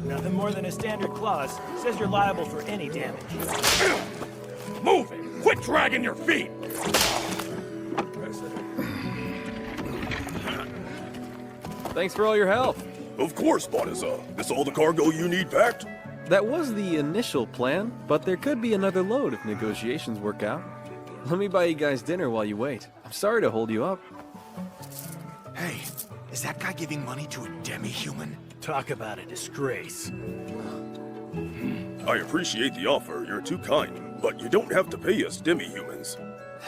Nothing more than a standard clause. Says you're liable for any damage. Move it! Quit dragging your feet! Thanks for all your help. Of course, Bonza. This all the cargo you need packed? That was the initial plan, but there could be another load if negotiations work out. Let me buy you guys dinner while you wait. I'm sorry to hold you up. Hey, is that guy giving money to a demi-human? Talk about a disgrace. I appreciate the offer, you're too kind, but you don't have to pay us demi-humans.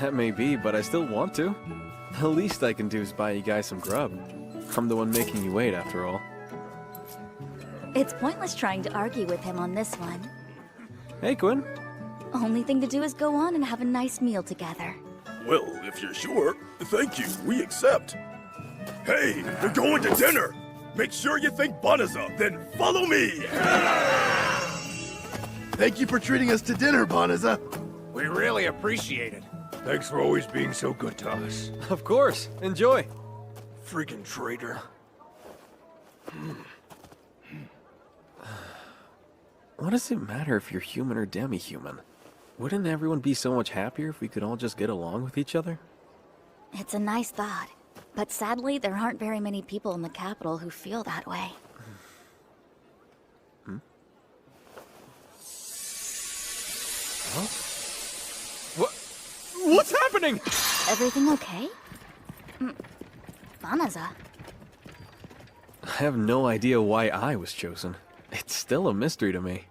That may be, but I still want to. The least I can do is buy you guys some grub. I'm the one making you wait, after all. It's pointless trying to argue with him on this one. Hey, Quinn. Only thing to do is go on and have a nice meal together. Well, if you're sure, thank you, we accept. Hey, you're going to dinner! Make sure you thank Bonza, then follow me! Thank you for treating us to dinner, Bonza. We really appreciate it. Thanks for always being so good to us. Of course. Enjoy. Freaking traitor. What does it matter if you're human or demi-human? Wouldn't everyone be so much happier if we could all just get along with each other? It's a nice thought, but sadly there aren't very many people in the capital who feel that way. Huh? What's happening? Everything okay? Bonza. I have no idea why I was chosen. It's still a mystery to me.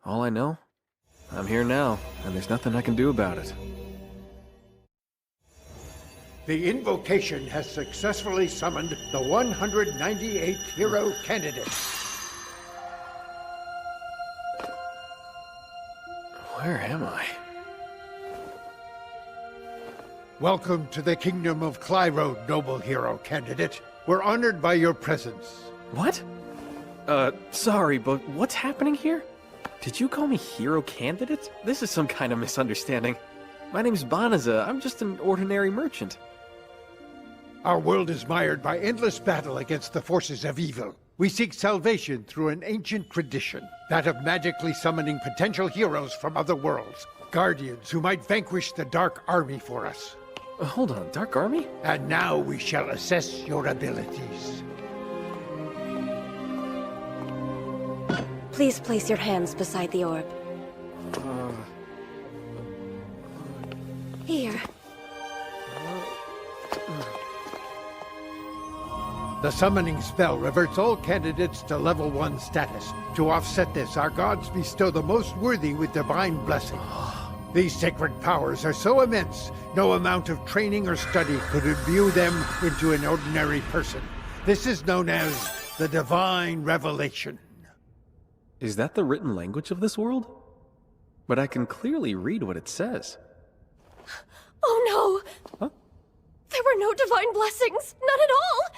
All I know, I'm here now, and there's nothing I can do about it. The invocation has successfully summoned the 198th hero candidate. Where am I? Welcome to the Kingdom of Clyrode, noble hero candidate. We're honored by your presence. What? Sorry, but what's happening here? Did you call me hero candidate? This is some kind of misunderstanding. My name's Bonza. I'm just an ordinary merchant. Our world is mired by endless battle against the forces of evil. We seek salvation through an ancient tradition, that of magically summoning potential heroes from other worlds, guardians who might vanquish the Dark Army for us. Hold on, Dark Army? And now we shall assess your abilities. Please place your hands beside the orb. Here. The summoning spell reverts all candidates to level 1 status. To offset this, our gods bestow the most worthy with divine blessing. These sacred powers are so immense, no amount of training or study could imbue them into an ordinary person. This is known as the Divine Revelation. Is that the written language of this world? But I can clearly read what it says. Oh no! Huh? There were no divine blessings, none at all!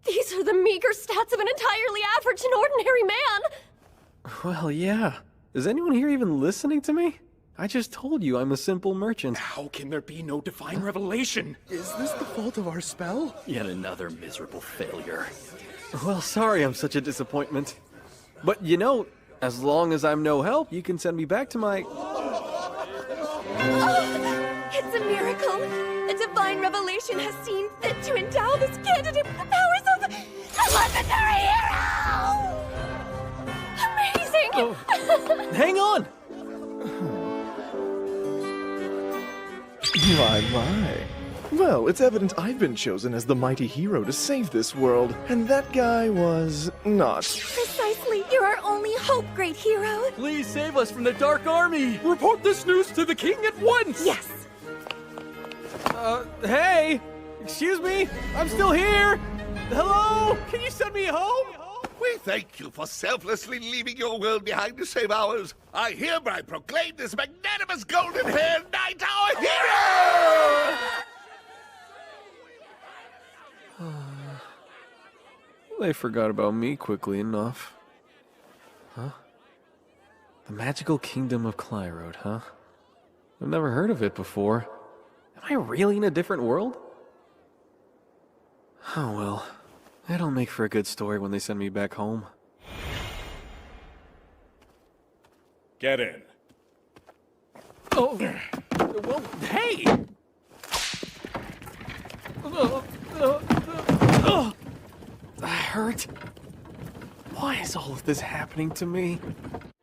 These are the meager stats of an entirely average and ordinary man! Well, yeah. Is anyone here even listening to me? I just told you I'm a simple merchant. How can there be no divine revelation? Is this the fault of our spell? Yet another miserable failure. Well, sorry I'm such a disappointment. But you know, as long as I'm no help, you can send me back to my... Oh, it's a miracle! The divine revelation has seen fit to endow this candidate with the powers of a legendary hero! Amazing! Oh. Hang on! My. Well, it's evident I've been chosen as the mighty hero to save this world, and that guy was not. Precisely, you're our only hope, great hero! Please save us from the Dark Army! Report this news to the king at once! Yes! Hey! Excuse me? I'm still here! Hello? Can you send me home? We thank you for selflessly leaving your world behind to save ours. I hereby proclaim this magnanimous golden-haired knight our hero! They forgot about me quickly enough. Huh? The magical kingdom of Clyrode, huh? I've never heard of it before. Am I really in a different world? Oh well. It'll make for a good story when they send me back home. Get in. Oh! Well, hey! That hurt. Why is all of this happening to me?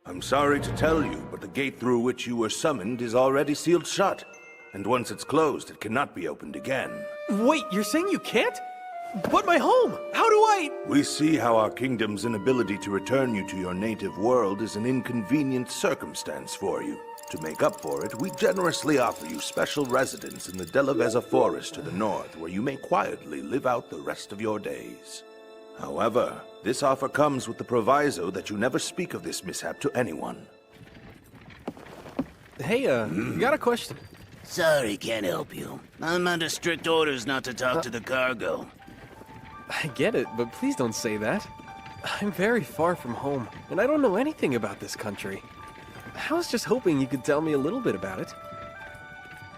I'm sorry to tell you, but the gate through which you were summoned is already sealed shut. And once it's closed, it cannot be opened again. Wait, you're saying you can't? But my home! How do I... We see how our kingdom's inability to return you to your native world is an inconvenient circumstance for you. To make up for it, we generously offer you special residence in the Delavezza forest to the north, where you may quietly live out the rest of your days. However, this offer comes with the proviso that you never speak of this mishap to anyone. Hey, got a question. Sorry, can't help you. I'm under strict orders not to talk to the cargo. I get it, but please don't say that. I'm very far from home, and I don't know anything about this country. I was just hoping you could tell me a little bit about it.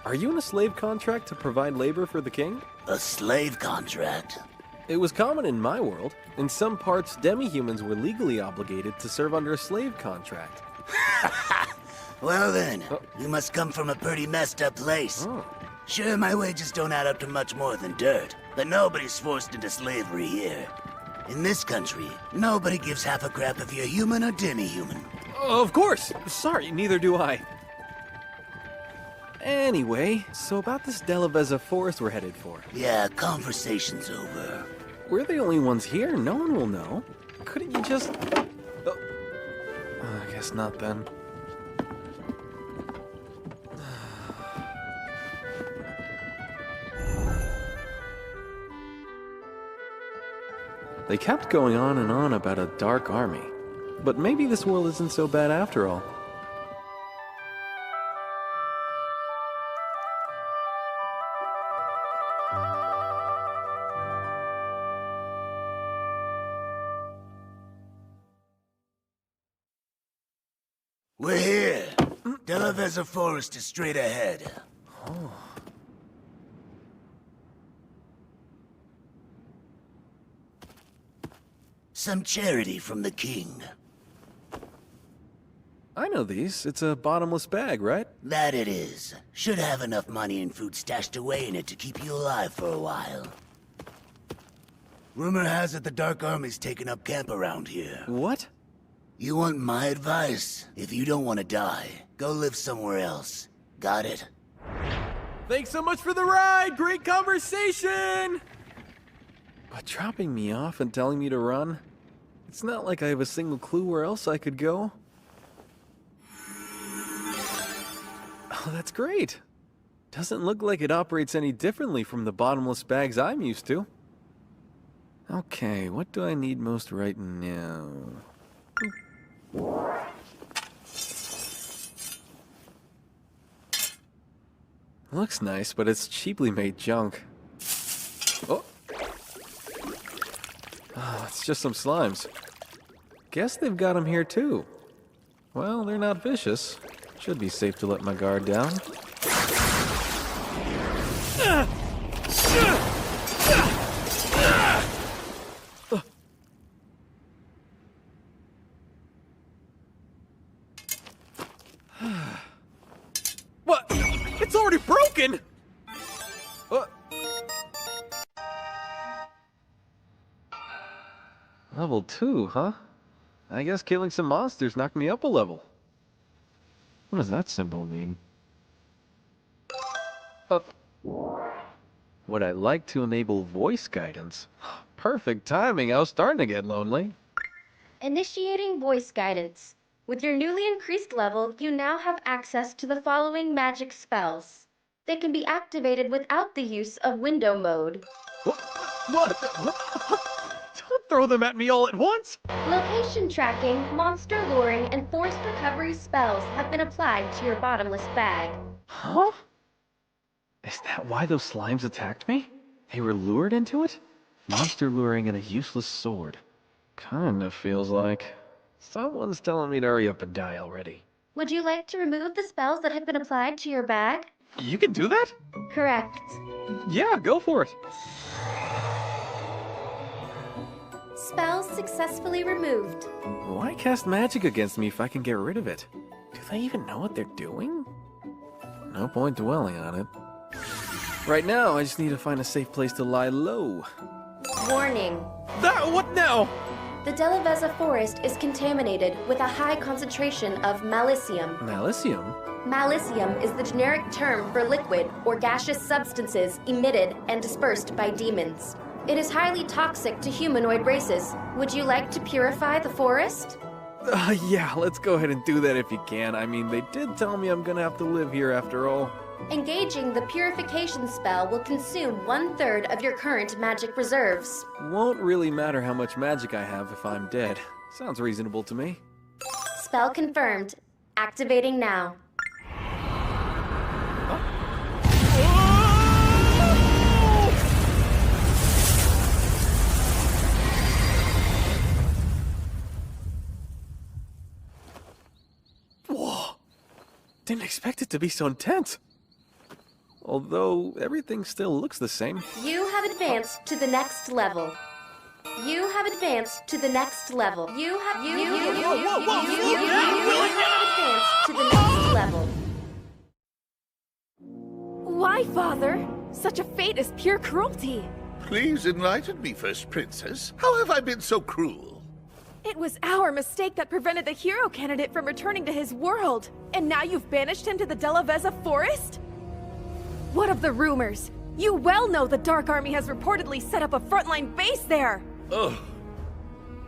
Are you in a slave contract to provide labor for the king? A slave contract? It was common in my world. In some parts, demi-humans were legally obligated to serve under a slave contract. Well then, you must come from a pretty messed up place. Sure, my wages don't add up to much more than dirt, but nobody's forced into slavery here. In this country, nobody gives half a crap if you're human or demi-human. Of course! Sorry, neither do I. Anyway, so about this Delavezza forest we're headed for. Yeah, conversation's over. We're the only ones here, no one will know. Couldn't you just... I guess not then. They kept going on and on about a dark army. But maybe this world isn't so bad after all. We're here. Delavezza Forest is straight ahead. Oh. Some charity from the king. I know these. It's a bottomless bag, right? That it is. Should have enough money and food stashed away in it to keep you alive for a while. Rumor has it the Dark Army's taken up camp around here. What? You want my advice? If you don't want to die, go live somewhere else. Got it? Thanks so much for the ride! Great conversation! But dropping me off and telling me to run? It's not like I have a single clue where else I could go. Oh, that's great. Doesn't look like it operates any differently from the bottomless bags I'm used to. Okay, what do I need most right now? Looks nice, but it's cheaply made junk. Oh! Oh, it's just some slimes. Guess they've got them here too. Well, they're not vicious. Should be safe to let my guard down. What? It's already broken! Level 2, huh? I guess killing some monsters knocked me up a level. What does that symbol mean? Would I like to enable voice guidance? Perfect timing, I was starting to get lonely. Initiating voice guidance. With your newly increased level, you now have access to the following magic spells. They can be activated without the use of window mode. What? Don't throw them at me all at once! Location tracking, monster luring, and forced recovery spells have been applied to your bottomless bag. Huh? Is that why those slimes attacked me? They were lured into it? Monster luring and a useless sword. Kinda feels like... someone's telling me to hurry up and die already. Would you like to remove the spells that have been applied to your bag? You can do that? Correct. Yeah, go for it. Spells successfully removed. Why cast magic against me if I can get rid of it? Do they even know what they're doing? No point dwelling on it. Right now, I just need to find a safe place to lie low. Warning. What now? The Delavezza forest is contaminated with a high concentration of malicium. Malicium? Malicium is the generic term for liquid or gaseous substances emitted and dispersed by demons. It is highly toxic to humanoid races. Would you like to purify the forest? Yeah, let's go ahead and do that if you can. I mean, they did tell me I'm gonna have to live here after all. Engaging the purification spell will consume 1/3 of your current magic reserves. Won't really matter how much magic I have if I'm dead. Sounds reasonable to me. Spell confirmed. Activating now. Whoa! Didn't expect it to be so intense. Although, everything still looks the same. You have advanced to the next level. You have advanced to the next level. You have advanced to the next level. Why, Father? Such a fate is pure cruelty. Please enlighten me first, Princess. How have I been so cruel? It was our mistake that prevented the hero candidate from returning to his world. And now you've banished him to the Delavezza forest? What of the rumors? You well know the Dark Army has reportedly set up a frontline base there! Oh,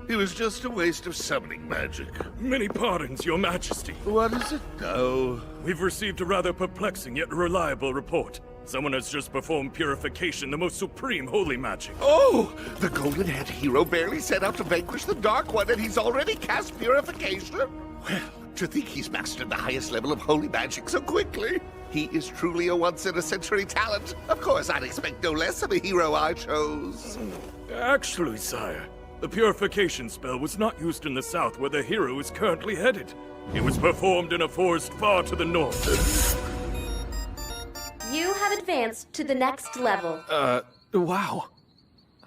it was just a waste of summoning magic. Many pardons, Your Majesty. What is it now? We've received a rather perplexing yet reliable report. Someone has just performed purification, the most supreme holy magic. Oh, the golden-haired hero barely set out to vanquish the Dark One, and he's already cast purification? Well, to think he's mastered the highest level of holy magic so quickly. He is truly a once-in-a-century talent. Of course, I'd expect no less of a hero I chose. Actually, sire, the purification spell was not used in the south where the hero is currently headed. It was performed in a forest far to the north. You have advanced to the next level. Wow.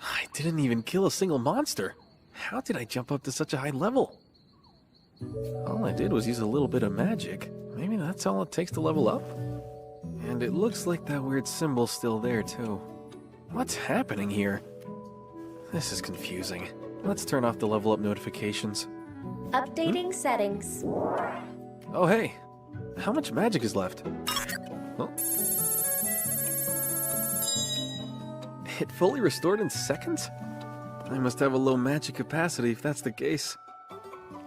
I didn't even kill a single monster. How did I jump up to such a high level? All I did was use a little bit of magic. Maybe that's all it takes to level up? And it looks like that weird symbol's still there, too. What's happening here? This is confusing. Let's turn off the level up notifications. Updating settings. Oh, hey. How much magic is left? Huh? It fully restored in seconds? I must have a low magic capacity if that's the case.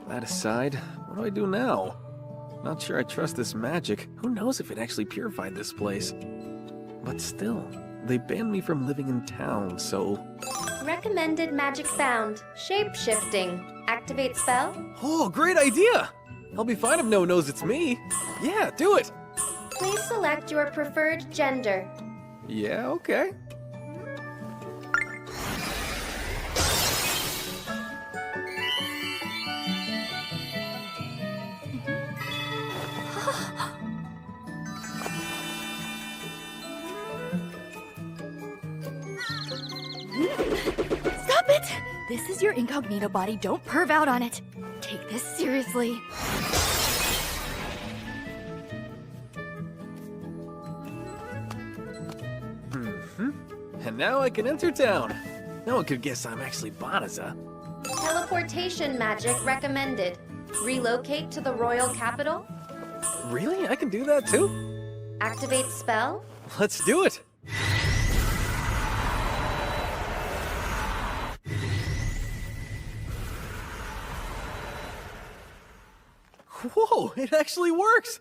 That aside, what do I do now? Not sure I trust this magic. Who knows if it actually purified this place? But still, they banned me from living in town, so... Recommended magic found. Shape-shifting. Activate spell. Oh, great idea! I'll be fine if no one knows it's me. Yeah, do it! Please select your preferred gender. Yeah, okay. Stop it! This is your incognito body. Don't perv out on it. Take this seriously. And now I can enter town. No one could guess I'm actually Banaza. Teleportation magic recommended. Relocate to the royal capital. Really? I can do that too? Activate spell. Let's do it! Whoa, it actually works!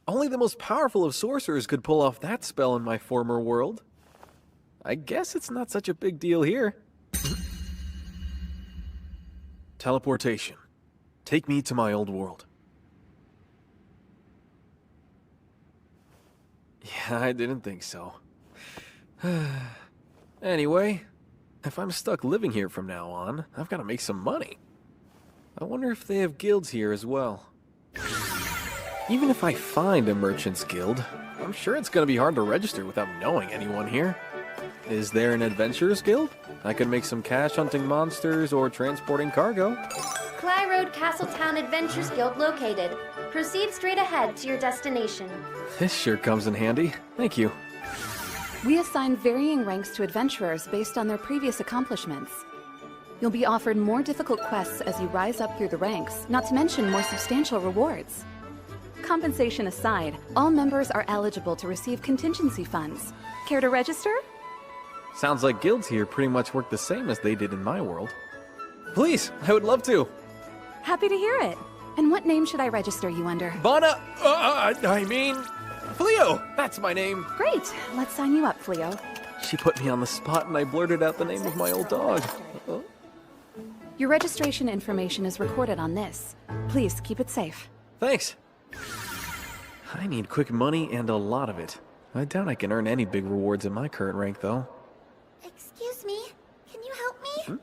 Only the most powerful of sorcerers could pull off that spell in my former world. I guess it's not such a big deal here. Teleportation. Take me to my old world. Yeah, I didn't think so. Anyway, if I'm stuck living here from now on, I've got to make some money. I wonder if they have guilds here as well. Even if I find a merchant's guild, I'm sure it's going to be hard to register without knowing anyone here. Is there an adventurers guild? I could make some cash hunting monsters or transporting cargo. Cly Road Castletown Adventures Guild located. Proceed straight ahead to your destination. This sure comes in handy. Thank you. We assign varying ranks to adventurers based on their previous accomplishments. You'll be offered more difficult quests as you rise up through the ranks, not to mention more substantial rewards. Compensation aside, all members are eligible to receive contingency funds. Care to register? Sounds like guilds here pretty much work the same as they did in my world. Please, I would love to. Happy to hear it. And what name should I register you under? Fleo! That's my name. Great, let's sign you up, Fleo. She put me on the spot and I blurted out the name of my old dog. Uh-oh. Your registration information is recorded on this. Please keep it safe. Thanks. I need quick money and a lot of it. I doubt I can earn any big rewards in my current rank, though. Excuse me, can you help me?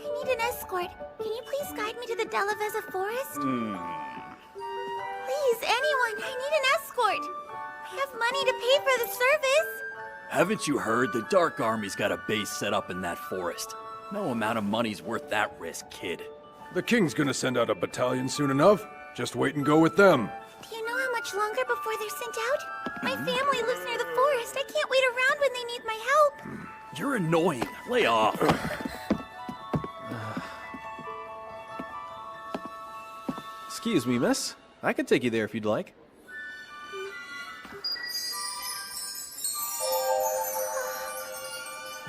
I need an escort. Can you please guide me to the Delaveza forest? Please, anyone, I need an escort. I have money to pay for the service. Haven't you heard? The Dark Army's got a base set up in that forest. No amount of money's worth that risk, kid. The king's gonna send out a battalion soon enough. Just wait and go with them. Do you know how much longer before they're sent out? My family lives near the forest. I can't wait around when they need my help. You're annoying. Lay off. Excuse me, miss. I could take you there if you'd like.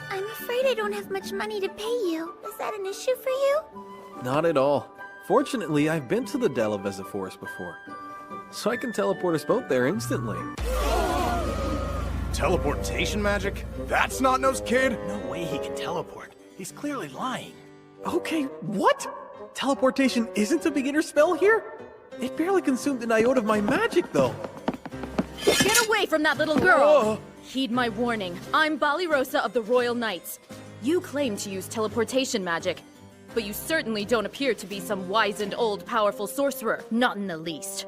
I'm afraid I don't have much money to pay you. Is that an issue for you? Not at all. Fortunately, I've been to the Delaveza forest before, so I can teleport us both there instantly. Teleportation magic? That snot-nosed kid? No way he can teleport. He's clearly lying. Okay, what? Teleportation isn't a beginner spell here? It barely consumed an iota of my magic, though. Get away from that little girl! Heed my warning. I'm Balirosa of the Royal Knights. You claim to use teleportation magic, but you certainly don't appear to be some wizened old powerful sorcerer, not in the least.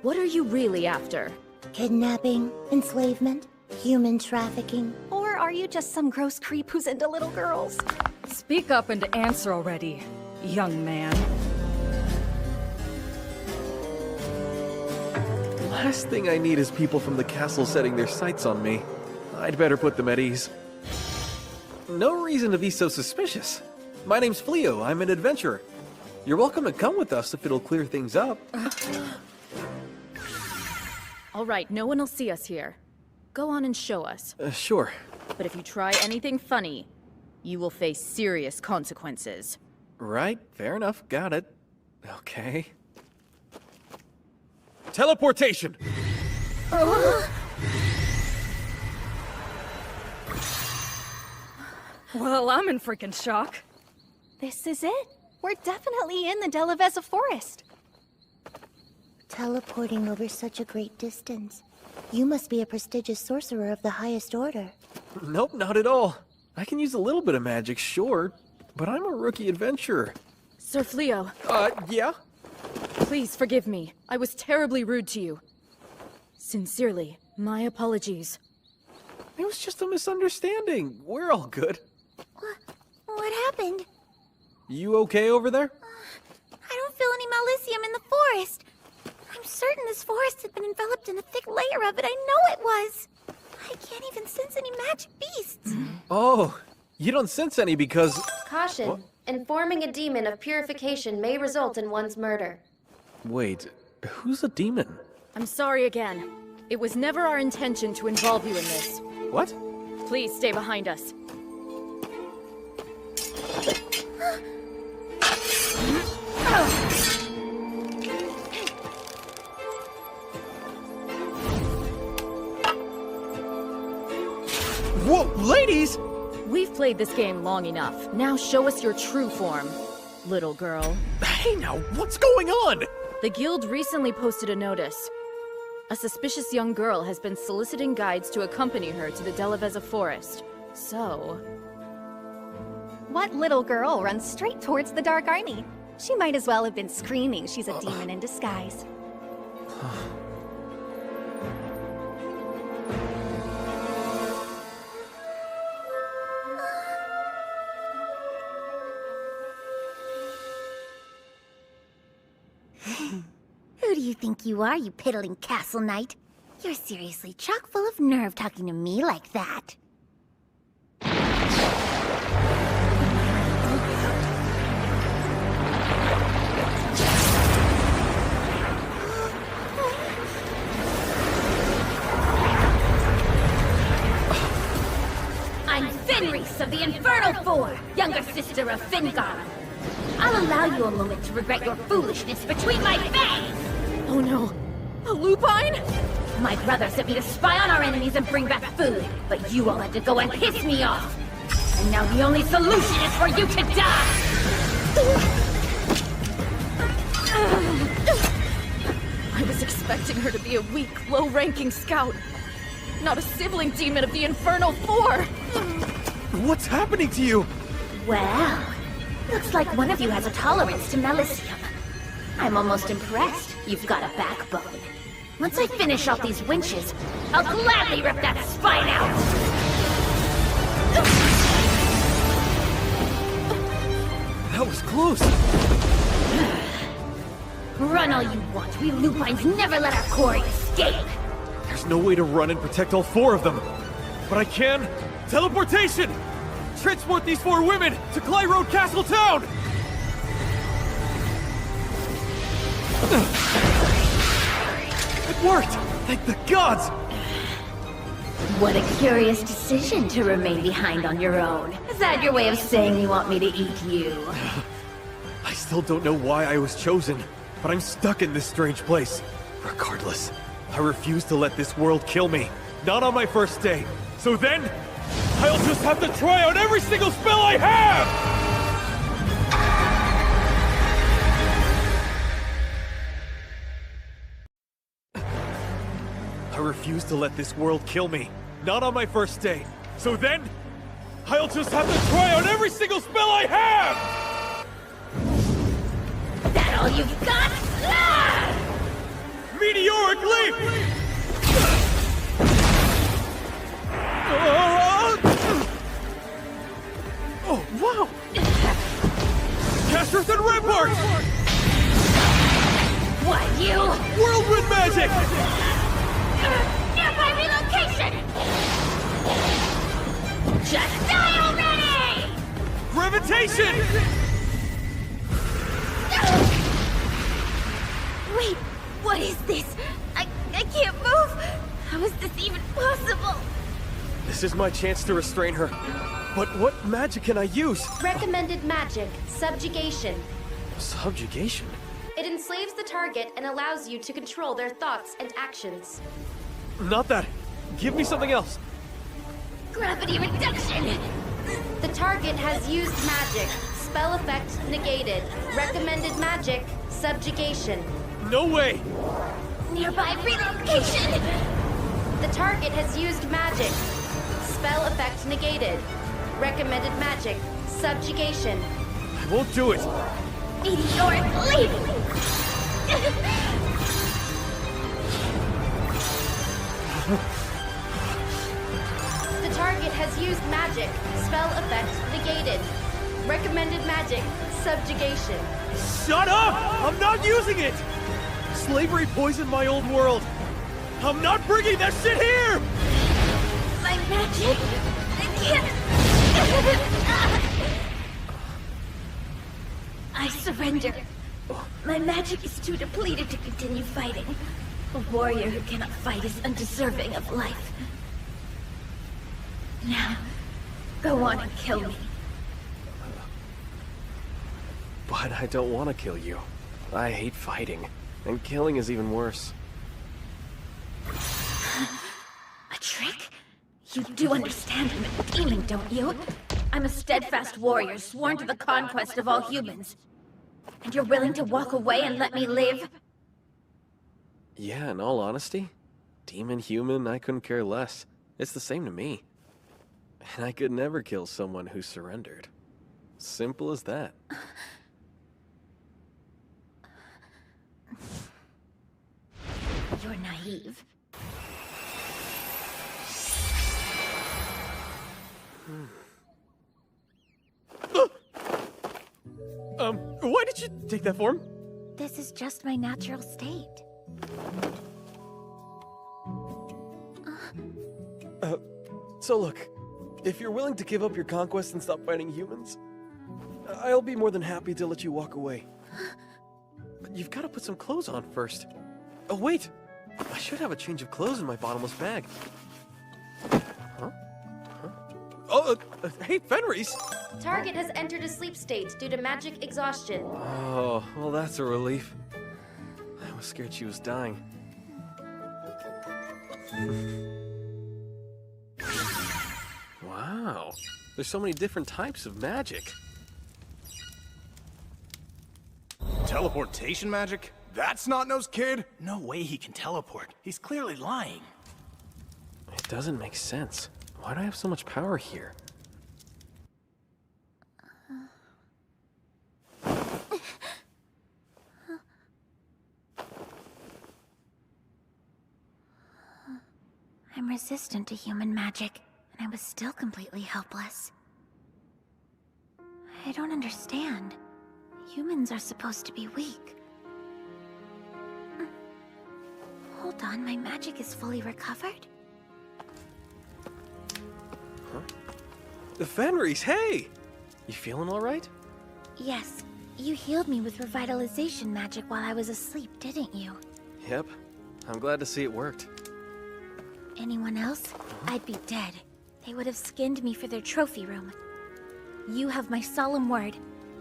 What are you really after? Kidnapping, enslavement, human trafficking. Or are you just some gross creep who's into little girls? Speak up and answer already, young man. Last thing I need is people from the castle setting their sights on me. I'd better put them at ease. No reason to be so suspicious. My name's Fleo. I'm an adventurer. You're welcome to come with us if it'll clear things up. All right, no one will see us here. Go on and show us. Sure. But if you try anything funny, you will face serious consequences. Right, fair enough. Got it. Okay. Teleportation! Well, I'm in freaking shock. This is it. We're definitely in the Delaveza forest. Teleporting over such a great distance. You must be a prestigious sorcerer of the highest order. Nope, not at all. I can use a little bit of magic, sure, but I'm a rookie adventurer. Sir Fleo. Yeah? Please forgive me. I was terribly rude to you. Sincerely, my apologies. It was just a misunderstanding. We're all good. What happened? You okay over there? I don't feel any malicium in the forest. I'm certain this forest had been enveloped in a thick layer of it. I know it was. I can't even sense any magic beasts. Oh, you don't sense any because... Caution. What? Informing a demon of purification may result in one's murder. Wait, who's a demon? I'm sorry again. It was never our intention to involve you in this. What? Please stay behind us. Whoa, ladies! We've played this game long enough. Now show us your true form, little girl. Hey now, what's going on? The guild recently posted a notice. A suspicious young girl has been soliciting guides to accompany her to the Delaveza forest. So... What little girl runs straight towards the Dark Army? She might as well have been screaming she's a demon in disguise. you think you are, you piddling castle knight? You're seriously chock full of nerve talking to me like that. I'm Fenris of the Infernal Four, younger sister of Fingar. I'll allow you a moment to regret your foolishness between my fangs! Oh no. A lupine? My brother sent me to spy on our enemies and bring back food, but you all had to go and piss me off! And now the only solution is for you to die! I was expecting her to be a weak, low-ranking scout. Not a sibling demon of the Infernal Four! What's happening to you? Well, looks like one of you has a tolerance to Melisium. I'm almost impressed you've got a backbone. Once I finish off these winches, I'll gladly rip that spine out! That was close. Run all you want. We lupines never let our quarry escape! There's no way to run and protect all 4 of them. But I can... Teleportation! Transport these 4 women to Clay Road Castle Town! It worked! Thank the gods! What a curious decision to remain behind on your own. Is that your way of saying you want me to eat you? I still don't know why I was chosen, but I'm stuck in this strange place. Regardless, I refuse to let this world kill me. Not on my first day. So then, I'll just have to try out every single spell I have! I refuse to let this world kill me. Not on my first day. So then, I'll just have to try out every single spell I have! That all you've got? Ah! Meteoric leap! Oh, wow! Cast Earth and Rampart! What, you? Whirlwind magic! Nearby relocation! Just die already! Gravitation! Wait, what is this? I can't move! How is this even possible? This is my chance to restrain her. But what magic can I use? Recommended magic, subjugation. Subjugation? It enslaves the target and allows you to control their thoughts and actions. Not that. Give me something else. Gravity reduction! The target has used magic. Spell effect negated. Recommended magic, subjugation. No way! Nearby relocation! The target has used magic. Spell effect negated. Recommended magic, subjugation. I won't do it. Meteoric leap! The target has used magic. Spell effect negated. Recommended magic, subjugation. Shut up! I'm not using it! Slavery poisoned my old world. I'm not bringing that shit here! My magic! I can't... I surrender. My magic is too depleted to continue fighting. A warrior who cannot fight is undeserving of life. Now, go on and kill me. But I don't want to kill you. I hate fighting. And killing is even worse. A trick? You do understand I'm a demon, don't you? I'm a steadfast warrior sworn to the conquest of all humans. And you're willing to walk away and let me live? Yeah, in all honesty, demon, human, I couldn't care less. It's the same to me. And I could never kill someone who surrendered. Simple as that. You're naive. Why did you take that form? This is just my natural state. So look, if you're willing to give up your conquest and stop fighting humans, I'll be more than happy to let you walk away. But you've got to put some clothes on first. Oh wait, I should have a change of clothes in my bottomless bag. Huh? Oh, hey, Fenris! Target has entered a sleep state due to magic exhaustion. Oh, well that's a relief. I was scared she was dying. Wow, there's so many different types of magic. Teleportation magic? That's not-nose kid? No way he can teleport. He's clearly lying. It doesn't make sense. Why do I have so much power here? I'm resistant to human magic, and I was still completely helpless. I don't understand. Humans are supposed to be weak. Hold on, my magic is fully recovered? Huh? Fenris, hey! You feeling alright? Yes, you healed me with revitalization magic while I was asleep, didn't you? Yep. I'm glad to see it worked. Anyone else? I'd be dead. They would have skinned me for their trophy room. You have my solemn word.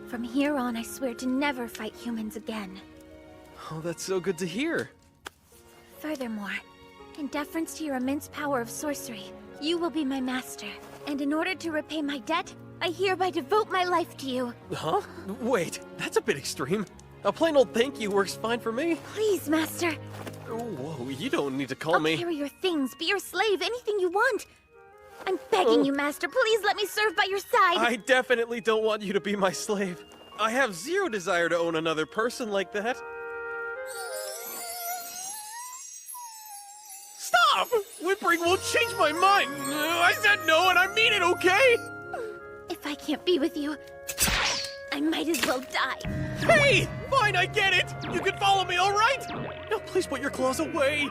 From here on, I swear to never fight humans again. Oh, that's so good to hear. Furthermore, in deference to your immense power of sorcery, you will be my master. And in order to repay my debt, I hereby devote my life to you. Huh? Wait, that's a bit extreme. A plain old thank you works fine for me. Please, master. Whoa, you don't need to call I'll me. carry your things, be your slave, anything you want. I'm begging you, master, please let me serve by your side. I definitely don't want you to be my slave. I have zero desire to own another person like that. Stop! Whimpering won't change my mind. I said no and I mean it, okay? If I can't be with you, I might as well die. Hey! Fine, I get it! You can follow me, alright? Now please put your claws away.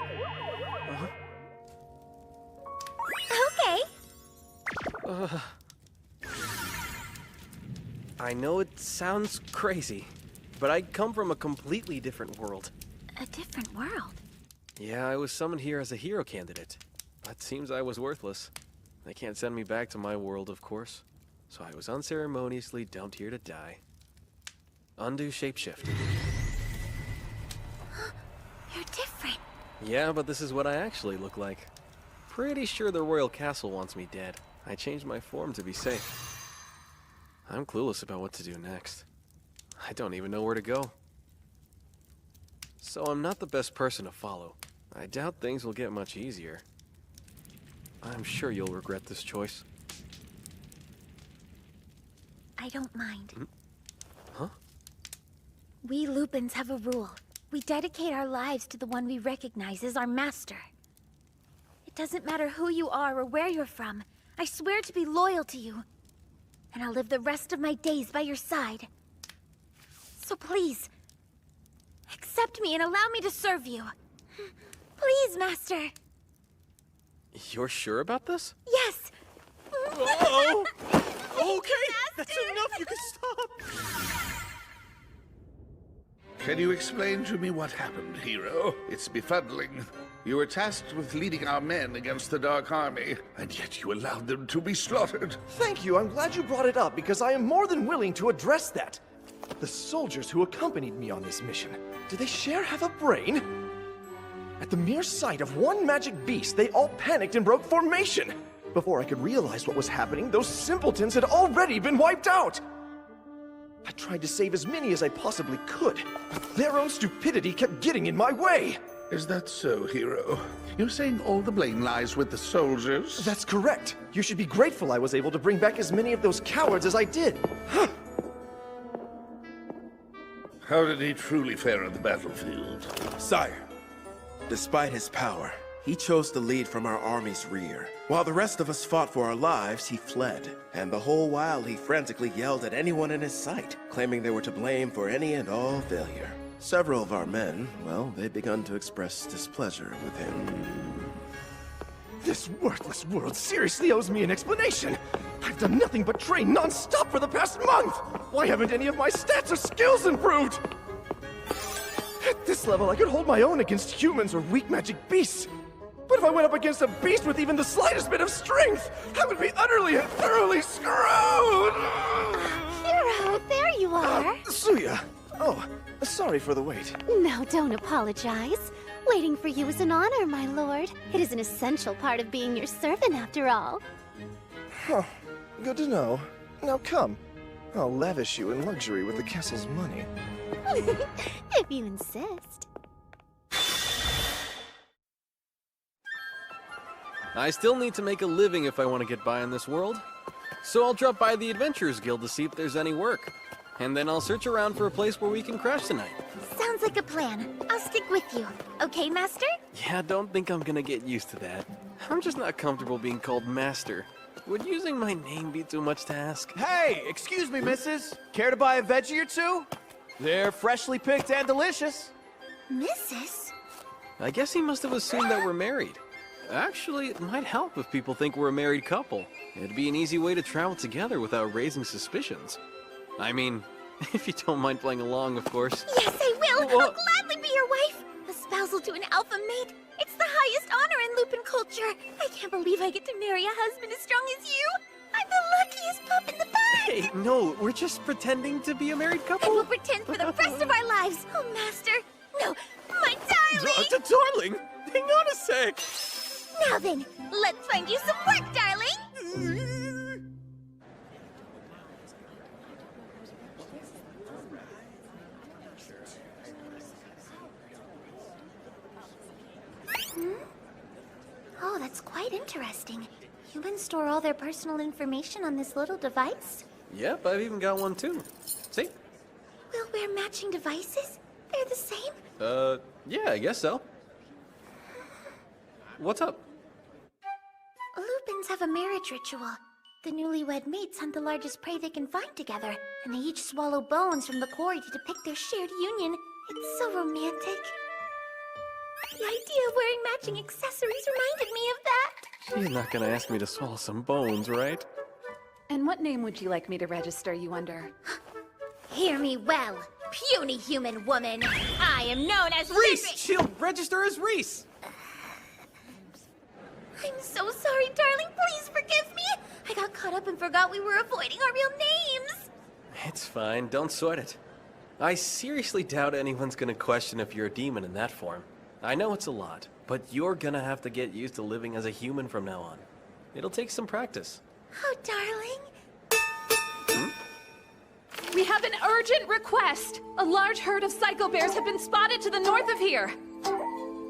Okay. I know it sounds crazy, but I come from a completely different world. A different world? Yeah, I was summoned here as a hero candidate, but seems I was worthless. They can't send me back to my world, of course, so I was unceremoniously dumped here to die. Undo shapeshift. You're different. Yeah, but this is what I actually look like. Pretty sure the royal castle wants me dead. I changed my form to be safe. I'm clueless about what to do next. I don't even know where to go. So I'm not the best person to follow. I doubt things will get much easier. I'm sure you'll regret this choice. I don't mind. Huh? We Lupins have a rule. We dedicate our lives to the one we recognize as our master. It doesn't matter who you are or where you're from. I swear to be loyal to you. And I'll live the rest of my days by your side. So please, accept me and allow me to serve you. Please, master. You're sure about this? Yes. Oh! Okay, that's enough. You can stop. Can you explain to me what happened, hero? It's befuddling. You were tasked with leading our men against the Dark Army, and yet you allowed them to be slaughtered. Thank you, I'm glad you brought it up, because I am more than willing to address that. The soldiers who accompanied me on this mission, do they share half a brain? At the mere sight of one magic beast, they all panicked and broke formation. Before I could realize what was happening, those simpletons had already been wiped out. I tried to save as many as I possibly could, but their own stupidity kept getting in my way. Is that so, hero? You're saying all the blame lies with the soldiers? That's correct. You should be grateful I was able to bring back as many of those cowards as I did. How did he truly fare on the battlefield? Sire, despite his power, he chose to lead from our army's rear. While the rest of us fought for our lives, he fled. And the whole while, he frantically yelled at anyone in his sight, claiming they were to blame for any and all failure. Several of our men, well, they've begun to express displeasure with him. This worthless world seriously owes me an explanation. I've done nothing but train non-stop for the past month. Why haven't any of my stats or skills improved? At this level, I could hold my own against humans or weak magic beasts. But if I went up against a beast with even the slightest bit of strength, I would be utterly and thoroughly screwed! Hero, there you are. Suya! Oh, sorry for the wait. No, don't apologize. Waiting for you is an honor, my lord. It is an essential part of being your servant, after all. Huh. Good to know. Now come. I'll lavish you in luxury with the castle's money. If you insist. I still need to make a living if I want to get by in this world. So I'll drop by the Adventurers Guild to see if there's any work. And then I'll search around for a place where we can crash tonight. Sounds like a plan. I'll stick with you. Okay, Master? Yeah, don't think I'm gonna get used to that. I'm just not comfortable being called Master. Would using my name be too much to ask? Hey, excuse me, missus. Care to buy a veggie or two? They're freshly picked and delicious. Mrs.? I guess he must have assumed that we're married. Actually, it might help if people think we're a married couple. It'd be an easy way to travel together without raising suspicions. I mean, if you don't mind playing along, of course. Yes, I will! I'll gladly be your wife! A spousal to an alpha mate! It's the highest honor in Lupin culture! I can't believe I get to marry a husband as strong as you! I'm the luckiest pup in the bag! Hey, no, we're just pretending to be a married couple. And we'll pretend for the rest of our lives! Oh, Master! No, my darling! Darling! Hang on a sec! Now then, let's find you some work, darling! Oh, that's quite interesting. Humans store all their personal information on this little device? Yep, I've even got one too. See? We'll wear matching devices? They're the same? Yeah, I guess so. What's up? Lupins have a marriage ritual. The newlywed mates hunt the largest prey they can find together, and they each swallow bones from the quarry to depict their shared union. It's so romantic. The idea of wearing matching accessories reminded me of that. You're not gonna ask me to swallow some bones, right? And what name would you like me to register you under? Hear me well, puny human woman. I am known as Reese! She'll register as Reese! I'm so sorry, darling. Please forgive me. I got caught up and forgot we were avoiding our real names. It's fine, don't sweat it. I seriously doubt anyone's gonna question if you're a demon in that form. I know it's a lot, but you're gonna have to get used to living as a human from now on. It'll take some practice. Oh, darling. We have an urgent request! A large herd of psycho bears have been spotted to the north of here.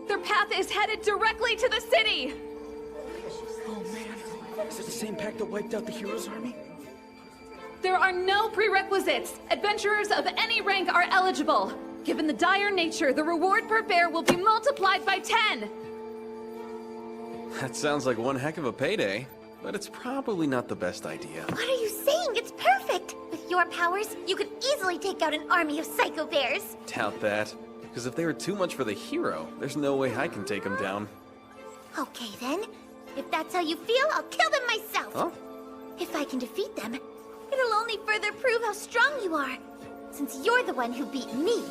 Their path is headed directly to the city. Oh man, is it the same pack that wiped out the hero's army? There are no prerequisites. Adventurers of any rank are eligible. Given the dire nature, the reward per bear will be multiplied by 10. That sounds like one heck of a payday, but it's probably not the best idea. What are you saying? It's perfect. With your powers, you could easily take out an army of psycho bears. Doubt that, because if they were too much for the hero, there's no way I can take them down. Okay then. If that's how you feel, I'll kill them myself. Huh? If I can defeat them, it'll only further prove how strong you are, since you're the one who beat me.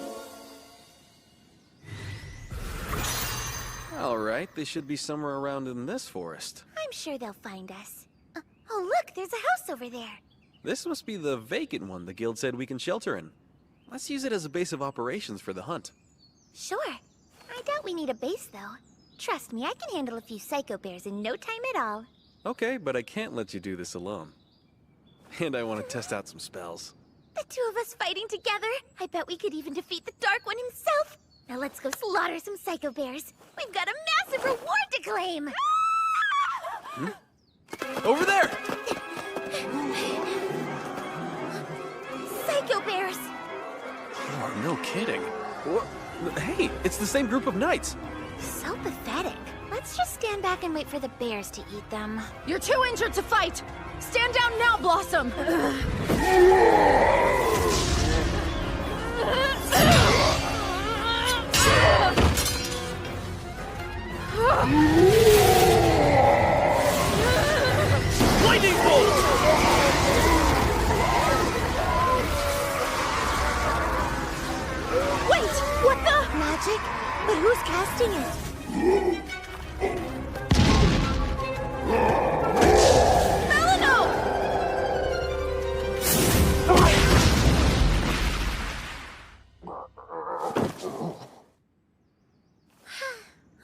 Alright, they should be somewhere around in this forest. I'm sure they'll find us. Oh look, there's a house over there. This must be the vacant one the guild said we can shelter in. Let's use it as a base of operations for the hunt. Sure. I doubt we need a base, though. Trust me, I can handle a few psycho bears in no time at all. Okay, but I can't let you do this alone. And I want to test out some spells. The two of us fighting together? I bet we could even defeat the Dark One himself. Now let's go slaughter some psycho bears. We've got a massive reward to claim. Over there! Psycho bears! Oh, no kidding. Hey, it's the same group of knights. So pathetic. Let's just stand back and wait for the bears to eat them. You're too injured to fight! Stand down now, Blossom! Lightning bolt! Wait! What the? Magic? But who's casting it? Melino!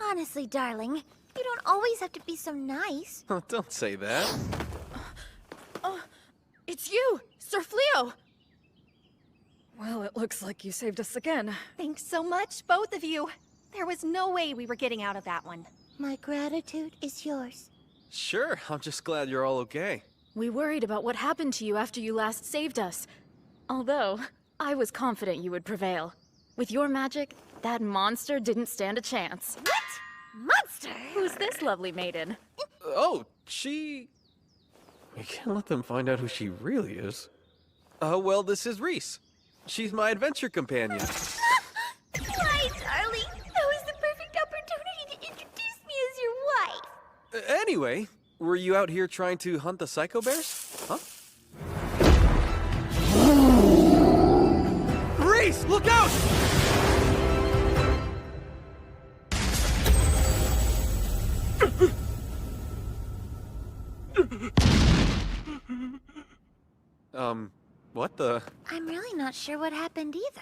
Honestly, darling, you don't always have to be so nice. Oh, don't say that. It's you, Sir Fleo! Well, it looks like you saved us again. Thanks so much, both of you. There was no way we were getting out of that one. My gratitude is yours. Sure, I'm just glad you're all okay. We worried about what happened to you after you last saved us. Although, I was confident you would prevail. With your magic, that monster didn't stand a chance. What? Monster? Who's this lovely maiden? Oh, she... We can't let them find out who she really is. Well, this is Reese. She's my adventure companion. Why, darling? That was the perfect opportunity to introduce me as your wife. Anyway, were you out here trying to hunt the psycho bears? Huh? Reese, look out! What the? I'm really not sure what happened either.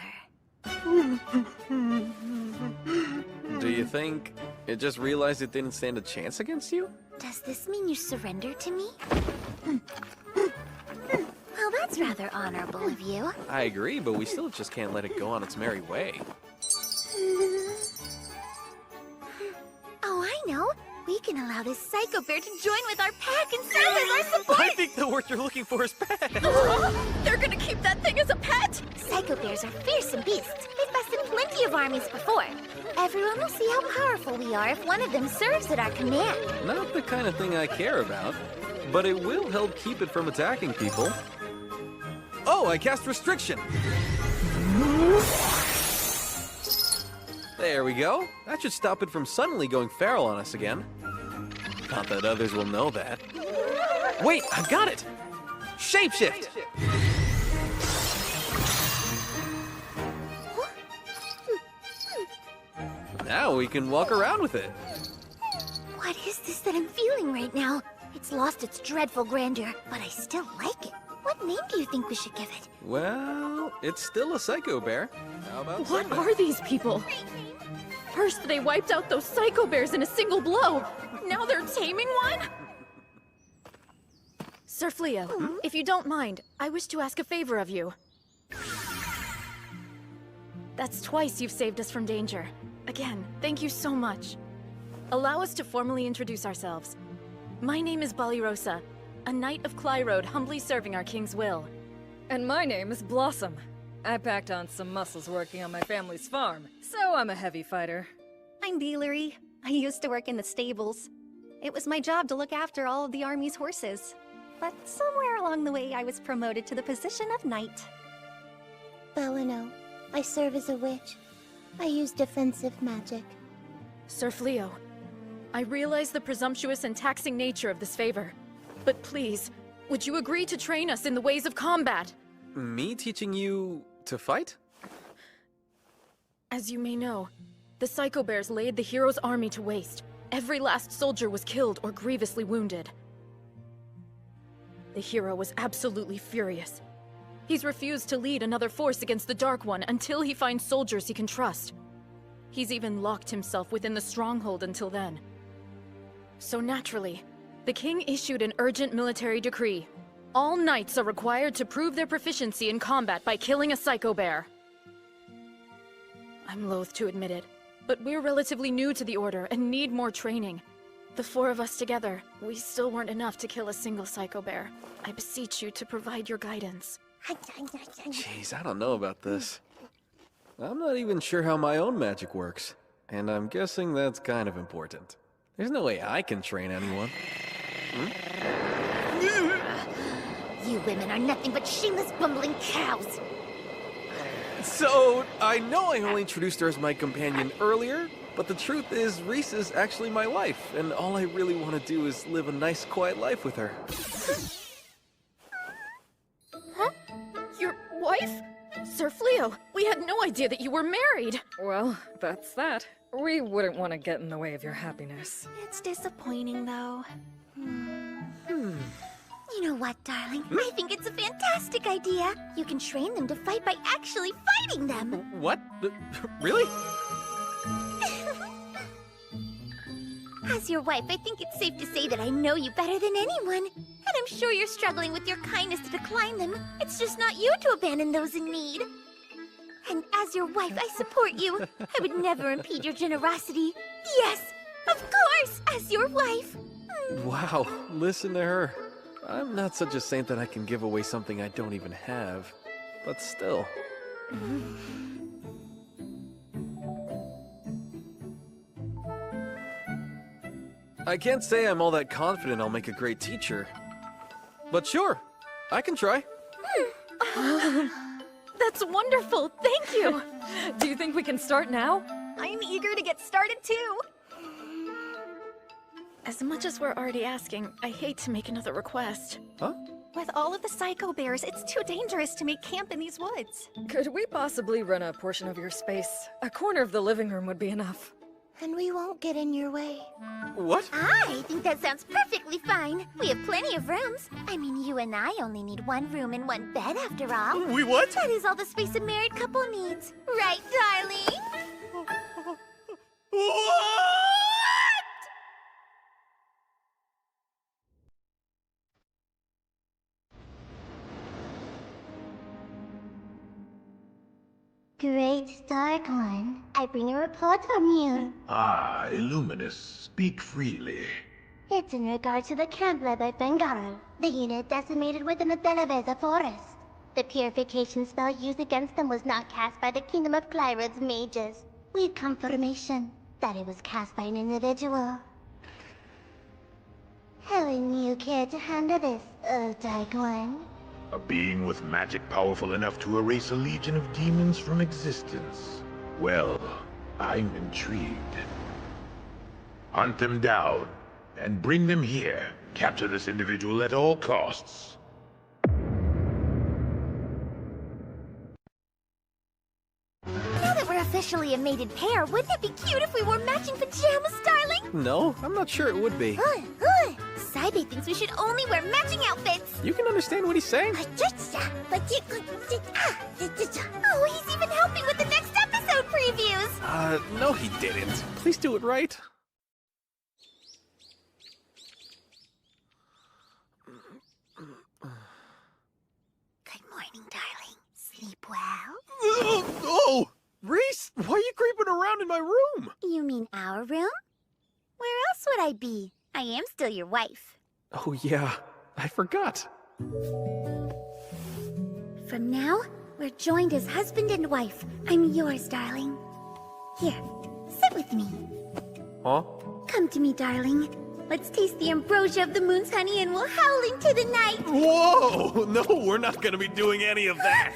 Do you think it just realized it didn't stand a chance against you? Does this mean you surrender to me? Well, that's rather honorable of you. I agree, but we still just can't let it go on its merry way. Oh, I know. We can allow this psycho bear to join with our pack and serve as our support! I think the word you're looking for is pet. They're gonna keep that thing as a pet? Psycho bears are fearsome beasts. They've bested plenty of armies before. Everyone will see how powerful we are if one of them serves at our command. Not the kind of thing I care about, but it will help keep it from attacking people. Oh, I cast restriction. There we go. That should stop it from suddenly going feral on us again. Not that others will know that. Wait, I've got it! Shapeshift! Now we can walk around with it. What is this that I'm feeling right now? It's lost its dreadful grandeur, but I still like it. What name do you think we should give it? Well, it's still a psycho bear. How about What Sunday? are these people? First they wiped out those psycho bears in a single blow. Now they're taming one? Sir Fleo, if you don't mind, I wish to ask a favor of you. That's twice you've saved us from danger. Again, thank you so much. Allow us to formally introduce ourselves. My name is Ballyrosa, a knight of Clyrode humbly serving our king's will. And my name is Blossom. I packed on some muscles working on my family's farm, so I'm a heavy fighter. I'm Bealery. I used to work in the stables. It was my job to look after all of the army's horses. But somewhere along the way, I was promoted to the position of knight. Belino. I serve as a witch. I use defensive magic. Sir Fleo, I realize the presumptuous and taxing nature of this favor. But please, would you agree to train us in the ways of combat? Me teaching you to fight? As you may know, the Psycho Bears laid the hero's army to waste. Every last soldier was killed or grievously wounded. The hero was absolutely furious. He's refused to lead another force against the Dark One until he finds soldiers he can trust. He's even locked himself within the stronghold until then. So naturally, the king issued an urgent military decree. All knights are required to prove their proficiency in combat by killing a Psycho Bear. I'm loath to admit it, but we're relatively new to the Order and need more training. The four of us together, we still weren't enough to kill a single Psycho Bear. I beseech you to provide your guidance. Jeez, I don't know about this. I'm not even sure how my own magic works, and I'm guessing that's kind of important. There's no way I can train anyone. You women are nothing but shameless, bumbling cows. So, I know I only introduced her as my companion earlier, But the truth is, Reese is actually my wife, and all I really want to do is live a nice, quiet life with her. Huh? Your wife? Sir Fleo, we had no idea that you were married! Well, that's that. We wouldn't want to get in the way of your happiness. It's disappointing, though. You know what, darling? I think it's a fantastic idea. You can train them to fight by actually fighting them. What? Really? As your wife, I think it's safe to say that I know you better than anyone. And I'm sure you're struggling with your kindness to decline them. It's just not you to abandon those in need. And as your wife, I support you. I would never impede your generosity. Yes, of course, as your wife. Wow, listen to her. I'm not such a saint that I can give away something I don't even have. But still. I can't say I'm all that confident I'll make a great teacher. But sure, I can try. That's wonderful, thank you! Do you think we can start now? I'm eager to get started too! As much as we're already asking, I hate to make another request. Huh? With all of the psycho bears, it's too dangerous to make camp in these woods. Could we possibly rent a portion of your space? A corner of the living room would be enough. And we won't get in your way. What? I think that sounds perfectly fine. We have plenty of rooms. I mean, you and I only need one room and one bed after all. We what? That is all the space a married couple needs. Right, darling? Great Dark One, I bring a report from you. Ah, Illuminous, speak freely. It's in regard to the camp led by Bengaro, the unit decimated within the Delaveza forest. The purification spell used against them was not cast by the Kingdom of Clyrod's mages. We had confirmation that it was cast by an individual. How would you care to handle this, Dark One? A being with magic powerful enough to erase a legion of demons from existence. Well, I'm intrigued. Hunt them down, and bring them here. Capture this individual at all costs. Now that we're officially a mated pair, wouldn't it be cute if we wore matching pajamas, darling? No, I'm not sure it would be. Saibe thinks we should only wear matching outfits. You can understand what he's saying? Oh, he's even helping with the next episode previews. No he didn't. Please do it right. Good morning, darling. Sleep well? Oh! Reese, why are you creeping around in my room? You mean our room? Where else would I be? I am still your wife. Oh yeah, I forgot. From now, we're joined as husband and wife. I'm yours, darling. Here, sit with me. Huh? Come to me, darling. Let's taste the ambrosia of the moon's honey and we'll howl into the night. Whoa! No, we're not gonna be doing any of that.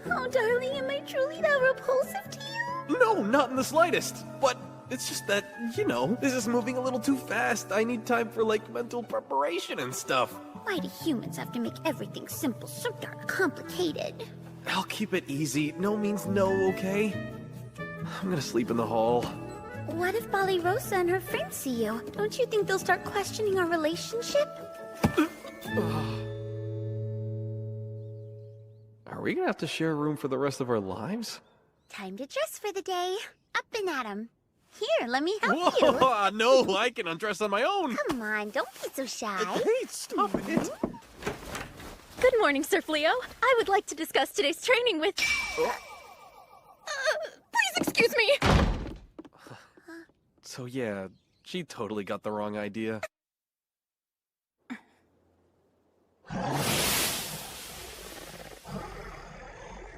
Oh, darling, am I truly that repulsive to you? No, not in the slightest. But it's just that, you know, this is moving a little too fast. I need time for, like, mental preparation and stuff. Why do humans have to make everything simple so darn complicated? I'll keep it easy. No means no, okay? I'm gonna sleep in the hall. What if Bali Rosa and her friends see you? Don't you think they'll start questioning our relationship? Are we gonna have to share a room for the rest of our lives? Time to dress for the day. Up and at 'em. Here, let me help Whoa, no, I can undress on my own. Come on, don't be so shy. Hey, stop it. Good morning, Sir Fleo. I would like to discuss today's training with... please excuse me! So yeah, she totally got the wrong idea.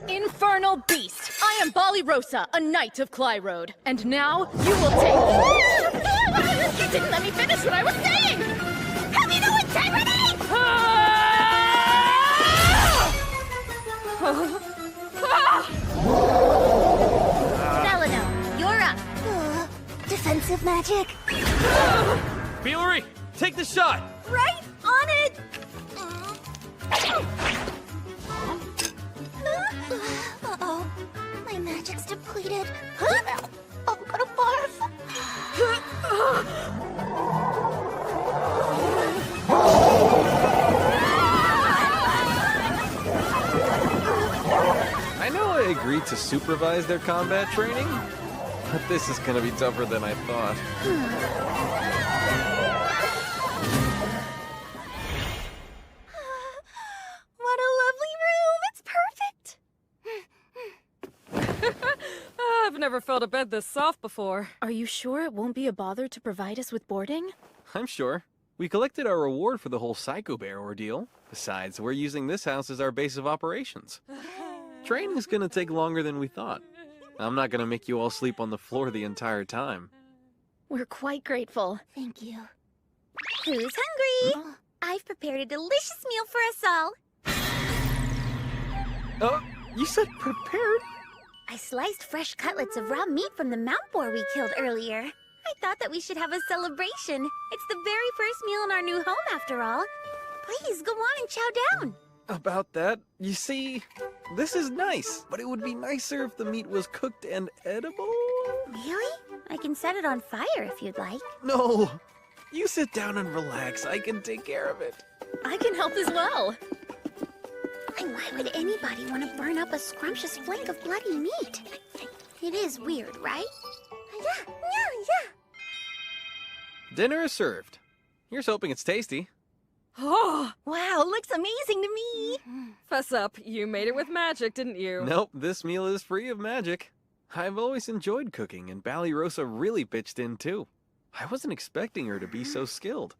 Infernal beast! I am Bali Rosa, a knight of Clyrode. And now, you will take... You didn't let me finish what I was saying! Have you no integrity? Ah! Celeno, you're up. magic. Bealery, take the shot! Right on it! Uh-oh. My magic's depleted. I'm gonna barf. I know I agreed to supervise their combat training, but this is gonna be tougher than I thought. What a lovely room! It's perfect! I've never felt a bed this soft before. Are you sure it won't be a bother to provide us with boarding? I'm sure. We collected our reward for the whole Psycho Bear ordeal. Besides, we're using this house as our base of operations. Training's gonna take longer than we thought. I'm not gonna make you all sleep on the floor the entire time. We're quite grateful. Thank you. Who's hungry? I've prepared a delicious meal for us all. You said prepared? I sliced fresh cutlets of raw meat from the mount boar we killed earlier. I thought that we should have a celebration. It's the very first meal in our new home, after all. Please, go on and chow down. About that, you see, this is nice, but it would be nicer if the meat was cooked and edible. Really? I can set it on fire if you'd like. No! You sit down and relax. I can take care of it. I can help as well. And why would anybody want to burn up a scrumptious flank of bloody meat? It is weird, right? Yeah. Dinner is served. Here's hoping it's tasty. Oh, wow, looks amazing to me! Fess up, you made it with magic, didn't you? Nope, this meal is free of magic. I've always enjoyed cooking, and Ballyrosa really pitched in too. I wasn't expecting her to be so skilled.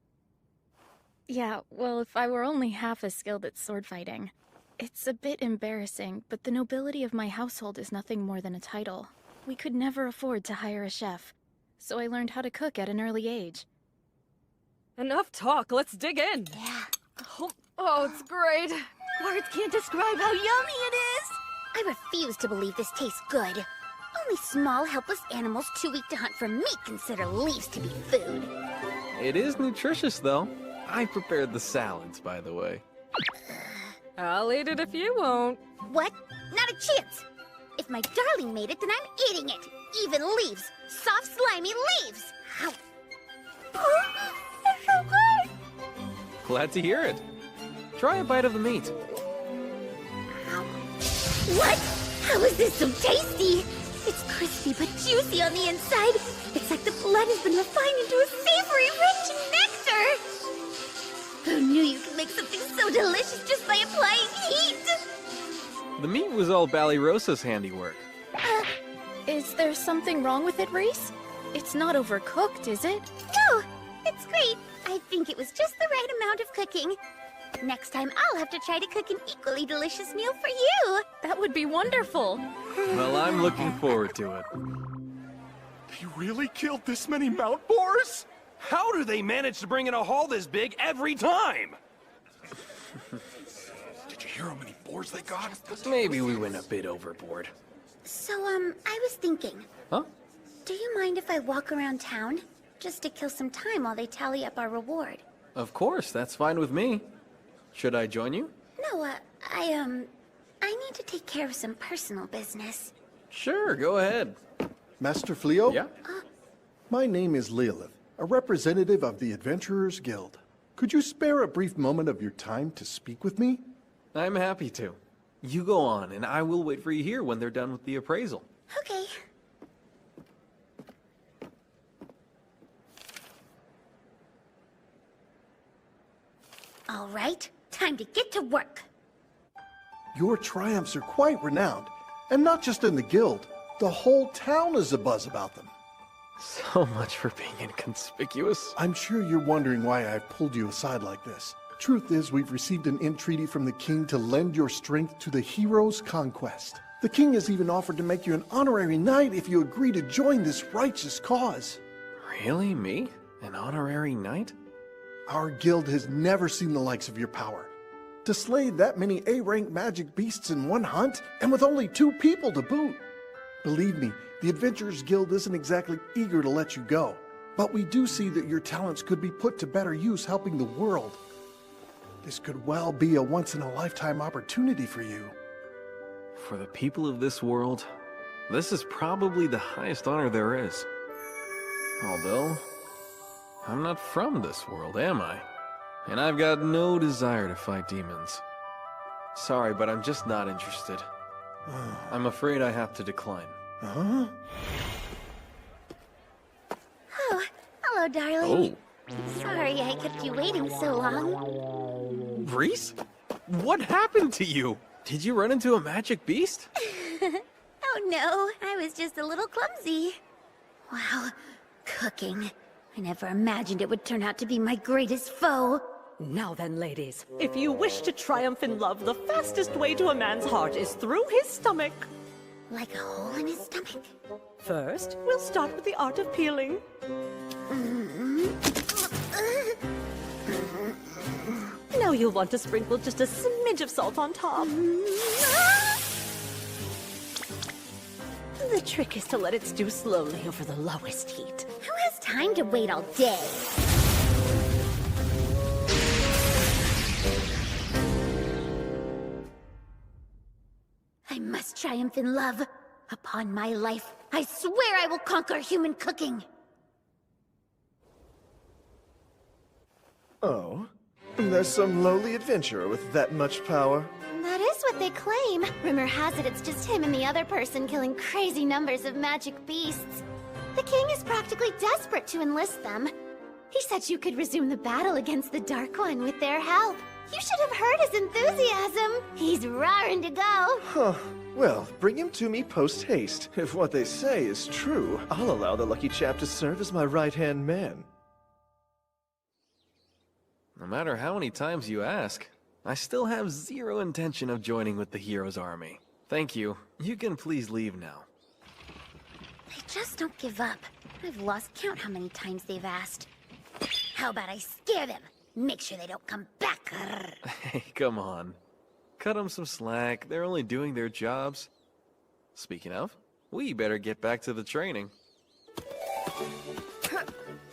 Yeah, well, if I were only half as skilled at sword fighting. It's a bit embarrassing, but the nobility of my household is nothing more than a title. We could never afford to hire a chef, so I learned how to cook at an early age. Enough talk, let's dig in! Yeah. Oh, it's great! Words can't describe how yummy it is! I refuse to believe this tastes good. Only small, helpless animals too weak to hunt for meat consider leaves to be food. It is nutritious, though. I prepared the salads, by the way. I'll eat it if you won't. What? Not a chance! If my darling made it, then I'm eating it! Even leaves! Soft, slimy leaves! Ow. It's so good! Glad to hear it. Try a bite of the meat. What? How is this so tasty? It's crispy but juicy on the inside. It's like the blood has been refined into a savory, rich nectar. Who knew you could make something so delicious just by applying heat? The meat was all Ballyrosa's handiwork. Is there something wrong with it, Reese? It's not overcooked, is it? No, it's great. I think it was just the right amount of cooking. Next time, I'll have to try to cook an equally delicious meal for you. That would be wonderful. Well, I'm looking forward to it. They really killed this many mount boars? How do they manage to bring in a haul this big every time? Did you hear how many boars they got? Maybe we went a bit overboard. So, I was thinking. Huh? Do you mind if I walk around town? Just to kill some time while they tally up our reward. Of course, that's fine with me. Should I join you? No, I need to take care of some personal business. Sure, go ahead. Master Fleo? Yeah? My name is Lilith, a representative of the Adventurers Guild. Could you spare a brief moment of your time to speak with me? I'm happy to. You go on, and I will wait for you here when they're done with the appraisal. Okay. All right, time to get to work. Your triumphs are quite renowned, and not just in the guild. The whole town is abuzz about them. So much for being inconspicuous. I'm sure you're wondering why I've pulled you aside like this. Truth is, we've received an entreaty from the king to lend your strength to the hero's conquest. The king has even offered to make you an honorary knight if you agree to join this righteous cause. Really? Me? An honorary knight? Our guild has never seen the likes of your power. To slay that many A-rank magic beasts in one hunt, and with only 2 people to boot. Believe me, the Adventurers Guild isn't exactly eager to let you go. But we do see that your talents could be put to better use helping the world. This could well be a once-in-a-lifetime opportunity for you. For the people of this world, this is probably the highest honor there is. Although, I'm not from this world, am I? And I've got no desire to fight demons. Sorry, but I'm just not interested. I'm afraid I have to decline. Huh? Oh, hello, darling. Oh. Sorry I kept you waiting so long. Reese? What happened to you? Did you run into a magic beast? Oh no, I was just a little clumsy. Wow, cooking. I never imagined it would turn out to be my greatest foe. Now then, ladies, if you wish to triumph in love, the fastest way to a man's heart is through his stomach. Like a hole in his stomach? First, we'll start with the art of peeling. Now you'll want to sprinkle just a smidge of salt on top. The trick is to let it stew slowly over the lowest heat. Who has time to wait all day? I must triumph in love. Upon my life, I swear I will conquer human cooking. Oh, there's some lowly adventurer with that much power. That is what they claim. Rumor has it it's just him and the other person killing crazy numbers of magic beasts. The king is practically desperate to enlist them. He said you could resume the battle against the Dark One with their help. You should have heard his enthusiasm. He's raring to go. Huh. Well, bring him to me post-haste. If what they say is true, I'll allow the lucky chap to serve as my right-hand man. No matter how many times you ask, I still have zero intention of joining with the hero's army. Thank you. You can please leave now. They just don't give up. I've lost count how many times they've asked. How about I scare them? Make sure they don't come back. Hey, come on. Cut them some slack. They're only doing their jobs. Speaking of, we better get back to the training.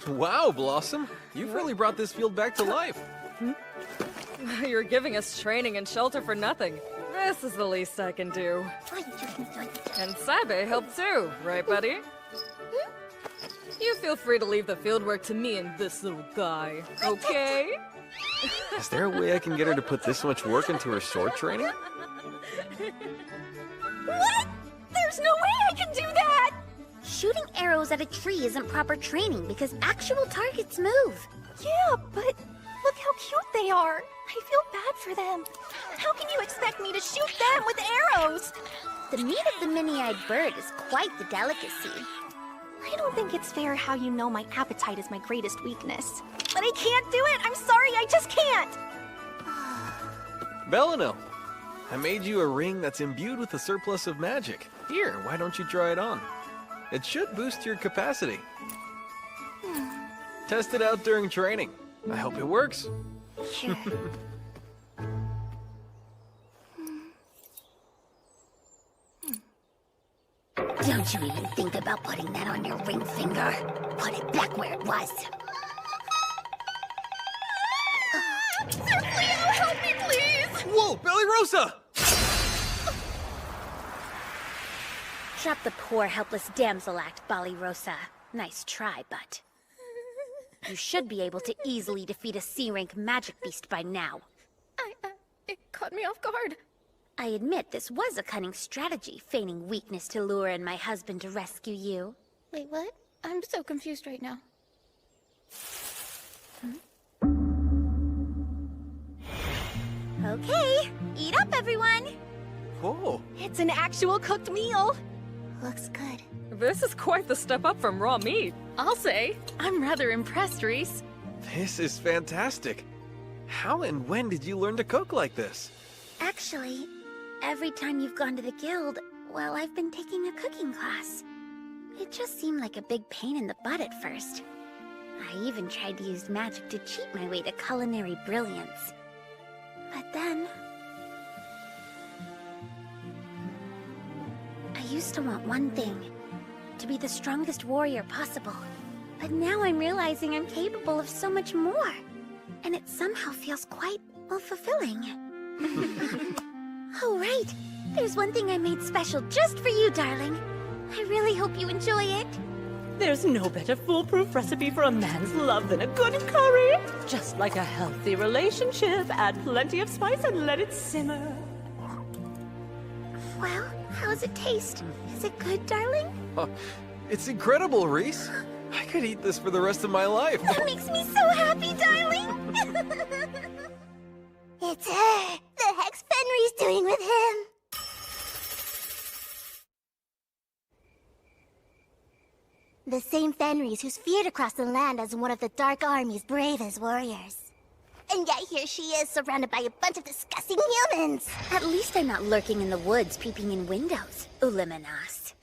Wow, Blossom! You've really brought this field back to life. You're giving us training and shelter for nothing. This is the least I can do. And Sabe helped too, right, buddy? You feel free to leave the fieldwork to me and this little guy, okay? Is there a way I can get her to put this much work into her sword training? What? There's no way I can do that! Shooting arrows at a tree isn't proper training because actual targets move. Yeah, but look how cute they are. I feel bad for them. How can you expect me to shoot them with arrows? The meat of the mini-eyed bird is quite the delicacy. I don't think it's fair how you know my appetite is my greatest weakness. But I can't do it! I'm sorry, I just can't! Belino, I made you a ring that's imbued with a surplus of magic. Here, why don't you try it on? It should boost your capacity. Test it out during training. I hope it works. Sure. Don't you even think about putting that on your ring finger. Put it back where it was. Sir Cleo, help me, please! Whoa, Belly Rosa! Drop the poor, helpless damsel act, Bali Rosa. Nice try, but... You should be able to easily defeat a C-rank magic beast by now. It caught me off guard. I admit this was a cunning strategy, feigning weakness to lure in my husband to rescue you. Wait, what? I'm so confused right now. Okay, eat up, everyone! Oh. It's an actual cooked meal! Looks good. This is quite the step up from raw meat, I'll say. I'm rather impressed, Reese. This is fantastic. How and when did you learn to cook like this? Actually, every time you've gone to the guild, well, I've been taking a cooking class. It just seemed like a big pain in the butt at first. I even tried to use magic to cheat my way to culinary brilliance. But then... I used to want one thing. To be the strongest warrior possible. But now I'm realizing I'm capable of so much more. And it somehow feels quite, well, fulfilling. Oh, right. There's one thing I made special just for you, darling. I really hope you enjoy it. There's no better foolproof recipe for a man's love than a good curry. Just like a healthy relationship, add plenty of spice and let it simmer. Well, how's it taste? Is it good, darling? Oh, it's incredible, Reese. I could eat this for the rest of my life. That makes me so happy, darling. It's her. The heck's Fenrir's doing with him? The same Fenris who's feared across the land as one of the Dark Army's bravest warriors. And yet here she is, surrounded by a bunch of disgusting humans. At least I'm not lurking in the woods, peeping in windows. Uliminas.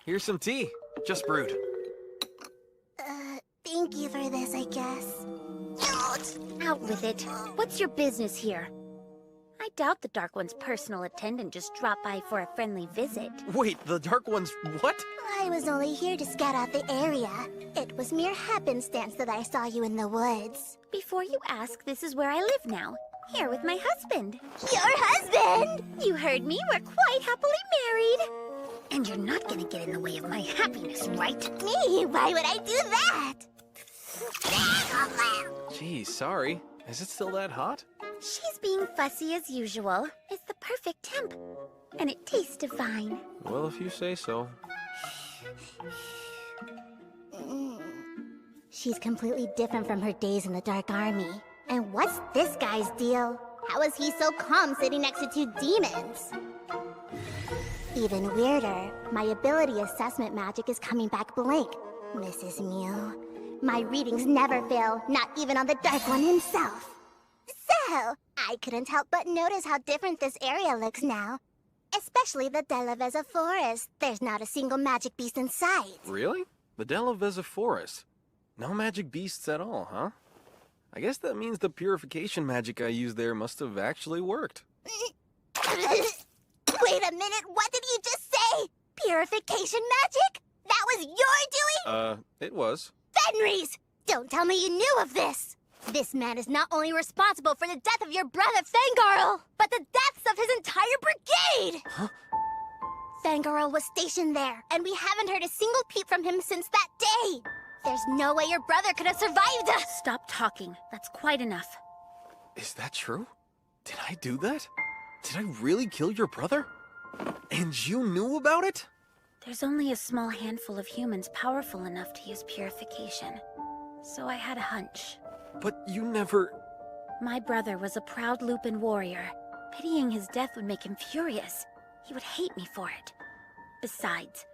Here's some tea. Just brewed. Thank you for this, I guess. Out with it. What's your business here? I doubt the Dark One's personal attendant just dropped by for a friendly visit. Wait, the Dark One's what? I was only here to scout out the area. It was mere happenstance that I saw you in the woods. Before you ask, this is where I live now. Here with my husband. Your husband? You heard me, we're quite happily married. And you're not gonna get in the way of my happiness, right? Me? Why would I do that? Geez, sorry. Is it still that hot? She's being fussy as usual. It's the perfect temp. And it tastes divine. Well, if you say so. She's completely different from her days in the Dark Army. And what's this guy's deal? How is he so calm sitting next to two demons? Even weirder, my ability assessment magic is coming back blank, Mrs. Mew. My readings never fail, not even on the Dark One himself. So, I couldn't help but notice how different this area looks now. Especially the Delavezza Forest. There's not a single magic beast in sight. Really? The Delavezza Forest? No magic beasts at all, huh? I guess that means the purification magic I used there must have actually worked. Wait a minute, what did you just say? Purification magic? That was your doing? It was. Fenris! Don't tell me you knew of this! This man is not only responsible for the death of your brother Fangarl, but the deaths of his entire brigade! Huh? Fangarl was stationed there, and we haven't heard a single peep from him since that day! There's no way your brother could have survived us! Stop talking. That's quite enough. Is that true? Did I do that? Did I really kill your brother? And you knew about it? There's only a small handful of humans powerful enough to use purification. So I had a hunch. But you never... My brother was a proud Lupin warrior. Pitying his death would make him furious. He would hate me for it. Besides,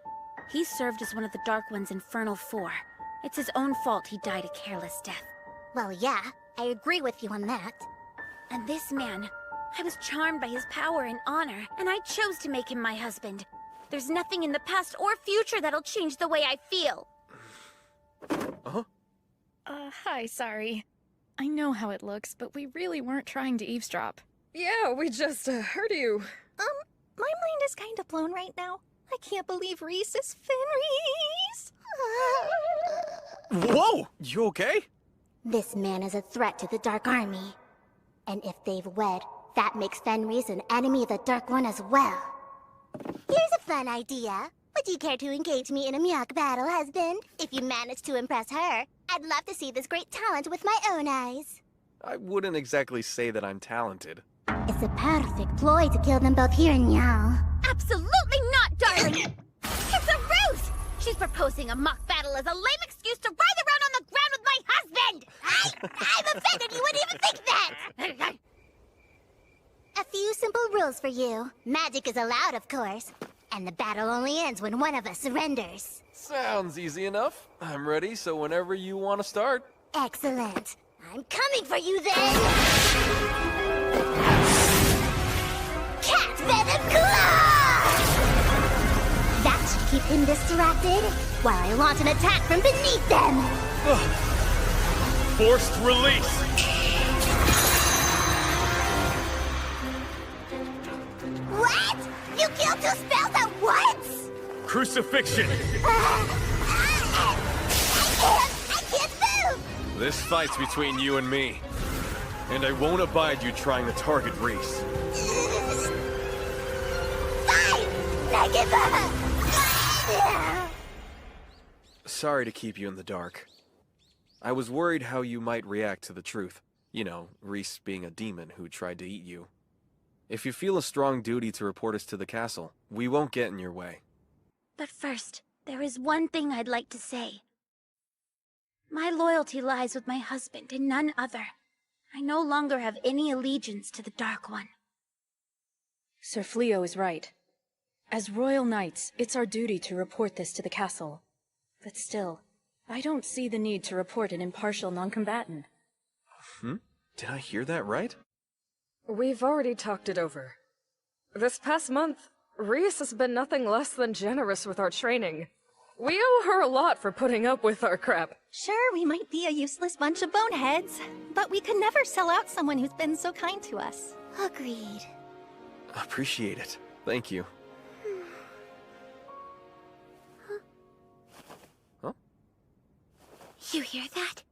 he served as one of the Dark One's Infernal Four. It's his own fault he died a careless death. Well, yeah, I agree with you on that. And this man, I was charmed by his power and honor, and I chose to make him my husband. There's nothing in the past or future that'll change the way I feel. Uh-huh. Hi, sorry. I know how it looks, but we really weren't trying to eavesdrop. Yeah, we just heard you. My mind is kind of blown right now. I can't believe Reese is Fenris. Whoa! You okay? This man is a threat to the Dark Army. And if they've wed, that makes Fenris an enemy of the Dark One as well. Here's a fun idea. Would you care to engage me in a Miyok battle, husband? If you manage to impress her, I'd love to see this great talent with my own eyes. I wouldn't exactly say that I'm talented. It's a perfect ploy to kill them both here and now. Absolutely not, darling! It's a ruse! She's proposing a mock battle as a lame excuse to ride around on the ground with my husband! I'm offended you wouldn't even think that! A few simple rules for you. Magic is allowed, of course. And the battle only ends when one of us surrenders. Sounds easy enough. I'm ready, so whenever you want to start. Excellent. I'm coming for you then! Cat Venom Claw! That should keep him distracted, while I launch an attack from beneath them! Forced release! What? You killed two spells at once? Crucifixion! I can't move! This fight's between you and me. And I won't abide you trying to target Reese. Fine! Make it Sorry to keep you in the dark. I was worried how you might react to the truth. You know, Reese being a demon who tried to eat you. If you feel a strong duty to report us to the castle, we won't get in your way. But first, there is one thing I'd like to say. My loyalty lies with my husband and none other. I no longer have any allegiance to the Dark One. Sir Fleo is right. As royal knights, it's our duty to report this to the castle. But still, I don't see the need to report an impartial non-combatant. Did I hear that right? We've already talked it over. This past month, Reese has been nothing less than generous with our training. We owe her a lot for putting up with our crap. Sure, we might be a useless bunch of boneheads, but we could never sell out someone who's been so kind to us. Agreed. Appreciate it. Thank you. Huh? You hear that?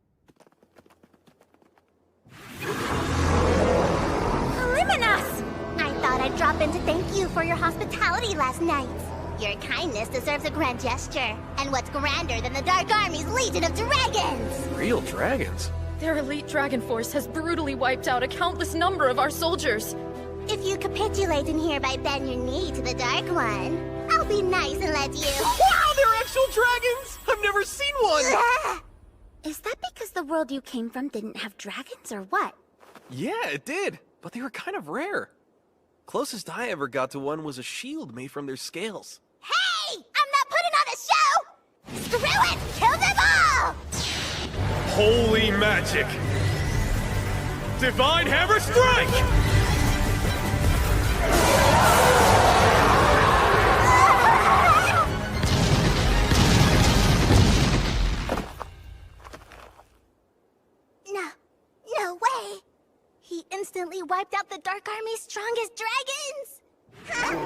Luminous! I thought I'd drop in to thank you for your hospitality last night. Your kindness deserves a grand gesture. And what's grander than the Dark Army's legion of dragons? Real dragons? Their elite dragon force has brutally wiped out a countless number of our soldiers. If you capitulate and hereby bend your knee to the Dark One, I'll be nice and let you... Wow, they're actual dragons! I've never seen one! Is that because the world you came from didn't have dragons, or what? Yeah, it did, but they were kind of rare. Closest I ever got to one was a shield made from their scales. Hey! I'm not putting on a show! Screw it! Kill them all! Holy magic! Divine Hammer Strike! No way! He instantly wiped out the Dark Army's strongest dragons! Huh?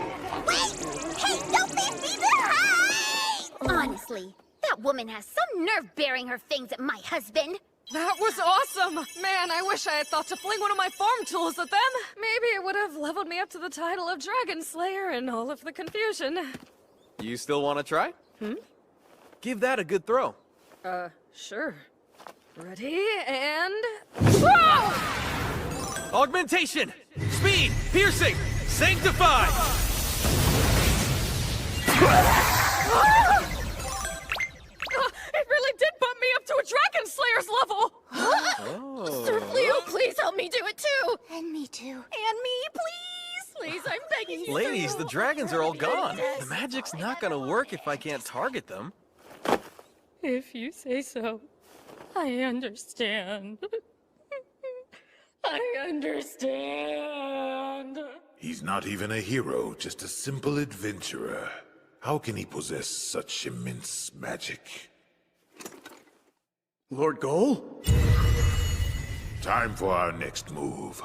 Wait! Hey, don't leave me behind! Honestly, that woman has some nerve bearing her fangs at my husband. That was awesome! Man, I wish I had thought to fling one of my farm tools at them! Maybe it would have leveled me up to the title of Dragon Slayer in all of the confusion. You still want to try? Give that a good throw. Sure. Ready, and... Whoa! Augmentation! Speed! Piercing! Sanctify! It really did bump me up to a Dragon Slayer's level! Oh. Sir Fleo, please help me do it too! And me too. And me, please! Please, I'm begging you. Ladies, the dragons are all gone. The magic's not gonna work if I can't target them. If you say so. I understand. I understand. He's not even a hero, just a simple adventurer. How can he possess such immense magic? Lord Goal? Time for our next move.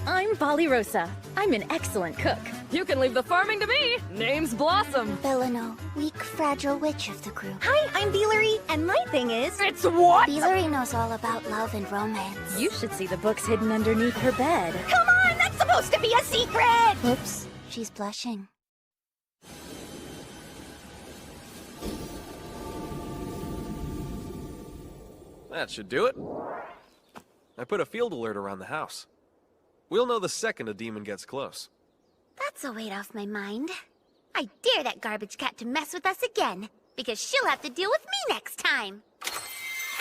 I'm Rosa. I'm an excellent cook. You can leave the farming to me. Name's Blossom. Belano, weak, fragile witch of the group. Hi, I'm Beelery, and my thing is... It's what? Beelery knows all about love and romance. You should see the books hidden underneath her bed. Come on, that's supposed to be a secret! Whoops, she's blushing. That should do it. I put a field alert around the house. We'll know the second a demon gets close. That's a weight off my mind. I dare that garbage cat to mess with us again, because she'll have to deal with me next time.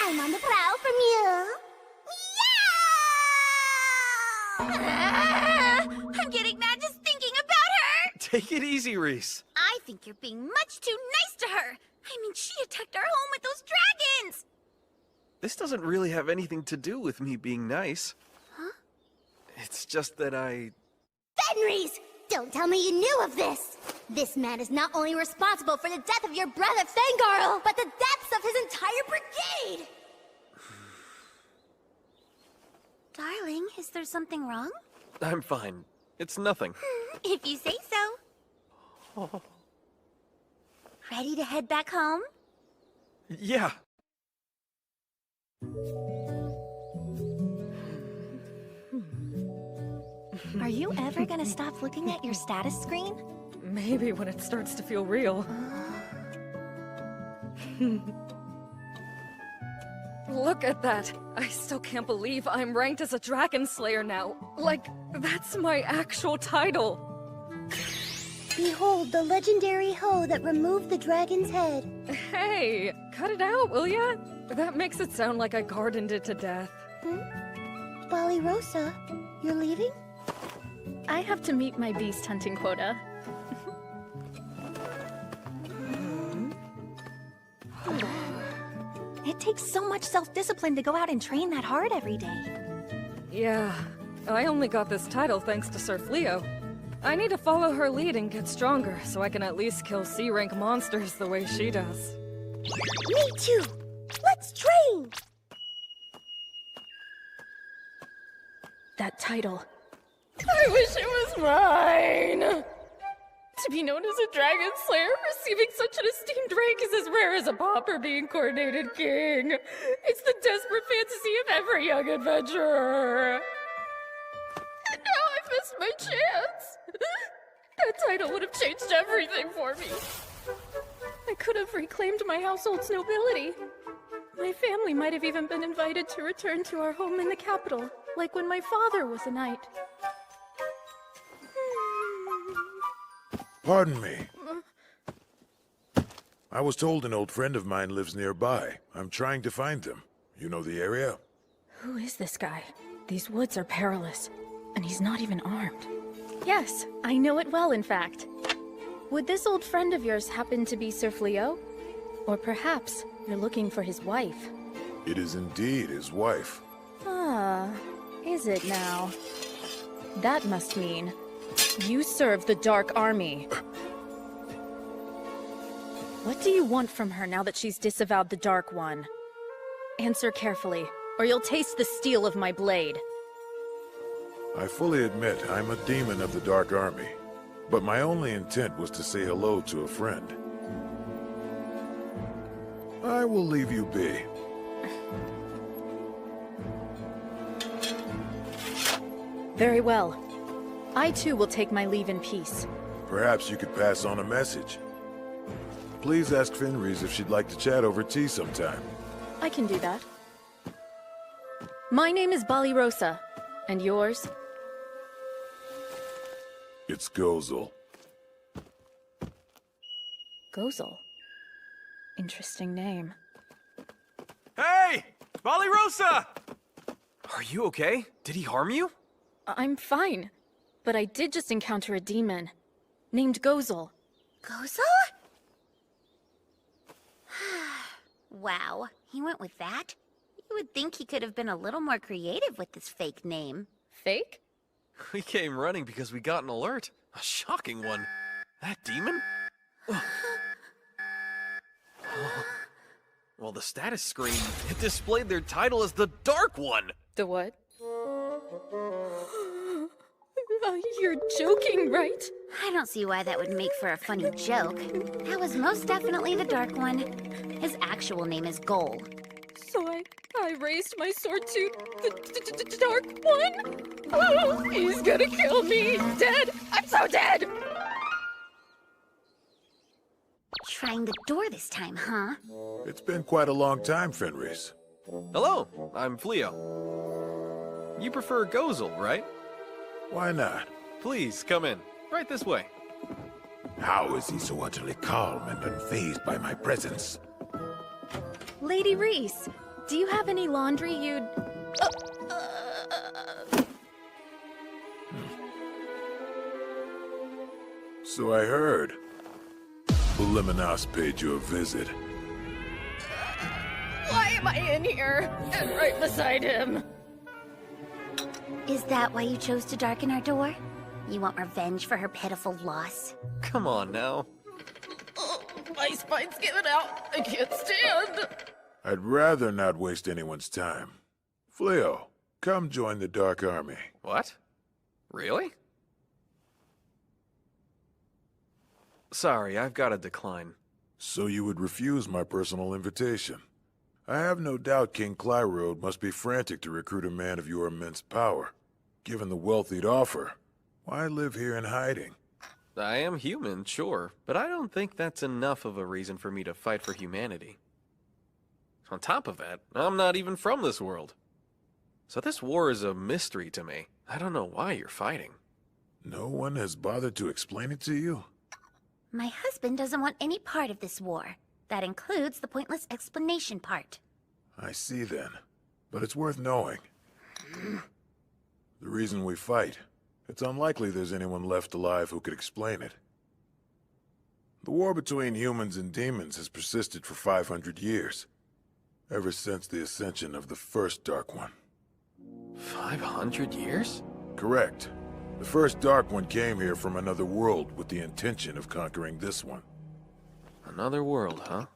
I'm on the prowl from you. Yeah! I'm getting mad just thinking about her! Take it easy, Reese. I think you're being much too nice to her. I mean, she attacked our home with those dragons! This doesn't really have anything to do with me being nice. Huh? It's just that Fenris! Don't tell me you knew of this! This man is not only responsible for the death of your brother Fengarl, but the deaths of his entire brigade! Darling, is there something wrong? I'm fine. It's nothing. If you say so. Ready to head back home? Yeah. Are you ever gonna stop looking at your status screen? Maybe when it starts to feel real. Look at that! I still can't believe I'm ranked as a Dragon Slayer now. Like, that's my actual title. Behold the legendary hoe that removed the dragon's head. Hey, cut it out, will ya? That makes it sound like I gardened it to death. Bali Rosa, you're leaving? I have to meet my beast hunting quota. It takes so much self-discipline to go out and train that hard every day. Yeah, I only got this title thanks to Sir Fleo. I need to follow her lead and get stronger so I can at least kill C-rank monsters the way she does. Me too! Let's train! That title. I wish it was mine! To be known as a Dragon Slayer, receiving such an esteemed rank is as rare as a pauper being coronated king. It's the desperate fantasy of every young adventurer. And now I've missed my chance. That title would have changed everything for me. I could have reclaimed my household's nobility. My family might have even been invited to return to our home in the capital, like when my father was a knight. Pardon me. I was told an old friend of mine lives nearby. I'm trying to find them. You know the area? Who is this guy? These woods are perilous, and he's not even armed. Yes, I know it well, in fact. Would this old friend of yours happen to be Sir Fleo? Or perhaps you're looking for his wife? It is indeed his wife. Ah, is it now? That must mean you serve the Dark Army. What do you want from her now that she's disavowed the Dark One? Answer carefully, or you'll taste the steel of my blade. I fully admit I'm a demon of the Dark Army, but my only intent was to say hello to a friend. I will leave you be. Very well. I too will take my leave in peace. Perhaps you could pass on a message. Please ask Fenris if she'd like to chat over tea sometime. I can do that. My name is Bali Rosa, and yours? It's Gozel. Gozel. Interesting name. Hey! Bali Rosa! Are you okay? Did he harm you? I'm fine, but I did just encounter a demon named Gozel. Gozel? Wow, he went with that? You would think he could have been a little more creative with this fake name. Fake? We came running because we got an alert. A shocking one. That demon? Well, the status screen, it displayed their title as the Dark One. The what? You're joking, right? I don't see why that would make for a funny joke. That was most definitely the Dark One. His actual name is Gol. So I raised my sword to the Dark One? Oh, he's gonna kill me! Dead! I'm so dead! Trying the door this time, huh? It's been quite a long time, Fenris. Hello, I'm Fleo. You prefer Gozel, right? Why not? Please, come in. Right this way. How is he so utterly calm and unfazed by my presence? Lady Reese, do you have any laundry you'd... So I heard. Bulimenos paid you a visit. Why am I in here? And right beside him? Is that why you chose to darken our door? You want revenge for her pitiful loss? Come on now. Oh, my spine's giving out. I can't stand. I'd rather not waste anyone's time. Fleo, come join the Dark Army. What? Really? Sorry, I've got to decline. So you would refuse my personal invitation? I have no doubt King Clyrode must be frantic to recruit a man of your immense power. Given the wealth he'd offer, why live here in hiding? I am human, sure, but I don't think that's enough of a reason for me to fight for humanity. On top of that, I'm not even from this world. So this war is a mystery to me. I don't know why you're fighting. No one has bothered to explain it to you? My husband doesn't want any part of this war. That includes the pointless explanation part. I see then. But it's worth knowing. The reason we fight, it's unlikely there's anyone left alive who could explain it. The war between humans and demons has persisted for 500 years. Ever since the ascension of the first Dark One. 500 years? Correct. The first Dark One came here from another world with the intention of conquering this one. Another world, huh?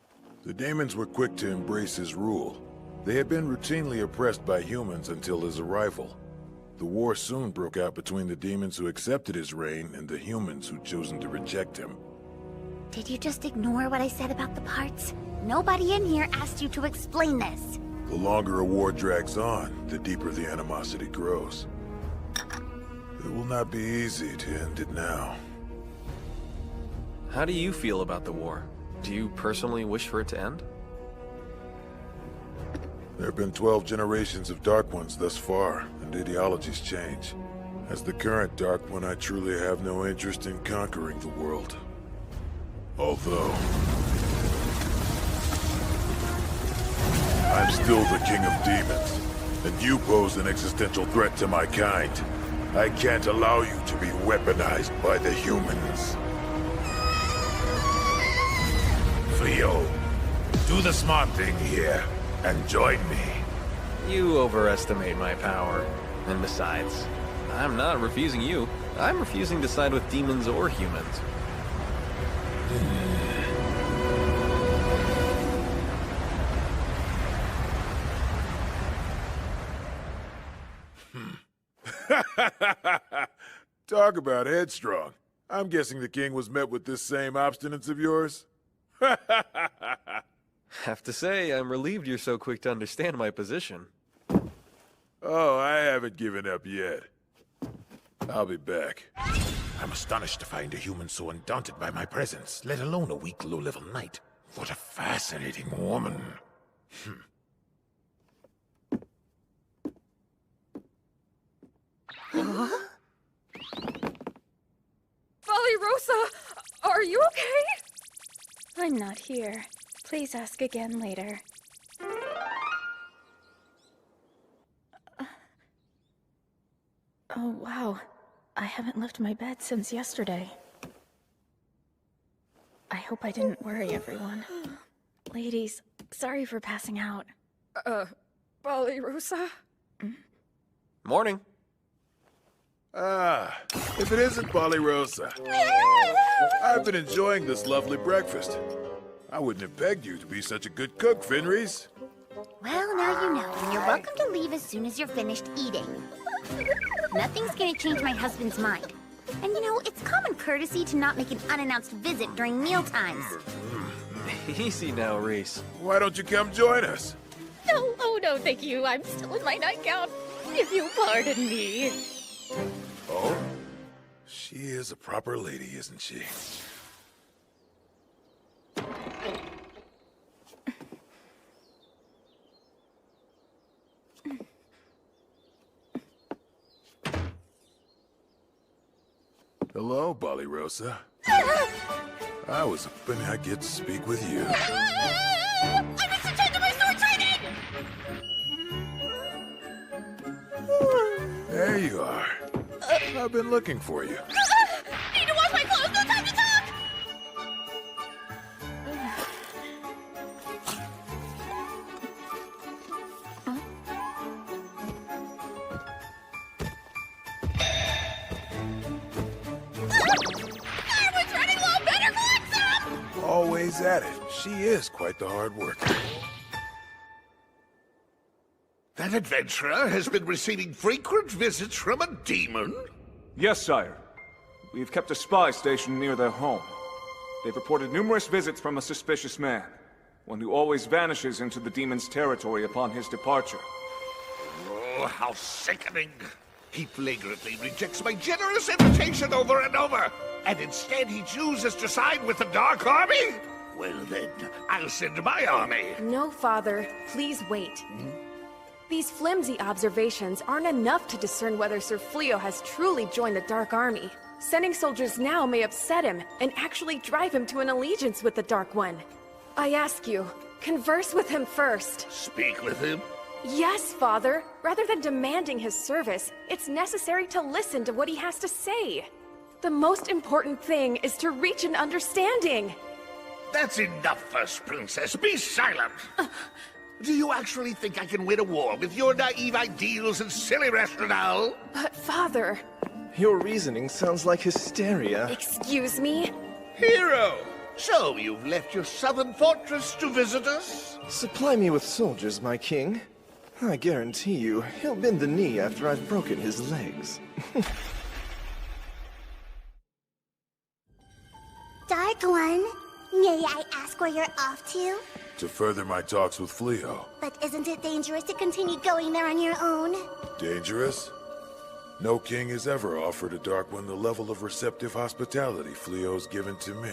The demons were quick to embrace his rule. They had been routinely oppressed by humans until his arrival. The war soon broke out between the demons who accepted his reign and the humans who'd chosen to reject him. Did you just ignore what I said about the parts? Nobody in here asked you to explain this. The longer a war drags on, the deeper the animosity grows. It will not be easy to end it now. How do you feel about the war? Do you personally wish for it to end? There have been 12 generations of Dark Ones thus far, and ideologies change. As the current Dark One, I truly have no interest in conquering the world. Although... I'm still the King of Demons, and you pose an existential threat to my kind. I can't allow you to be weaponized by the humans. Theo, do the smart thing here, and join me. You overestimate my power. And besides, I'm not refusing you. I'm refusing to side with demons or humans. Talk about headstrong. I'm guessing the king was met with this same obstinance of yours? Have to say, I'm relieved you're so quick to understand my position. Oh, I haven't given up yet. I'll be back. I'm astonished to find a human so undaunted by my presence, let alone a weak, low-level knight. What a fascinating woman. Rosa, are you okay? I'm not here. Please ask again later. Oh, wow. I haven't left my bed since yesterday. I hope I didn't worry everyone. Ladies, sorry for passing out. Rosa? Morning. Ah, if it isn't Rosa. I've been enjoying this lovely breakfast. I wouldn't have pegged you to be such a good cook, Fenris. Well, now you know, and you're welcome to leave as soon as you're finished eating. Nothing's gonna change my husband's mind. And you know, it's common courtesy to not make an unannounced visit during mealtimes. Easy now, Reese. Why don't you come join us? No, oh no, thank you. I'm still in my nightgown. If you pardon me. Oh? She is a proper lady, isn't she? Hello, Rosa. I was hoping I'd get to speak with you. I missed a chance of my sword training! There you are. I've been looking for you. Need to wash my clothes, no time to talk! I was running low, better collect some! Always at it. She is quite the hard worker. That adventurer has been receiving frequent visits from a demon? Yes, sire. We've kept a spy stationed near their home. They've reported numerous visits from a suspicious man. One who always vanishes into the demon's territory upon his departure. Oh, how sickening! He flagrantly rejects my generous invitation over and over, and instead he chooses to side with the Dark Army? Well then, I'll send my army. No, Father. Please wait. These flimsy observations aren't enough to discern whether Sir Fleo has truly joined the Dark Army. Sending soldiers now may upset him and actually drive him to an allegiance with the Dark One. I ask you, converse with him first. Speak with him? Yes, Father. Rather than demanding his service, it's necessary to listen to what he has to say. The most important thing is to reach an understanding. That's enough, First Princess. Be silent! Do you actually think I can win a war with your naive ideals and silly rationale? But, Father... Your reasoning sounds like hysteria. Excuse me? Hero! So you've left your southern fortress to visit us? Supply me with soldiers, my king. I guarantee you, he'll bend the knee after I've broken his legs. Dark One, may I ask where you're off to? To further my talks with Fleo. But isn't it dangerous to continue going there on your own? Dangerous? No king has ever offered a Dark One the level of receptive hospitality Fleo's given to me.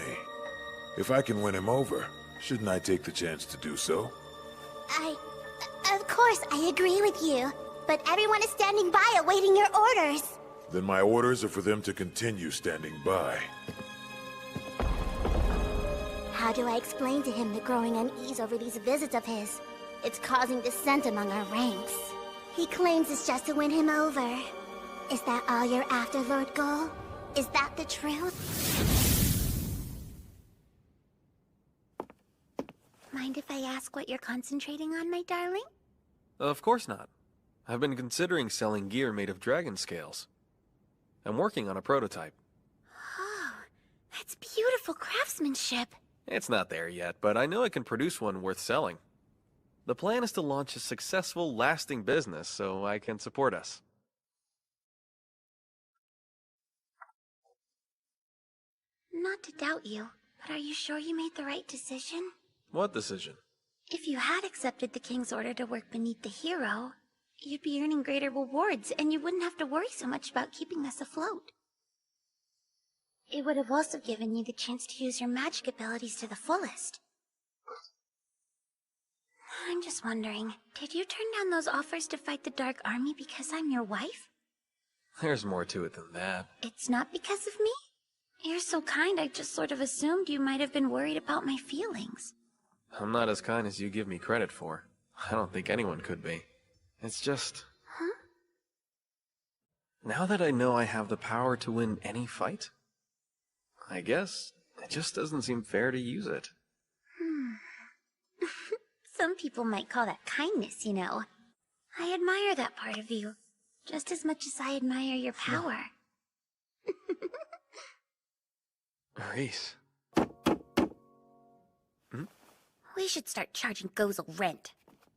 If I can win him over, shouldn't I take the chance to do so? Of course, I agree with you. But everyone is standing by awaiting your orders. Then my orders are for them to continue standing by. How do I explain to him the growing unease over these visits of his? It's causing dissent among our ranks. He claims it's just to win him over. Is that all you're after, Lord Gull? Is that the truth? Mind if I ask what you're concentrating on, my darling? Of course not. I've been considering selling gear made of dragon scales. I'm working on a prototype. Oh, that's beautiful craftsmanship. It's not there yet, but I know I can produce one worth selling. The plan is to launch a successful, lasting business so I can support us. Not to doubt you, but are you sure you made the right decision? What decision? If you had accepted the king's order to work beneath the hero, you'd be earning greater rewards, and you wouldn't have to worry so much about keeping us afloat. It would have also given you the chance to use your magic abilities to the fullest. I'm just wondering, did you turn down those offers to fight the Dark Army because I'm your wife? There's more to it than that. It's not because of me? You're so kind, I just sort of assumed you might have been worried about my feelings. I'm not as kind as you give me credit for. I don't think anyone could be. It's just... Huh? Now that I know I have the power to win any fight, I guess it just doesn't seem fair to use it. Some people might call that kindness, you know. I admire that part of you, just as much as I admire your power. Reese. We should start charging Gozel rent.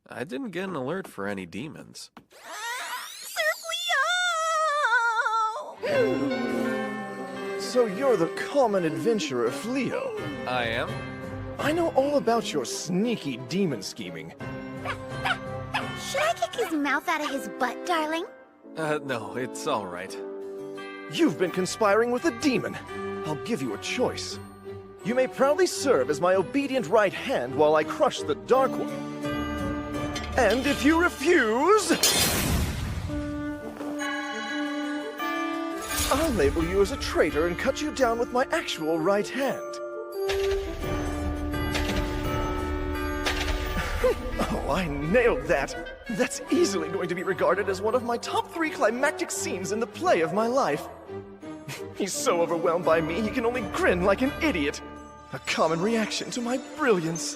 I didn't get an alert for any demons. So you're the common adventurer, Fleo. I am? I know all about your sneaky demon scheming. Should I kick his mouth out of his butt, darling? No, it's all right. You've been conspiring with a demon. I'll give you a choice. You may proudly serve as my obedient right hand while I crush the Dark One. And if you refuse... I'll label you as a traitor and cut you down with my actual right hand. Oh, I nailed that. That's easily going to be regarded as one of my top 3 climactic scenes in the play of my life. He's so overwhelmed by me, he can only grin like an idiot. A common reaction to my brilliance.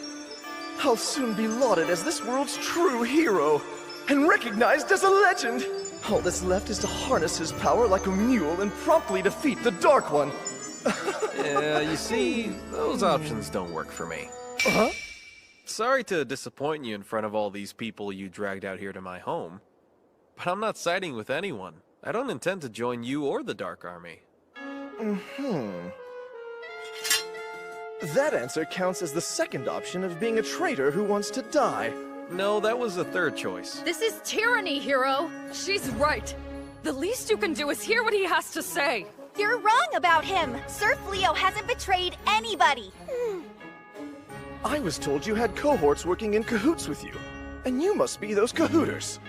I'll soon be lauded as this world's true hero, and recognized as a legend. All that's left is to harness his power like a mule and promptly defeat the Dark One. Yeah, you see, those options don't work for me. Huh? Sorry to disappoint you in front of all these people you dragged out here to my home, but I'm not siding with anyone. I don't intend to join you or the Dark Army. That answer counts as the second option of being a traitor who wants to die. No, that was the third choice. This is tyranny, Hero! She's right. The least you can do is hear what he has to say. You're wrong about him! Sir Fleo hasn't betrayed anybody! I was told you had cohorts working in cahoots with you, and you must be those cahooters.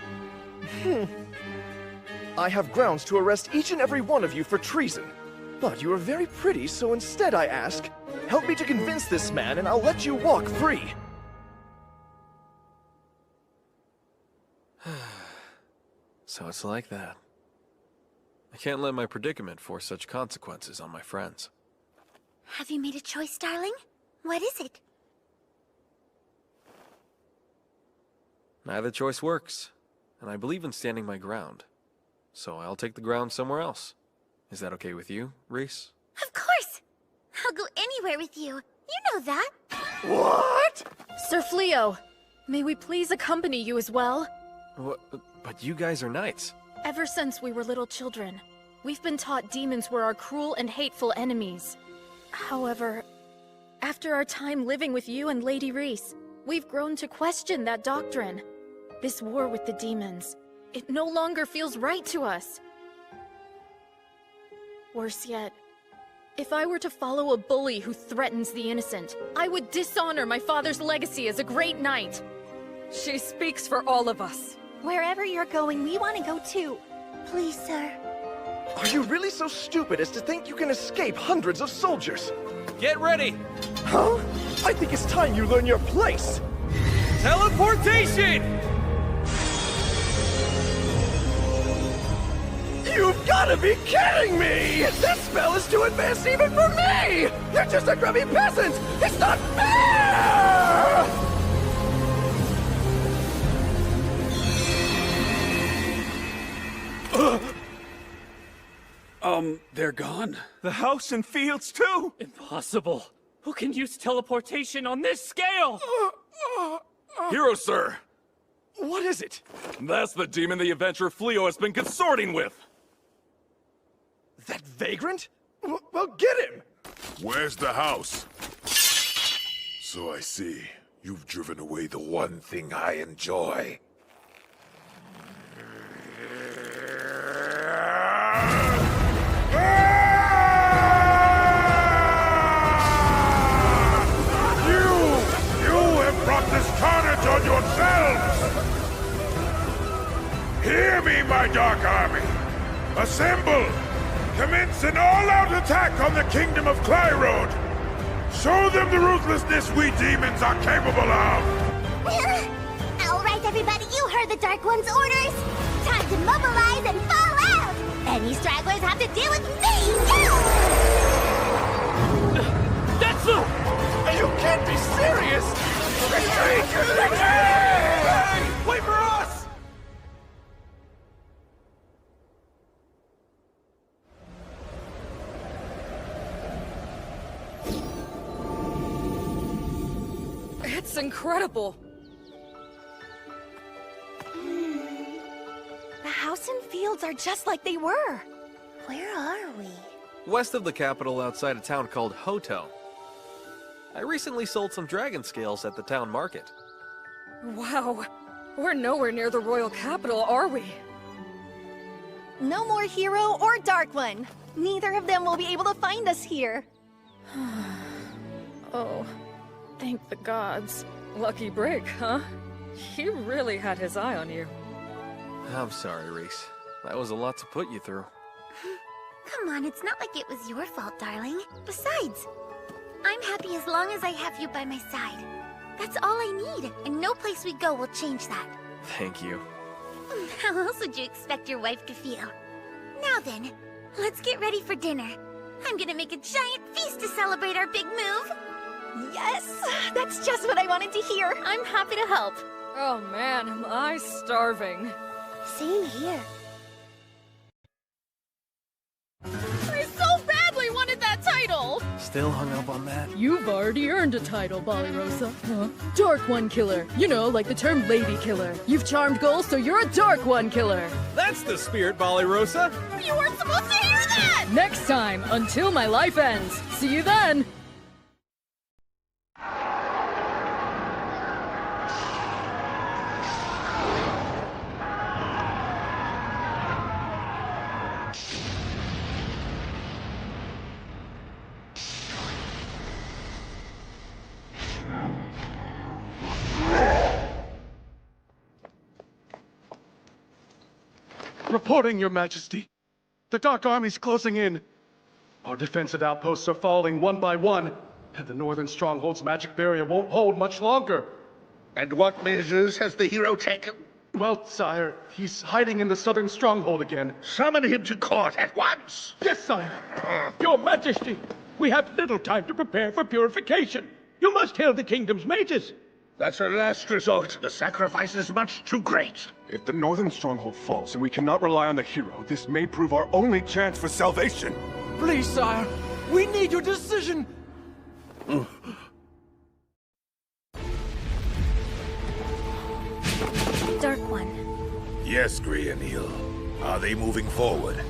I have grounds to arrest each and every one of you for treason. But you are very pretty, so instead I ask, help me to convince this man and I'll let you walk free. So it's like that. I can't let my predicament force such consequences on my friends. Have you made a choice, darling? What is it? Neither choice works, and I believe in standing my ground. So I'll take the ground somewhere else. Is that okay with you, Reese? Of course! I'll go anywhere with you. You know that. What? Sir Fleo, may we please accompany you as well? But you guys are knights. Ever since we were little children, we've been taught demons were our cruel and hateful enemies. However, after our time living with you and Lady Reese, we've grown to question that doctrine. This war with the demons, it no longer feels right to us. Worse yet, if I were to follow a bully who threatens the innocent, I would dishonor my father's legacy as a great knight. She speaks for all of us. Wherever you're going, we want to go too. Please, sir. Are you really so stupid as to think you can escape hundreds of soldiers? Get ready! Huh? I think it's time you learn your place! Teleportation! You've gotta be kidding me! This spell is too advanced even for me! You're just a grubby peasant! It's not fair! They're gone? The house and fields, too? Impossible. Who can use teleportation on this scale? Hero, sir! What is it? That's the demon the adventurer Fleo has been consorting with! That vagrant? Well, get him! Where's the house? So I see. You've driven away the one thing I enjoy. Carnage on yourselves! Hear me, my Dark Army! Assemble! Commence an all-out attack on the Kingdom of Clyrode! Show them the ruthlessness we demons are capable of! All right, everybody, you heard the Dark One's orders! Time to mobilize and fall out! Any stragglers have to deal with me! That's so! You can't be serious! Retreat! Retreat! Wait for us! It's incredible! The house and fields are just like they were. Where are we? West of the capital, outside a town called Hotel. I recently sold some dragon scales at the town market. Wow, we're nowhere near the royal capital, are we? No more Hero or Dark One. Neither of them will be able to find us here. Oh, thank the gods. Lucky break, huh? He really had his eye on you. I'm sorry, Reese. That was a lot to put you through. Come on, it's not like it was your fault, darling. Besides, I'm happy as long as I have you by my side. That's all I need, and no place we go will change that. Thank you. How else would you expect your wife to feel? Now then, let's get ready for dinner. I'm gonna make a giant feast to celebrate our big move. Yes! That's just what I wanted to hear. I'm happy to help. Oh man, am I starving. Same here. I so badly wanted that title! Still hung up on that? You've already earned a title, Ballyrosa. Huh? Dark One Killer. You know, like the term Lady Killer. You've charmed goals, so you're a Dark One Killer. That's the spirit, Ballyrosa! You weren't supposed to hear that! Next time, until my life ends. See you then! Reporting, Your Majesty. The Dark Army's closing in. Our defensive outposts are falling one by one, and the northern stronghold's magic barrier won't hold much longer. And what measures has the hero taken? Well, sire, he's hiding in the southern stronghold again. Summon him to court at once! Yes, sire! Your Majesty, we have little time to prepare for purification. You must hail the kingdom's mages. That's our last resort. The sacrifice is much too great. If the northern stronghold falls and we cannot rely on the hero, this may prove our only chance for salvation. Please, sire, we need your decision. Dark One. Yes, Grianil. Are they moving forward?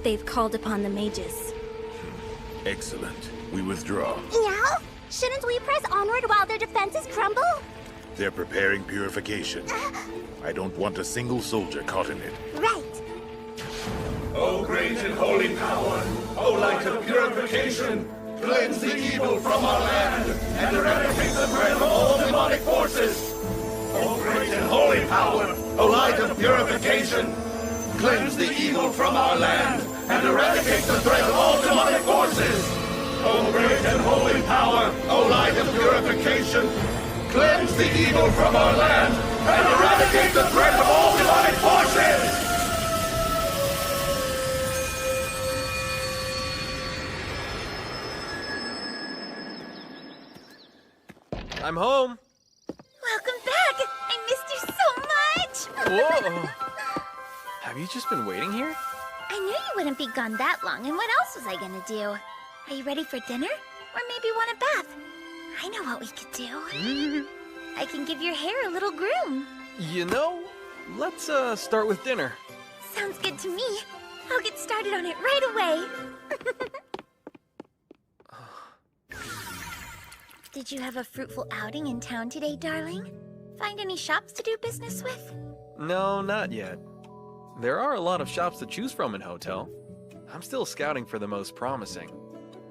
They've called upon the mages. Excellent. We withdraw. Yeah? Shouldn't we press onward while their defenses crumble? They're preparing purification. I don't want a single soldier caught in it. Right. O great and holy power, O light of purification, cleanse the evil from our land and eradicate the threat of all demonic forces. O great and holy power, O light of purification, cleanse the evil from our land and eradicate the threat of all demonic forces. O great and holy power, O light of purification, cleanse the evil from our land and eradicate the threat of all demonic forces! I'm home. Welcome back! I missed you so much! Whoa! Have you just been waiting here? I knew you wouldn't be gone that long, and what else was I gonna do? Are you ready for dinner? Or maybe want a bath? I know what we could do. I can give your hair a little groom. You know, let's start with dinner. Sounds good to me. I'll get started on it right away. Did you have a fruitful outing in town today, darling? Find any shops to do business with? No, not yet. There are a lot of shops to choose from in Hotel. I'm still scouting for the most promising.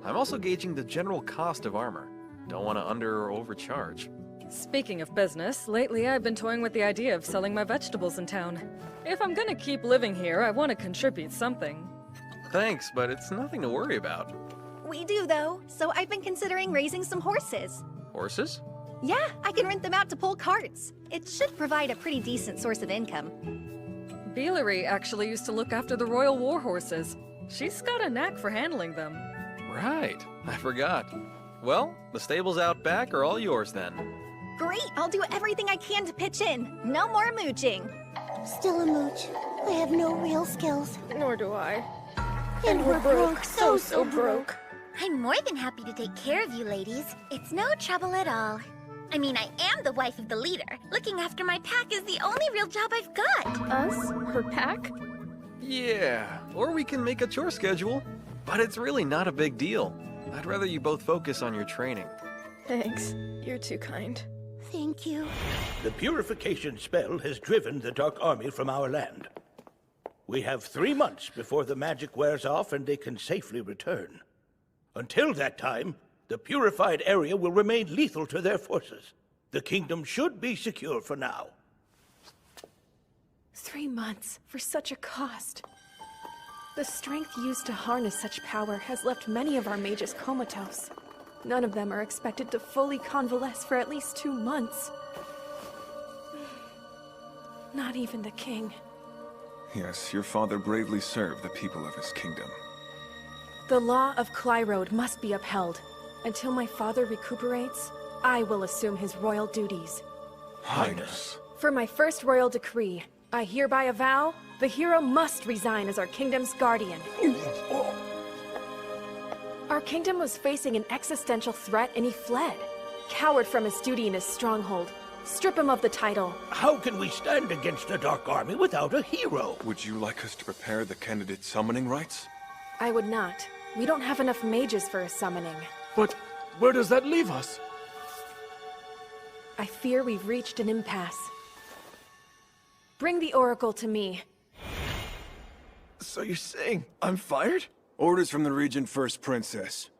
I'm also gauging the general cost of armor. Don't want to under or overcharge. Speaking of business, lately I've been toying with the idea of selling my vegetables in town. If I'm gonna keep living here, I want to contribute something. Thanks, but it's nothing to worry about. We do, though, so I've been considering raising some horses. Horses? Yeah, I can rent them out to pull carts. It should provide a pretty decent source of income. Beelery actually used to look after the royal war horses. She's got a knack for handling them. Right, I forgot. Well, the stables out back are all yours then. Great, I'll do everything I can to pitch in. No more mooching. Still a mooch. I have no real skills. Nor do I. And we're broke, so broke. I'm more than happy to take care of you ladies. It's no trouble at all. I mean, I am the wife of the leader. Looking after my pack is the only real job I've got. Us? Her pack? Yeah, or we can make a chore schedule. But it's really not a big deal. I'd rather you both focus on your training. Thanks. You're too kind. Thank you. The purification spell has driven the Dark Army from our land. We have 3 months before the magic wears off and they can safely return. Until that time, the purified area will remain lethal to their forces. The kingdom should be secure for now. 3 months for such a cost. The strength used to harness such power has left many of our mages comatose. None of them are expected to fully convalesce for at least 2 months. Not even the king. Yes, your father bravely served the people of his kingdom. The law of Clyrode must be upheld. Until my father recuperates, I will assume his royal duties. Highness. For my first royal decree, I hereby avow the hero must resign as our kingdom's guardian. Our kingdom was facing an existential threat and he fled. Cowered from his duty in his stronghold. Strip him of the title. How can we stand against the Dark Army without a hero? Would you like us to prepare the candidate summoning rites? I would not. We don't have enough mages for a summoning. But where does that leave us? I fear we've reached an impasse. Bring the Oracle to me. So you're saying I'm fired? Orders from the Regent First Princess.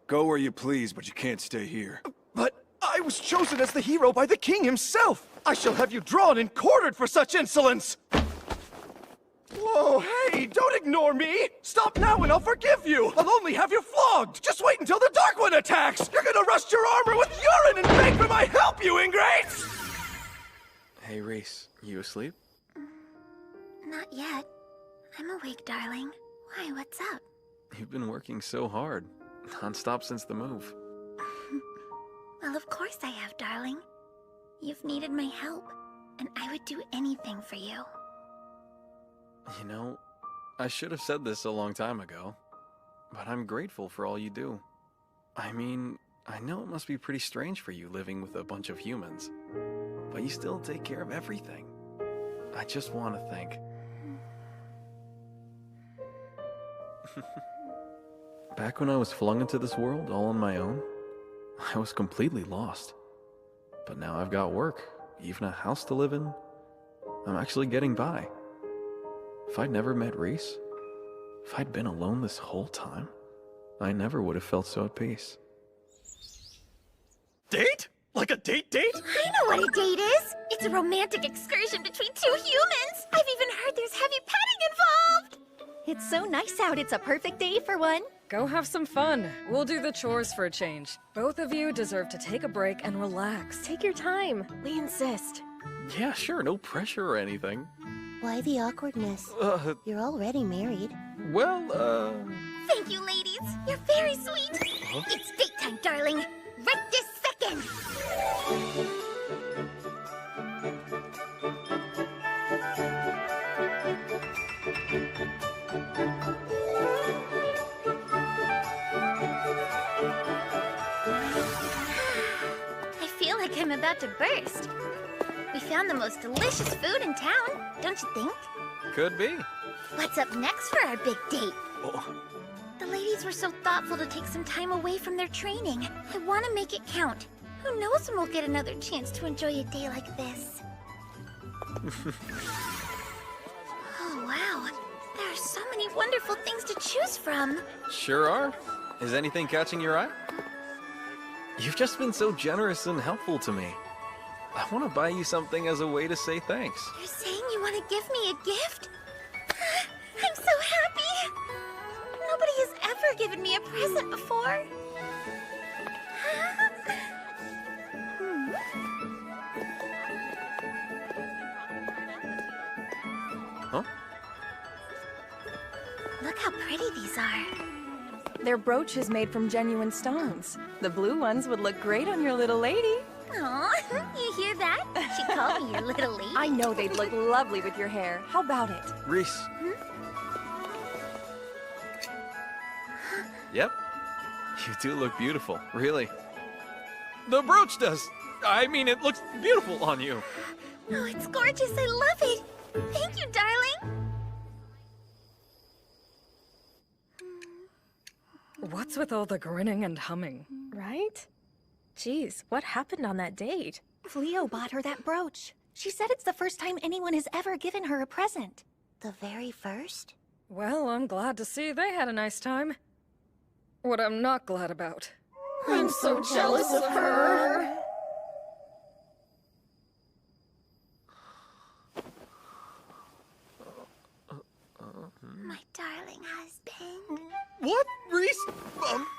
Go where you please, but you can't stay here. But I was chosen as the hero by the king himself! I shall have you drawn and quartered for such insolence! Whoa, hey, don't ignore me! Stop now and I'll forgive you! I'll only have you flogged! Just wait until the Dark One attacks! You're gonna rust your armor with urine and beg for my help, you ingrates! Hey, Reese, you asleep? Not yet. I'm awake, darling. Why, what's up? You've been working so hard, non-stop since the move. Well, of course I have, darling. You've needed my help, and I would do anything for you. You know, I should have said this a long time ago, but I'm grateful for all you do. I mean, I know it must be pretty strange for you living with a bunch of humans, but you still take care of everything. I just want to thank... Back when I was flung into this world all on my own, I was completely lost. But now I've got work, even a house to live in. I'm actually getting by. If I'd never met Reese, if I'd been alone this whole time, I never would have felt so at peace. Date? Like a date? I know what a date is! It's a romantic excursion between two humans! I've even heard there's heavy petting involved! It's so nice out, it's a perfect day for one. Go have some fun. We'll do the chores for a change. Both of you deserve to take a break and relax. Take your time. We insist. Yeah, sure, no pressure or anything. Why the awkwardness? You're already married. Well, Thank you, ladies! You're very sweet! Huh? It's date time, darling! Right this second! I feel like I'm about to burst. We found the most delicious food in town, don't you think? could be. What's up next for our big date? Oh. The ladies were so thoughtful to take some time away from their training. I want to make it count. Who knows when we'll get another chance to enjoy a day like this? Oh, wow. There are so many wonderful things to choose from. Sure are. Is anything catching your eye? You've just been so generous and helpful to me. I want to buy you something as a way to say thanks. You're saying you want to give me a gift? I'm so happy! Nobody has ever given me a present before. Huh? Look how pretty these are. Their brooch is made from genuine stones. The blue ones would look great on your little lady. Aw, you hear that? She called me your little lady. I know they'd look lovely with your hair. How about it? Reese. Yep. You do look beautiful, really. The brooch does. I mean, it looks beautiful on you. Oh, it's gorgeous. I love it. Thank you, darling. What's with all the grinning and humming? Right? Geez, what happened on that date? Leo bought her that brooch. She said it's the first time anyone has ever given her a present. The very first? Well, I'm glad to see they had a nice time. What I'm not glad about. I'm so jealous of her. My darling husband. What? Reese?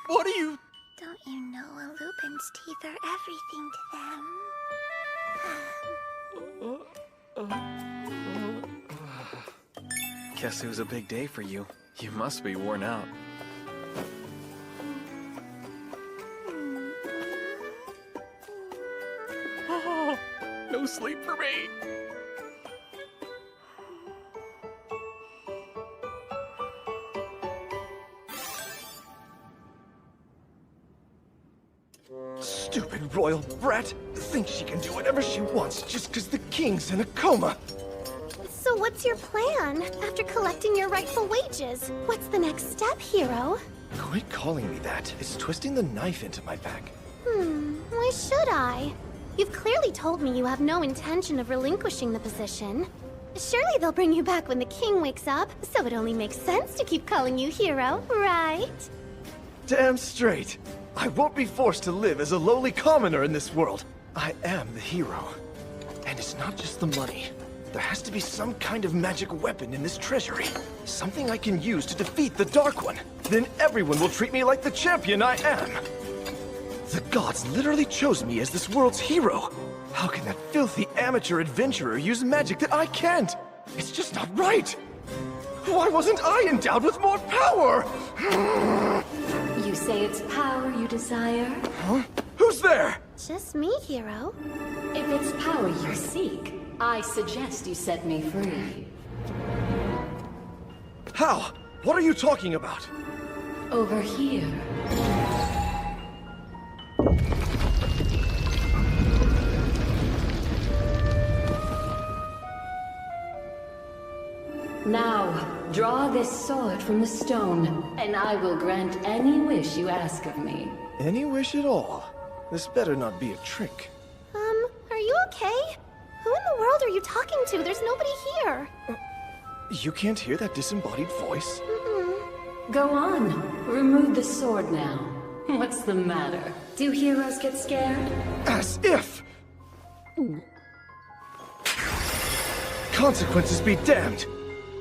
What are you... Don't you know a Lupin's teeth are everything to them? Guess it was a big day for you. You must be worn out. Oh, no sleep for me. Stupid royal brat! Thinks she can do whatever she wants just because the king's in a coma! So what's your plan after collecting your rightful wages? What's the next step, hero? Quit calling me that. It's twisting the knife into my back. Why should I? You've clearly told me you have no intention of relinquishing the position. Surely they'll bring you back when the king wakes up, so it only makes sense to keep calling you hero, right? Damn straight. I won't be forced to live as a lowly commoner in this world. I am the hero. And it's not just the money. There has to be some kind of magic weapon in this treasury. Something I can use to defeat the Dark One. Then everyone will treat me like the champion I am. The gods literally chose me as this world's hero. How can that filthy amateur adventurer use magic that I can't? It's just not right. Why wasn't I endowed with more power? You say it's power you desire? Huh? Who's there? Just me, hero. If it's power you seek, I suggest you set me free. How? What are you talking about? Over here. Now, draw this sword from the stone, and I will grant any wish you ask of me. Any wish at all? This better not be a trick. Are you okay? Who in the world are you talking to? There's nobody here. You can't hear that disembodied voice? Go on. Remove the sword now. What's the matter? Do heroes get scared? As if! Consequences be damned!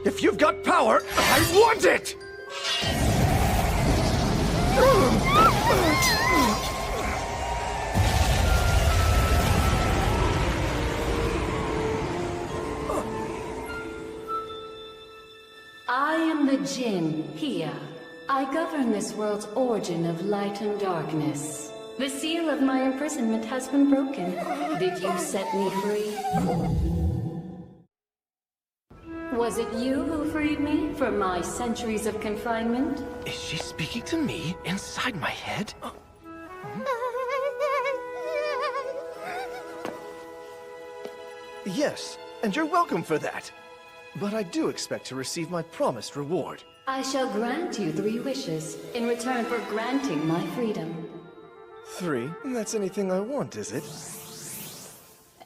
If you've got power, I want it! I am the Jinn, here. I govern this world's origin of light and darkness. The seal of my imprisonment has been broken. Did you set me free? Was it you who freed me from my centuries of confinement? Is she speaking to me inside my head? Yes, and you're welcome for that. But I do expect to receive my promised reward. I shall grant you 3 wishes in return for granting my freedom. 3? That's anything I want, is it?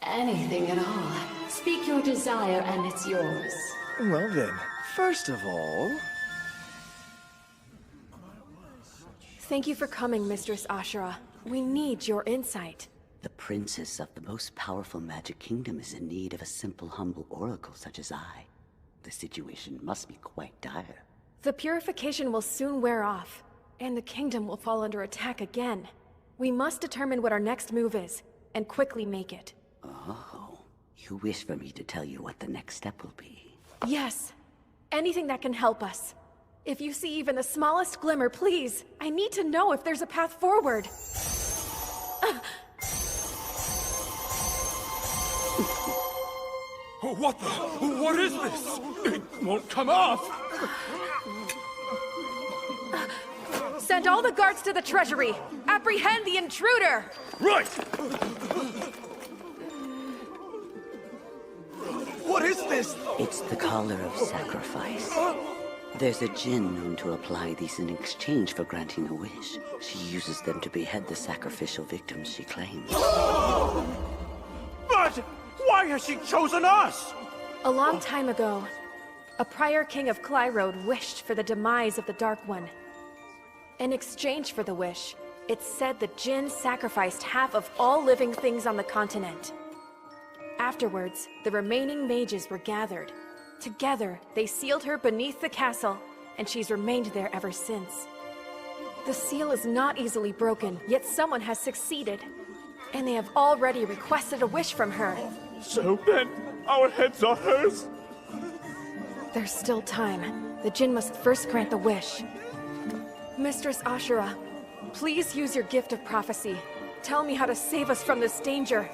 Anything at all. Speak your desire and it's yours. Well then, first of all... Thank you for coming, Mistress Ashura. We need your insight. The princess of the most powerful magic kingdom is in need of a simple, humble oracle such as I. The situation must be quite dire. The purification will soon wear off, and the kingdom will fall under attack again. We must determine what our next move is, and quickly make it. Oh, you wish for me to tell you what the next step will be? Yes. Anything that can help us. If you see even the smallest glimmer, please. I need to know if there's a path forward. What the? What is this? It won't come off! Send all the guards to the treasury! Apprehend the intruder! Right! What is this? It's the collar of sacrifice. There's a djinn known to apply these in exchange for granting a wish. She uses them to behead the sacrificial victims she claims. But why has she chosen us? A long time ago, a prior king of Clyrode wished for the demise of the Dark One. In exchange for the wish, it's said the Jinn sacrificed half of all living things on the continent. Afterwards, the remaining mages were gathered. Together, they sealed her beneath the castle, and she's remained there ever since. The seal is not easily broken, yet someone has succeeded. And they have already requested a wish from her. So then, our heads are hers? There's still time. The Jinn must first grant the wish. Mistress Ashura, please use your gift of prophecy. Tell me how to save us from this danger.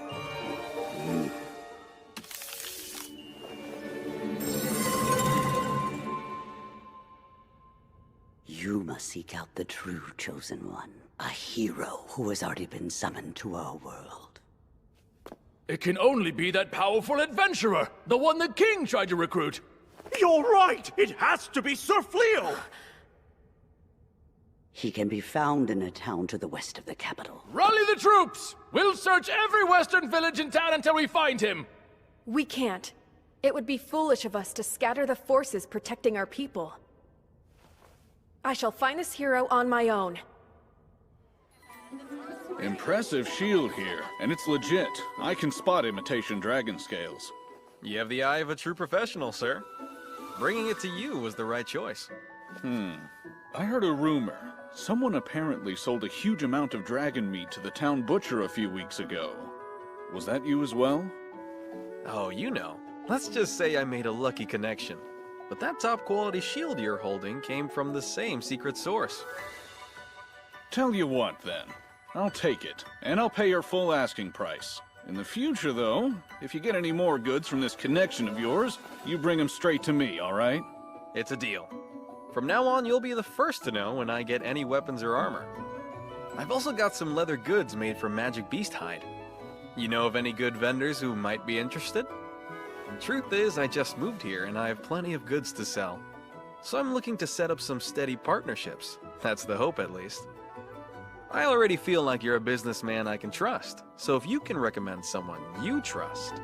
You must seek out the true Chosen One. A hero who has already been summoned to our world. It can only be that powerful adventurer, the one the king tried to recruit. You're right! It has to be Sir Fleo! He can be found in a town to the west of the capital. Rally the troops! We'll search every western village in town until we find him! We can't. It would be foolish of us to scatter the forces protecting our people. I shall find this hero on my own. Impressive shield here, and it's legit. I can spot imitation dragon scales. You have the eye of a true professional, sir. Bringing it to you was the right choice. I heard a rumor. Someone apparently sold a huge amount of dragon meat to the town butcher a few weeks ago. Was that you as well? Oh, you know. Let's just say I made a lucky connection. But that top-quality shield you're holding came from the same secret source. Tell you what, then. I'll take it, and I'll pay your full asking price. In the future, though, if you get any more goods from this connection of yours, you bring them straight to me, all right? It's a deal. From now on, you'll be the first to know when I get any weapons or armor. I've also got some leather goods made from magic beast hide. You know of any good vendors who might be interested? Truth is, I just moved here and I have plenty of goods to sell. So I'm looking to set up some steady partnerships. That's the hope, at least. I already feel like you're a businessman I can trust. So if you can recommend someone you trust...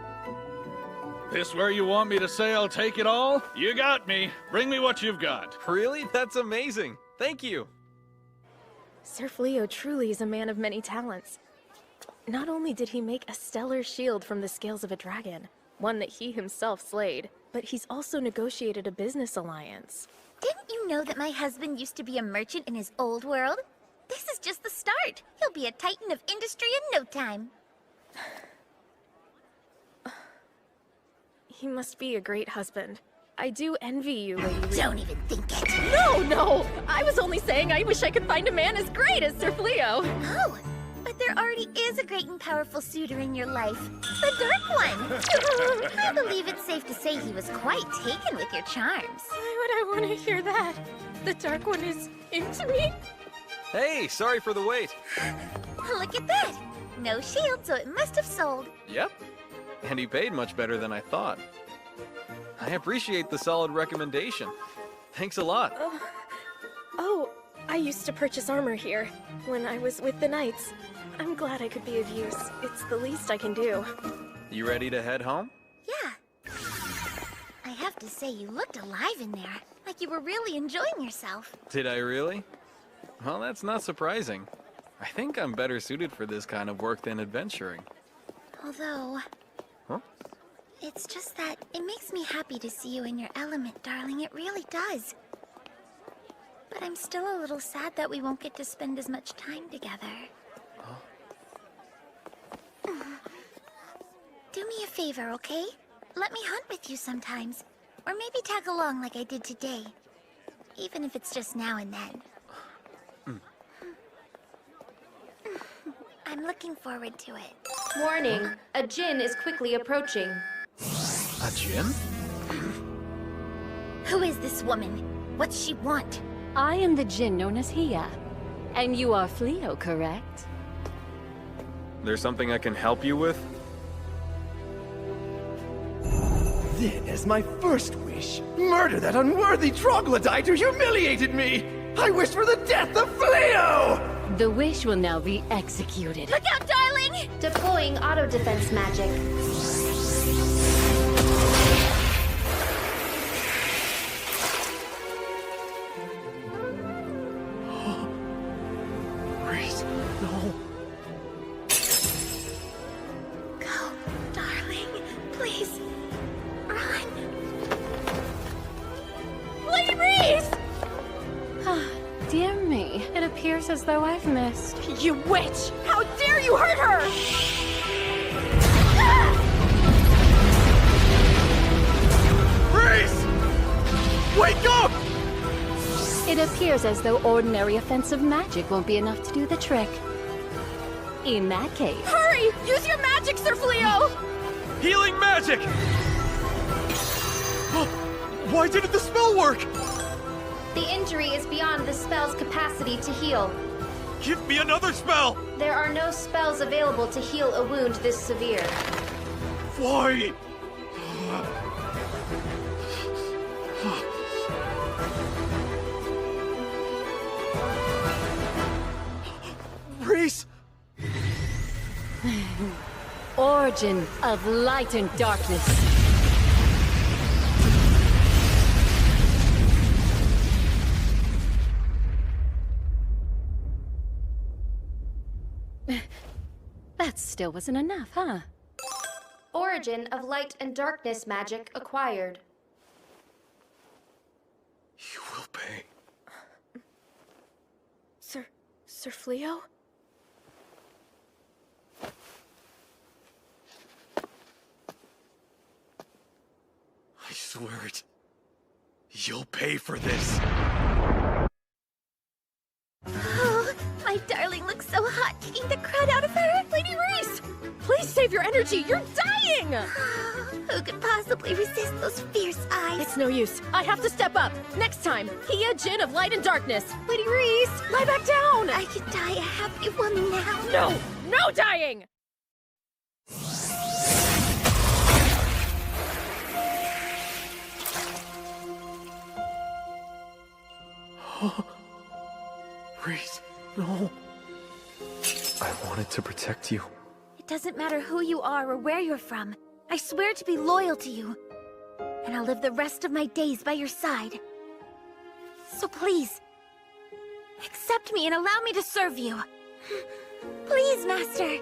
This where you want me to say I'll take it all? You got me. Bring me what you've got. Really? That's amazing. Thank you. Sir Fleo truly is a man of many talents. Not only did he make a stellar shield from the scales of a dragon, one that he himself slayed, but he's also negotiated a business alliance. Didn't you know that my husband used to be a merchant in his old world? This is just the start. He'll be a titan of industry in no time. He must be a great husband. I do envy you, Lady Don't even think it. No! I was only saying I wish I could find a man as great as Sir Fleo. Oh, but there already is a great and powerful suitor in your life. The Dark One. I believe it's safe to say he was quite taken with your charms. Why would I want to hear that? The Dark One is into me? Hey, sorry for the wait. Look at that. No shield, so it must have sold. Yep. And he paid much better than I thought. I appreciate the solid recommendation. Thanks a lot. Oh, I used to purchase armor here when I was with the Knights. I'm glad I could be of use. It's the least I can do. You ready to head home? Yeah. I have to say, you looked alive in there. Like you were really enjoying yourself. Did I really? Well, that's not surprising. I think I'm better suited for this kind of work than adventuring. Although... Huh? It's just that it makes me happy to see you in your element, darling. It really does. But I'm still a little sad that we won't get to spend as much time together. Do me a favor, okay? Let me hunt with you sometimes. Or maybe tag along like I did today. Even if it's just now and then. I'm looking forward to it. Warning, a djinn is quickly approaching. A djinn? Who is this woman? What's she want? I am the djinn known as Hia. And you are Fleo, correct? There's something I can help you with? Then, as my first wish, murder that unworthy troglodyte who humiliated me! I wish for the death of Fleo! The wish will now be executed. Look out, darling! Deploying auto defense magic. Grace, no. Go, darling. Please. Run. Lady Reese! Dear me, it appears as though I've missed. You witch! How dare you hurt her! Grace! Wake up! It appears as though ordinary offensive magic won't be enough to do the trick. In that case... Hurry! Use your magic, Sir Fleo! Healing magic! Why didn't the spell work? The injury is beyond the spell's capacity to heal. Give me another spell! There are no spells available to heal a wound this severe. Why? Reese! Origin of light and darkness. That still wasn't enough, huh? Origin of light and darkness magic acquired. You will pay. Sir Fleo? I swear it. You'll pay for this. Oh, my darling looks so hot, kicking the crud out of her. Lady Reese! Please save your energy! You're dying! Who could possibly resist those fierce eyes? It's no use. I have to step up. Next time, Hia Jin of Light and Darkness. Lady Reese, lie back down! I could die a happy woman now. No! No dying! Reese, no. I wanted to protect you. It doesn't matter who you are or where you're from. I swear to be loyal to you. And I'll live the rest of my days by your side. So please, accept me and allow me to serve you. Please, Master.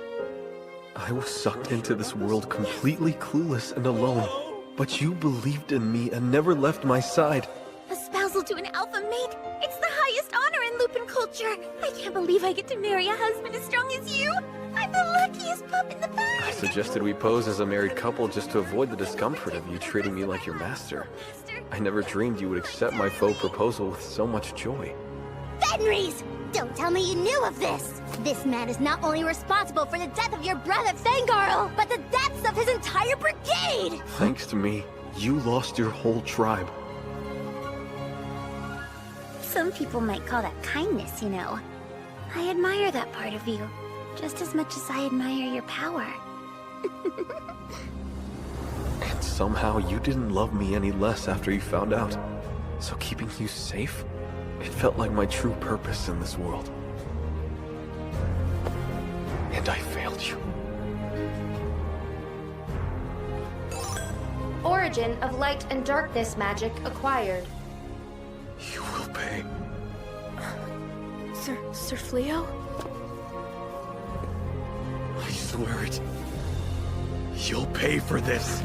I was sucked into this world completely clueless and alone. But you believed in me and never left my side. Espousal to an alpha mate? It's the highest honor in Lupin culture. I can't believe I get to marry a husband as strong as you. I'm the luckiest pup in the bag. I suggested we pose as a married couple just to avoid the discomfort of you treating me like your master. I never dreamed you would accept my faux proposal with so much joy. Fenris! Don't tell me you knew of this! This man is not only responsible for the death of your brother Fengarl, but the deaths of his entire brigade! Thanks to me, you lost your whole tribe. Some people might call that kindness, you know. I admire that part of you, just as much as I admire your power. And somehow you didn't love me any less after you found out. So keeping you safe, it felt like my true purpose in this world. And I failed you. Origin of light and darkness magic acquired. You will pay. Sir Fleo? I swear it. You'll pay for this.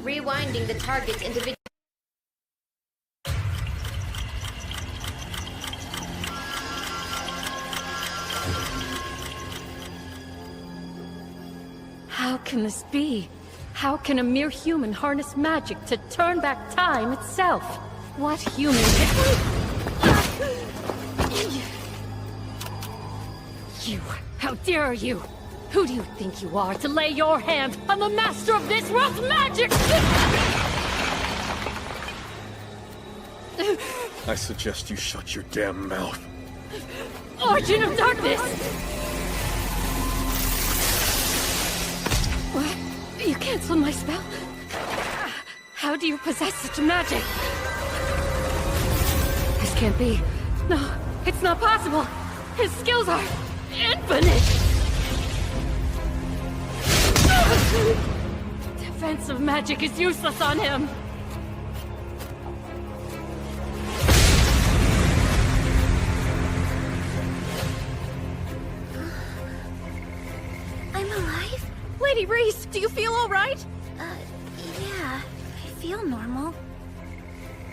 Rewinding the target's individual. How can this be? How can a mere human harness magic to turn back time itself? What human You! How dare you! Who do you think you are to lay your hand on the master of this world's magic? I suggest you shut your damn mouth. Origin of darkness! What? You canceled my spell? How do you possess such magic? This can't be. No, it's not possible. His skills are infinite. Defensive magic is useless on him. I'm alive? Lady Reese, do you feel all right? Yeah, I feel normal.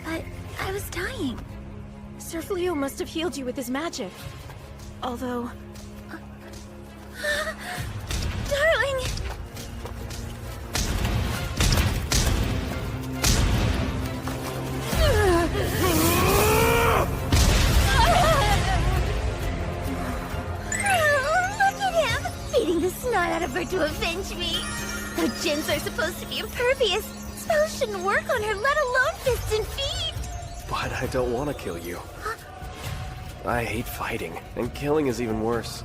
But I was dying. Sir Fleo must have healed you with his magic. Although... Darling! Look at him! Beating the snot out of her to avenge me. Though Jinns are supposed to be impervious, spells shouldn't work on her, let alone fists and feet. But I don't want to kill you. I hate fighting, and killing is even worse.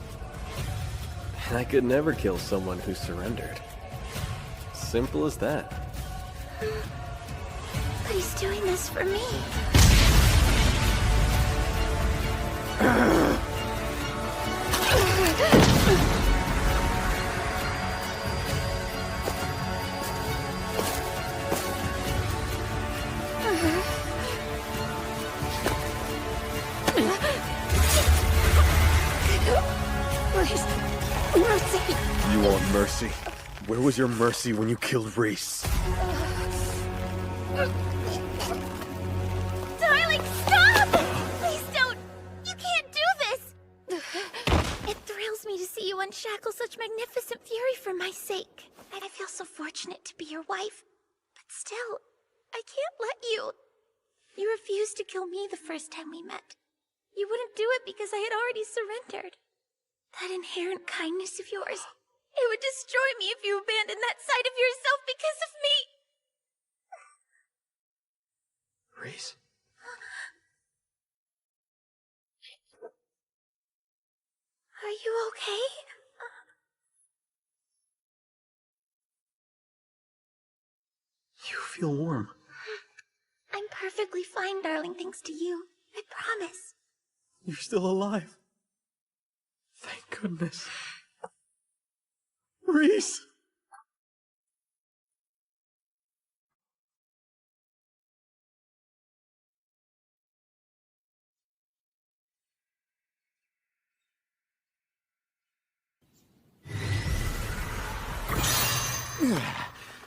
And I could never kill someone who surrendered. Simple as that. But he's doing this for me. Please, mercy! You want mercy? Where was your mercy when you killed Reese? Darling, stop! Please don't! You can't do this! It thrills me to see you unshackle such magnificent fury for my sake. I feel so fortunate to be your wife. But still, I can't let you. You refused to kill me the first time we met. You wouldn't do it because I had already surrendered. That inherent kindness of yours, it would destroy me if you abandoned that side of yourself because of me. Reese? Are you okay? You feel warm. I'm perfectly fine, darling, thanks to you. I promise. You're still alive. Thank goodness. Reese!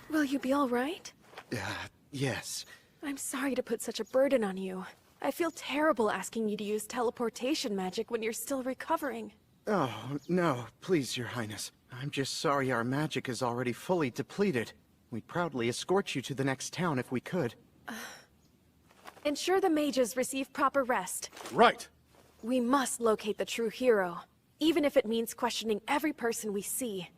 Will you be all right? Yes. I'm sorry to put such a burden on you. I feel terrible asking you to use teleportation magic when you're still recovering. Oh, no, please, Your Highness. I'm just sorry our magic is already fully depleted. We'd proudly escort you to the next town if we could. Ensure the mages receive proper rest. Right. We must locate the true hero, even if it means questioning every person we see.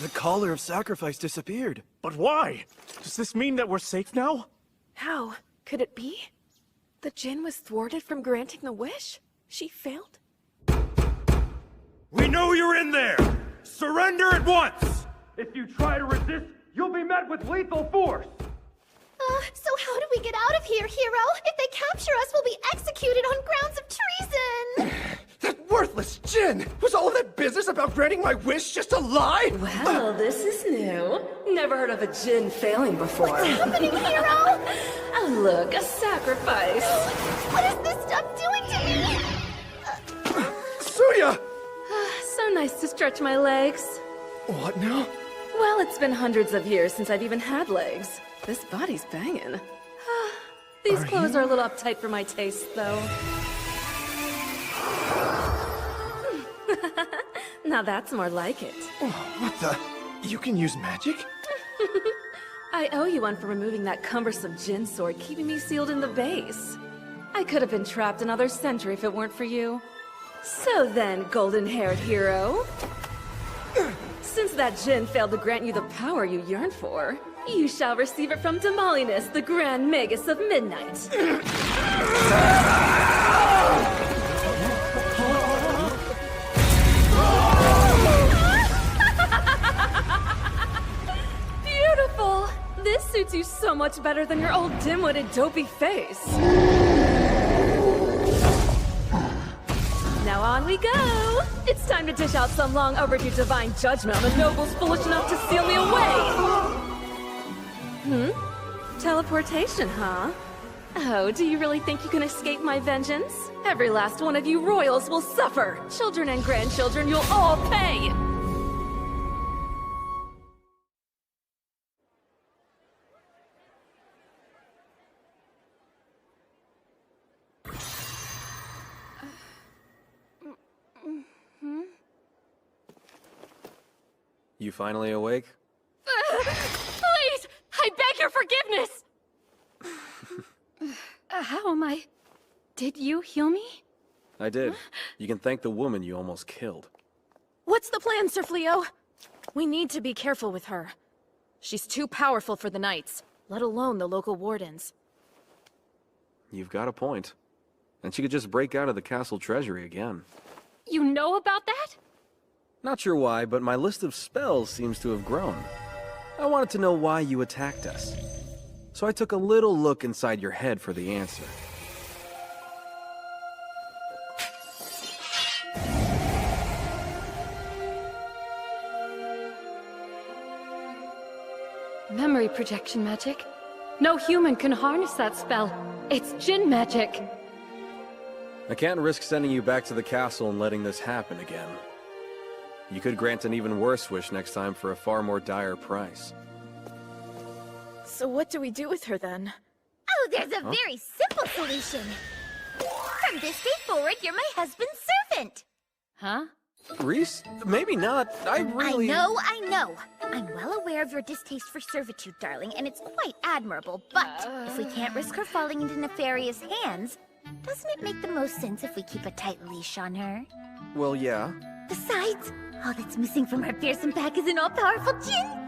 The Caller of Sacrifice disappeared. But why? Does this mean that we're safe now? How? Could it be? The Jinn was thwarted from granting the wish? She failed? We know you're in there! Surrender at once! If you try to resist, you'll be met with lethal force! So how do we get out of here, hero? If they capture us, we'll be executed on grounds of treason! That worthless Jinn! Was all of that business about granting my wish just a lie? Well, this is new. Never heard of a Jinn failing before. What's happening, hero? Oh, look, a sacrifice. What is this stuff doing to me? Suya! So nice to stretch my legs. What now? Well, it's been hundreds of years since I've even had legs. This body's banging. These clothes are a little uptight for my taste, though. Now that's more like it. What the? You can use magic? I owe you one for removing that cumbersome Jinn sword, keeping me sealed in the base. I could have been trapped another century if it weren't for you. So then, golden-haired hero, since that Jinn failed to grant you the power you yearn for, you shall receive it from Damalinus, the Grand Magus of Midnight. Beautiful! This suits you so much better than your old dim-witted dopey face. Now on we go! It's time to dish out some long overdue divine judgment on the nobles foolish enough to seal me away! Teleportation, huh? Oh, do you really think you can escape my vengeance? Every last one of you royals will suffer! Children and grandchildren, you'll all pay! You finally awake? Please! I beg your forgiveness! How am I? Did you heal me? I did. You can thank the woman you almost killed. What's the plan, Sir Fleo? We need to be careful with her. She's too powerful for the knights, let alone the local wardens. You've got a point. And she could just break out of the castle treasury again. You know about that? Not sure why, but my list of spells seems to have grown. I wanted to know why you attacked us. So I took a little look inside your head for the answer. Memory projection magic. No human can harness that spell. It's Jinn magic. I can't risk sending you back to the castle and letting this happen again. You could grant an even worse wish next time for a far more dire price. So what do we do with her then? Oh, there's a very simple solution. From this day forward, you're my husband's servant. Huh? Reese? Maybe not. I really... I know. I'm well aware of your distaste for servitude, darling, and it's quite admirable. But if we can't risk her falling into nefarious hands, doesn't it make the most sense if we keep a tight leash on her? Well, yeah. Besides, all that's missing from our fearsome pack is an all-powerful Jinn.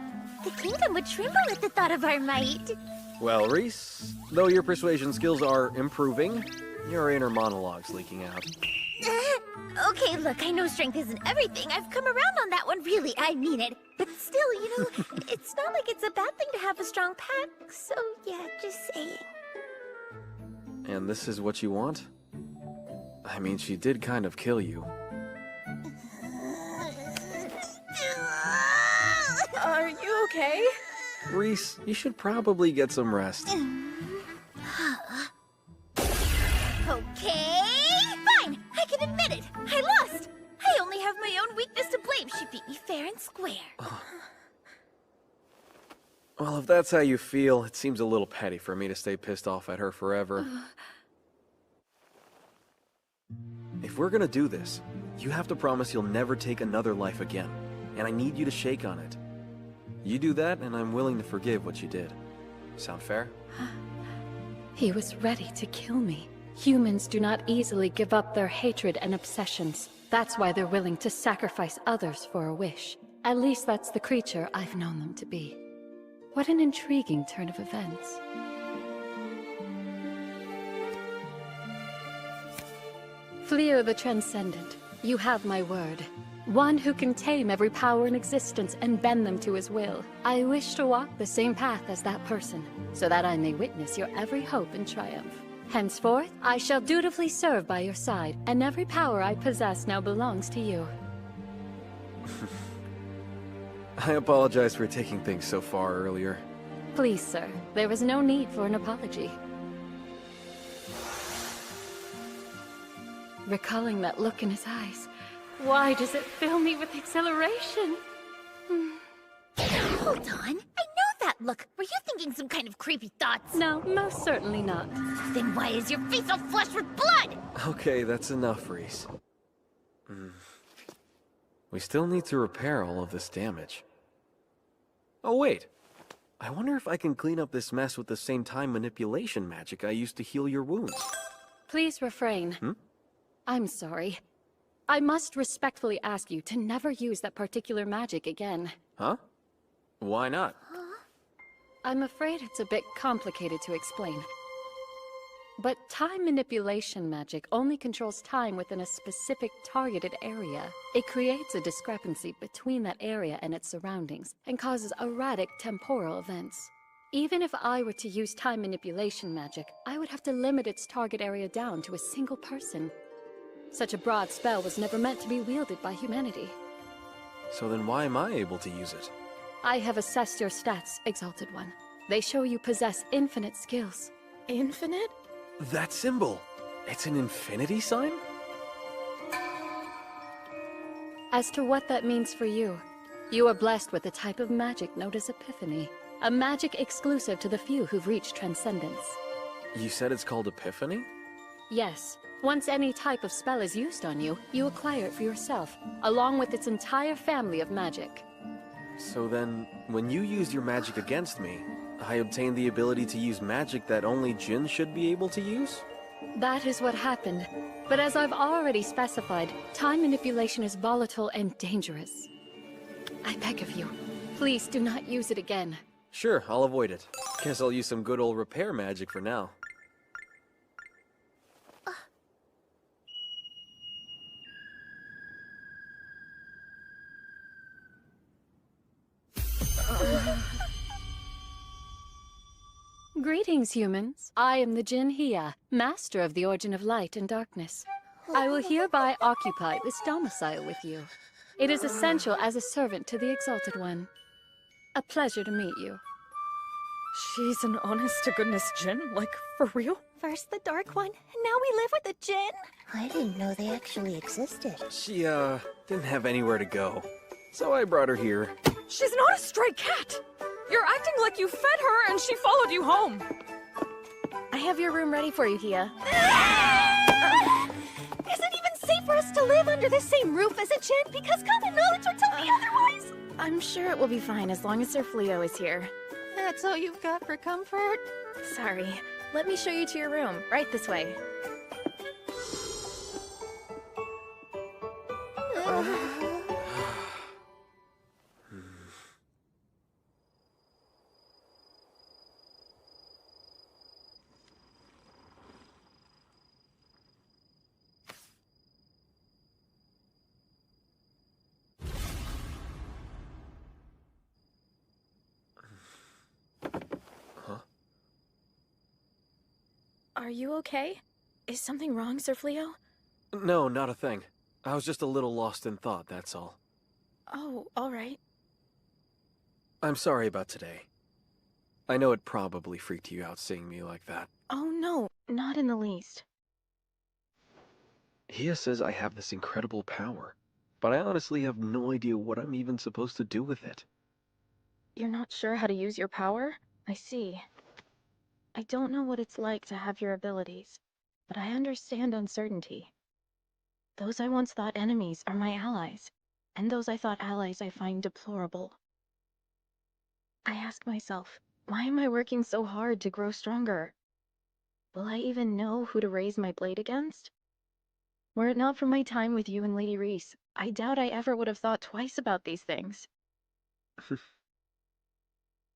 The kingdom would tremble at the thought of our might. Well, Reese, though your persuasion skills are improving, your inner monologue's leaking out. Okay, look, I know strength isn't everything. I've come around on that one, really. I mean it. But still, you know, it's not like it's a bad thing to have a strong pack. So, yeah, just saying. And this is what you want? I mean, she did kind of kill you. Are you okay? Reese, you should probably get some rest. Okay, fine. I can admit it. I lost. I only have my own weakness to blame. She beat me fair and square. Well, if that's how you feel, it seems a little petty for me to stay pissed off at her forever. If we're gonna do this, you have to promise you'll never take another life again. And I need you to shake on it. You do that, and I'm willing to forgive what you did. Sound fair? He was ready to kill me. Humans do not easily give up their hatred and obsessions. That's why they're willing to sacrifice others for a wish. At least that's the creature I've known them to be. What an intriguing turn of events. Fleo the Transcendent, you have my word. One who can tame every power in existence and bend them to his will. I wish to walk the same path as that person, so that I may witness your every hope and triumph. Henceforth, I shall dutifully serve by your side, and every power I possess now belongs to you. I apologize for taking things so far earlier. Please, sir, there is no need for an apology. Recalling that look in his eyes, why does it fill me with exhilaration? Hold on. I know that look. Were you thinking some kind of creepy thoughts? No, most certainly not. Then why is your face all flushed with blood? Okay, that's enough, Reese. We still need to repair all of this damage. Oh, wait. I wonder if I can clean up this mess with the same time manipulation magic I used to heal your wounds. Please refrain. I'm sorry. I must respectfully ask you to never use that particular magic again. Huh? Why not? I'm afraid it's a bit complicated to explain. But time manipulation magic only controls time within a specific targeted area. It creates a discrepancy between that area and its surroundings, and causes erratic temporal events. Even if I were to use time manipulation magic, I would have to limit its target area down to a single person. Such a broad spell was never meant to be wielded by humanity. So then why am I able to use it? I have assessed your stats, Exalted One. They show you possess infinite skills. Infinite? That symbol! It's an infinity sign? As to what that means for you, you are blessed with a type of magic known as Epiphany. A magic exclusive to the few who've reached transcendence. You said it's called Epiphany? Yes. Once any type of spell is used on you, you acquire it for yourself, along with its entire family of magic. So then, when you use your magic against me, I obtain the ability to use magic that only Jinn should be able to use? That is what happened. But as I've already specified, time manipulation is volatile and dangerous. I beg of you, please do not use it again. Sure, I'll avoid it. Guess I'll use some good old repair magic for now. Greetings, humans. I am the Jinn Hia, master of the Origin of Light and Darkness. I will hereby occupy this domicile with you. It is essential as a servant to the Exalted One. A pleasure to meet you. She's an honest-to-goodness djinn? Like, for real? First the Dark One, and now we live with a djinn? I didn't know they actually existed. She, didn't have anywhere to go. So I brought her here. She's not a stray cat! You're acting like you fed her and she followed you home! I have your room ready for you, Hia. Is it even safe for us to live under the same roof as a djinn? Because common knowledge would tell me otherwise! I'm sure it will be fine as long as Sir Fleo is here. That's all you've got for comfort? Sorry. Let me show you to your room. Right this way. Are you okay? Is something wrong, Sir Fleo? No, not a thing. I was just a little lost in thought, that's all. Oh, alright. I'm sorry about today. I know it probably freaked you out seeing me like that. Oh no, not in the least. Hia says I have this incredible power, but I honestly have no idea what I'm even supposed to do with it. You're not sure how to use your power? I see. I don't know what it's like to have your abilities, but I understand uncertainty. Those I once thought enemies are my allies, and those I thought allies I find deplorable. I ask myself, why am I working so hard to grow stronger? Will I even know who to raise my blade against? Were it not for my time with you and Lady Reese, I doubt I ever would have thought twice about these things.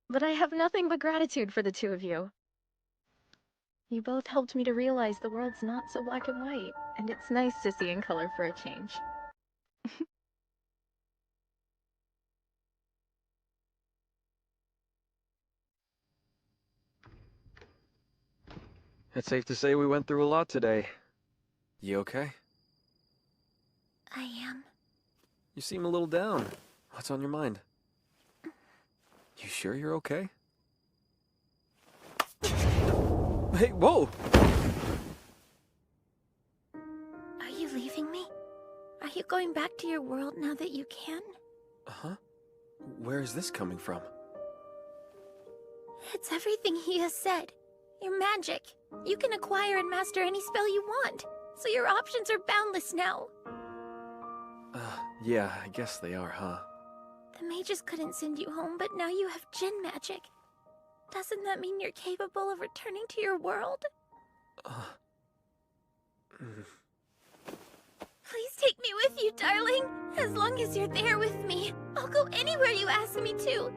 But I have nothing but gratitude for the two of you. You both helped me to realize the world's not so black and white, and it's nice to see in color for a change. It's safe to say we went through a lot today. You okay? I am. You seem a little down. What's on your mind? You sure you're okay? Hey, whoa! Are you leaving me? Are you going back to your world now that you can? Uh-huh. Where is this coming from? It's everything he has said. Your magic. You can acquire and master any spell you want, so your options are boundless now. Yeah, I guess they are, huh? The mages couldn't send you home, but now you have Jinn magic. Doesn't that mean you're capable of returning to your world? Please take me with you, darling. As long as you're there with me, I'll go anywhere you ask me to.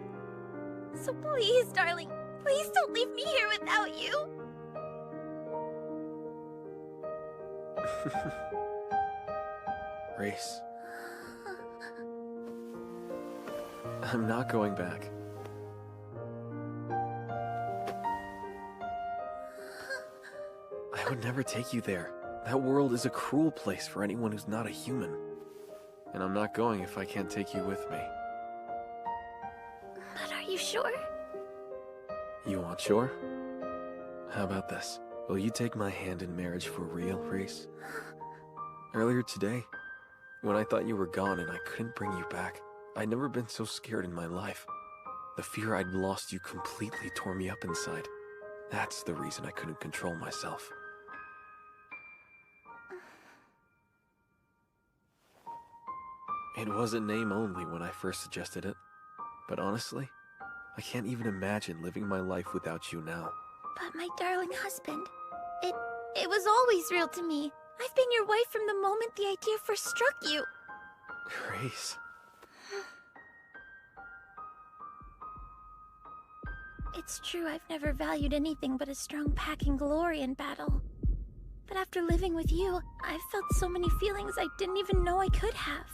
So please, darling, please don't leave me here without you. Reese. I'm not going back. I would never take you there. That world is a cruel place for anyone who's not a human. And I'm not going if I can't take you with me. But are you sure? You want sure? How about this? Will you take my hand in marriage for real, Reese? Earlier today, when I thought you were gone and I couldn't bring you back, I'd never been so scared in my life. The fear I'd lost you completely tore me up inside. That's the reason I couldn't control myself. It was a name only when I first suggested it. But honestly, I can't even imagine living my life without you now. But my darling husband, it was always real to me. I've been your wife from the moment the idea first struck you. Grace. It's true I've never valued anything but a strong pack and glory in battle. But after living with you, I've felt so many feelings I didn't even know I could have.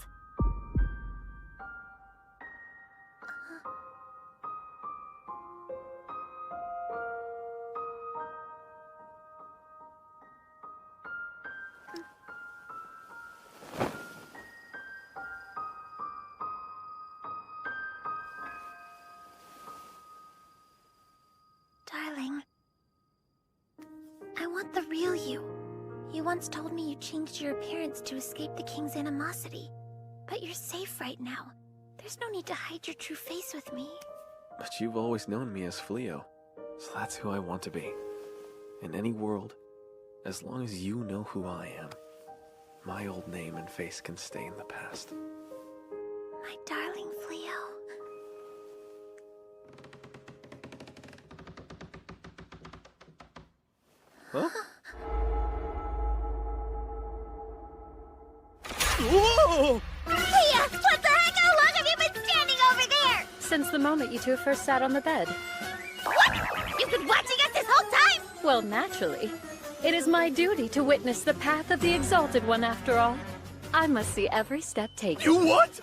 not the real you. You once told me you changed your appearance to escape the king's animosity. But you're safe right now. There's no need to hide your true face with me. But you've always known me as Fleo, so that's who I want to be. In any world, as long as you know who I am, my old name and face can stay in the past. My darling Fleo. Huh? Whoa! Leah, what the heck? How long have you been standing over there? Since the moment you two first sat on the bed. What? You've been watching us this whole time? Well, naturally. It is my duty to witness the path of the Exalted One, after all. I must see every step taken. You what?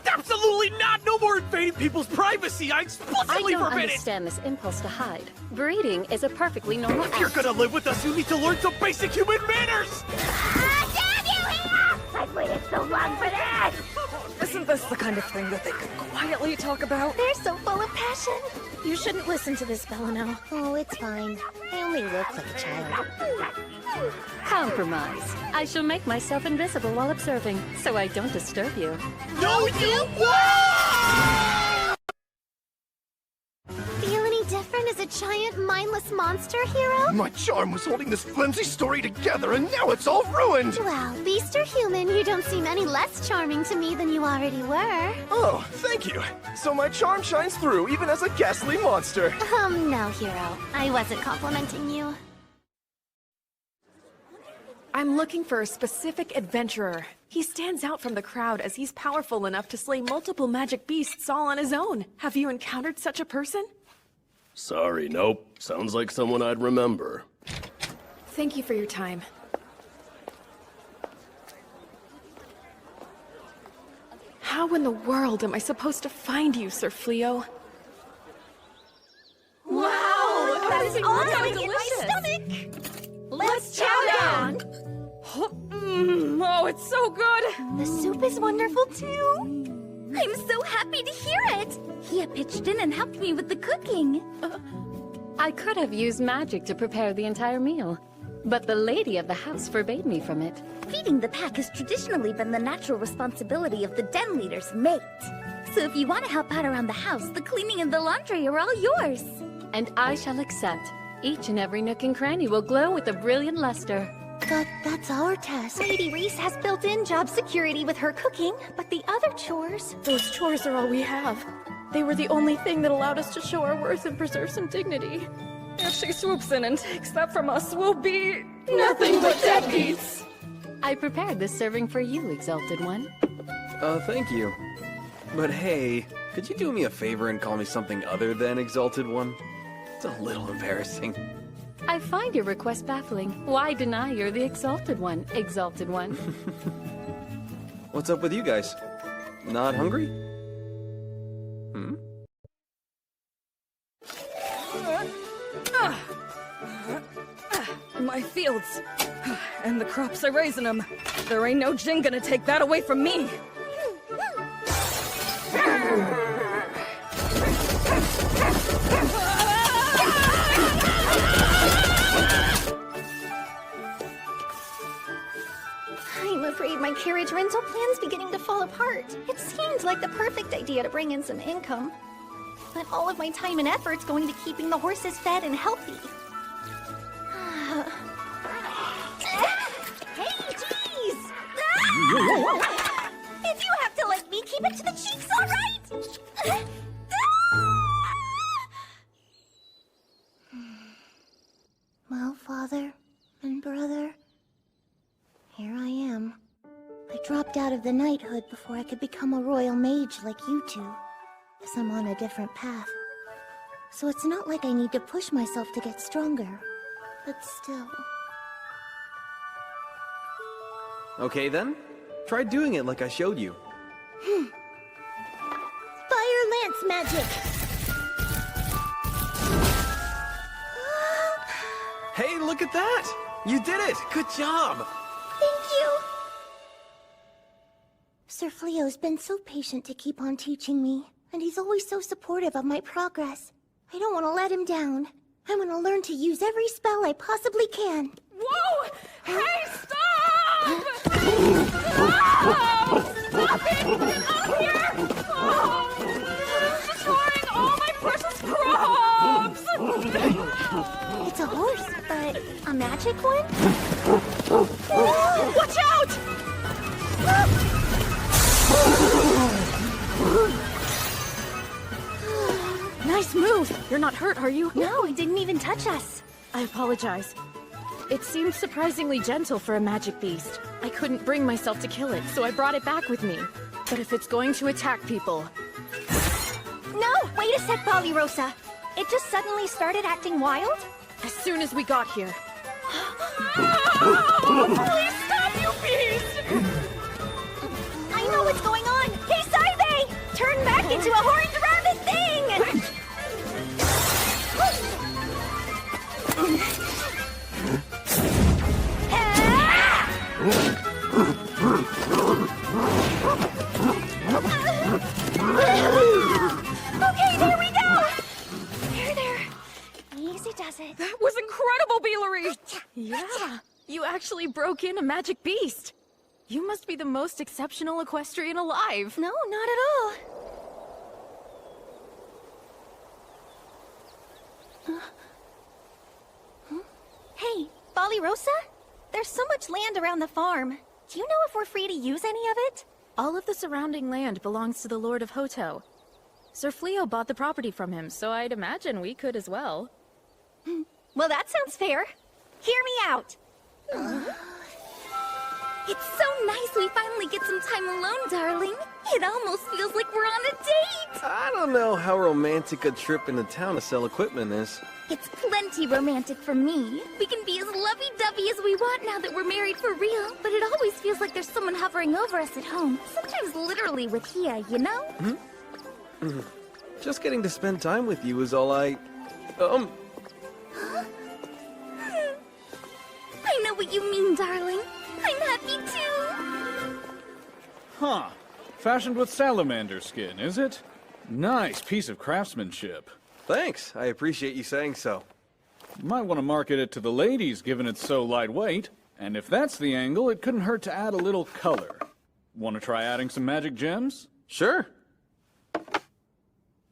Absolutely not! No more invading people's privacy! I explicitly I don't forbid it! understand this impulse to hide. Breeding is a perfectly normal If you're act. gonna live with us, you need to learn some basic human manners! Damn you, Leah! I've waited so long for this! Isn't this the kind of thing that they could quietly talk about? They're so full of passion. You shouldn't listen to this, Bellino. Oh, it's fine. I only look like a child. Compromise. I shall make myself invisible while observing, so I don't disturb you. No, you won't! Feel any different as a giant, mindless monster, hero? My charm was holding this flimsy story together, and now it's all ruined! Well, beast or human, you don't seem any less charming to me than you already were. Oh, thank you. So my charm shines through, even as a ghastly monster. No, hero. I wasn't complimenting you. I'm looking for a specific adventurer. He stands out from the crowd as he's powerful enough to slay multiple magic beasts all on his own. Have you encountered such a person? Sorry, nope. Sounds like someone I'd remember. Thank you for your time. How in the world am I supposed to find you, Sir Fleo? Wow! That is all going delicious. in my stomach! Let's chow down! Oh, it's so good! The soup is wonderful too. I'm so happy to hear it. Hia pitched in and helped me with the cooking. I could have used magic to prepare the entire meal, but the lady of the house forbade me from it. Feeding the pack has traditionally been the natural responsibility of the den leader's mate. So if you want to help out around the house, the cleaning and the laundry are all yours. And I shall accept. Each and every nook and cranny will glow with a brilliant luster. But that's our task. Lady Reese has built-in job security with her cooking, but the other chores... Those chores are all we have. They were the only thing that allowed us to show our worth and preserve some dignity. If she swoops in and takes that from us, we'll be... nothing but deadbeats! I prepared this serving for you, Exalted One. Thank you. But hey, could you do me a favor and call me something other than Exalted One? It's a little embarrassing. I find your request baffling. Why deny you're the Exalted One, Exalted One? What's up with you guys? Not hungry? Hmm? My fields. And the crops I raise in them. There ain't no Jin gonna take that away from me. I'm afraid my carriage rental plan's beginning to fall apart. It seemed like the perfect idea to bring in some income. But all of my time and effort's going to keeping the horses fed and healthy. Hey, jeez! If you have to like me, keep it to the cheeks, all right? Well, father and brother, here I am. I dropped out of the knighthood before I could become a royal mage like you two, because I'm on a different path. So it's not like I need to push myself to get stronger, but still. Okay then, try doing it like I showed you. Fire lance magic! Hey, look at that! You did it! Good job! Thank you! Sir Fleo's been so patient to keep on teaching me, and he's always so supportive of my progress. I don't want to let him down. I want to learn to use every spell I possibly can. Hey, stop! Stop! Stop it! Get up here! Oh, it's destroying all my precious crops! It's a horse, but a magic one? Watch out! Nice move! You're not hurt, are you? No, it didn't even touch us. I apologize. It seemed surprisingly gentle for a magic beast. I couldn't bring myself to kill it, so I brought it back with me. But if it's going to attack people... No! Wait a sec, Rosa. It just suddenly started acting wild? As soon as we got here. Please stop, you beast! I know what's going on! Hey, Saibe! Turn back into a horned rabbit thing! Okay, there we go! There. Easy does it. That was incredible, Beelery! Yeah, you actually broke in a magic beast. You must be the most exceptional equestrian alive. No, not at all. Hey, Rosa? There's so much land around the farm. Do you know if we're free to use any of it? All of the surrounding land belongs to the Lord of Hoto. Sir Fleo bought the property from him, so I'd imagine we could as well. Well, that sounds fair. Hear me out. It's so nice we finally get some time alone, darling. It almost feels like we're on a date. I don't know how romantic a trip into town to sell equipment is. It's plenty romantic for me. We can be as lovey-dovey as we want now that we're married for real, but it always feels like there's someone hovering over us at home. Sometimes literally with Hia, you know? Just getting to spend time with you is all I... I know what you mean, darling. I'm happy too. Huh. Fashioned with salamander skin, is it? Nice piece of craftsmanship. Thanks. I appreciate you saying so. You might want to market it to the ladies, given it's so lightweight. And if that's the angle, it couldn't hurt to add a little color. Want to try adding some magic gems? Sure.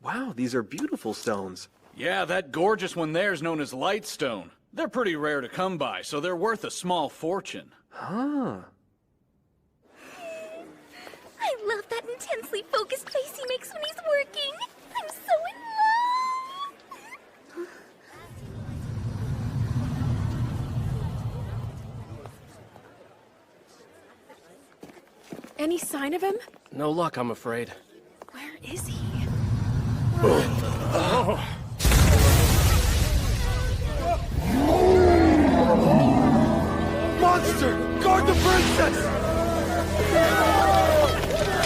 Wow, these are beautiful stones. Yeah, that gorgeous one there's known as Lightstone. They're pretty rare to come by, so they're worth a small fortune. Huh. I love that intensely focused face he makes when he's working. I'm so in love. Any sign of him? No luck, I'm afraid. Where is he? Monster! Guard the princess!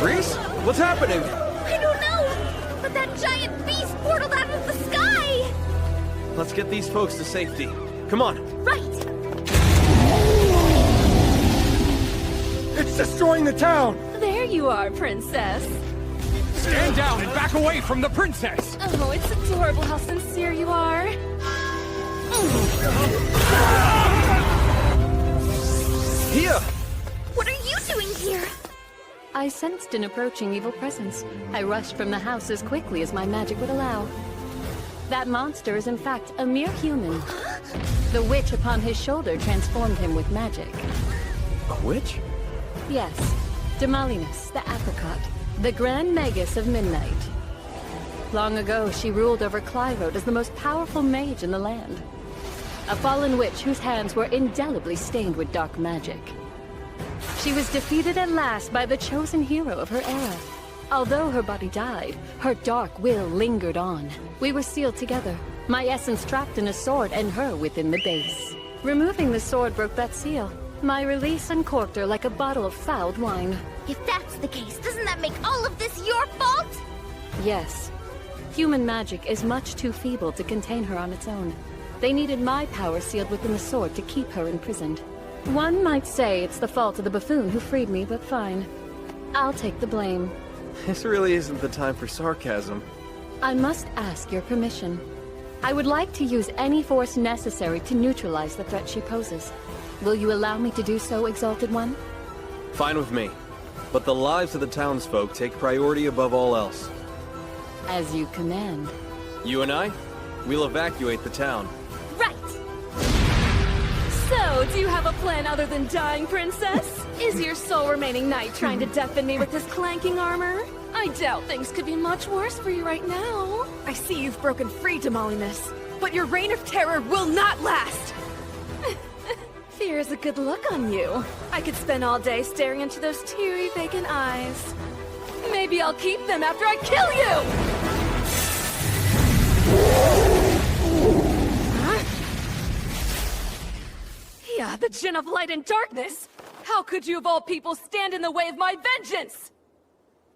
Reese? What's happening? I don't know, but that giant beast portaled out of the sky! Let's get these folks to safety. Come on. Right! It's destroying the town! There you are, princess. Stand down and back away from the princess! Oh, it's adorable how sincere you are. Hia! What are you doing here? I sensed an approaching evil presence. I rushed from the house as quickly as my magic would allow. That monster is in fact a mere human. The witch upon his shoulder transformed him with magic. A witch? Yes, Demalinus, the apricot, the Grand Magus of Midnight. Long ago, she ruled over Clyrode as the most powerful mage in the land. A fallen witch whose hands were indelibly stained with dark magic. She was defeated at last by the chosen hero of her era. Although her body died, her dark will lingered on. We were sealed together, my essence trapped in a sword and her within the base. Removing the sword broke that seal. My release uncorked her like a bottle of fouled wine. If that's the case, doesn't that make all of this your fault? Yes. Human magic is much too feeble to contain her on its own. They needed my power sealed within the sword to keep her imprisoned. One might say it's the fault of the buffoon who freed me, but fine. I'll take the blame. This really isn't the time for sarcasm. I must ask your permission. I would like to use any force necessary to neutralize the threat she poses. Will you allow me to do so, Exalted One? Fine with me. But the lives of the townsfolk take priority above all else. As you command. You and I? We'll evacuate the town. Right! So, do you have a plan other than dying, Princess? Is your sole remaining knight trying to deafen me with his clanking armor? I doubt things could be much worse for you right now. I see you've broken free, Demolimus, but your reign of terror will not last! Fear is a good look on you. I could spend all day staring into those teary, vacant eyes. Maybe I'll keep them after I kill you! Huh? Yeah, the Djinn of Light and Darkness! How could you of all people stand in the way of my vengeance?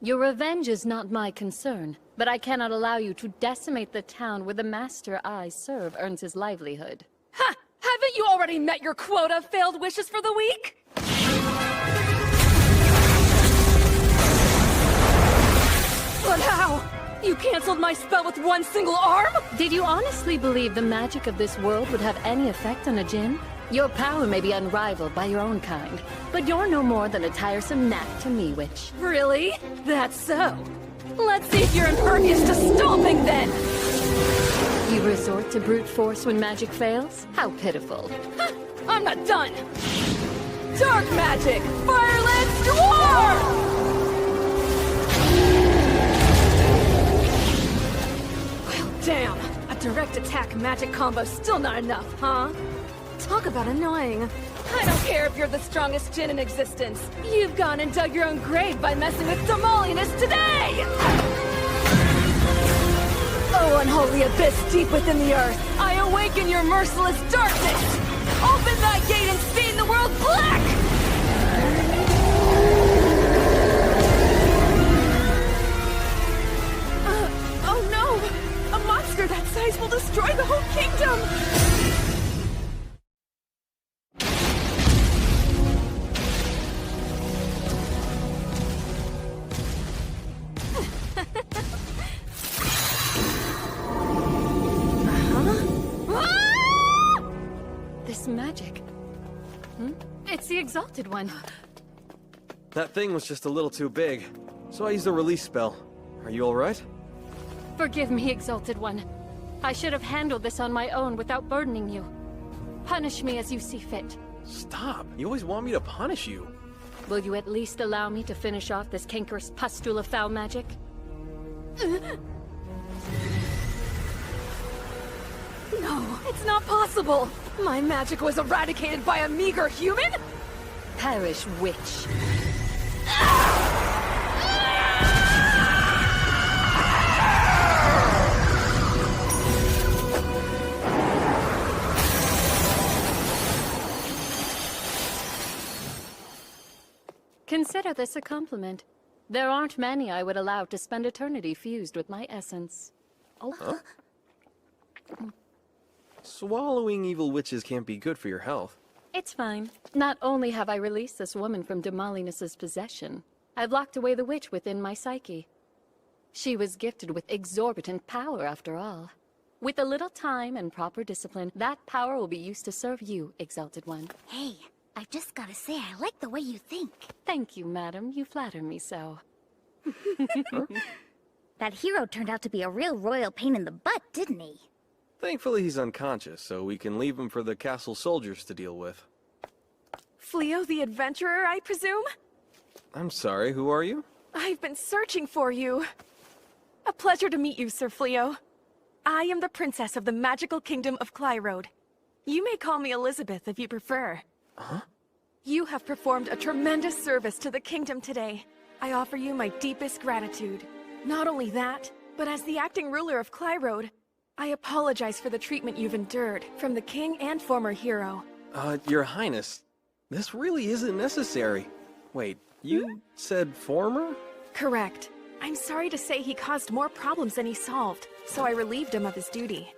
Your revenge is not my concern, but I cannot allow you to decimate the town where the master I serve earns his livelihood. Ha! Haven't you already met your quota of failed wishes for the week? But how? You canceled my spell with one single arm? Did you honestly believe the magic of this world would have any effect on a Djinn? Your power may be unrivaled by your own kind, but you're no more than a tiresome gnat to me, witch. Really? That's so. Let's see if you're impervious to stomping, then! You resort to brute force when magic fails? How pitiful. I'm not done! Dark magic! Fireland Dwarf! Well, damn. A direct attack magic combo's still not enough, huh? Talk about annoying. I don't care if you're the strongest Djinn in existence. You've gone and dug your own grave by messing with Demolianus today! Oh, unholy abyss deep within the earth, I awaken your merciless darkness! Open thy gate and stain the world black! Oh no! A monster that size will destroy the whole kingdom! Magic. It's the Exalted One. That thing was just a little too big, so I used a release spell. Are you alright? Forgive me, Exalted One. I should have handled this on my own without burdening you. Punish me as you see fit. Stop! You always want me to punish you. Will you at least allow me to finish off this cankerous pustule of foul magic? No, it's not possible! My magic was eradicated by a meager human? Perish, witch. Consider this a compliment. There aren't many I would allow to spend eternity fused with my essence. Oh. Huh? Swallowing evil witches can't be good for your health. It's fine. Not only have I released this woman from Demolianus's possession, I've locked away the witch within my psyche. She was gifted with exorbitant power, after all. With a little time and proper discipline, that power will be used to serve you, Exalted One. Hey, I've just gotta say, I like the way you think. Thank you, madam. You flatter me so. That hero turned out to be a real royal pain in the butt, didn't he? Thankfully he's unconscious, so we can leave him for the castle soldiers to deal with. Fleo the Adventurer, I presume? I'm sorry, who are you? I've been searching for you. A pleasure to meet you, Sir Fleo. I am the princess of the magical kingdom of Clyrode. You may call me Elizabeth if you prefer. Huh? You have performed a tremendous service to the kingdom today. I offer you my deepest gratitude. Not only that, but as the acting ruler of Clyrode, I apologize for the treatment you've endured from the king and former hero. Your Highness, this really isn't necessary. Wait, you said former? Correct. I'm sorry to say he caused more problems than he solved, so I relieved him of his duty.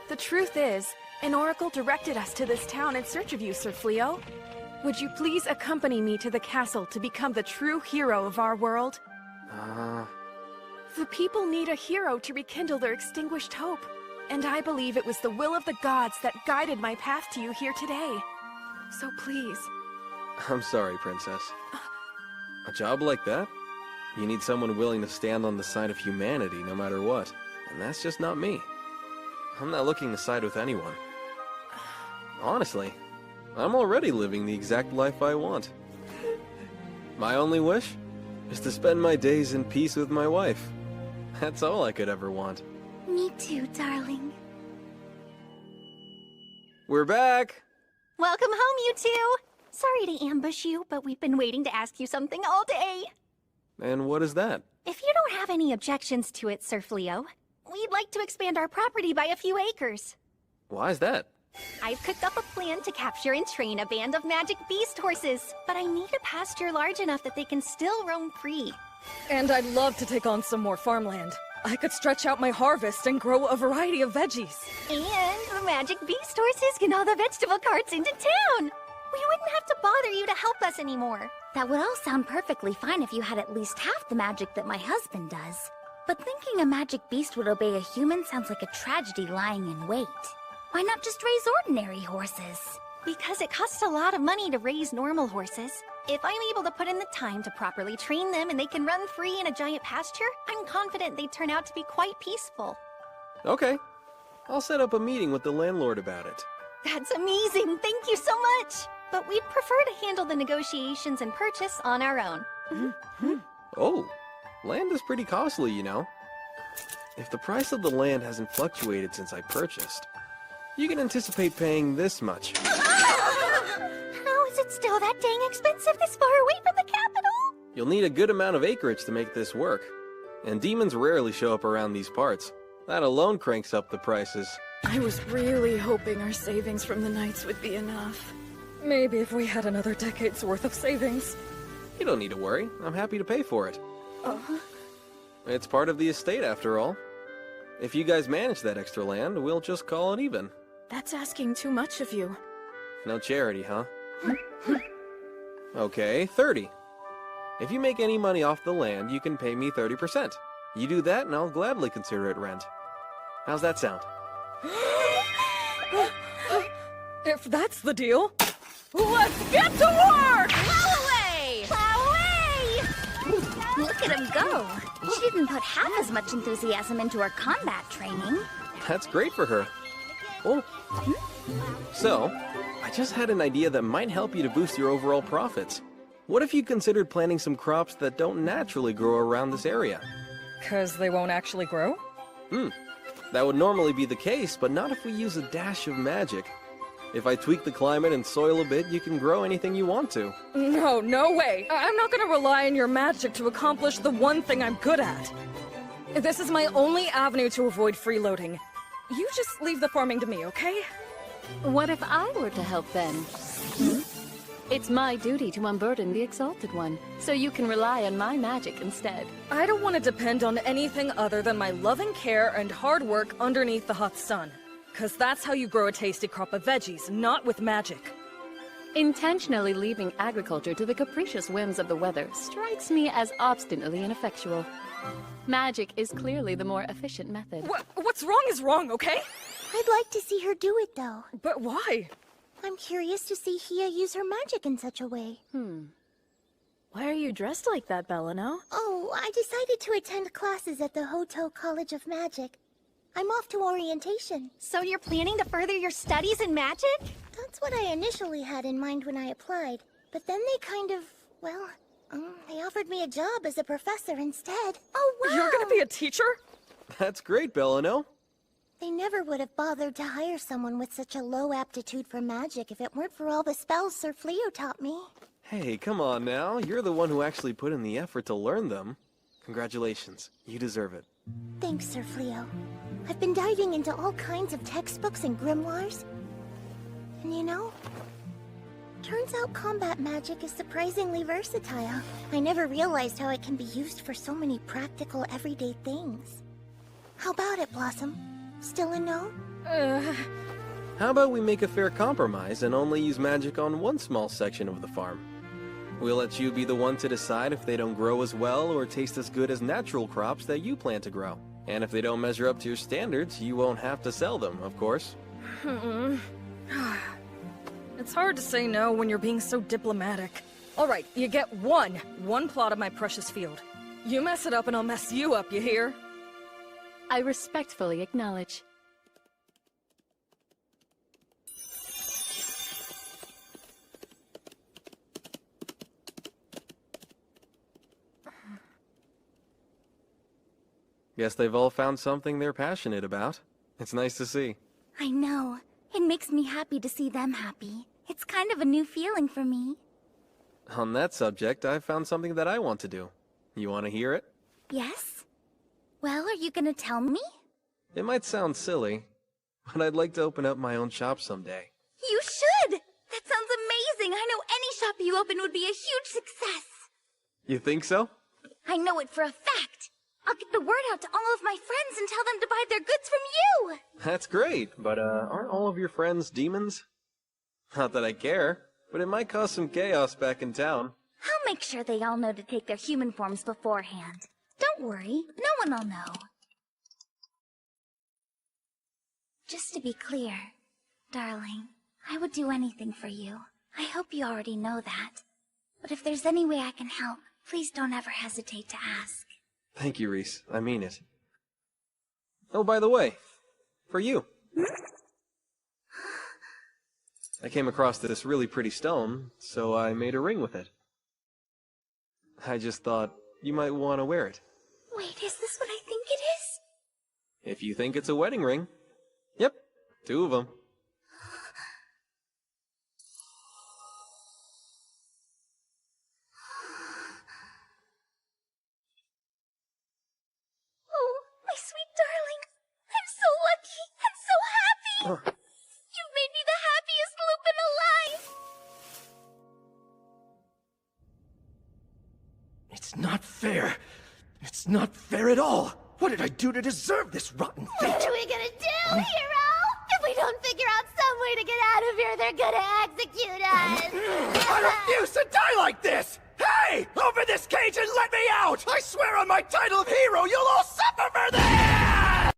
The truth is, an oracle directed us to this town in search of you, Sir Fleo. Would you please accompany me to the castle to become the true hero of our world? The people need a hero to rekindle their extinguished hope. And I believe it was the will of the gods that guided my path to you here today. So please. I'm sorry, Princess. A job like that? You need someone willing to stand on the side of humanity no matter what. And that's just not me. I'm not looking to side with anyone. Honestly, I'm already living the exact life I want. My only wish is to spend my days in peace with my wife. That's all I could ever want. Me too, darling. We're back! Welcome home, you two! Sorry to ambush you, but we've been waiting to ask you something all day. And what is that? If you don't have any objections to it, Sir Fleo, we'd like to expand our property by a few acres. Why is that? I've cooked up a plan to capture and train a band of magic beast horses, but I need a pasture large enough that they can still roam free. And I'd love to take on some more farmland. I could stretch out my harvest and grow a variety of veggies. And the magic beast horses can haul the vegetable carts into town! We wouldn't have to bother you to help us anymore. That would all sound perfectly fine if you had at least half the magic that my husband does. But thinking a magic beast would obey a human sounds like a tragedy lying in wait. Why not just raise ordinary horses? Because it costs a lot of money to raise normal horses. If I'm able to put in the time to properly train them and they can run free in a giant pasture, I'm confident they'd turn out to be quite peaceful. Okay. I'll set up a meeting with the landlord about it. That's amazing! Thank you so much! But we'd prefer to handle the negotiations and purchase on our own. Oh, land is pretty costly, you know. If the price of the land hasn't fluctuated since I purchased, you can anticipate paying this much. How is it still that dang expensive this far away from the capital? You'll need a good amount of acreage to make this work. And demons rarely show up around these parts. That alone cranks up the prices. I was really hoping our savings from the nights would be enough. Maybe if we had another decade's worth of savings. You don't need to worry. I'm happy to pay for it. It's part of the estate, after all. If you guys manage that extra land, we'll just call it even. That's asking too much of you. No charity, huh? Okay, 30. If you make any money off the land, you can pay me 30%. You do that, and I'll gladly consider it rent. How's that sound? If that's the deal, let's get to work! Plow away! Plow away! Look at him go. She didn't put half as much enthusiasm into her combat training. That's great for her. Oh. So, I just had an idea that might help you to boost your overall profits. What if you considered planting some crops that don't naturally grow around this area? 'Cause they won't actually grow? That would normally be the case, but not if we use a dash of magic. If I tweak the climate and soil a bit, you can grow anything you want to. No way! I'm not gonna rely on your magic to accomplish the one thing I'm good at. This is my only avenue to avoid freeloading. You just leave the farming to me, okay? What if I were to help then? It's my duty to unburden the Exalted One, so you can rely on my magic instead. I don't want to depend on anything other than my loving care and hard work underneath the hot sun. 'Cause that's how you grow a tasty crop of veggies, not with magic. Intentionally leaving agriculture to the capricious whims of the weather strikes me as obstinately ineffectual. Magic is clearly the more efficient method. What's wrong is wrong, okay? I'd like to see her do it, though. But why? I'm curious to see Hia use her magic in such a way. Why are you dressed like that, Belano? Oh, I decided to attend classes at the Hoto College of Magic. I'm off to orientation. So you're planning to further your studies in magic? That's what I initially had in mind when I applied. But then they kind of, well, they offered me a job as a professor instead. Oh, wow! You're gonna be a teacher? That's great, Belano. They never would have bothered to hire someone with such a low aptitude for magic if it weren't for all the spells Sir Fleo taught me. Hey, come on now. You're the one who actually put in the effort to learn them. Congratulations. You deserve it. Thanks, Sir Fleo. I've been diving into all kinds of textbooks and grimoires. And you know, turns out combat magic is surprisingly versatile. I never realized how it can be used for so many practical, everyday things. How about it, Blossom? Still a no? How about we make a fair compromise and only use magic on one small section of the farm? We'll let you be the one to decide if they don't grow as well or taste as good as natural crops that you plan to grow. And if they don't measure up to your standards, you won't have to sell them, of course. It's hard to say no when you're being so diplomatic. Alright, you get one plot of my precious field. You mess it up and I'll mess you up, you hear? I respectfully acknowledge. Guess they've all found something they're passionate about. It's nice to see. I know. It makes me happy to see them happy. It's kind of a new feeling for me. On that subject, I've found something that I want to do. You want to hear it? Yes? Well, are you gonna tell me? It might sound silly, but I'd like to open up my own shop someday. You should! That sounds amazing! I know any shop you open would be a huge success! You think so? I know it for a fact! I'll get the word out to all of my friends and tell them to buy their goods from you! That's great, but aren't all of your friends demons? Not that I care, but it might cause some chaos back in town. I'll make sure they all know to take their human forms beforehand. Don't worry, no one will know. Just to be clear, darling, I would do anything for you. I hope you already know that. But if there's any way I can help, please don't ever hesitate to ask. Thank you, Reese. I mean it. Oh, by the way, for you. I came across this really pretty stone, so I made a ring with it. I just thought you might want to wear it. Wait, is this what I think it is? If you think it's a wedding ring. Yep, 2 of them. Oh, my sweet darling. I'm so lucky. I'm so happy. You've made me the happiest Lupin alive. It's not fair. It's not fair at all. What did I do to deserve this rotten fate? What are we gonna do, hero? If we don't figure out some way to get out of here, they're gonna execute us! I refuse to die like this! Hey! Open this cage and let me out! I swear on my title of hero, you'll all suffer for this!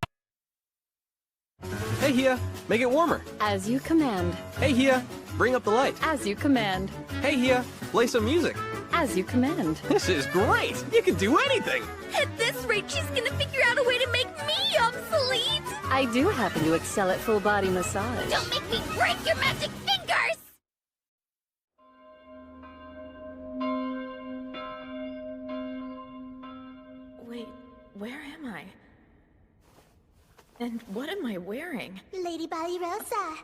Hey, Hia, make it warmer. As you command. Hey, Hia, bring up the light. As you command. Hey, Hia, play some music. As you command. This is great! You can do anything! At this rate, she's gonna figure out a way to make me obsolete! I do happen to excel at full body massage. Don't make me break your magic fingers! Wait, where am I? And what am I wearing? Lady Ballyrosa,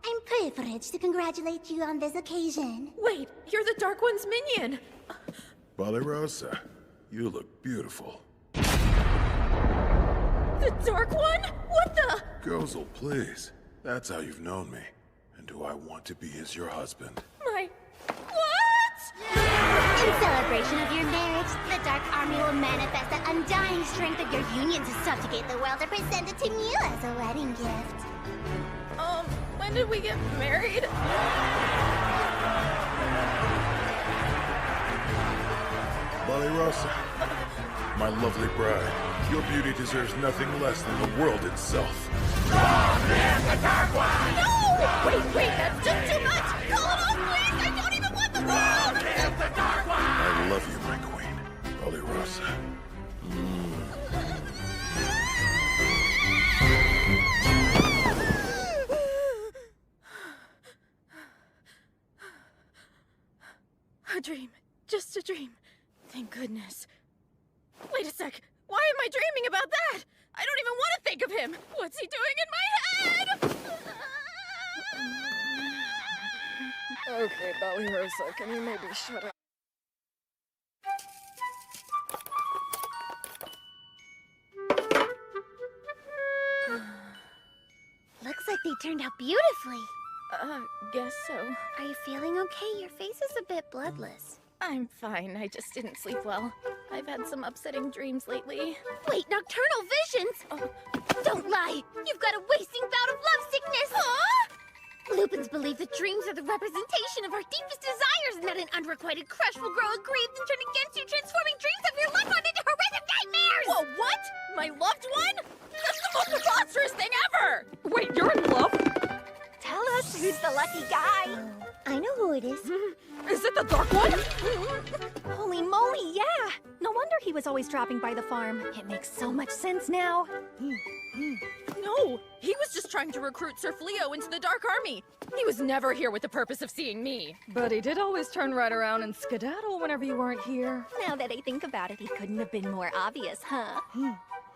I'm privileged to congratulate you on this occasion. Wait, you're the Dark One's minion! Ballyrosa, you look beautiful. The Dark One? What the? Gozel, please. That's how you've known me. And do I want to be as your husband? My... What? In celebration of your marriage, the Dark Army will manifest the undying strength of your union to subjugate the world and present it to you as a wedding gift. When did we get married? Ballyrosa, my lovely bride, your beauty deserves nothing less than the world itself. The Dark One! No! Wait, that's just too much! Call it off, please! I don't even want the world! The Dark One! I love you, my queen, Ballyrosa. A dream. Just a dream. Thank goodness. Wait a sec. Why am I dreaming about that? I don't even want to think of him. What's he doing in my head? Okay, Ballyrosa, can you maybe shut up? Looks like they turned out beautifully. Guess so. Are you feeling okay? Your face is a bit bloodless. I'm fine. I just didn't sleep well. I've had some upsetting dreams lately. Wait, nocturnal visions? Don't lie! You've got a wasting bout of love sickness! Huh? Lupins believe that dreams are the representation of our deepest desires and that an unrequited crush will grow aggrieved and turn against you, transforming dreams of your loved one into horrific nightmares! Whoa, what? My loved one? That's the most preposterous thing ever! Wait, you're in love? Tell us who's the lucky guy. I know who it is. Is it the Dark One? Holy moly, yeah! No wonder he was always dropping by the farm. It makes so much sense now. No, he was just trying to recruit Sir Fleo into the Dark Army. He was never here with the purpose of seeing me. But he did always turn right around and skedaddle whenever you weren't here. Now that I think about it, he couldn't have been more obvious, huh?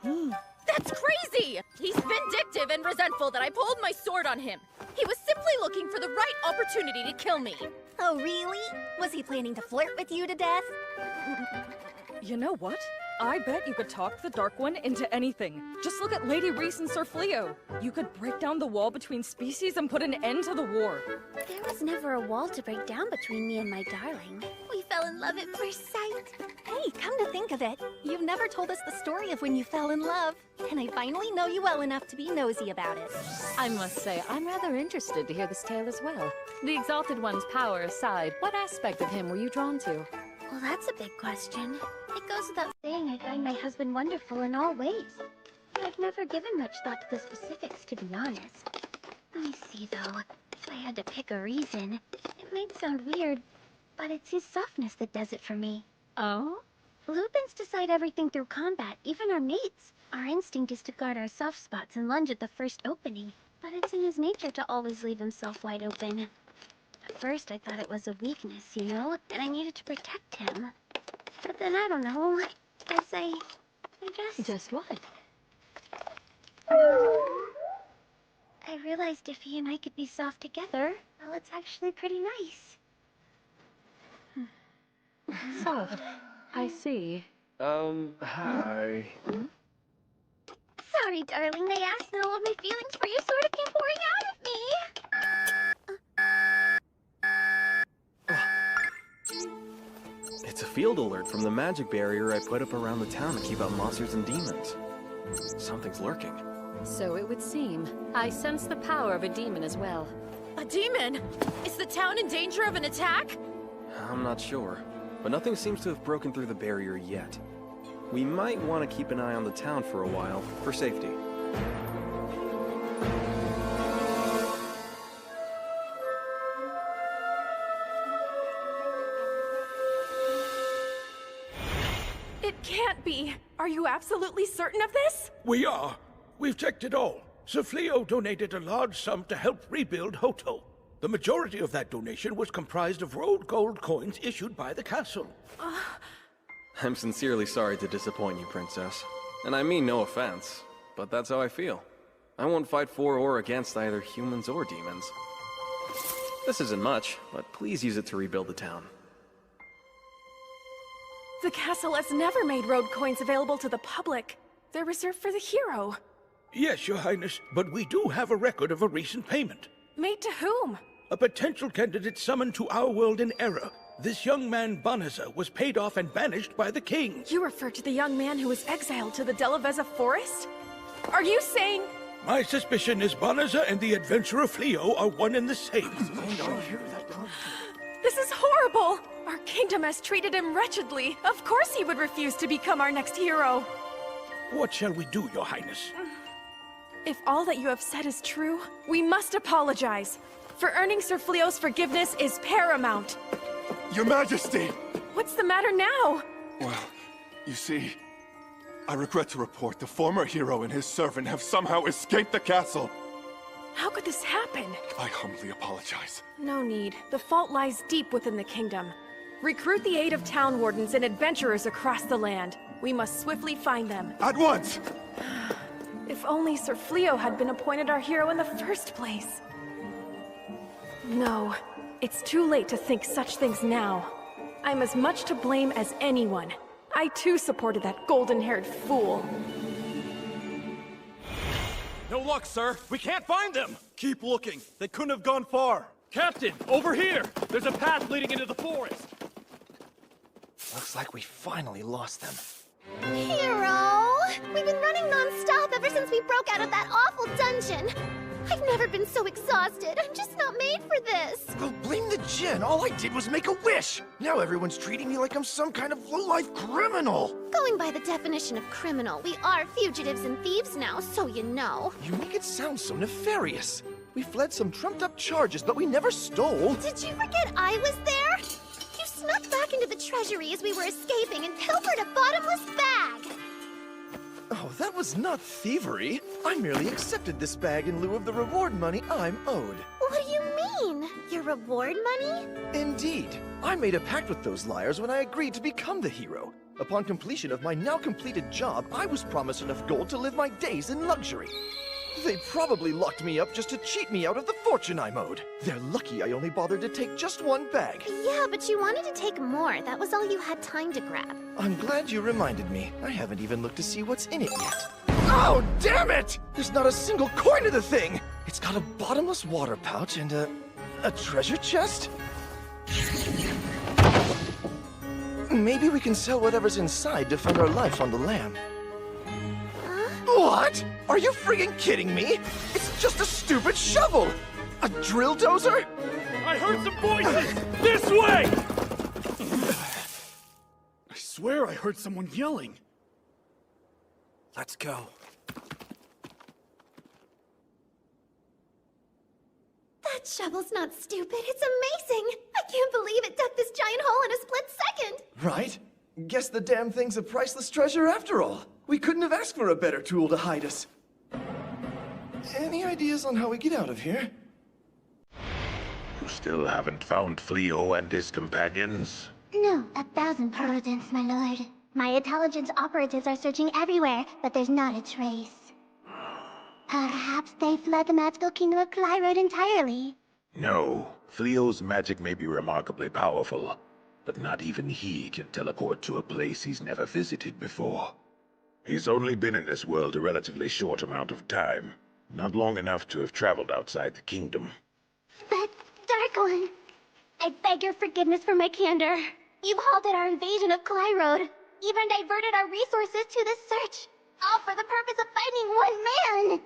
That's crazy! He's vindictive and resentful that I pulled my sword on him. He was simply looking for the right opportunity to kill me. Oh, really? Was he planning to flirt with you to death? You know what? I bet you could talk the Dark One into anything. Just look at Lady Reese and Sir Fleo. You could break down the wall between species and put an end to the war. There was never a wall to break down between me and my darling. We fell in love at first sight. Hey, come to think of it, you've never told us the story of when you fell in love. And I finally know you well enough to be nosy about it. I must say, I'm rather interested to hear this tale as well. The Exalted One's power aside, what aspect of him were you drawn to? Well, that's a big question. It goes without saying I find my husband wonderful in all ways. But I've never given much thought to the specifics, to be honest. Let me see, though. If I had to pick a reason, it might sound weird, but it's his softness that does it for me. Oh? Lupins decide everything through combat, even our mates. Our instinct is to guard our soft spots and lunge at the first opening. But it's in his nature to always leave himself wide open. At first, I thought it was a weakness, you know, and I needed to protect him. But then, I don't know, I just... Just what? I realized if he and I could be soft together, well, it's actually pretty nice. Soft. I see. Hi. Sorry, darling, they asked and all of my feelings for you sort of came pouring out of me. It's a field alert from the magic barrier I put up around the town to keep out monsters and demons. Something's lurking. So it would seem. I sense the power of a demon as well. A demon? Is the town in danger of an attack? I'm not sure, but nothing seems to have broken through the barrier yet. We might want to keep an eye on the town for a while, for safety. It can't be! Are you absolutely certain of this? We are. We've checked it all. Sir Fleo donated a large sum to help rebuild Hoto. The majority of that donation was comprised of rolled gold coins issued by the castle. I'm sincerely sorry to disappoint you, Princess. And I mean no offense, but that's how I feel. I won't fight for or against either humans or demons. This isn't much, but please use it to rebuild the town. The castle has never made road coins available to the public. They're reserved for the hero. Yes, Your Highness, but we do have a record of a recent payment. Made to whom? A potential candidate summoned to our world in error. This young man, Banaza, was paid off and banished by the king. You refer to the young man who was exiled to the Delavezza forest? Are you saying... My suspicion is Banaza and the adventurer Fleo are one and the same. This is horrible! Our kingdom has treated him wretchedly. Of course he would refuse to become our next hero. What shall we do, Your Highness? If all that you have said is true, we must apologize. For earning Sir Fleo's forgiveness is paramount. Your Majesty! What's the matter now? Well, you see, I regret to report the former hero and his servant have somehow escaped the castle. How could this happen? I humbly apologize. No need. The fault lies deep within the kingdom. Recruit the aid of town wardens and adventurers across the land. We must swiftly find them. At once! If only Sir Fleo had been appointed our hero in the first place. No, it's too late to think such things now. I'm as much to blame as anyone. I too supported that golden-haired fool. No luck, sir. We can't find them. Keep looking. They couldn't have gone far. Captain, over here. There's a path leading into the forest. Looks like we finally lost them. Hero! We've been running non-stop ever since we broke out of that awful dungeon. I've never been so exhausted. I'm just not made for this. Well, blame the djinn. All I did was make a wish. Now everyone's treating me like I'm some kind of low-life criminal. Going by the definition of criminal, we are fugitives and thieves now, so you know. You make it sound so nefarious. We fled some trumped-up charges, but we never stole. Did you forget I was there? You snuck back into the treasury as we were escaping and pilfered a bottomless bag. Oh, that was not thievery. I merely accepted this bag in lieu of the reward money I'm owed. What do you mean? Your reward money? Indeed. I made a pact with those liars when I agreed to become the hero. Upon completion of my now completed job, I was promised enough gold to live my days in luxury. They probably locked me up just to cheat me out of the fortune I'm owed. They're lucky I only bothered to take just one bag. Yeah, but you wanted to take more. That was all you had time to grab. I'm glad you reminded me. I haven't even looked to see what's in it yet. Oh, damn it! There's not a single coin in the thing! It's got a bottomless water pouch and a treasure chest? Maybe we can sell whatever's inside to fund our life on the lam. What? Are you friggin' kidding me? It's just a stupid shovel! A drill dozer? I heard some voices! This way! I swear I heard someone yelling. Let's go. That shovel's not stupid. It's amazing. I can't believe it dug this giant hole in a split second. Right? Guess the damn thing's a priceless treasure after all. We couldn't have asked for a better tool to hide us. Any ideas on how we get out of here? You still haven't found Fleo and his companions? No, 1,000 prudence, my lord. My intelligence operatives are searching everywhere, but there's not a trace. Perhaps they fled the magical kingdom of Clyrode entirely. No. Fleo's magic may be remarkably powerful, but not even he can teleport to a place he's never visited before. He's only been in this world a relatively short amount of time, not long enough to have traveled outside the kingdom. But, Dark One, I beg your forgiveness for my candor. You've halted our invasion of Clyrode, even diverted our resources to this search, all for the purpose of fighting one man!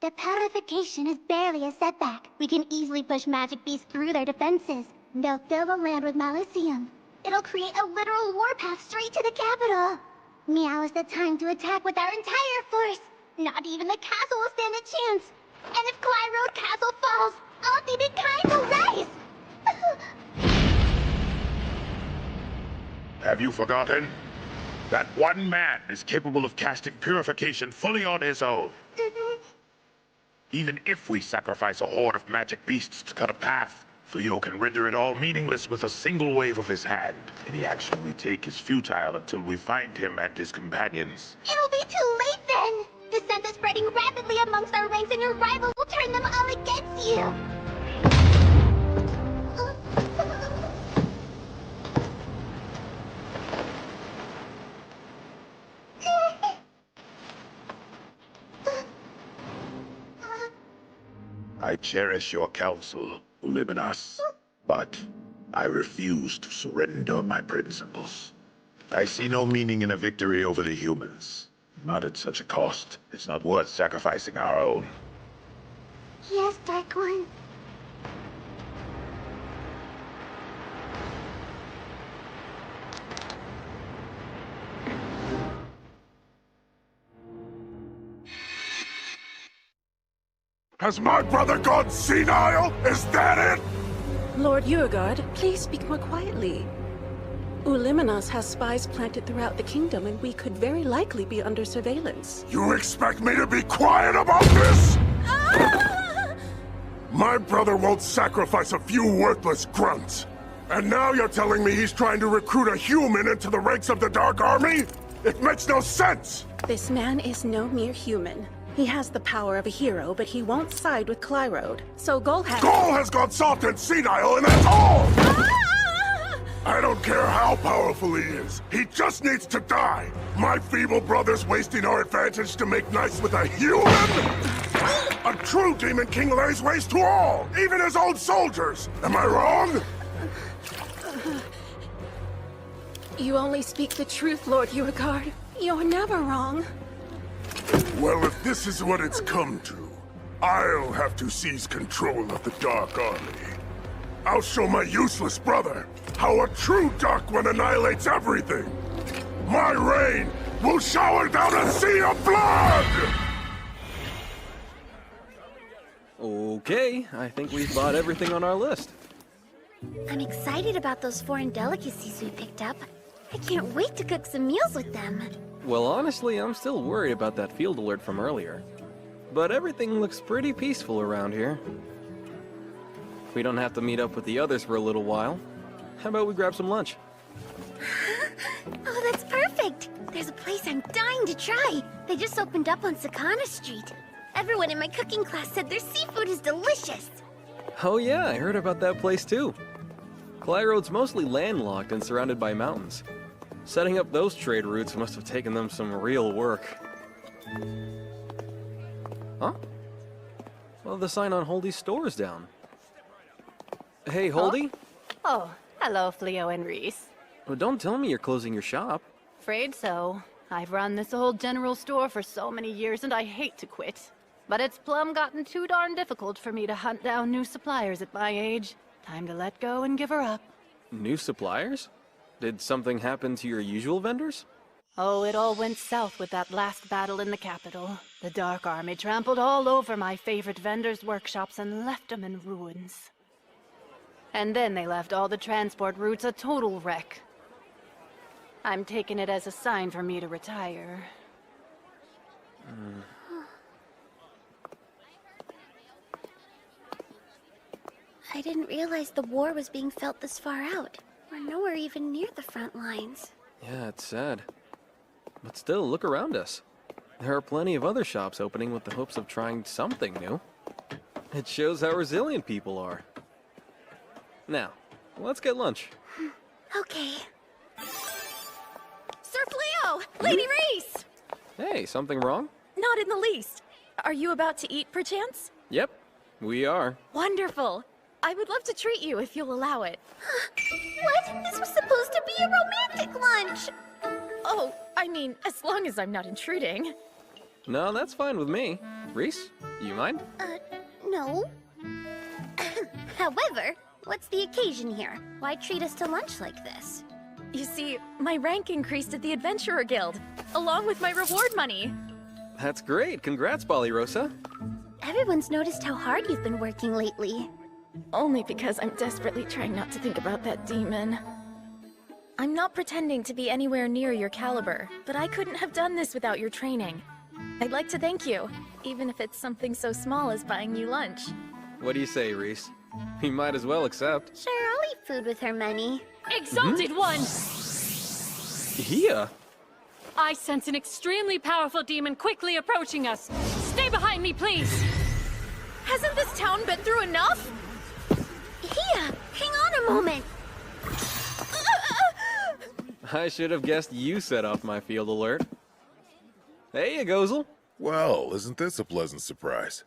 The purification is barely a setback. We can easily push magic beasts through their defenses. They'll fill the land with Malicium. It'll create a literal warpath straight to the capital. Now is the time to attack with our entire force. Not even the castle will stand a chance. And if Clyrode Castle falls, all humankind will rise! Have you forgotten? That one man is capable of casting purification fully on his own. Even if we sacrifice a horde of magic beasts to cut a path, Fleo can render it all meaningless with a single wave of his hand. Any action we take is futile until we find him and his companions. It'll be too late then! Dissent is spreading rapidly amongst our ranks and your rival will turn them all against you! I cherish your counsel, Luminous, but I refuse to surrender my principles. I see no meaning in a victory over the humans. Not at such a cost. It's not worth sacrificing our own. Yes, Dark One. Has my brother gone senile? Is that it? Lord Urgard, please speak more quietly. Uliminos has spies planted throughout the kingdom, and we could very likely be under surveillance. You expect me to be quiet about this? My brother won't sacrifice a few worthless grunts. And now you're telling me he's trying to recruit a human into the ranks of the Dark Army? It makes no sense! This man is no mere human. He has the power of a hero, but he won't side with Clyrode. So Gol has gone soft and senile, and that's all! I don't care how powerful he is. He just needs to die. My feeble brother's wasting our advantage to make nice with a human? A true Demon King lays waste to all, even his own soldiers. Am I wrong? You only speak the truth, Lord Urgard. You're never wrong. Well, if this is what it's come to, I'll have to seize control of the Dark Army. I'll show my useless brother how a true Dark One annihilates everything. My reign will shower down a sea of blood! Okay, I think we've bought everything on our list. I'm excited about those foreign delicacies we picked up. I can't wait to cook some meals with them. Well, honestly, I'm still worried about that field alert from earlier. But everything looks pretty peaceful around here. We don't have to meet up with the others for a little while. How about we grab some lunch? Oh, that's perfect! There's a place I'm dying to try. They just opened up on Sakana Street. Everyone in my cooking class said their seafood is delicious. Oh yeah, I heard about that place too. Clay Road's mostly landlocked and surrounded by mountains. Setting up those trade routes must have taken them some real work. Huh? Well, the sign on Holdy's store is down. Hey, Holdy? Oh, hello, Fleo and Reese. Well, don't tell me you're closing your shop. Afraid so. I've run this old general store for so many years and I hate to quit. But it's plumb gotten too darn difficult for me to hunt down new suppliers at my age. Time to let go and give her up. New suppliers? Did something happen to your usual vendors? Oh, it all went south with that last battle in the capital. The Dark Army trampled all over my favorite vendors' workshops and left them in ruins. And then they left all the transport routes a total wreck. I'm taking it as a sign for me to retire. I didn't realize the war was being felt this far out. We're nowhere even near the front lines. Yeah, it's sad. But still, look around us. There are plenty of other shops opening with the hopes of trying something new. It shows how resilient people are. Now, let's get lunch. Okay. Sir Fleo! Lady Reese! Hey, something wrong? Not in the least. Are you about to eat, perchance? Yep, we are. Wonderful. I would love to treat you if you'll allow it. What? This was supposed to be a romantic lunch! Oh, I mean, as long as I'm not intruding. No, that's fine with me. Reese, you mind? No. However, what's the occasion here? Why treat us to lunch like this? You see, my rank increased at the Adventurer Guild, along with my reward money. That's great. Congrats, Ballyrosa. Everyone's noticed how hard you've been working lately. Only because I'm desperately trying not to think about that demon. I'm not pretending to be anywhere near your caliber, but I couldn't have done this without your training. I'd like to thank you, even if it's something so small as buying you lunch. What do you say, Reese? We might as well accept. Sure, I'll eat food with her money. Exalted One! Here? I sense an extremely powerful demon quickly approaching us. Stay behind me, please! Hasn't this town been through enough? Here, hang on a moment. I should have guessed you set off my field alert. Hey, you Gozel. Well, isn't this a pleasant surprise?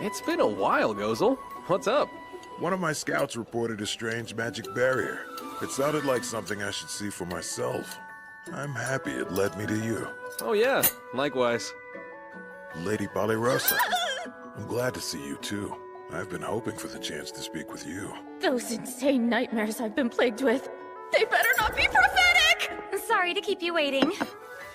It's been a while, Gozel. What's up? One of my scouts reported a strange magic barrier. It sounded like something I should see for myself. I'm happy it led me to you. Oh yeah, likewise. Lady Ballyrosa, I'm glad to see you too. I've been hoping for the chance to speak with you. Those insane nightmares I've been plagued with, they better not be prophetic! Sorry to keep you waiting.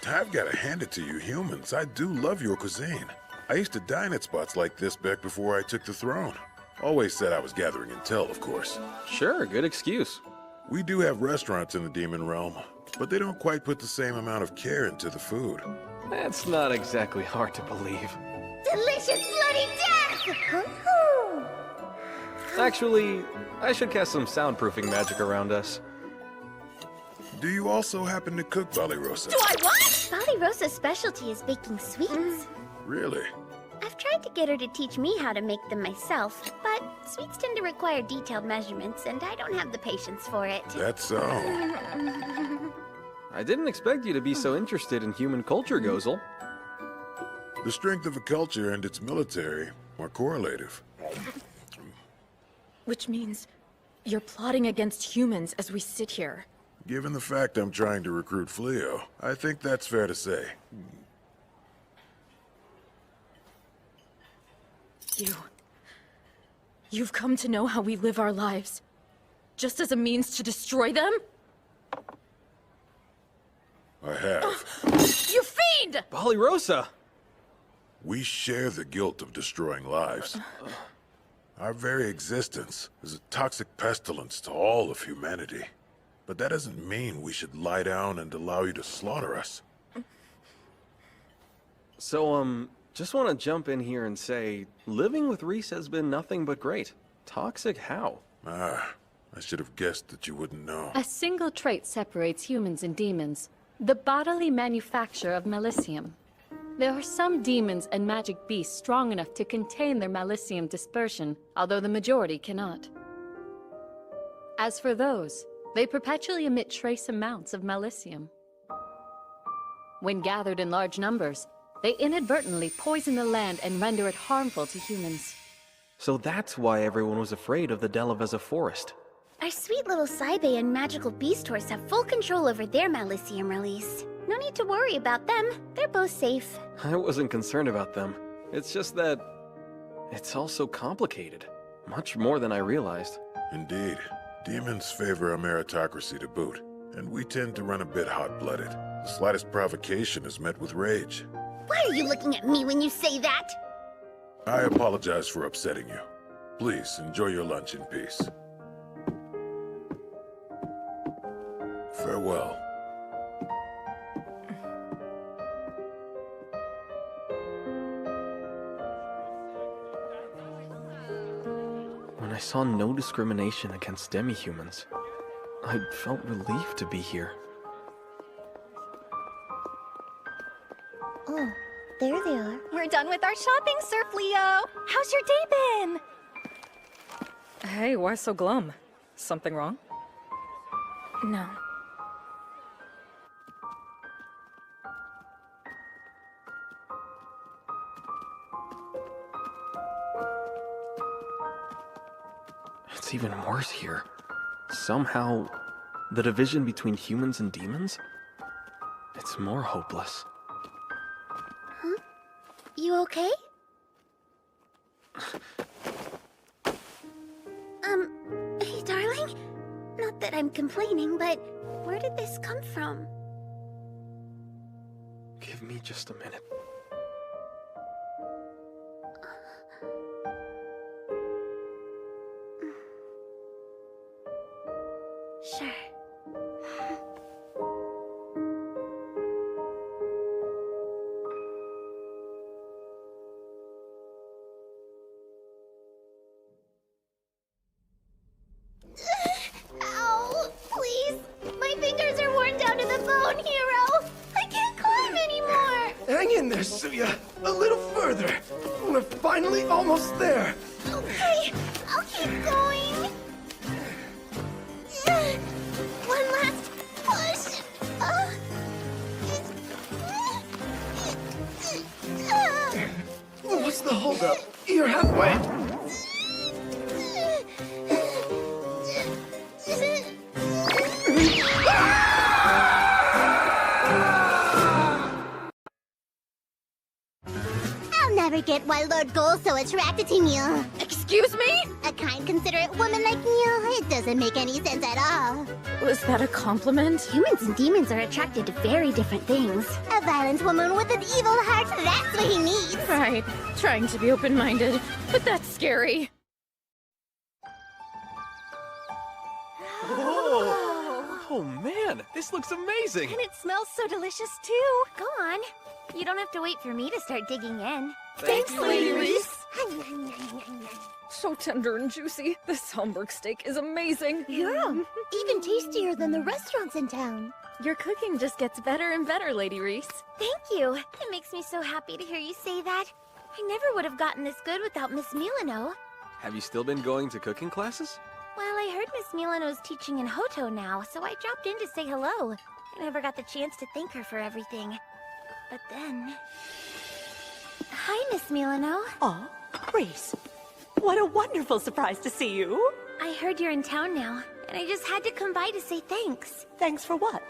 I've got to hand it to you humans. I do love your cuisine. I used to dine at spots like this back before I took the throne. Always said I was gathering intel, of course. Sure, good excuse. We do have restaurants in the demon realm, but they don't quite put the same amount of care into the food. That's not exactly hard to believe. Delicious bloody death! Actually, I should cast some soundproofing magic around us. Do you also happen to cook, Ballyrosa? Do I what? Ballyrosa's specialty is baking sweets. Really? I've tried to get her to teach me how to make them myself, but sweets tend to require detailed measurements, and I don't have the patience for it. That's so. I didn't expect you to be so interested in human culture, Gozel. The strength of a culture and its military are correlative. Which means you're plotting against humans as we sit here. Given the fact I'm trying to recruit Fleo, I think that's fair to say. You've come to know how we live our lives, just as a means to destroy them? I have. You fiend! Ballyrosa! We share the guilt of destroying lives. Our very existence is a toxic pestilence to all of humanity. But that doesn't mean we should lie down and allow you to slaughter us. So, just want to jump in here and say, living with Reese has been nothing but great. Toxic how? I should have guessed that you wouldn't know. A single trait separates humans and demons. The bodily manufacture of Malicium. There are some demons and magic beasts strong enough to contain their Malicium dispersion, although the majority cannot. As for those, they perpetually emit trace amounts of Malicium. When gathered in large numbers, they inadvertently poison the land and render it harmful to humans. So that's why everyone was afraid of the Delavezza forest. Our sweet little Saibe and magical beast horse have full control over their Malicium release. No need to worry about them. They're both safe. I wasn't concerned about them. It's just that it's all so complicated. Much more than I realized. Indeed. Demons favor a meritocracy to boot, and we tend to run a bit hot-blooded. The slightest provocation is met with rage. Why are you looking at me when you say that? I apologize for upsetting you. Please, enjoy your lunch in peace. Farewell. When I saw no discrimination against demi-humans, I felt relieved to be here. Oh, there they are. We're done with our shopping, Sir Fleo. How's your day been? Hey, why so glum? Something wrong? No. It's even worse here. Somehow, the division between humans and demons? It's more hopeless. Huh? You okay? Hey, darling? Not that I'm complaining, but where did this come from? Give me just a minute. Sure. Ow! Please! My fingers are worn down to the bone, Hero! I can't climb anymore! Hang in there, Suya. A little further. We're finally almost there. Okay, I'll keep going. One last push. What's the holdup? You're halfway. I'll never get why Lord Goal's so attracted to you. Excuse me? A kind, considerate woman like you, it doesn't make any sense at all. Was that a compliment? Humans and demons are attracted to very different things. A violent woman with an evil heart, that's what he needs. Right. Trying to be open-minded, but that's scary. Oh man, this looks amazing! And it smells so delicious too. Go on. You don't have to wait for me to start digging in. Thanks, Lady Reese. Reese. So tender and juicy. This Hamburg steak is amazing. Yeah, even tastier than the restaurants in town. Your cooking just gets better and better, Lady Reese. Thank you. It makes me so happy to hear you say that. I never would have gotten this good without Miss Milano. Have you still been going to cooking classes? Well, I heard Miss Milano's teaching in Hoto now, so I dropped in to say hello. I never got the chance to thank her for everything. But then... Hi, Miss Milano. Oh, Reese. What a wonderful surprise to see you. I heard you're in town now, and I just had to come by to say thanks. Thanks for what?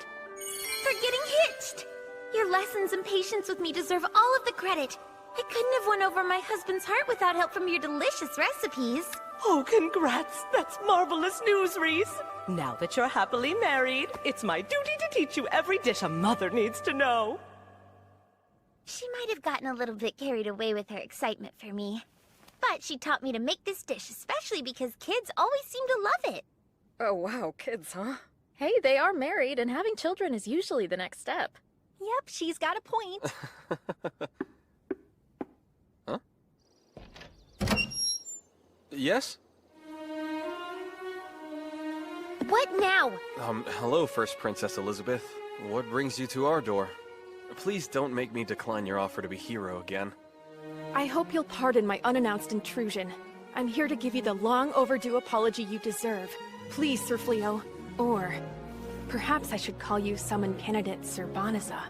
For getting hitched! Your lessons and patience with me deserve all of the credit. I couldn't have won over my husband's heart without help from your delicious recipes. Oh, congrats! That's marvelous news, Reese. Now that you're happily married, it's my duty to teach you every dish a mother needs to know. She might have gotten a little bit carried away with her excitement for me. But she taught me to make this dish, especially because kids always seem to love it. Oh wow, kids, huh? Hey, they are married, and having children is usually the next step. Yep, she's got a point. Huh? Yes? What now? Hello, First Princess Elizabeth. What brings you to our door? Please don't make me decline your offer to be hero again. I hope you'll pardon my unannounced intrusion. I'm here to give you the long overdue apology you deserve. Please, Sir Fleo. Or perhaps I should call you Summon Candidate Sir Banaza.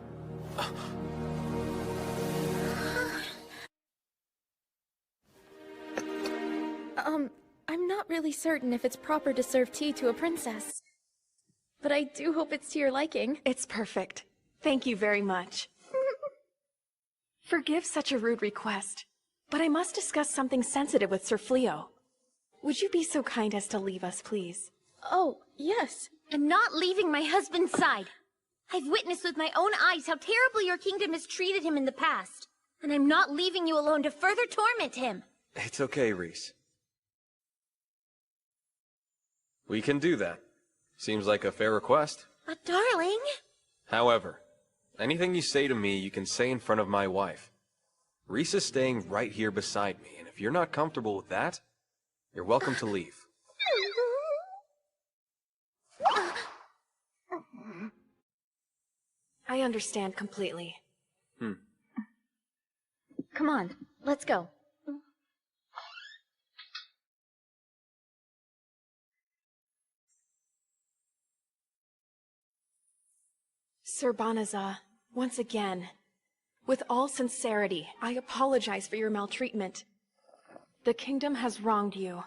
I'm not really certain if it's proper to serve tea to a princess. But I do hope it's to your liking. It's perfect. Thank you very much. Forgive such a rude request, but I must discuss something sensitive with Sir Fleo. Would you be so kind as to leave us, please? Oh, yes. I'm not leaving my husband's side. I've witnessed with my own eyes how terribly your kingdom has treated him in the past. And I'm not leaving you alone to further torment him. It's okay, Reese. We can do that. Seems like a fair request. But darling... However, anything you say to me, you can say in front of my wife. Reese is staying right here beside me, and if you're not comfortable with that, you're welcome to leave. I understand completely. Come on, let's go. Sir Banaza, once again, with all sincerity, I apologize for your maltreatment. The kingdom has wronged you.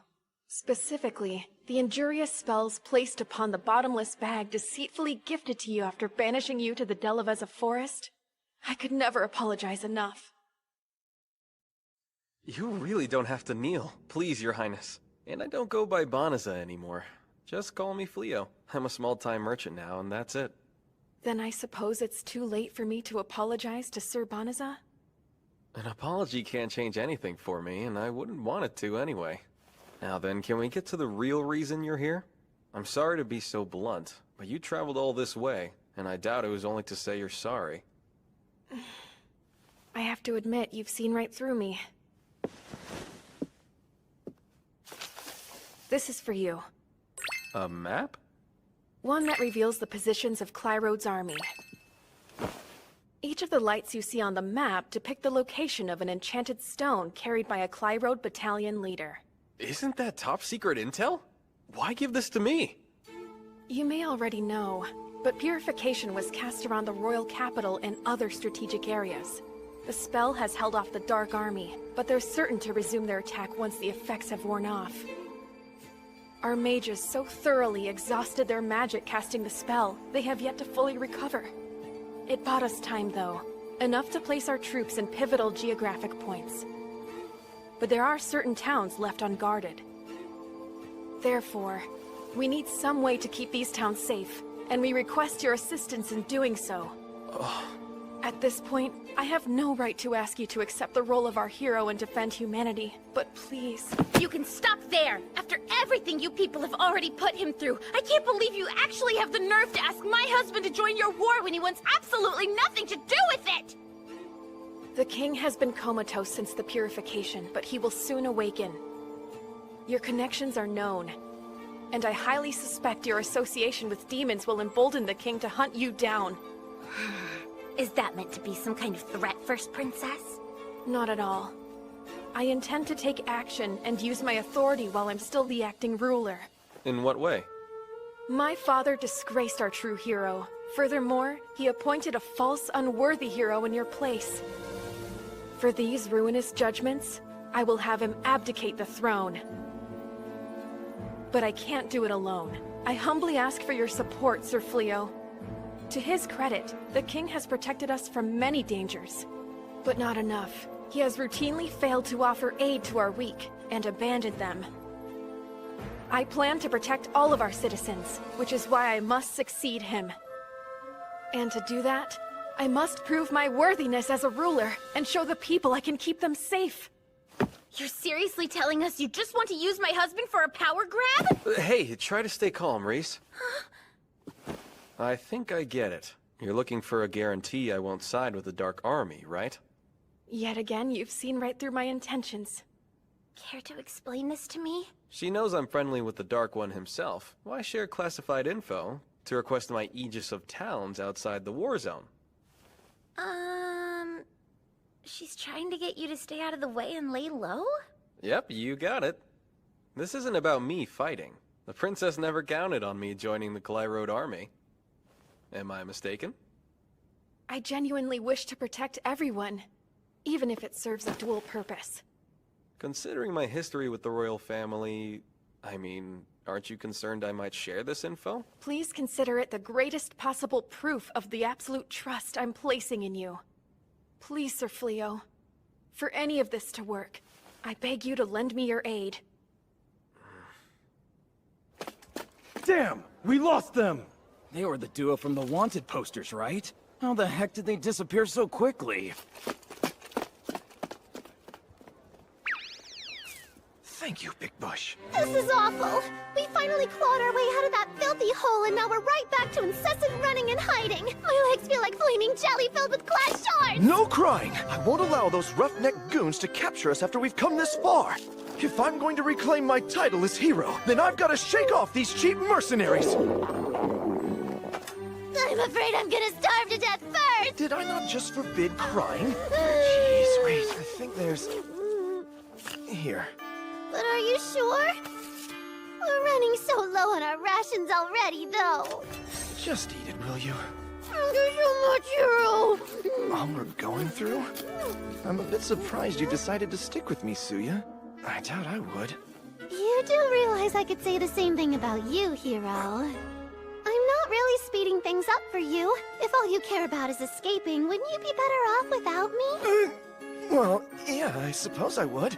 Specifically, the injurious spells placed upon the bottomless bag deceitfully gifted to you after banishing you to the Delaveza forest. I could never apologize enough. You really don't have to kneel, please, Your Highness. And I don't go by Banaza anymore. Just call me Fleo. I'm a small-time merchant now, and that's it. Then I suppose it's too late for me to apologize to Sir Banaza? An apology can't change anything for me, and I wouldn't want it to anyway. Now then, can we get to the real reason you're here? I'm sorry to be so blunt, but you traveled all this way, and I doubt it was only to say you're sorry. I have to admit, you've seen right through me. This is for you. A map? One that reveals the positions of Clyrode's army. Each of the lights you see on the map depict the location of an enchanted stone carried by a Clyrode battalion leader. Isn't that top-secret intel? Why give this to me? You may already know, but purification was cast around the royal capital and other strategic areas. The spell has held off the Dark Army, but they're certain to resume their attack once the effects have worn off. Our mages so thoroughly exhausted their magic casting the spell, they have yet to fully recover. It bought us time, though. Enough to place our troops in pivotal geographic points. But there are certain towns left unguarded. Therefore, we need some way to keep these towns safe, and we request your assistance in doing so. At this point, I have no right to ask you to accept the role of our hero and defend humanity, but please... You can stop there! After everything you people have already put him through, I can't believe you actually have the nerve to ask my husband to join your war when he wants absolutely nothing to do with it! The king has been comatose since the purification, but he will soon awaken. Your connections are known, and I highly suspect your association with demons will embolden the king to hunt you down. Is that meant to be some kind of threat, First Princess? Not at all. I intend to take action and use my authority while I'm still the acting ruler. In what way? My father disgraced our true hero. Furthermore, he appointed a false, unworthy hero in your place. For these ruinous judgments, I will have him abdicate the throne. But I can't do it alone. I humbly ask for your support, Sir Fleo. To his credit, the king has protected us from many dangers. But not enough. He has routinely failed to offer aid to our weak, and abandoned them. I plan to protect all of our citizens, which is why I must succeed him. And to do that, I must prove my worthiness as a ruler, and show the people I can keep them safe. You're seriously telling us you just want to use my husband for a power grab? Hey, try to stay calm, Reese. I think I get it. You're looking for a guarantee I won't side with the Dark Army, right? Yet again, you've seen right through my intentions. Care to explain this to me? She knows I'm friendly with the Dark One himself. Why share classified info to request my Aegis of towns outside the war zone? She's trying to get you to stay out of the way and lay low? Yep, you got it. This isn't about me fighting. The princess never counted on me joining the Klyroad army. Am I mistaken? I genuinely wish to protect everyone, even if it serves a dual purpose. Considering my history with the royal family, I mean, aren't you concerned I might share this info? Please consider it the greatest possible proof of the absolute trust I'm placing in you. Please, Sir Fleo, for any of this to work, I beg you to lend me your aid. Damn! We lost them! They were the duo from the wanted posters, right? How the heck did they disappear so quickly? Thank you, Big Bush. This is awful. We finally clawed our way out of that filthy hole, and now we're right back to incessant running and hiding. My legs feel like flaming jelly filled with glass shards. No crying! I won't allow those roughneck goons to capture us after we've come this far. If I'm going to reclaim my title as hero, then I've got to shake off these cheap mercenaries. I'm afraid I'm gonna starve to death first. Did I not just forbid crying? Jeez, wait, I think there's... Here. But are you sure? We're running so low on our rations already, though. Just eat it, will you? Thank you so much, hero. All we're going through? I'm a bit surprised you decided to stick with me, Suya. I doubt I would. You do realize I could say the same thing about you, hero. I'm not really speeding things up for you. If all you care about is escaping, wouldn't you be better off without me? Well, yeah, I suppose I would.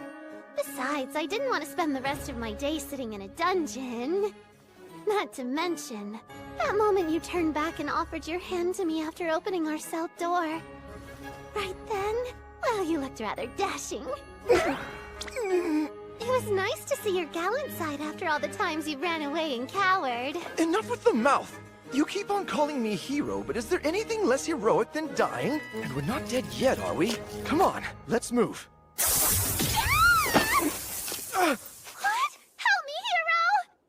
Besides, I didn't want to spend the rest of my day sitting in a dungeon. Not to mention, that moment you turned back and offered your hand to me after opening our cell door. Right then, well, you looked rather dashing. It was nice to see your gallant side after all the times you ran away and cowered. Enough with the mouth! You keep on calling me hero, but is there anything less heroic than dying? And we're not dead yet, are we? Come on, let's move. What? Help me, hero!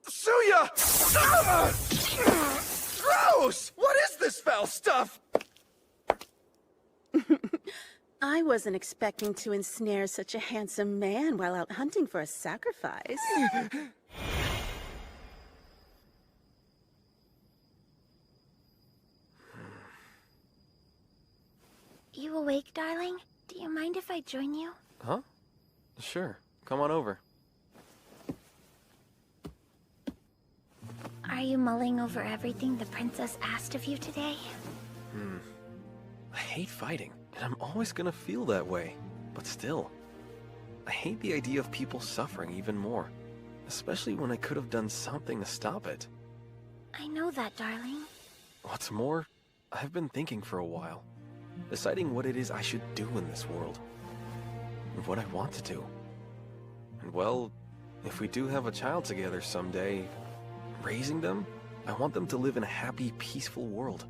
Suya! Gross! What is this foul stuff? I wasn't expecting to ensnare such a handsome man while out hunting for a sacrifice. You awake, darling? Do you mind if I join you? Huh? Sure. Come on over. Are you mulling over everything the princess asked of you today? I hate fighting, and I'm always gonna feel that way. But still, I hate the idea of people suffering even more. Especially when I could have done something to stop it. I know that, darling. What's more, I've been thinking for a while. Deciding what it is I should do in this world. And what I want to do. And well, if we do have a child together someday, raising them, I want them to live in a happy, peaceful world.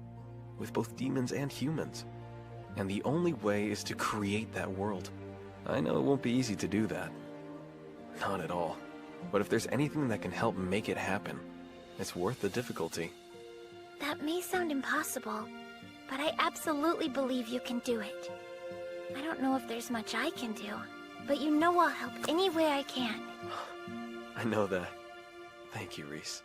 With both demons and humans. And the only way is to create that world. I know it won't be easy to do that. Not at all. But if there's anything that can help make it happen, it's worth the difficulty. That may sound impossible, but I absolutely believe you can do it. I don't know if there's much I can do, but you know I'll help any way I can. I know that. Thank you, Reese.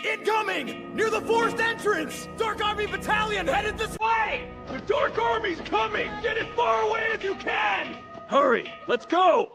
Incoming! Near the forest entrance! Dark Army Battalion headed this way! The Dark Army's coming! Get as far away as you can! Hurry! Let's go!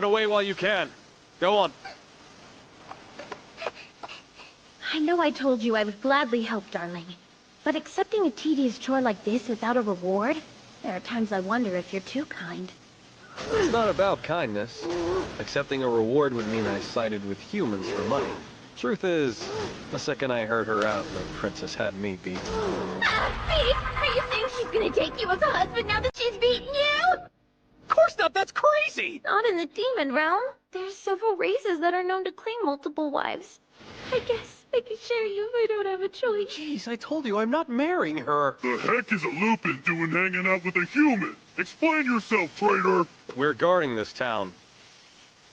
away while you can. Go on. I know I told you I would gladly help, darling. But accepting a tedious chore like this without a reward? There are times I wonder if you're too kind. It's not about kindness. Accepting a reward would mean I sided with humans for money. Truth is, the second I heard her out, the princess had me beat. Are you saying she's gonna take you as a husband now that she's beaten you? Of course not, that's crazy! Not in the demon realm. There's several races that are known to claim multiple wives. I guess I can share you if I don't have a choice. Jeez, I told you I'm not marrying her. The heck is a Lupin doing hanging out with a human? Explain yourself, traitor! We're guarding this town.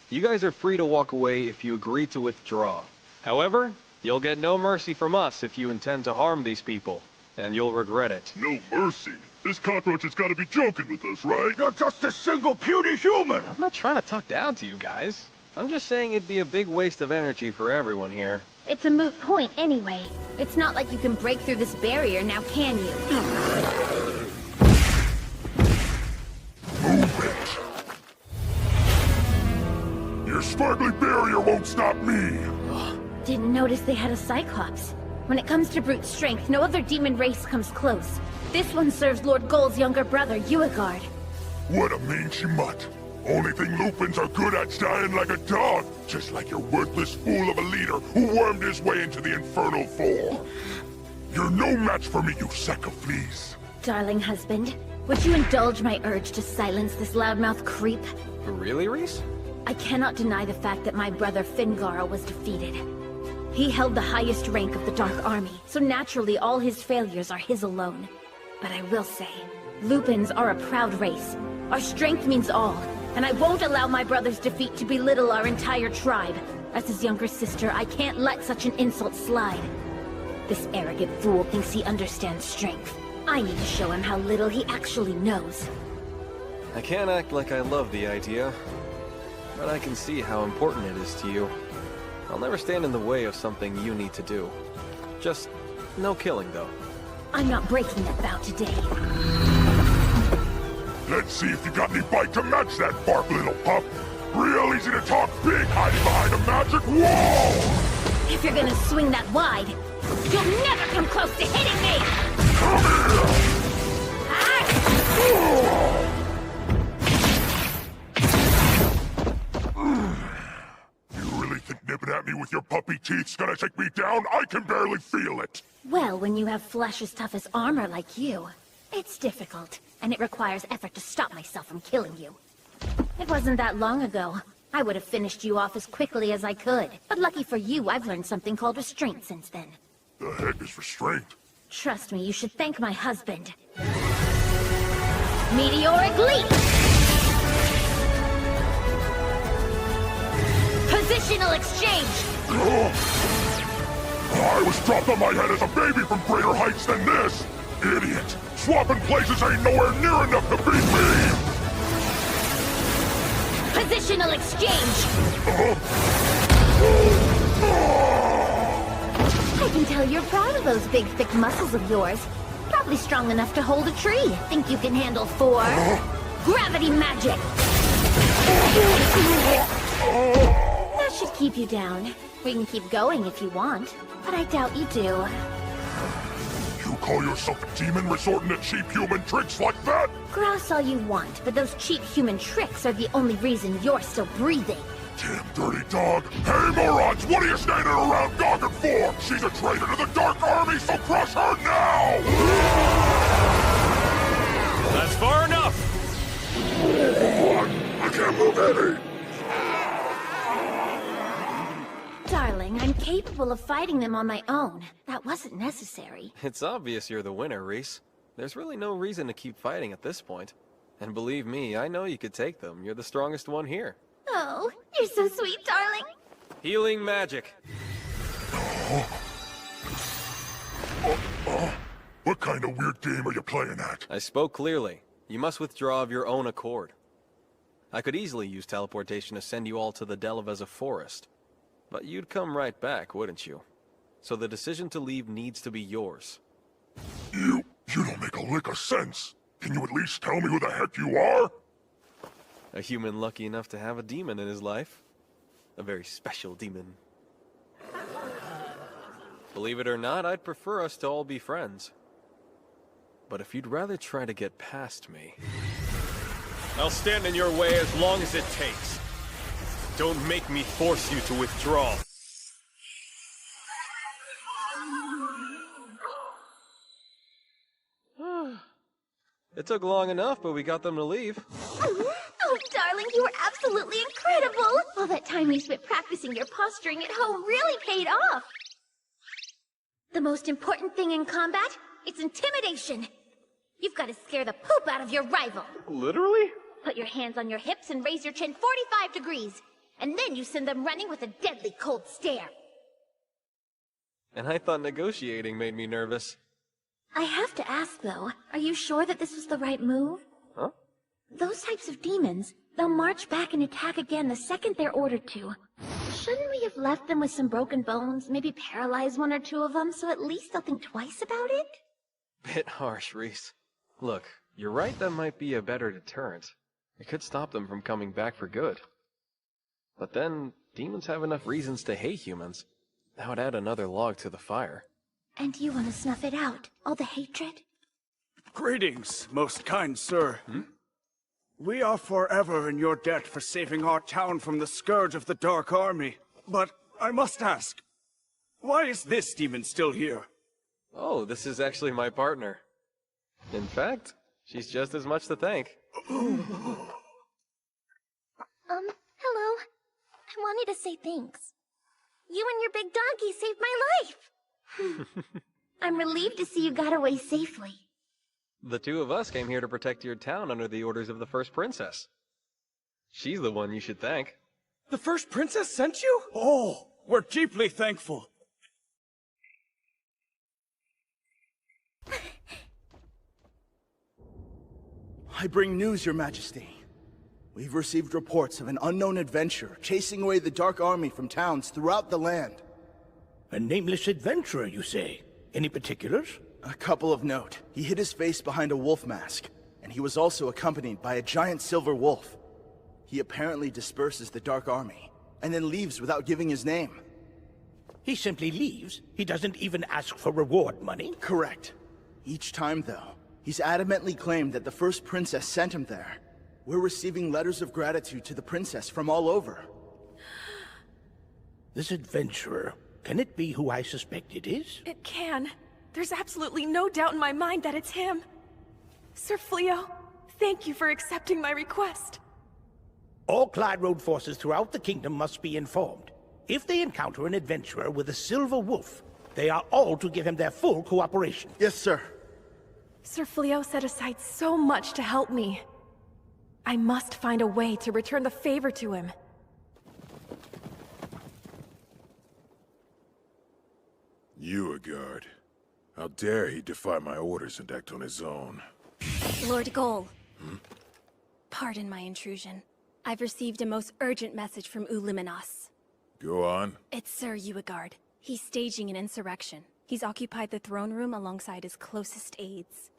You guys are free to walk away if you agree to withdraw. However, you'll get no mercy from us if you intend to harm these people, and you'll regret it. No mercy? This cockroach has got to be joking with us, right? You're just a single puny human! I'm not trying to talk down to you guys. I'm just saying it'd be a big waste of energy for everyone here. It's a moot point anyway. It's not like you can break through this barrier now, can you? Move it! Your sparkly barrier won't stop me! Didn't notice they had a Cyclops. When it comes to brute strength, no other demon race comes close. This one serves Lord Gold's younger brother, Uegard. What a mangy mutt! Only thing Lupins are good at's dying like a dog, just like your worthless fool of a leader who wormed his way into the Infernal Four. You're no match for me, you sack of fleas. Darling husband, would you indulge my urge to silence this loudmouth creep? Really, Reese? I cannot deny the fact that my brother Fingara was defeated. He held the highest rank of the Dark Army, so naturally all his failures are his alone. But I will say, Lupins are a proud race. Our strength means all, and I won't allow my brother's defeat to belittle our entire tribe. As his younger sister, I can't let such an insult slide. This arrogant fool thinks he understands strength. I need to show him how little he actually knows. I can't act like I love the idea, but I can see how important it is to you. I'll never stand in the way of something you need to do. Just no killing, though. I'm not breaking that vow today. Let's see if you got any bite to match that bark, little pup. Real easy to talk big hiding behind a magic wall! If you're gonna swing that wide, you'll never come close to hitting me! Come here! You really think nipping at me with your puppy teeth's gonna take me down? I can barely feel it! Well, when you have flesh as tough as armor like you, it's difficult, and it requires effort to stop myself from killing you. It wasn't that long ago. I would have finished you off as quickly as I could. But lucky for you, I've learned something called restraint since then. The heck is restraint? Trust me, you should thank my husband. Meteoric leap! Positional exchange! I was dropped on my head as a baby from greater heights than this! Idiot! Swapping places ain't nowhere near enough to beat me! Positional exchange! I can tell you're proud of those big, thick muscles of yours. Probably strong enough to hold a tree. Think you can handle 4? Gravity magic! That should keep you down. We can keep going if you want, but I doubt you do. You call yourself a demon resorting to cheap human tricks like that? Grouse all you want, but those cheap human tricks are the only reason you're still breathing. Damn dirty dog! Hey morons, what are you standing around dogging for? She's a traitor to the Dark Army, so crush her now! That's far enough! I can't move any! Darling, I'm capable of fighting them on my own. That wasn't necessary. It's obvious you're the winner, Reese. There's really no reason to keep fighting at this point. And believe me, I know you could take them. You're the strongest one here. Oh, you're so sweet, darling. Healing magic. What kind of weird game are you playing at? I spoke clearly. You must withdraw of your own accord. I could easily use teleportation to send you all to the Delaveza forest. But you'd come right back, wouldn't you? So the decision to leave needs to be yours. You don't make a lick of sense. Can you at least tell me who the heck you are? A human lucky enough to have a demon in his life. A very special demon. Believe it or not, I'd prefer us to all be friends. But if you'd rather try to get past me, I'll stand in your way as long as it takes. Don't make me force you to withdraw. It took long enough, but we got them to leave. Oh, darling, you were absolutely incredible! All that time you spent practicing your posturing at home really paid off! The most important thing in combat? It's intimidation! You've got to scare the poop out of your rival! Literally? Put your hands on your hips and raise your chin 45 degrees, and then you send them running with a deadly cold stare. And I thought negotiating made me nervous. I have to ask, though, are you sure that this was the right move? Huh? Those types of demons, they'll march back and attack again the second they're ordered to. Shouldn't we have left them with some broken bones, maybe paralyze one or two of them, so at least they'll think twice about it? Bit harsh, Reese. Look, you're right, that might be a better deterrent. It could stop them from coming back for good. But then, demons have enough reasons to hate humans. That would add another log to the fire. And you want to snuff it out? All the hatred? Greetings, most kind sir. We are forever in your debt for saving our town from the scourge of the Dark Army. But I must ask, why is this demon still here? Oh, this is actually my partner. In fact, she's just as much to thank. Hello. I wanted to say thanks. You and your big doggy saved my life! I'm relieved to see you got away safely. The two of us came here to protect your town under the orders of the first princess. She's the one you should thank. The first princess sent you? Oh, we're deeply thankful. I bring news, Your Majesty. We've received reports of an unknown adventurer chasing away the Dark Army from towns throughout the land. A nameless adventurer, you say? Any particulars? A couple of note. He hid his face behind a wolf mask, and he was also accompanied by a giant silver wolf. He apparently disperses the Dark Army, and then leaves without giving his name. He simply leaves? He doesn't even ask for reward money? Correct. Each time, though, he's adamantly claimed that the first princess sent him there. We're receiving letters of gratitude to the princess from all over. This adventurer, can it be who I suspect it is? It can. There's absolutely no doubt in my mind that it's him. Sir Fleo, thank you for accepting my request. All Clyde Road forces throughout the kingdom must be informed. If they encounter an adventurer with a silver wolf, they are all to give him their full cooperation. Yes, sir. Sir Fleo set aside so much to help me. I must find a way to return the favor to him. You a guard. How dare he defy my orders and act on his own? Lord Goal. Pardon my intrusion. I've received a most urgent message from Uliminos. Go on. It's Sir Uegard. He's staging an insurrection. He's occupied the throne room alongside his closest aides.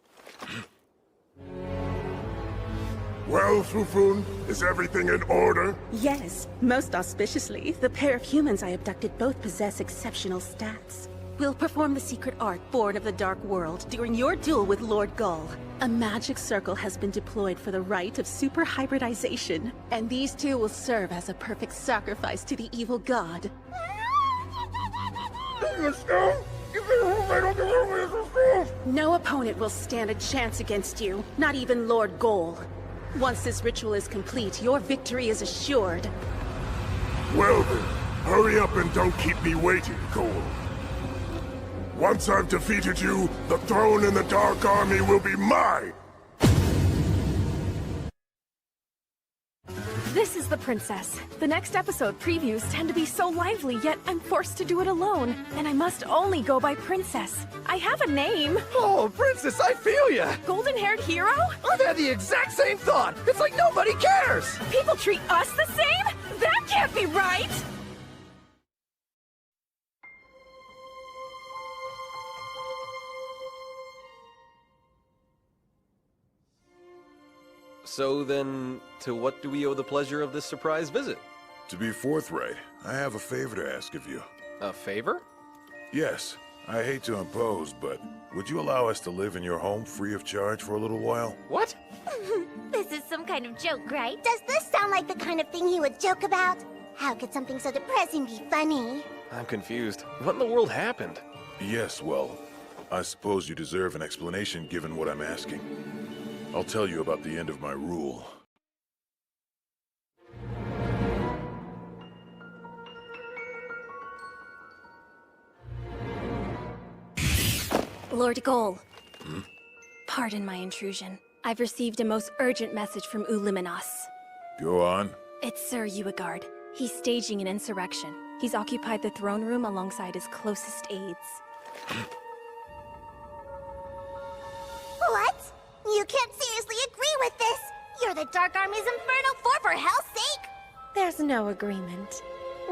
Well, Fufun, is everything in order? Yes, most auspiciously, the pair of humans I abducted both possess exceptional stats. We'll perform the secret art born of the Dark World during your duel with Lord Gull. A magic circle has been deployed for the rite of super hybridization, and these two will serve as a perfect sacrifice to the evil god. No opponent will stand a chance against you, not even Lord Goal. Once this ritual is complete, your victory is assured. Well then, hurry up and don't keep me waiting, Cole. Once I've defeated you, the throne in the Dark Army will be mine! This is the princess. The next episode previews tend to be so lively, yet I'm forced to do it alone. And I must only go by princess. I have a name. Oh, princess, I feel ya! Golden-haired hero? I've had the exact same thought! It's like nobody cares! People treat us the same? That can't be right! So then, to what do we owe the pleasure of this surprise visit? To be forthright, I have a favor to ask of you. A favor? Yes. I hate to impose, but would you allow us to live in your home free of charge for a little while? What? This is some kind of joke, right? Does this sound like the kind of thing he would joke about? How could something so depressing be funny? I'm confused. What in the world happened? Yes, well, I suppose you deserve an explanation given what I'm asking. I'll tell you about the end of my rule. Lord Goal. Pardon my intrusion. I've received a most urgent message from Uliminos. Go on. It's Sir Uigard. He's staging an insurrection. He's occupied the throne room alongside his closest aides. What? You can't seriously agree with this! You're the Dark Army's Infernal Four, for hell's sake! There's no agreement.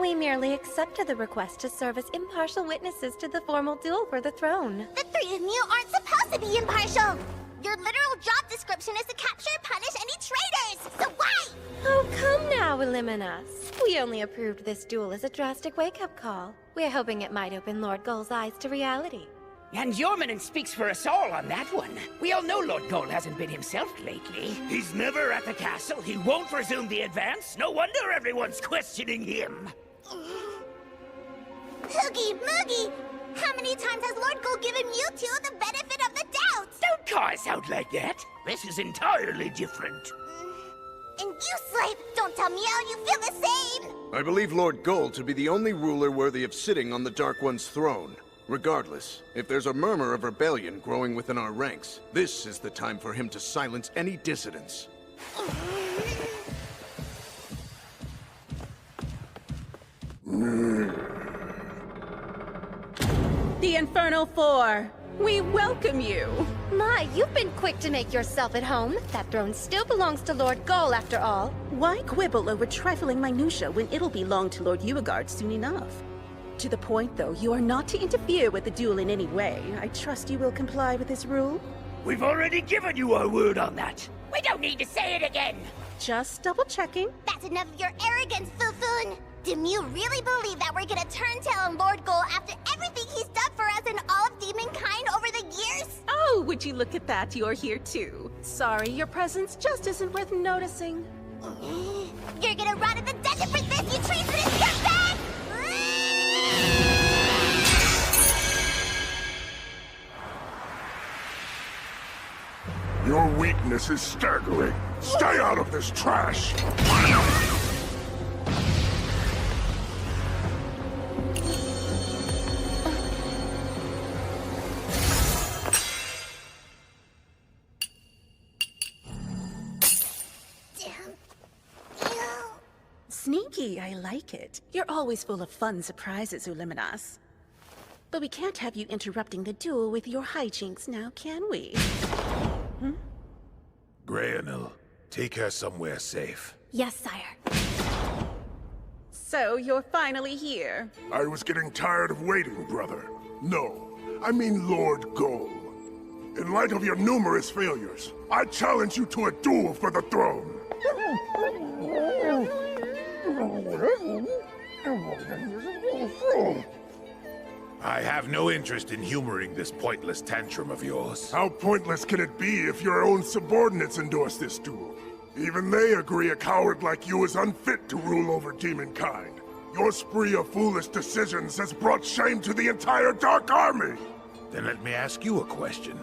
We merely accepted the request to serve as impartial witnesses to the formal duel for the throne. The three of you aren't supposed to be impartial! Your literal job description is to capture and punish any traitors! So why? Oh, come now, Illuminas. We only approved this duel as a drastic wake-up call. We're hoping it might open Lord Goal's eyes to reality. And Yormanen speaks for us all on that one. We all know Lord Goal hasn't been himself lately. He's never at the castle. He won't resume the advance. No wonder everyone's questioning him. Hoogie Moogie! How many times has Lord Goal given you two the benefit of the doubt? Don't call us out like that. This is entirely different. And you, Slave, don't tell me how you feel the same! I believe Lord Goal to be the only ruler worthy of sitting on the Dark One's throne. Regardless, if there's a murmur of rebellion growing within our ranks, this is the time for him to silence any dissidents. The Infernal Four, we welcome you. My, you've been quick to make yourself at home. That throne still belongs to Lord Goal, after all. Why quibble over trifling minutia when it'll belong to Lord Uigard soon enough? To the point, though, you are not to interfere with the duel in any way. I trust you will comply with this rule? We've already given you our word on that. We don't need to say it again. Just double-checking. That's enough of your arrogance, Fufun! Do you really believe that we're gonna turn tail on Lord Goal after everything he's done for us and all of demonkind over the years? Oh, would you look at that, you're here too. Sorry, your presence just isn't worth noticing. You're gonna rot in the dungeon for this, you treasonous scumbag! Your weakness is staggering. Stay out of this trash! Sneaky, I like it. You're always full of fun surprises, Uliminas. But we can't have you interrupting the duel with your hijinks now, can we? Grayanil, take her somewhere safe. Yes, sire. So, you're finally here. I was getting tired of waiting, brother. No, I mean Lord Goal. In light of your numerous failures, I challenge you to a duel for the throne. I have no interest in humoring this pointless tantrum of yours. How pointless can it be if your own subordinates endorse this duel? Even they agree a coward like you is unfit to rule over demonkind. Your spree of foolish decisions has brought shame to the entire Dark Army! Then let me ask you a question.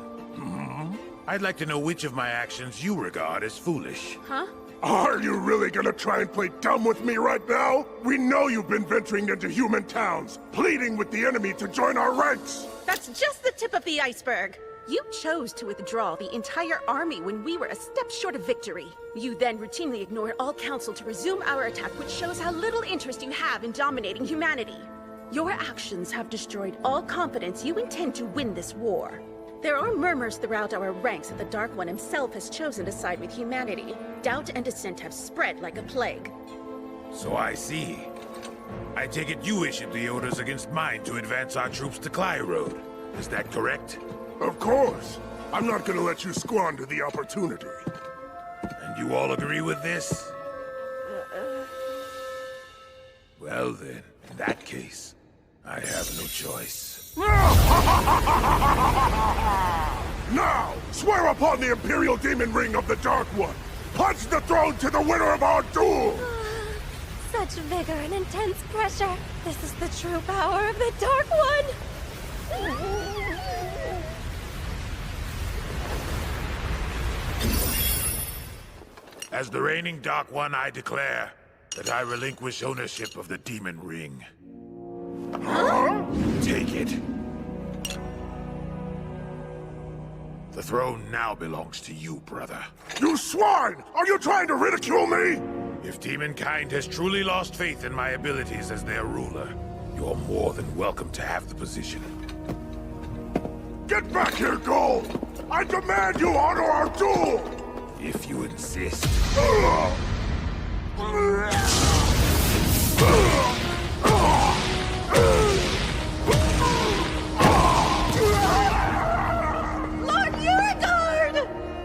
I'd like to know which of my actions you regard as foolish. Huh? Are you really gonna try and play dumb with me right now? We know you've been venturing into human towns, pleading with the enemy to join our ranks! That's just the tip of the iceberg. You chose to withdraw the entire army when we were a step short of victory. You then routinely ignored all counsel to resume our attack, which shows how little interest you have in dominating humanity. Your actions have destroyed all confidence you intend to win this war. There are murmurs throughout our ranks that the Dark One himself has chosen to side with humanity. Doubt and dissent have spread like a plague. So I see. I take it you issued the orders against mine to advance our troops to Clay Road. Is that correct? Of course. I'm not gonna let you squander the opportunity. And you all agree with this? Well then, in that case, I have no choice. Now, swear upon the Imperial Demon Ring of the Dark One! Pledge the throne to the winner of our duel! Such vigor and intense pressure. This is the true power of the Dark One. As the reigning Dark One, I declare that I relinquish ownership of the Demon Ring. Huh? Take it. The throne now belongs to you, brother. You swine! Are you trying to ridicule me? If demonkind has truly lost faith in my abilities as their ruler, you're more than welcome to have the position. Get back here, Gold! I demand you honor our duel! If you insist.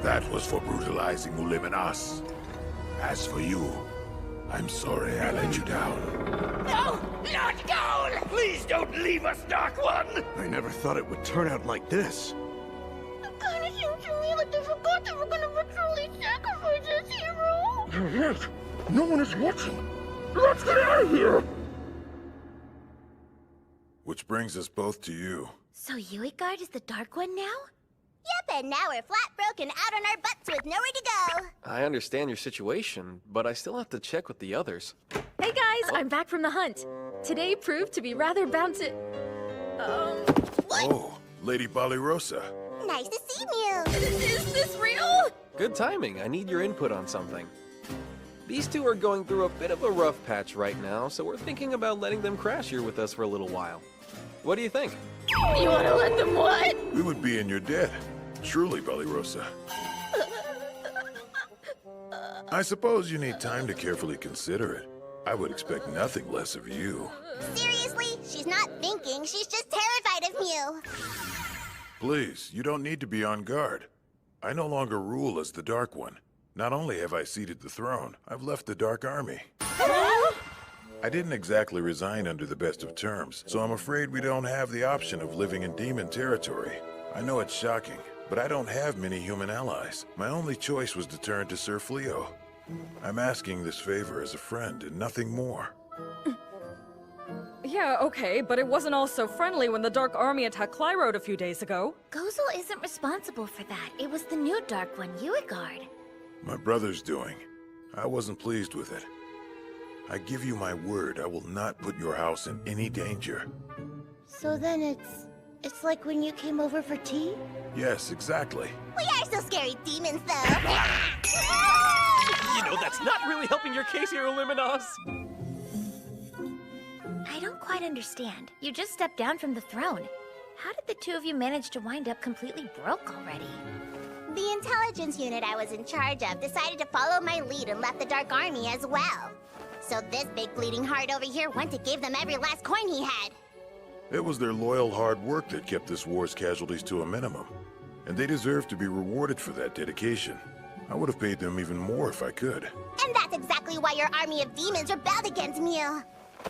That was for brutalizing Uliminas. As for you, I'm sorry I let you down. No! Lord Goal! Please don't leave us, Dark One! I never thought it would turn out like this. It kinda seems to me like they forgot they were gonna ritually sacrifice this hero. You're right. No one is watching. Let's get out of here! Which brings us both to you. So Uigard is the Dark One now? Yep, and now we're flat broke and out on our butts with nowhere to go. I understand your situation, but I still have to check with the others. Hey guys, I'm back from the hunt. Today proved to be rather bound to... Oh, Lady Balirosa. Nice to see you. Is this real? Good timing. I need your input on something. These two are going through a bit of a rough patch right now, so we're thinking about letting them crash here with us for a little while. What do you think? You wanna let them what? We would be in your debt. Truly, Balirosa. I suppose you need time to carefully consider it. I would expect nothing less of you. Seriously? She's not thinking, she's just terrified of Mew. Please, you don't need to be on guard. I no longer rule as the Dark One. Not only have I ceded the throne, I've left the Dark Army. I didn't exactly resign under the best of terms, so I'm afraid we don't have the option of living in demon territory. I know it's shocking, but I don't have many human allies. My only choice was to turn to Sir Fleo. I'm asking this favor as a friend and nothing more. Yeah, okay, but it wasn't all so friendly when the Dark Army attacked Clyrode a few days ago. Gozel isn't responsible for that. It was the new Dark One, Uigard. My brother's doing. I wasn't pleased with it. I give you my word I will not put your house in any danger. So then it's like when you came over for tea? Yes, exactly. We are so scary demons, though. You know, that's not really helping your case here, Luminos. I don't quite understand. You just stepped down from the throne. How did the two of you manage to wind up completely broke already? The intelligence unit I was in charge of decided to follow my lead and left the Dark Army as well. So this big bleeding heart over here went to give them every last coin he had. It was their loyal hard work that kept this war's casualties to a minimum. And they deserve to be rewarded for that dedication. I would have paid them even more if I could. And that's exactly why your army of demons rebelled against Mew.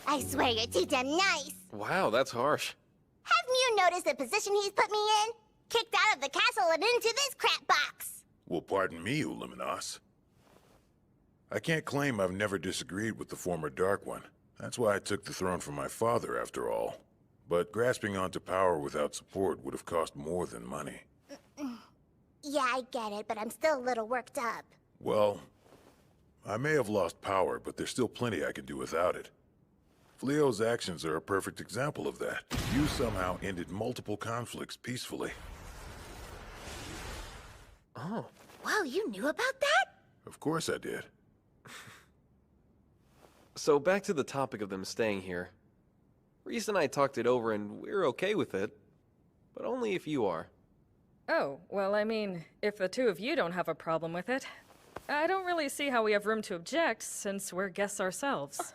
I swear you're too damn nice. Wow, that's harsh. Have Mew noticed the position he's put me in? Kicked out of the castle and into this crap box. Well, pardon me, Uliminos. I can't claim I've never disagreed with the former Dark One. That's why I took the throne from my father, after all. But grasping onto power without support would have cost more than money. Yeah, I get it, but I'm still a little worked up. Well, I may have lost power, but there's still plenty I can do without it. Fleo's actions are a perfect example of that. You somehow ended multiple conflicts peacefully. Oh. Wow, you knew about that? Of course I did. So back to the topic of them staying here. Reese and I talked it over and we're okay with it. But only if you are. Oh, well, I mean, if the two of you don't have a problem with it, I don't really see how we have room to object, since we're guests ourselves.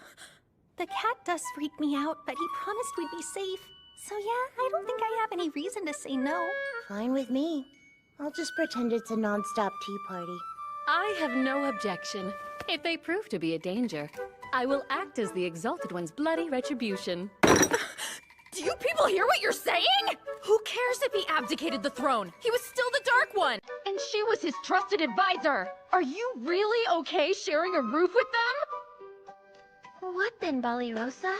The cat does freak me out, but he promised we'd be safe. So yeah, I don't think I have any reason to say no. Fine with me. I'll just pretend it's a non-stop tea party. I have no objection. If they prove to be a danger, I will act as the Exalted One's bloody retribution. Do you people hear what you're saying? Who cares if he abdicated the throne? He was still the Dark One! And she was his trusted advisor! Are you really okay sharing a roof with them? What then, Ballyrosa?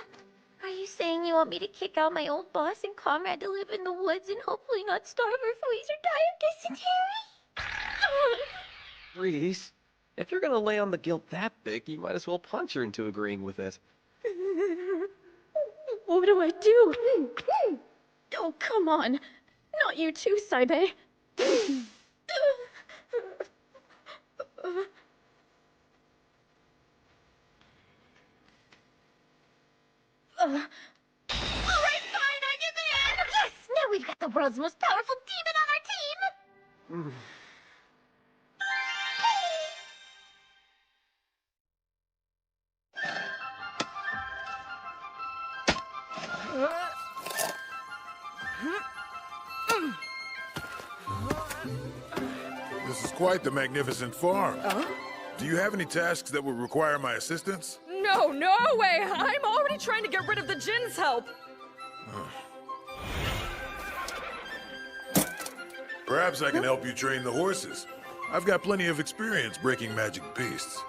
Are you saying you want me to kick out my old boss and comrade to live in the woods and hopefully not starve or freeze or die of dysentery? Reese, if you're gonna lay on the guilt that big, you might as well punch her into agreeing with it. What do I do? Oh, come on. Not you too, Saibe. Alright, fine, I give in! Yes! Now we've got the world's most powerful demon on our team! This is quite the magnificent farm. Do you have any tasks that would require my assistance? No, no way! I'm already trying to get rid of the Jin's help! Perhaps I can help you train the horses. I've got plenty of experience breaking magic beasts.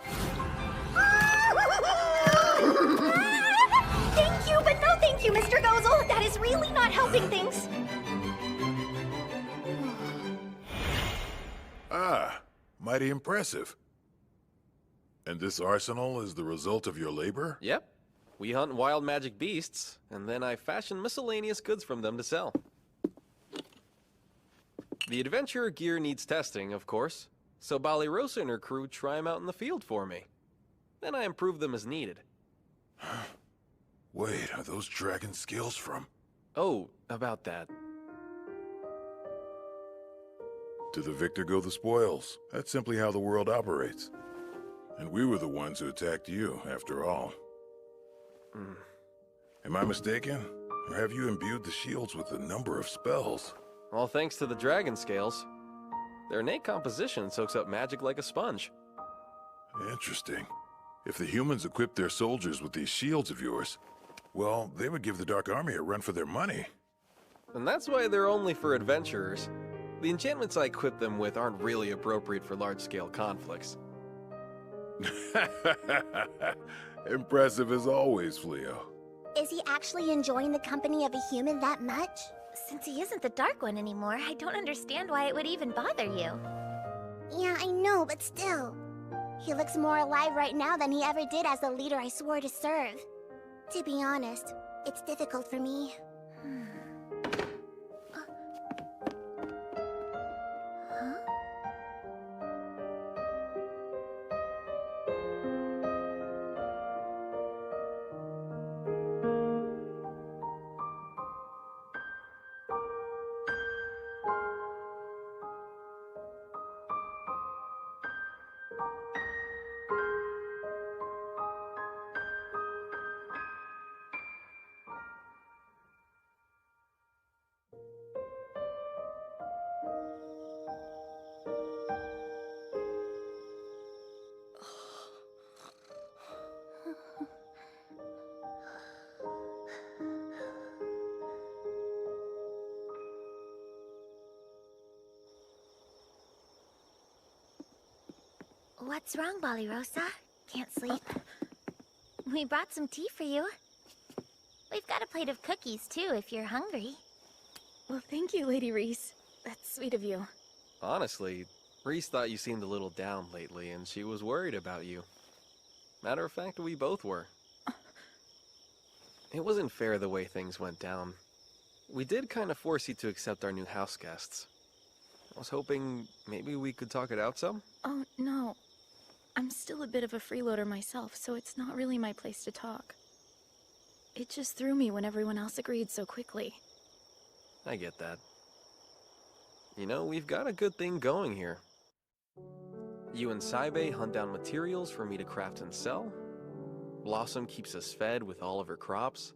Thank you, but no thank you, Mr. Gozel. That is really not helping things. Ah, mighty impressive. And this arsenal is the result of your labor? Yep. We hunt wild magic beasts, and then I fashion miscellaneous goods from them to sell. The adventurer gear needs testing, of course, so Ballyrosa and her crew try them out in the field for me. Then I improve them as needed. Wait, are those dragon scales from? Oh, about that. To the victor go the spoils. That's simply how the world operates. And we were the ones who attacked you, after all. Am I mistaken? Or have you imbued the shields with a number of spells? All thanks to the dragon scales. Their innate composition soaks up magic like a sponge. Interesting. If the humans equipped their soldiers with these shields of yours, well, they would give the Dark Army a run for their money. And that's why they're only for adventurers. The enchantments I equip them with aren't really appropriate for large-scale conflicts. Impressive as always, Fleo. Is he actually enjoying the company of a human that much? Since he isn't the Dark One anymore, I don't understand why it would even bother you. Yeah, I know, but still. He looks more alive right now than he ever did as the leader I swore to serve. To be honest, it's difficult for me. What's wrong, Ballyrosa? Can't sleep? We brought some tea for you. We've got a plate of cookies, too, if you're hungry. Well, thank you, Lady Reese. That's sweet of you. Honestly, Reese thought you seemed a little down lately, and she was worried about you. Matter of fact, we both were. It wasn't fair the way things went down. We did kind of force you to accept our new house guests. I was hoping maybe we could talk it out some? Oh, no. I'm still a bit of a freeloader myself, so it's not really my place to talk. It just threw me when everyone else agreed so quickly. I get that. You know, we've got a good thing going here. You and Saibe hunt down materials for me to craft and sell. Blossom keeps us fed with all of her crops.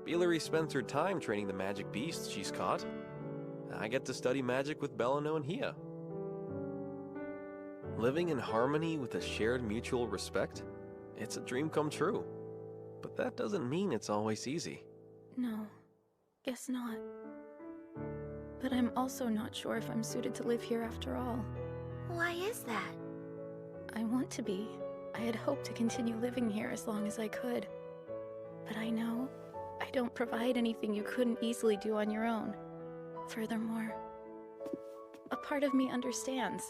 Bilary spends her time training the magic beasts she's caught. I get to study magic with Belano and Hia. Living in harmony with a shared mutual respect? It's a dream come true. But that doesn't mean it's always easy. No, guess not. But I'm also not sure if I'm suited to live here after all. Why is that? I want to be. I had hoped to continue living here as long as I could. But I know I don't provide anything you couldn't easily do on your own. Furthermore, a part of me understands.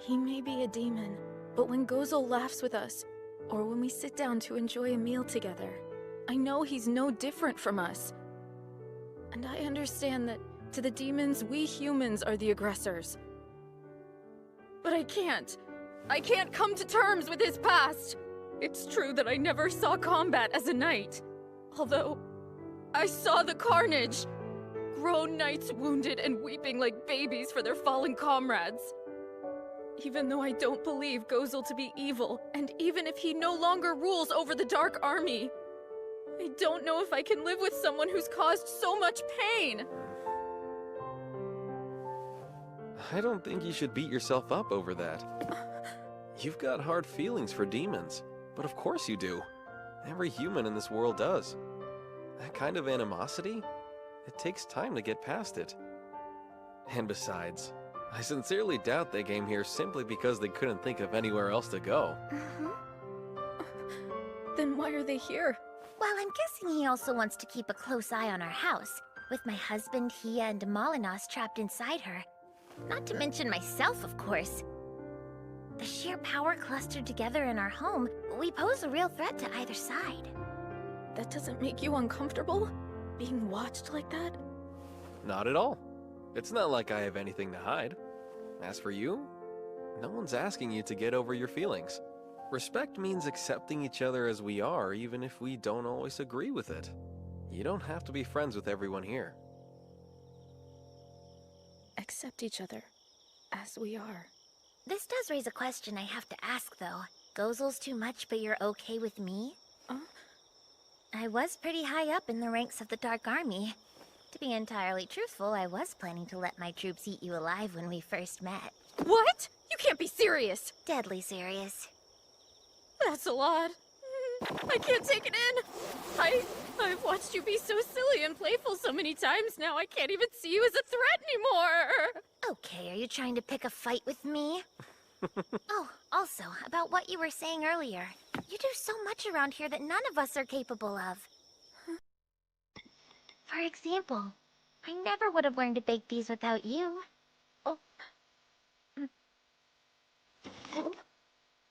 He may be a demon, but when Gozel laughs with us, or when we sit down to enjoy a meal together, I know he's no different from us. And I understand that to the demons, we humans are the aggressors. But I can't come to terms with his past. It's true that I never saw combat as a knight. Although, I saw the carnage. Grown knights wounded and weeping like babies for their fallen comrades. Even though I don't believe Gozel to be evil, and even if he no longer rules over the Dark Army, I don't know if I can live with someone who's caused so much pain. I don't think you should beat yourself up over that. You've got hard feelings for demons, but of course you do. Every human in this world does. That kind of animosity, it takes time to get past it. And besides, I sincerely doubt they came here simply because they couldn't think of anywhere else to go. Then why are they here? Well, I'm guessing he also wants to keep a close eye on our house, with my husband, Hia, and Malinos trapped inside her. Not to mention myself, of course. The sheer power clustered together in our home, we pose a real threat to either side. That doesn't make you uncomfortable? Being watched like that? Not at all. It's not like I have anything to hide. As for you, no one's asking you to get over your feelings. Respect means accepting each other as we are, even if we don't always agree with it. You don't have to be friends with everyone here. Accept each other, as we are. This does raise a question I have to ask, though. Gozel's too much, but you're okay with me? I was pretty high up in the ranks of the Dark Army. To be entirely truthful, I was planning to let my troops eat you alive when we first met. What? You can't be serious! Deadly serious. That's a lot. I can't take it in. I've watched you be so silly and playful so many times now, I can't even see you as a threat anymore! Okay, are you trying to pick a fight with me? Oh, also, about what you were saying earlier. You do so much around here that none of us are capable of. For example, I never would have learned to bake these without you.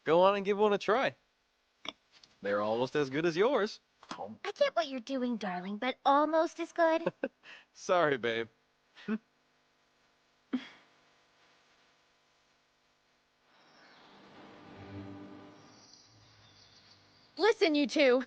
Go on and give one a try. They're almost as good as yours. I get what you're doing, darling, but almost as good. Sorry, babe. Listen, you two!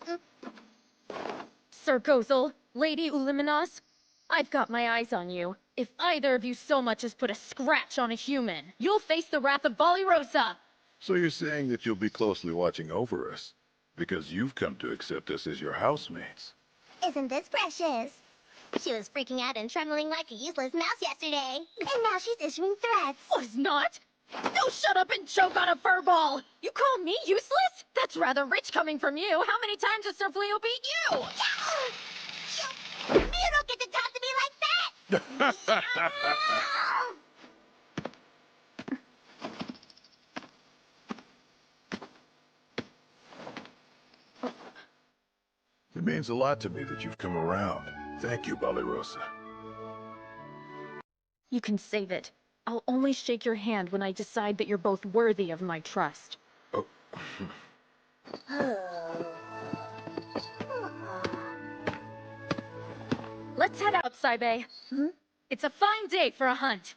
Sir Gozel, Lady Uliminos, I've got my eyes on you. If either of you so much as put a scratch on a human, you'll face the wrath of Ballyrosa! So you're saying that you'll be closely watching over us, because you've come to accept us as your housemates. Isn't this precious? She was freaking out and trembling like a useless mouse yesterday. And now she's issuing threats. Was not? No, shut up and choke on a furball! You call me useless? That's rather rich coming from you. How many times has Sir Fleo beat you? You don't get to talk to me like that! It means a lot to me that you've come around. Thank you, Ballyrosa. You can save it. I'll only shake your hand when I decide that you're both worthy of my trust. Oh. Let's head out, Saibe. It's a fine day for a hunt.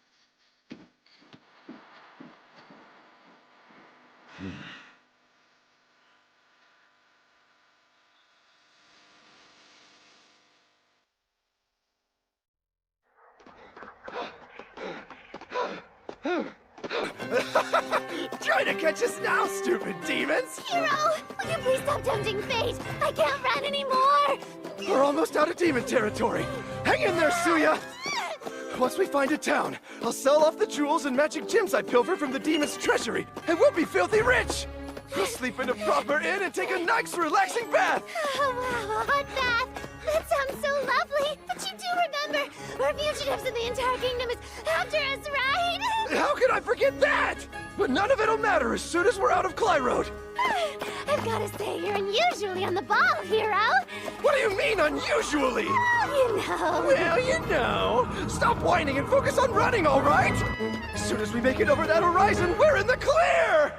Try to catch us now, stupid demons! Hero! Will you please stop tempting fate? I can't run anymore! We're almost out of demon territory! Hang in there, Suya! Once we find a town, I'll sell off the jewels and magic gems I pilfer from the demon's treasury, and we'll be filthy rich! We'll sleep in a proper inn and take a nice, relaxing bath! Oh, wow, a hot bath! That sounds so lovely! But you do remember, we're fugitives and the entire kingdom is after us, right? How could I forget that? But none of it'll matter as soon as we're out of Clyroad! I've gotta say, you're unusually on the ball, hero! What do you mean, unusually? You know. Well, you know. Stop whining and focus on running, all right? As soon as we make it over that horizon, we're in the clear!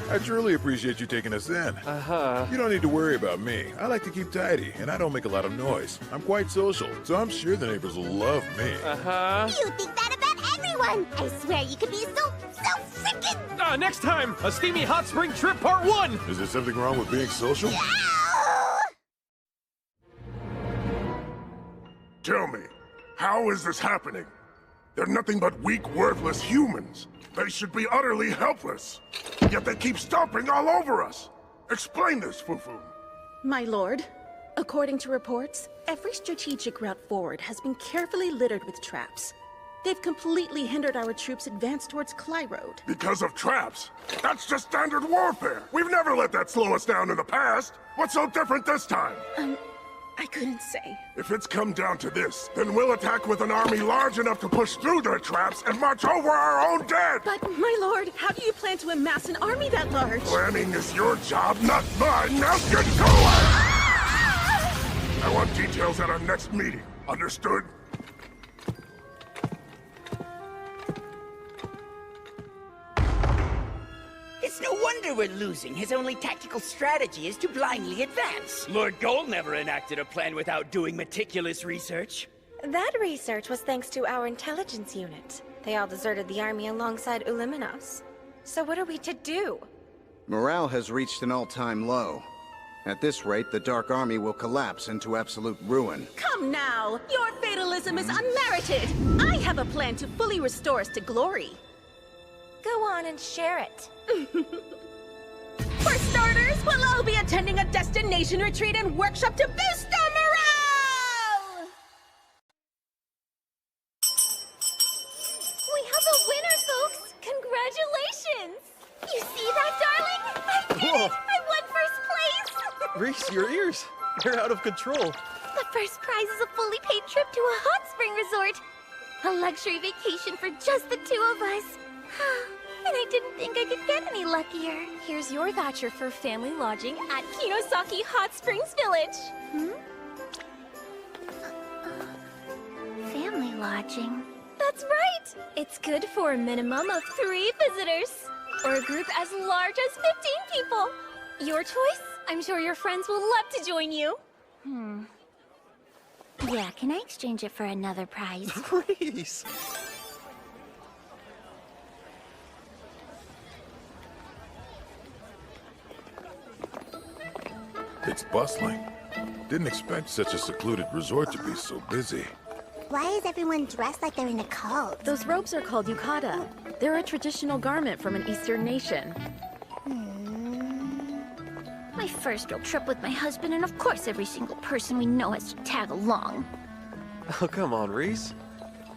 I truly appreciate you taking us in. You don't need to worry about me. I like to keep tidy, and I don't make a lot of noise. I'm quite social, so I'm sure the neighbors will love me. You think that about everyone! I swear you could be so frickin'... Next time, a steamy hot spring trip part 1! Is there something wrong with being social? Tell me, how is this happening? They're nothing but weak, worthless humans. They should be utterly helpless. Yet they keep stomping all over us. Explain this, Fufu. My lord, according to reports, every strategic route forward has been carefully littered with traps. They've completely hindered our troops' advance towards Clyroad. Because of traps? That's just standard warfare. We've never let that slow us down in the past. What's so different this time? I couldn't say. If it's come down to this, then we'll attack with an army large enough to push through their traps and march over our own dead! But, my lord, how do you plan to amass an army that large? Planning is your job, not mine! Now get going! I want details at our next meeting. Understood? It's no wonder we're losing. His only tactical strategy is to blindly advance. Lord Gold never enacted a plan without doing meticulous research. That research was thanks to our intelligence unit. They all deserted the army alongside Uliminos. So what are we to do? Morale has reached an all-time low. At this rate, the Dark Army will collapse into absolute ruin. Come now! Your fatalism is unmerited! I have a plan to fully restore us to glory. Go on and share it. For starters, we'll all be attending a destination retreat and workshop to boost our morale! We have a winner, folks! Congratulations! You see that, darling? I did Whoa. it! I won first place! Reese, your ears. They're out of control. The first prize is a fully paid trip to a hot spring resort. A luxury vacation for just the two of us. And I didn't think I could get any luckier. Here's your voucher for family lodging at Kinosaki Hot Springs Village. Family lodging. That's right! It's good for a minimum of 3 visitors. Or a group as large as 15 people. Your choice? I'm sure your friends will love to join you. Yeah, can I exchange it for another prize? Please. It's bustling. Didn't expect such a secluded resort to be so busy. Why is everyone dressed like they're in a cult? Those robes are called yukata. They're a traditional garment from an Eastern nation. My first real trip with my husband, and of course every single person we know has to tag along. Oh, come on, Reese.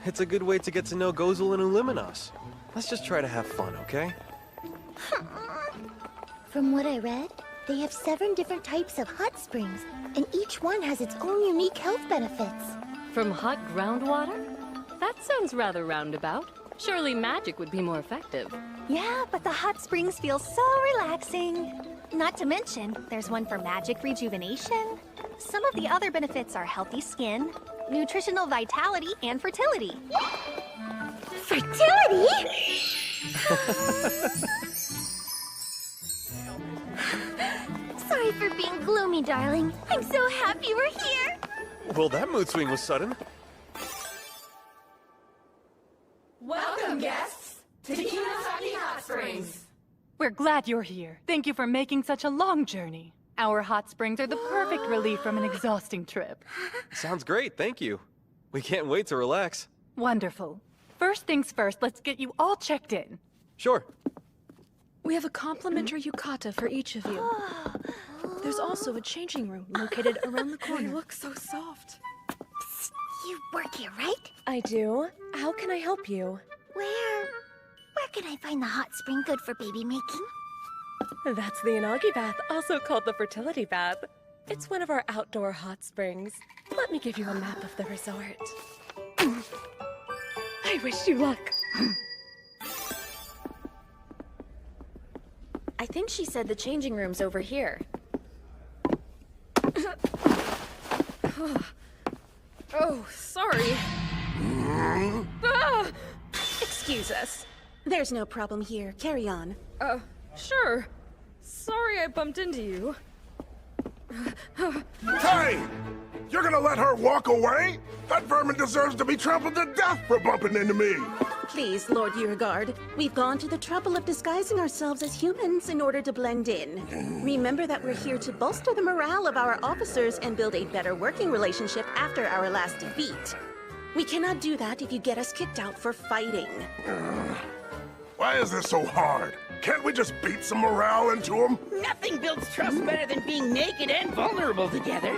It's a good way to get to know Gozel and Uliminos. Let's just try to have fun, okay? From what I read, they have 7 different types of hot springs, and each one has its own unique health benefits. From hot groundwater? That sounds rather roundabout. Surely magic would be more effective. Yeah, but the hot springs feel so relaxing. Not to mention, there's one for magic rejuvenation. Some of the other benefits are healthy skin, nutritional vitality, and fertility. Fertility? Sorry for being gloomy, darling. I'm so happy we're here. Well, that mood swing was sudden. Welcome, guests, to Kinosaki Hot Springs. We're glad you're here. Thank you for making such a long journey. Our hot springs are the perfect relief from an exhausting trip. Sounds great, thank you. We can't wait to relax. Wonderful. First things first, let's get you all checked in. Sure. We have a complimentary yukata for each of you. There's also a changing room located around the corner. They look so soft. You work here, right? I do. How can I help you? Where can I find the hot spring good for baby making? That's the Inagi bath, also called the fertility bath. It's one of our outdoor hot springs. Let me give you a map of the resort. I wish you luck. I think she said the changing room's over here. Oh, sorry. Ah! Excuse us. There's no problem here. Carry on. Sure. Sorry I bumped into you. Hey! You're gonna let her walk away? That vermin deserves to be trampled to death for bumping into me! Please, Lord Yurgard. We've gone to the trouble of disguising ourselves as humans in order to blend in. Remember that we're here to bolster the morale of our officers and build a better working relationship after our last defeat. We cannot do that if you get us kicked out for fighting. Why is this so hard? Can't we just beat some morale into them? Nothing builds trust better than being naked and vulnerable together.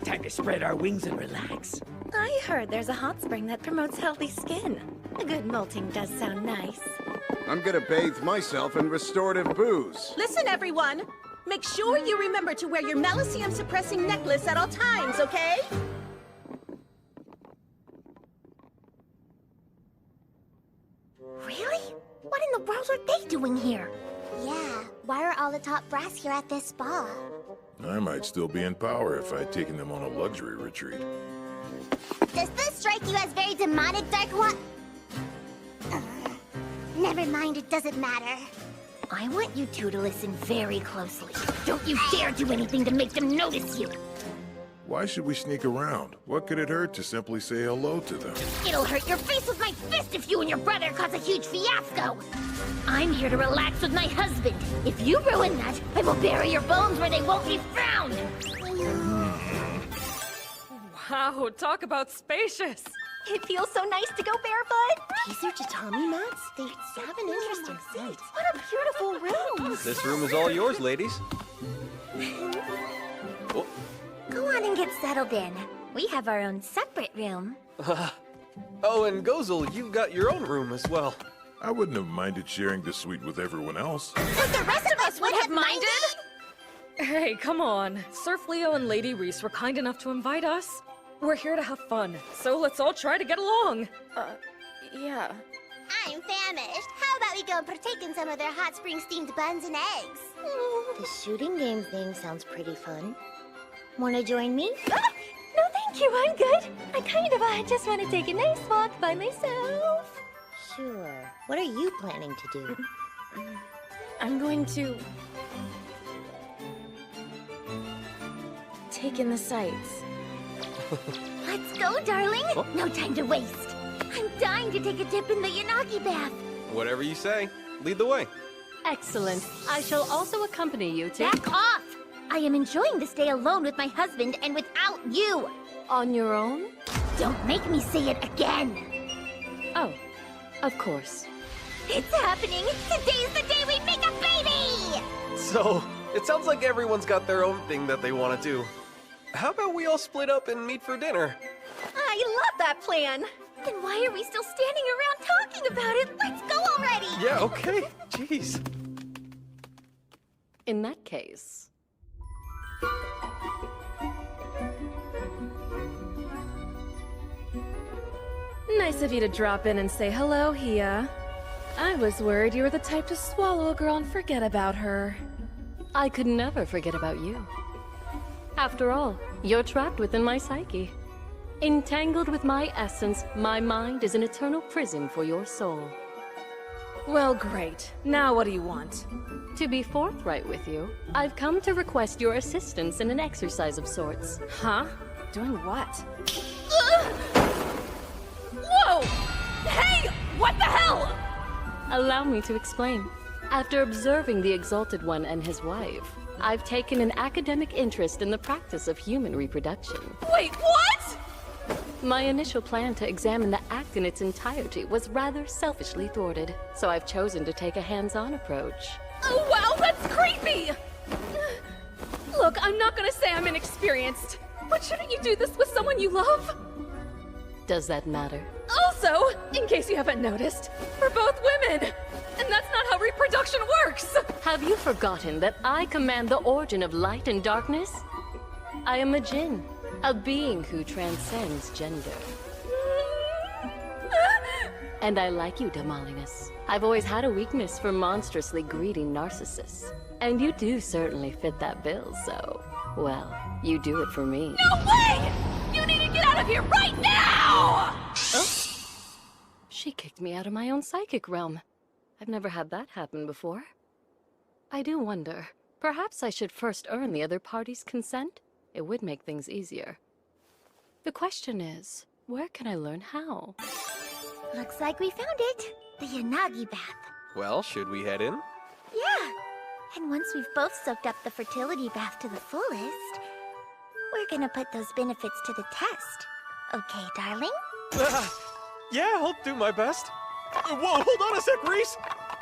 Time to spread our wings and relax. I heard there's a hot spring that promotes healthy skin. A good molting does sound nice. I'm gonna bathe myself in restorative booze. Listen, everyone! Make sure you remember to wear your Melicium-suppressing necklace at all times, okay? Really? What in the world are they doing here? Yeah, why are all the top brass here at this spa? I might still be in power if I'd taken them on a luxury retreat. Does this strike you as very demonic, Dark One? Never mind, it doesn't matter. I want you two to listen very closely. Don't you dare do anything to make them notice you! Why should we sneak around? What could it hurt to simply say hello to them? It'll hurt your face with my fist if you and your brother cause a huge fiasco! I'm here to relax with my husband. If you ruin that, I will bury your bones where they won't be found! Wow, talk about spacious. It feels so nice to go barefoot. These are tatami mats? They have an interesting scent. What a beautiful room. This room is all yours, ladies. Oh. Go on and get settled in. We have our own separate room. Oh, and Gozel, you've got your own room as well. I wouldn't have minded sharing the suite with everyone else. But the rest of us would have minded? Hey, come on. Surf Leo and Lady Reese were kind enough to invite us. We're here to have fun, so let's all try to get along. Yeah. I'm famished. How about we go and partake in some of their hot spring steamed buns and eggs? The shooting game thing sounds pretty fun. Wanna join me? No, thank you. I'm good. I just want to take a nice walk by myself. Sure. What are you planning to do? I'm going to take in the sights. Let's go, darling! Oh. No time to waste. I'm dying to take a dip in the Yanagi bath. Whatever you say. Lead the way. Excellent. I shall also accompany you to... Back off! I am enjoying this day alone with my husband and without you! On your own? Don't make me say it again! Oh, of course. It's happening! Today's the day we make a baby! So, it sounds like everyone's got their own thing that they want to do. How about we all split up and meet for dinner? I love that plan. Then why are we still standing around talking about it? Let's go already! Yeah, okay. Jeez. In that case... Nice of you to drop in and say hello, Hia. I was worried you were the type to swallow a girl and forget about her. I could never forget about you. After all, you're trapped within my psyche. Entangled with my essence, my mind is an eternal prison for your soul. Well, great. Now what do you want? To be forthright with you, I've come to request your assistance in an exercise of sorts. Huh? Doing what? Whoa! Hey! What the hell? Allow me to explain. After observing the Exalted One and his wife, I've taken an academic interest in the practice of human reproduction. Wait, what? My initial plan to examine the act in its entirety was rather selfishly thwarted, so I've chosen to take a hands-on approach. Oh, wow, that's creepy! Look, I'm not gonna say I'm inexperienced, but shouldn't you do this with someone you love? Does that matter? Also, in case you haven't noticed, we're both women! And that's not how reproduction works! Have you forgotten that I command the origin of light and darkness? I am a Jinn, a being who transcends gender. And I like you, Damalinus. I've always had a weakness for monstrously greedy narcissists. And you do certainly fit that bill, so... well, you do it for me. No way! You need to get out of here right now! Oh. She kicked me out of my own psychic realm. I've never had that happen before. I do wonder, perhaps I should first earn the other party's consent? It would make things easier. The question is, where can I learn how? Looks like we found it. The Yanagi bath. Well, should we head in? Yeah. And once we've both soaked up the fertility bath to the fullest, we're gonna put those benefits to the test. Okay, darling? Yeah, I'll do my best. Whoa, hold on a sec, Reese!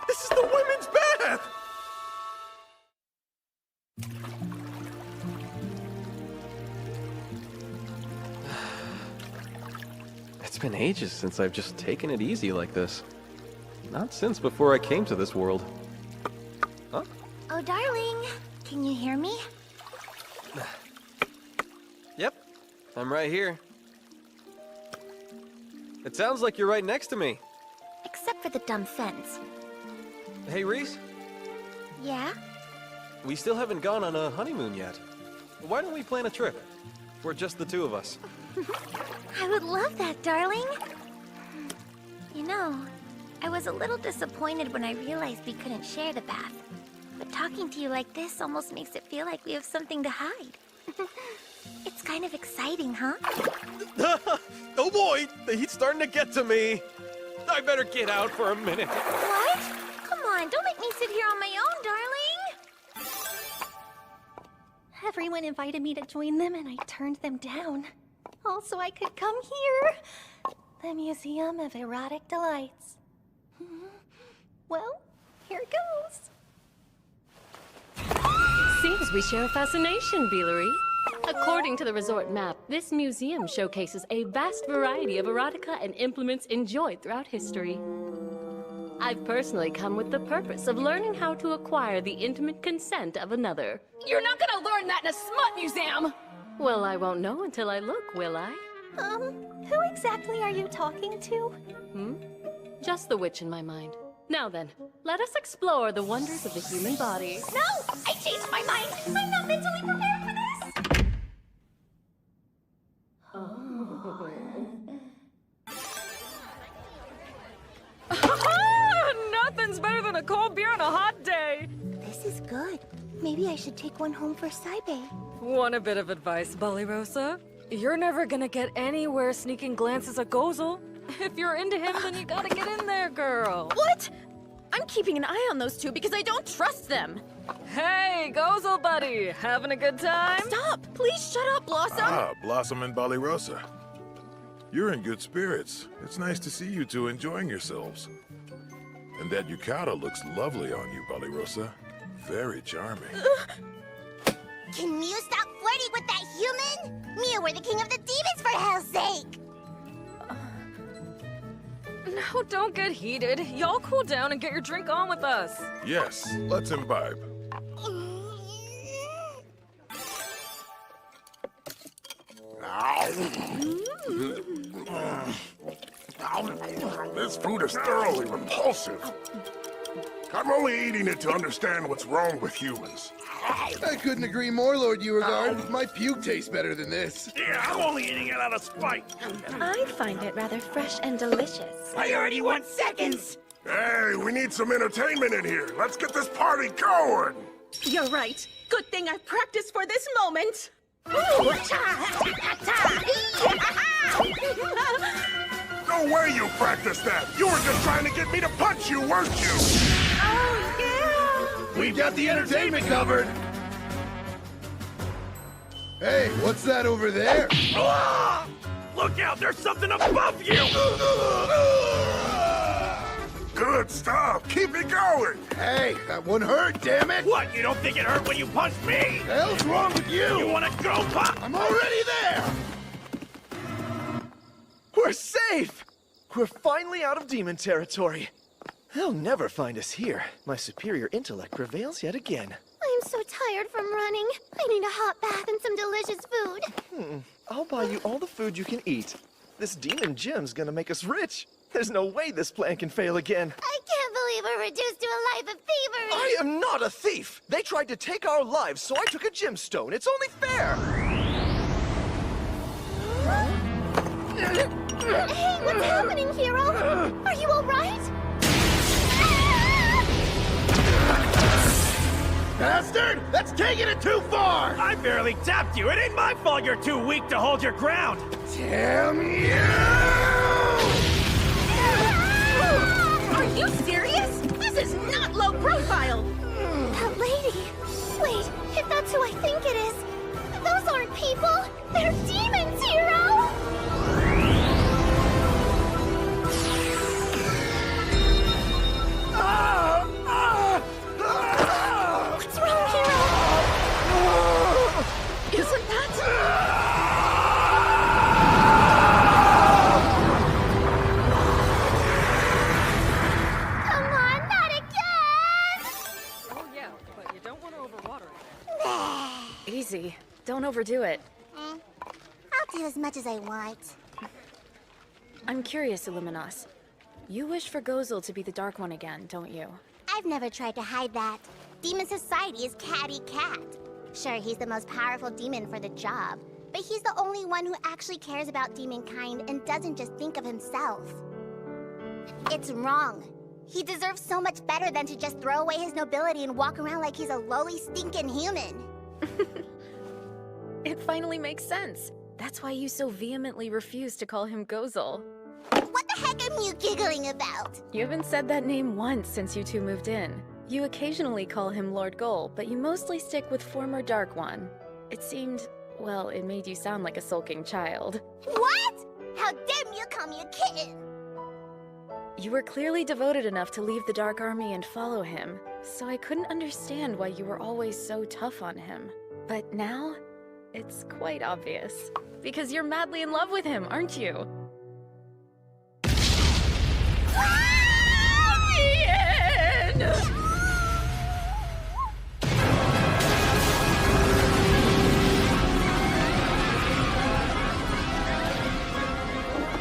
This is the women's bath! It's been ages since I've just taken it easy like this. Not since before I came to this world. Huh? Oh, darling. Can you hear me? Yep, I'm right here. It sounds like you're right next to me. Except for the dumb fence. Hey, Reese. Yeah? We still haven't gone on a honeymoon yet. Why don't we plan a trip? For just the two of us. I would love that, darling. You know, I was a little disappointed when I realized we couldn't share the bath. But talking to you like this almost makes it feel like we have something to hide. It's kind of exciting, huh? Oh boy, the heat's starting to get to me. I better get out for a minute. What? Come on, don't make me sit here on my own, darling. Everyone invited me to join them and I turned them down. Also, I could come here. The Museum of Erotic Delights. Well, here it goes. Seems we share a fascination, Beelery. According to the resort map, this museum showcases a vast variety of erotica and implements enjoyed throughout history. I've personally come with the purpose of learning how to acquire the intimate consent of another. You're not gonna learn that in a smut museum! Well, I won't know until I look, will I? Who exactly are you talking to? Just the witch in my mind. Now then, let us explore the wonders of the human body. No! I changed my mind! I'm not mentally prepared for this! Nothing's better than a cold beer on a hot day! This is good. Maybe I should take one home for Saibe. Want a bit of advice, Ballyrosa? You're never gonna get anywhere sneaking glances at Gozel. If you're into him, then you gotta get in there, girl. What? I'm keeping an eye on those two because I don't trust them. Hey, Gozel buddy, having a good time? Stop! Please shut up, Blossom! Ah, Blossom and Ballyrosa. You're in good spirits. It's nice to see you two enjoying yourselves. And that yukata looks lovely on you, Ballyrosa. Very charming. Can Mew stop flirting with that human? Mew, we're the king of the demons, for hell's sake! No, don't get heated. Y'all cool down and get your drink on with us. Yes, let's imbibe. This food is thoroughly repulsive. I'm only eating it to understand what's wrong with humans. I couldn't agree more, Lord Beauregard. My puke tastes better than this. Yeah, I'm only eating it out of spite. I find it rather fresh and delicious. I already want seconds! Hey, we need some entertainment in here. Let's get this party going. You're right. Good thing I practiced for this moment. No way you practiced that. You were just trying to get me to punch you, weren't you? Oh, yeah! We've got the entertainment covered. Hey, what's that over there? Ah! Look out, there's something above you! Good stuff. Keep it going. Hey, that one hurt, damn it! What, you don't think it hurt when you punched me? The hell's wrong with you? You wanna go, Pop? I'm already there! We're safe! We're finally out of demon territory. They'll never find us here. My superior intellect prevails yet again. I'm so tired from running. I need a hot bath and some delicious food. I'll buy you all the food you can eat. This demon gem's gonna make us rich. There's no way this plan can fail again. I can't believe we're reduced to a life of thievery. I am not a thief! They tried to take our lives, so I took a gemstone. It's only fair! Hey, what's happening, hero? Are you alright? Bastard! That's taking it too far! I barely tapped you. It ain't my fault you're too weak to hold your ground. Damn you! Are you serious? This is not low profile! That lady. Wait, if that's who I think it is, those aren't people. They're demons, hero! What's wrong, hero? Isn't that... Come on, not again! Oh yeah, but you don't want to overwater it. Easy. Don't overdo it. I'll do as much as I want. I'm curious, Illuminos. You wish for Gozel to be the Dark One again, don't you? I've never tried to hide that. Demon Society is catty cat. Sure, he's the most powerful demon for the job, but he's the only one who actually cares about demonkind and doesn't just think of himself. It's wrong. He deserves so much better than to just throw away his nobility and walk around like he's a lowly, stinking human. It finally makes sense. That's why you so vehemently refuse to call him Gozel. What the heck am you giggling about? You haven't said that name once since you two moved in. You occasionally call him Lord Gol, but you mostly stick with former Dark One. It seemed, well, it made you sound like a sulking child. What? How dare you call me a kitten? You were clearly devoted enough to leave the Dark Army and follow him, so I couldn't understand why you were always so tough on him. But now, it's quite obvious. Because you're madly in love with him, aren't you?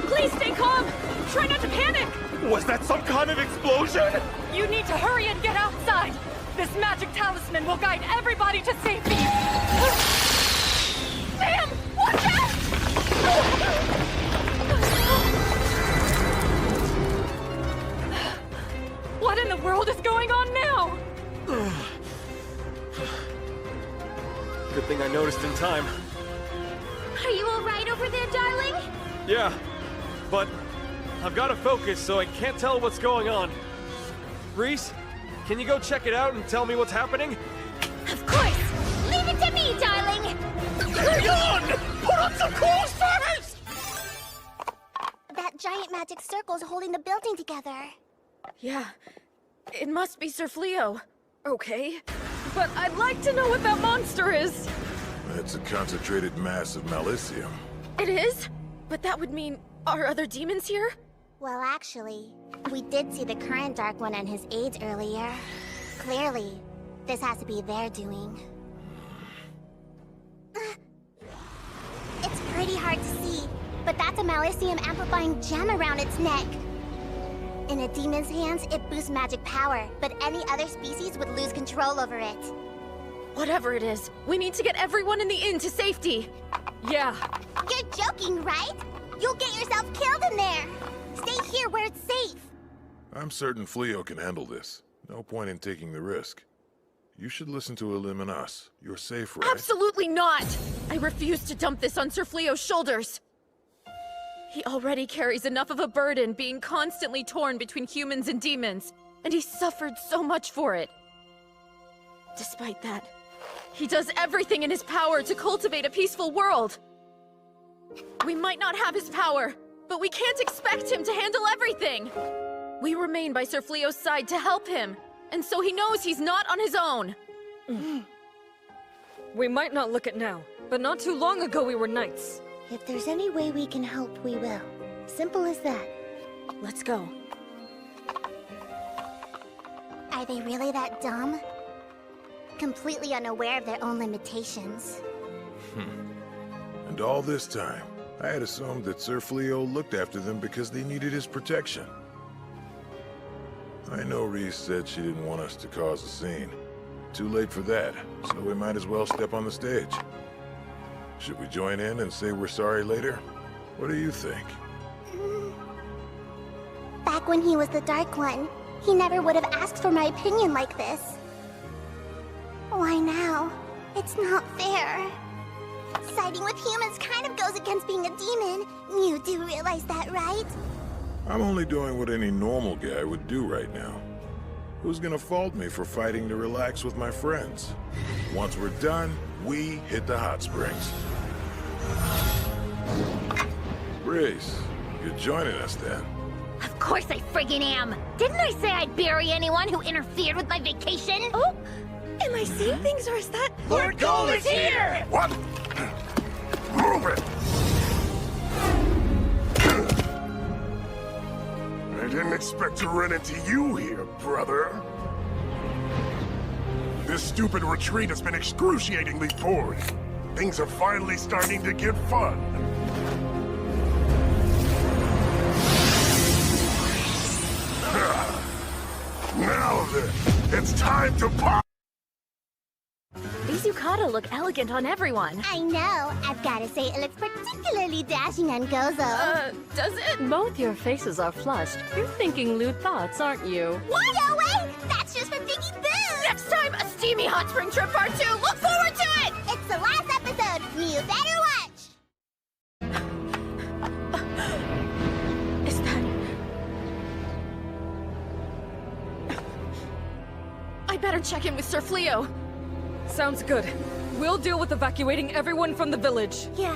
Please stay calm! Try not to panic! Was that some kind of explosion? You need to hurry and get outside! This magic talisman will guide everybody to safety! Sam! Watch out! What in the world is going on now? Good thing I noticed in time. Are you alright over there, darling? Yeah, but I've got to focus, so I can't tell what's going on. Reese, can you go check it out and tell me what's happening? Of course! Leave it to me, darling! Hang on! Put on some clothes first! That giant magic circle's holding the building together. Yeah, it must be Sir Fleo. Okay, but I'd like to know what that monster is. It's a concentrated mass of malicium. It is? But that would mean, are other demons here? Well, actually, we did see the current Dark One and his aides earlier. Clearly, this has to be their doing. It's pretty hard to see, but that's a malicium amplifying gem around its neck. In a demon's hands, it boosts magic power, but any other species would lose control over it. Whatever it is, we need to get everyone in the inn to safety. Yeah. You're joking, right? You'll get yourself killed in there. Stay here where it's safe. I'm certain Fleo can handle this. No point in taking the risk. You should listen to Illuminos. You're safe, right? Absolutely not! I refuse to dump this on Sir Fleo's shoulders. He already carries enough of a burden being constantly torn between humans and demons, and he suffered so much for it. Despite that, he does everything in his power to cultivate a peaceful world. We might not have his power, but we can't expect him to handle everything. We remain by Sir Fleo's side to help him, and so he knows he's not on his own. We might not look it now, but not too long ago we were knights. If there's any way we can help, we will. Simple as that. Let's go. Are they really that dumb? Completely unaware of their own limitations. And all this time, I had assumed that Sir Fleo looked after them because they needed his protection. I know Reese said she didn't want us to cause a scene. Too late for that, so we might as well step on the stage. Should we join in and say we're sorry later? What do you think? Back when he was the Dark One, he never would have asked for my opinion like this. Why now? It's not fair. Siding with humans kind of goes against being a demon. You do realize that, right? I'm only doing what any normal guy would do right now. Who's gonna fault me for fighting to relax with my friends? Once we're done, we hit the hot springs. Reese, you're joining us then. Of course I friggin' am! Didn't I say I'd bury anyone who interfered with my vacation? Oh! Am I seeing things, or is that... Lord Goal is here! What? Move it! I didn't expect to run into you here, brother. This stupid retreat has been excruciatingly boring. Things are finally starting to get fun. Now then, it's time to pop! These yukata look elegant on everyone. I know. I've gotta say, it looks particularly dashing on Gozo. Does it? Both your faces are flushed. You're thinking lewd thoughts, aren't you? What? No way! That's just for thinking boo! Next time, a steamy hot spring trip part 2! Look forward to it! It's the last episode! You better watch! Is that... I better check in with Sir Fleo. Sounds good. We'll deal with evacuating everyone from the village. Yeah.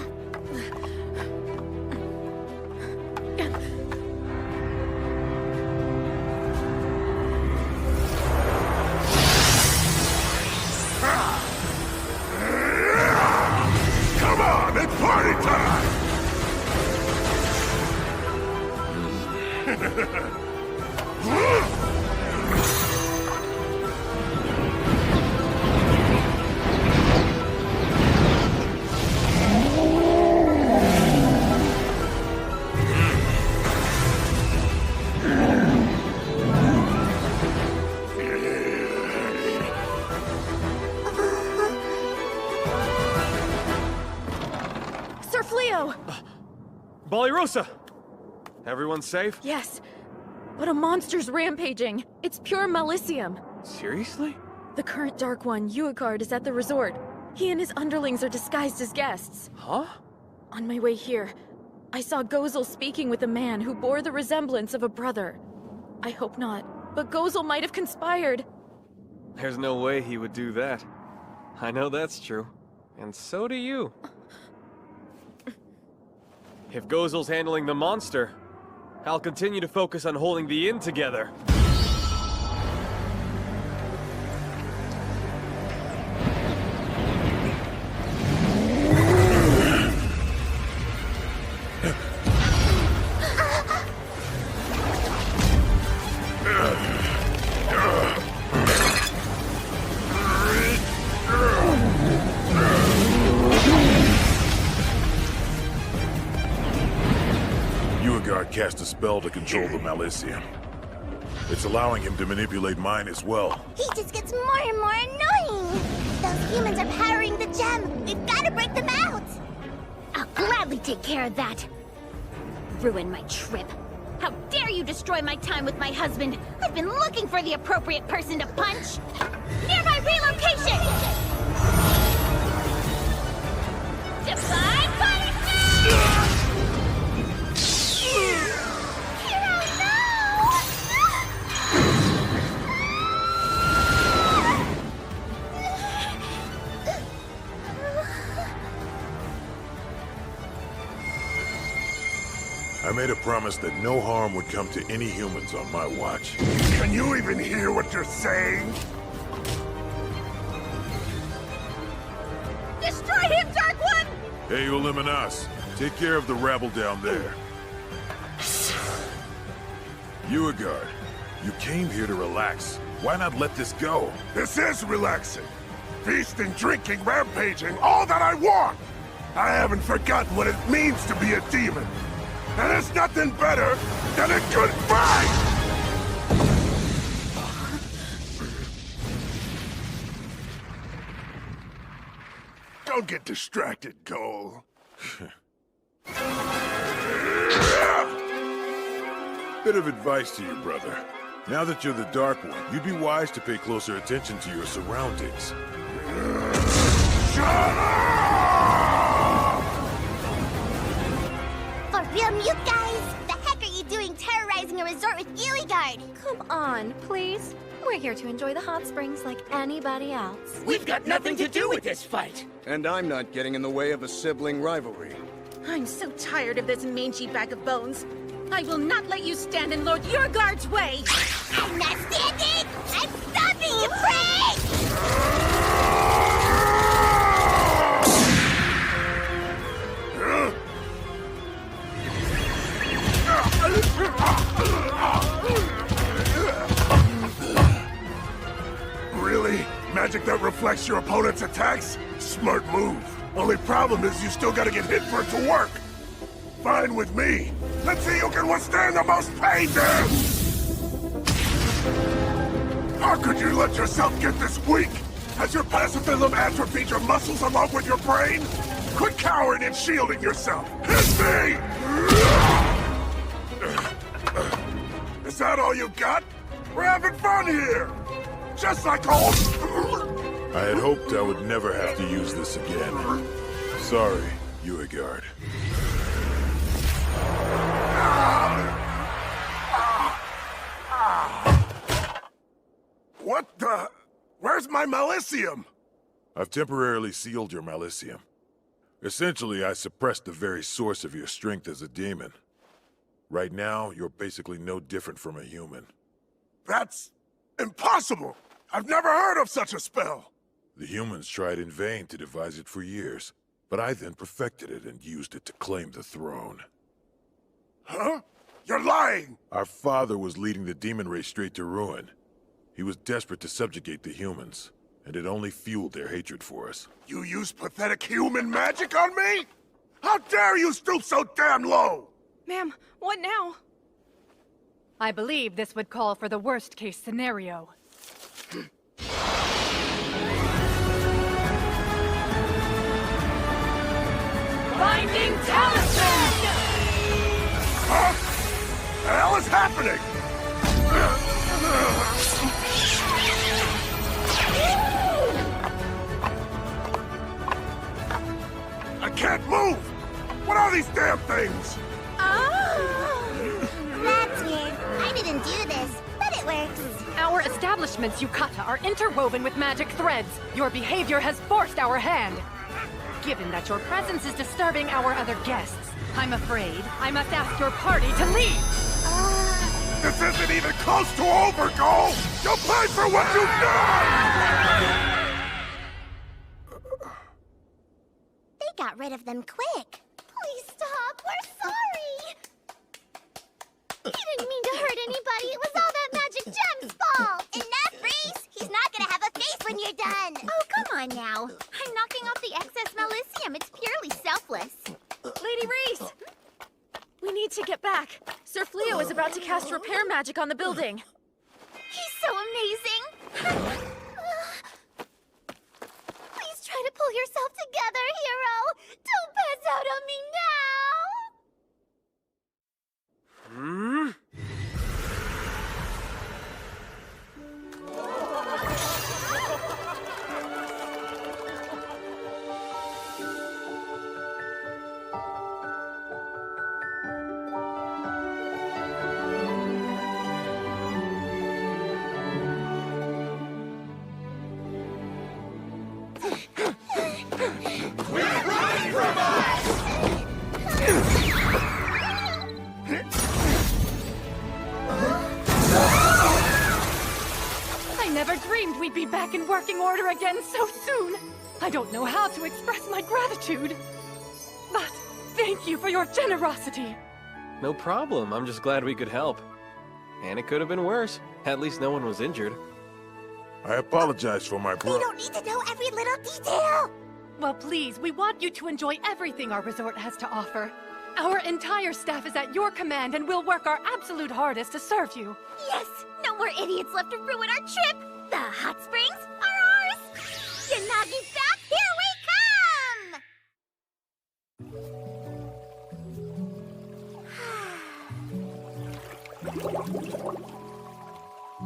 Come on, it's party time! Sir Fleo! Ballyrosa! Everyone safe? Yes, but a monster's rampaging. It's pure malicium. Seriously? The current Dark One, Uigard, is at the resort. He and his underlings are disguised as guests. Huh? On my way here, I saw Gozel speaking with a man who bore the resemblance of a brother. I hope not, but Gozel might have conspired. There's no way he would do that. I know that's true. And so do you. If Gozel's handling the monster, I'll continue to focus on holding the inn together. Cast a spell to control the Malicium. It's allowing him to manipulate mine as well. He just gets more and more annoying! Those humans are powering the gem! We've gotta break them out! I'll gladly take care of that. Ruin my trip. How dare you destroy my time with my husband? I've been looking for the appropriate person to punch. Near my relocation! Divine punishment! I made a promise that no harm would come to any humans on my watch. Can you even hear what you're saying? Destroy him, Dark One! Hey, Uliminas, take care of the rabble down there. Beauregard, you came here to relax. Why not let this go? This is relaxing. Feasting, drinking, rampaging, all that I want! I haven't forgotten what it means to be a demon. And there's nothing better than a good fight! Don't get distracted, Cole. Bit of advice to you, brother. Now that you're the Dark One, you'd be wise to pay closer attention to your surroundings. Shut up! For real, you guys! The heck are you doing terrorizing a resort with Beauregard? Come on, please. We're here to enjoy the hot springs like anybody else. We've got nothing to do with this fight! And I'm not getting in the way of a sibling rivalry. I'm so tired of this mangy bag of bones. I will not let you stand in Lord Beauregard's way! I'm not standing! I'm stopping you, prig! Really? Magic that reflects your opponent's attacks? Smart move. Only problem is you still gotta get hit for it to work. Fine with me. Let's see who can withstand the most pain then! How could you let yourself get this weak? Has your pacifism atrophied your muscles along with your brain? Quit cowering and shielding yourself! Hit me! Is that all you got? We're having fun here! Just like old... I had hoped I would never have to use this again. Sorry, Beauregard. What the... Where's my Malicium? I've temporarily sealed your Malicium. Essentially, I suppressed the very source of your strength as a demon. Right now, you're basically no different from a human. That's... impossible! I've never heard of such a spell! The humans tried in vain to devise it for years, but I then perfected it and used it to claim the throne. Huh? You're lying! Our father was leading the demon race straight to ruin. He was desperate to subjugate the humans, and it only fueled their hatred for us. You use pathetic human magic on me? How dare you stoop so damn low! Ma'am, what now? I believe this would call for the worst-case scenario. Binding Talisman! Huh? The hell is happening? I can't move! What are these damn things? That's weird. I didn't do this, but it works. Our establishments, Yukata, are interwoven with magic threads. Your behavior has forced our hand. Given that your presence is disturbing our other guests, I'm afraid I must ask your party to leave. This isn't even close to over, Cole! You'll pay for what you've done! They got rid of them quick. Please stop. We're sorry. He didn't mean to hurt anybody. It was all that magic gem's fault. Enough, Reese. He's not gonna have a face when you're done. Oh, come on now. I'm knocking off the excess Malicium. It's purely selfless. Lady Reese! We need to get back. Sir Fleo is about to cast repair magic on the building. He's so amazing. Please try to pull yourself together, hero. Don't pass out on me now. I never dreamed we'd be back in working order again so soon. I don't know how to express my gratitude. But thank you for your generosity. No problem. I'm just glad we could help. And it could have been worse. At least no one was injured. I apologize for my We don't need to know every little detail! Well, please, we want you to enjoy everything our resort has to offer. Our entire staff is at your command, and we'll work our absolute hardest to serve you. Yes! No more idiots left to ruin our trip! The hot springs are ours! Yanagi back, here we come!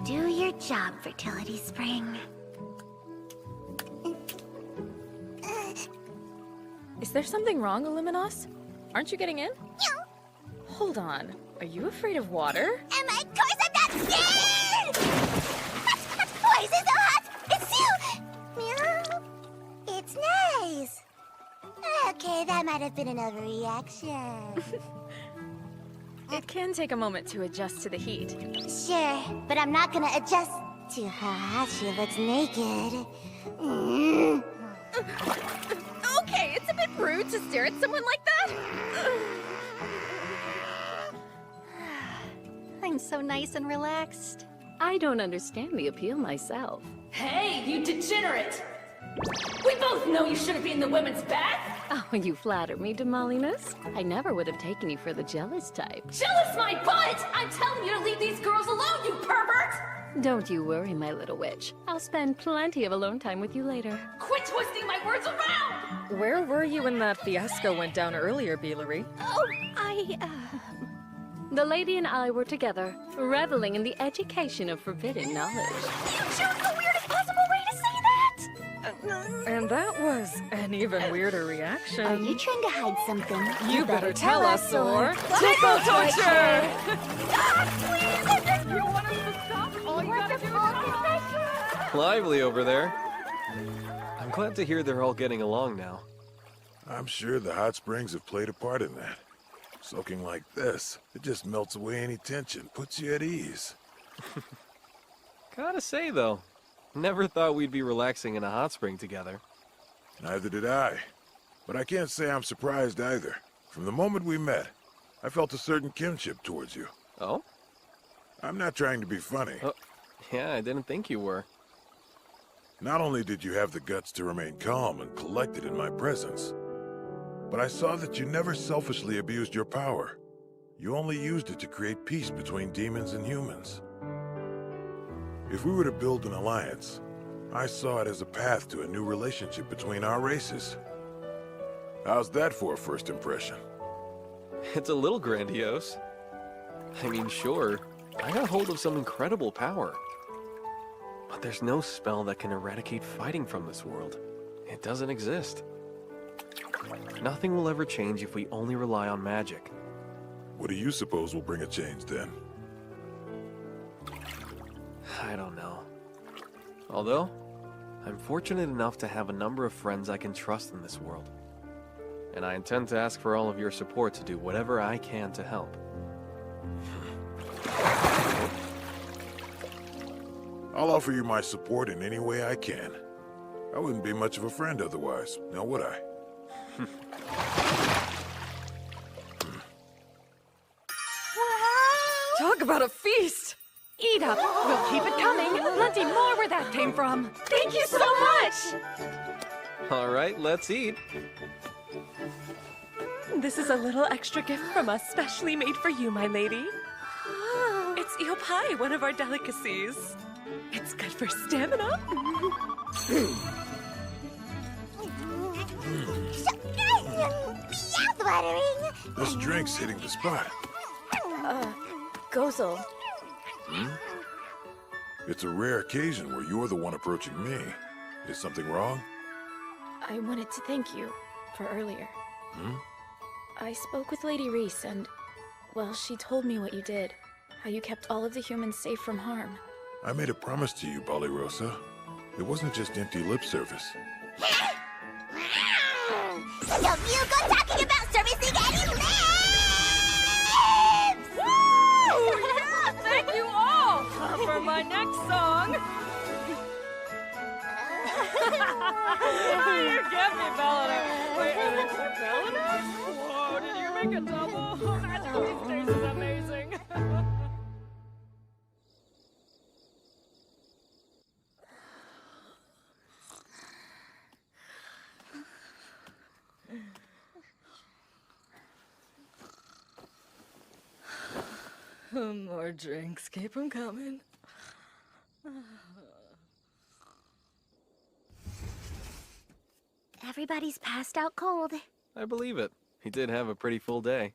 Do your job, Fertility Spring. Is there something wrong, Illuminos? Aren't you getting in? Hold on. Are you afraid of water? Of course I'm not scared! Why is it so hot? It's Meow. It's nice. Okay, that might have been an overreaction. It can take a moment to adjust to the heat. Sure, but I'm not gonna adjust to how hot she looks naked. Okay, it's a bit rude to stare at someone like that. I'm so nice and relaxed. I don't understand the appeal myself. Hey, you degenerate! We both know you shouldn't be in the women's bath! Oh, you flatter me, Demolinus. I never would have taken you for the jealous type. Jealous my butt! I'm telling you to leave these girls alone, you pervert! Don't you worry, my little witch. I'll spend plenty of alone time with you later. Quit twisting my words around! Where were you when that fiasco went down earlier, Beelery? Oh, The lady and I were together, reveling in the education of forbidden knowledge. You chose the weirdest possible way to say that! And that was an even weirder reaction. Are you trying to hide something? You better tell us, or... Tickle torture! You want us to stop? All you gotta do is stop. Lively over there. I'm glad to hear they're all getting along now. I'm sure the hot springs have played a part in that. Soaking like this, it just melts away any tension, puts you at ease. Gotta say, though, never thought we'd be relaxing in a hot spring together. Neither did I. But I can't say I'm surprised either. From the moment we met, I felt a certain kinship towards you. Oh? I'm not trying to be funny. Yeah, I didn't think you were. Not only did you have the guts to remain calm and collected in my presence, but I saw that you never selfishly abused your power. You only used it to create peace between demons and humans. If we were to build an alliance, I saw it as a path to a new relationship between our races. How's that for a first impression? It's a little grandiose. I mean, sure, I got hold of some incredible power. But there's no spell that can eradicate fighting from this world. It doesn't exist. Nothing will ever change if we only rely on magic. What do you suppose will bring a change then? I don't know. Although, I'm fortunate enough to have a number of friends I can trust in this world. And I intend to ask for all of your support to do whatever I can to help. I'll offer you my support in any way I can. I wouldn't be much of a friend otherwise, now would I? Talk about a feast! Eat up! We'll keep it coming! Plenty more where that came from! Thank you so much! All right, let's eat. This is a little extra gift from us, specially made for you, my lady. It's eel pie, one of our delicacies. It's good for stamina. Mouth-watering! This drink's hitting the spot. Gozel. It's a rare occasion where you're the one approaching me. Is something wrong? I wanted to thank you for earlier. I spoke with Lady Reese and, well, she told me what you did. How you kept all of the humans safe from harm. I made a promise to you, Ballyrosa. It wasn't just empty lip service. Don't you go talking about servicing any lips! Woo! Yeah, thank you all! For my next song! You get me, Bellina! Wait, Bellina? Whoa, did you make a double? That taste is amazing! More drinks, keep them coming. Everybody's passed out cold. I believe it. He did have a pretty full day.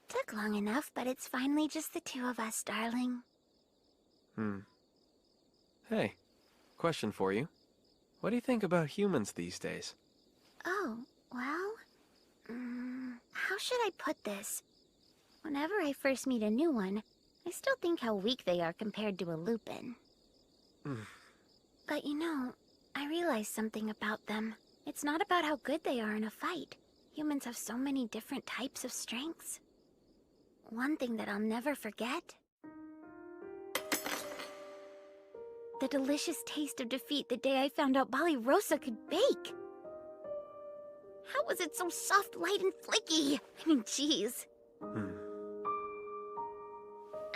Took long enough, but it's finally just the two of us, darling. Hey, question for you. What do you think about humans these days? Oh, well... how should I put this? Whenever I first meet a new one, I still think how weak they are compared to a Lupin. But you know, I realized something about them. It's not about how good they are in a fight. Humans have so many different types of strengths. One thing that I'll never forget... the delicious taste of defeat the day I found out Rosa could bake. How was it so soft, light, and flaky? I mean, jeez.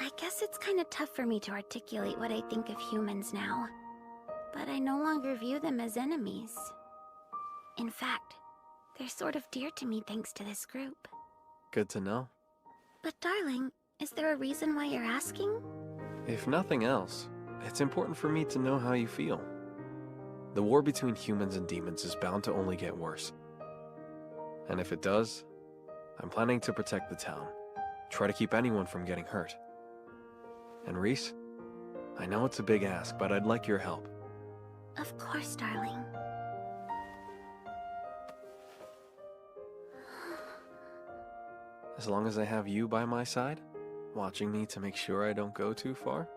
I guess it's kind of tough for me to articulate what I think of humans now. But I no longer view them as enemies. In fact, they're sort of dear to me thanks to this group. Good to know. But darling, is there a reason why you're asking? If nothing else, it's important for me to know how you feel. The war between humans and demons is bound to only get worse. And if it does, I'm planning to protect the town. Try to keep anyone from getting hurt. And Reese, I know it's a big ask, but I'd like your help. Of course, darling. As long as I have you by my side, watching me to make sure I don't go too far,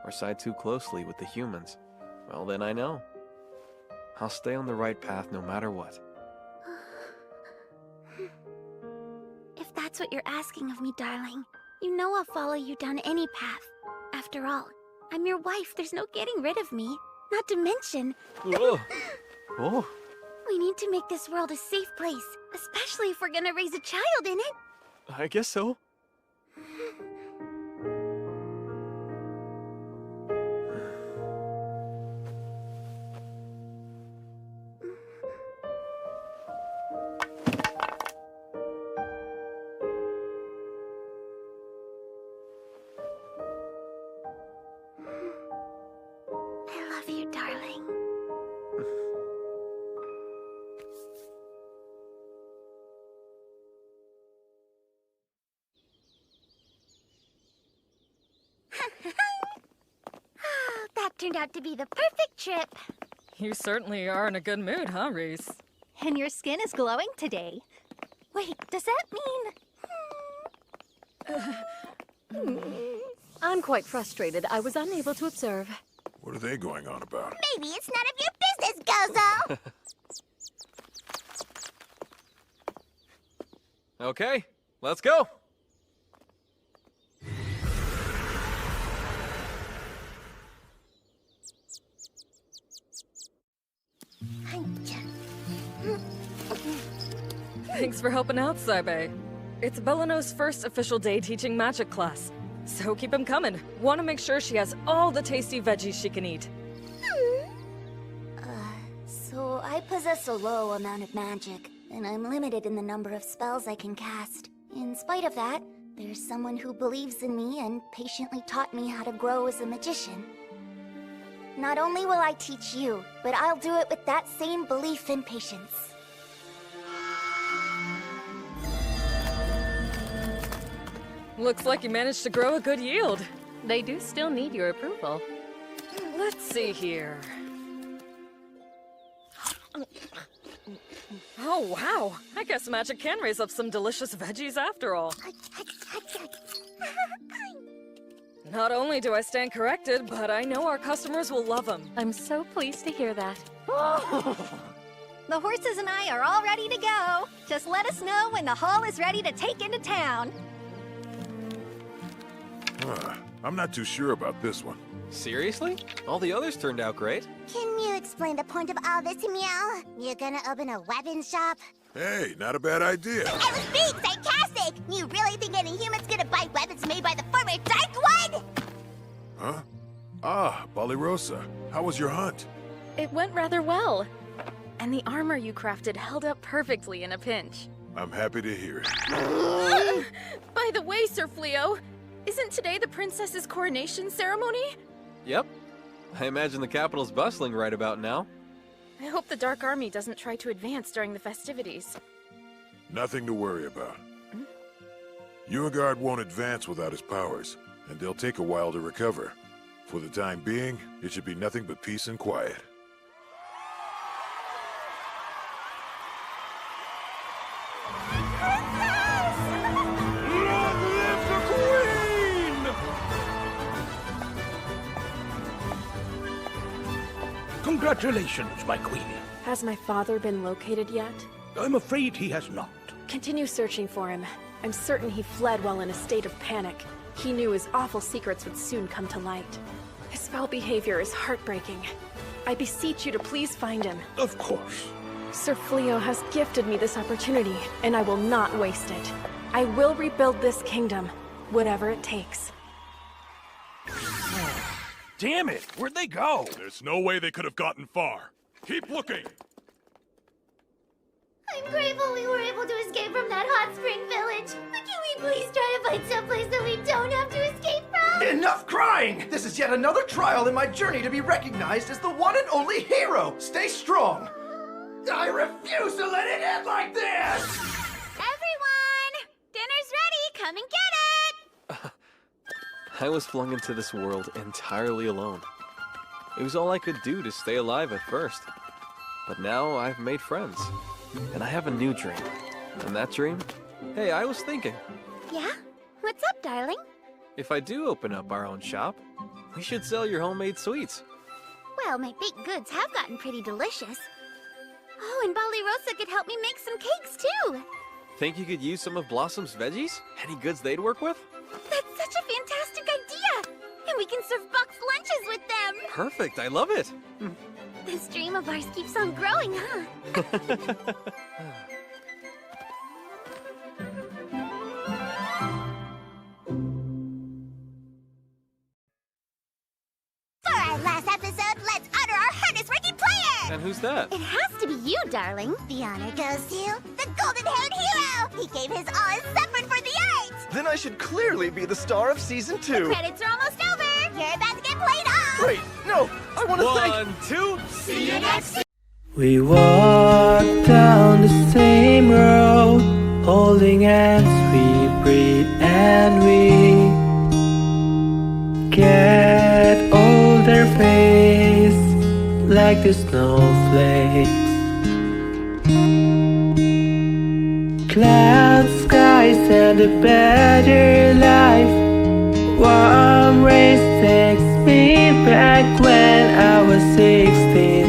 or side too closely with the humans, well then I know. I'll stay on the right path no matter what. If that's what you're asking of me, darling, you know I'll follow you down any path. After all, I'm your wife, there's no getting rid of me. Not to mention... Whoa. Oh. We need to make this world a safe place, especially if we're gonna raise a child in it. I guess so. I love you, darling. That turned out to be the perfect trip. You certainly are in a good mood, huh, Reese? And your skin is glowing today. Wait, does that mean... I'm quite frustrated. I was unable to observe. What are they going on about? Maybe it's none of your business, Gozo! Okay, let's go! Thanks for helping out, Saibe. It's Belano's first official day teaching magic class. So keep him coming. Want to make sure she has all the tasty veggies she can eat. So I possess a low amount of magic, and I'm limited in the number of spells I can cast. In spite of that, there's someone who believes in me and patiently taught me how to grow as a magician. Not only will I teach you, but I'll do it with that same belief and patience. Looks like you managed to grow a good yield. They do still need your approval. Let's see here. Oh, wow. I guess magic can raise up some delicious veggies after all. Not only do I stand corrected, but I know our customers will love them. I'm so pleased to hear that. The horses and I are all ready to go. Just let us know when the hall is ready to take into town. I'm not too sure about this one. Seriously? All the others turned out great. Can you explain the point of all this, Meow? You're gonna open a weapon shop? Hey, not a bad idea. I was being sarcastic! You really think any human's gonna buy weapons made by the former Dark One? Huh? Ah, Rosa, how was your hunt? It went rather well. And the armor you crafted held up perfectly in a pinch. I'm happy to hear it. By the way, Sir Fleo, isn't today the princess's coronation ceremony? Yep. I imagine the capital's bustling right about now. I hope the Dark Army doesn't try to advance during the festivities. Nothing to worry about. Uegard won't advance without his powers, and they'll take a while to recover. For the time being, it should be nothing but peace and quiet. Congratulations, my queen. Has my father been located yet? I'm afraid he has not. Continue searching for him. I'm certain he fled while in a state of panic. He knew his awful secrets would soon come to light. His foul behavior is heartbreaking. I beseech you to please find him. Of course. Sir Fleo has gifted me this opportunity, and I will not waste it. I will rebuild this kingdom, whatever it takes. Damn it! Where'd they go? There's no way they could have gotten far. Keep looking! I'm grateful we were able to escape from that hot spring village. But can we please try to find someplace that we don't have to escape from? Enough crying! This is yet another trial in my journey to be recognized as the one and only hero! Stay strong! I refuse to let it end like this! Everyone! Dinner's ready! Come and get it! I was flung into this world entirely alone. It was all I could do to stay alive at first. But now I've made friends. And I have a new dream. And that dream? Hey, I was thinking. Yeah? What's up, darling? If I do open up our own shop, we should sell your homemade sweets. Well, my baked goods have gotten pretty delicious. Oh, and Bali Rosa could help me make some cakes, too. Think you could use some of Blossom's veggies? Any goods they'd work with? That's such a fantastic idea! And we can serve boxed lunches with them! Perfect, I love it! This dream of ours keeps on growing, huh? For our last episode, let's honor our hardest-working player! And who's that? It has to be you, darling. The honor goes to the golden-haired hero! He gave his all and suffered for the art! Then I should clearly be the star of Season 2. The credits are almost over! You're about to get played off! Wait, no! I want to thank... 1, 2, see you next... We walk down the same road, holding hands, we breathe and we get older face like the snowflakes. Cloud skies and a better life. Warm rays takes me back when I was 16.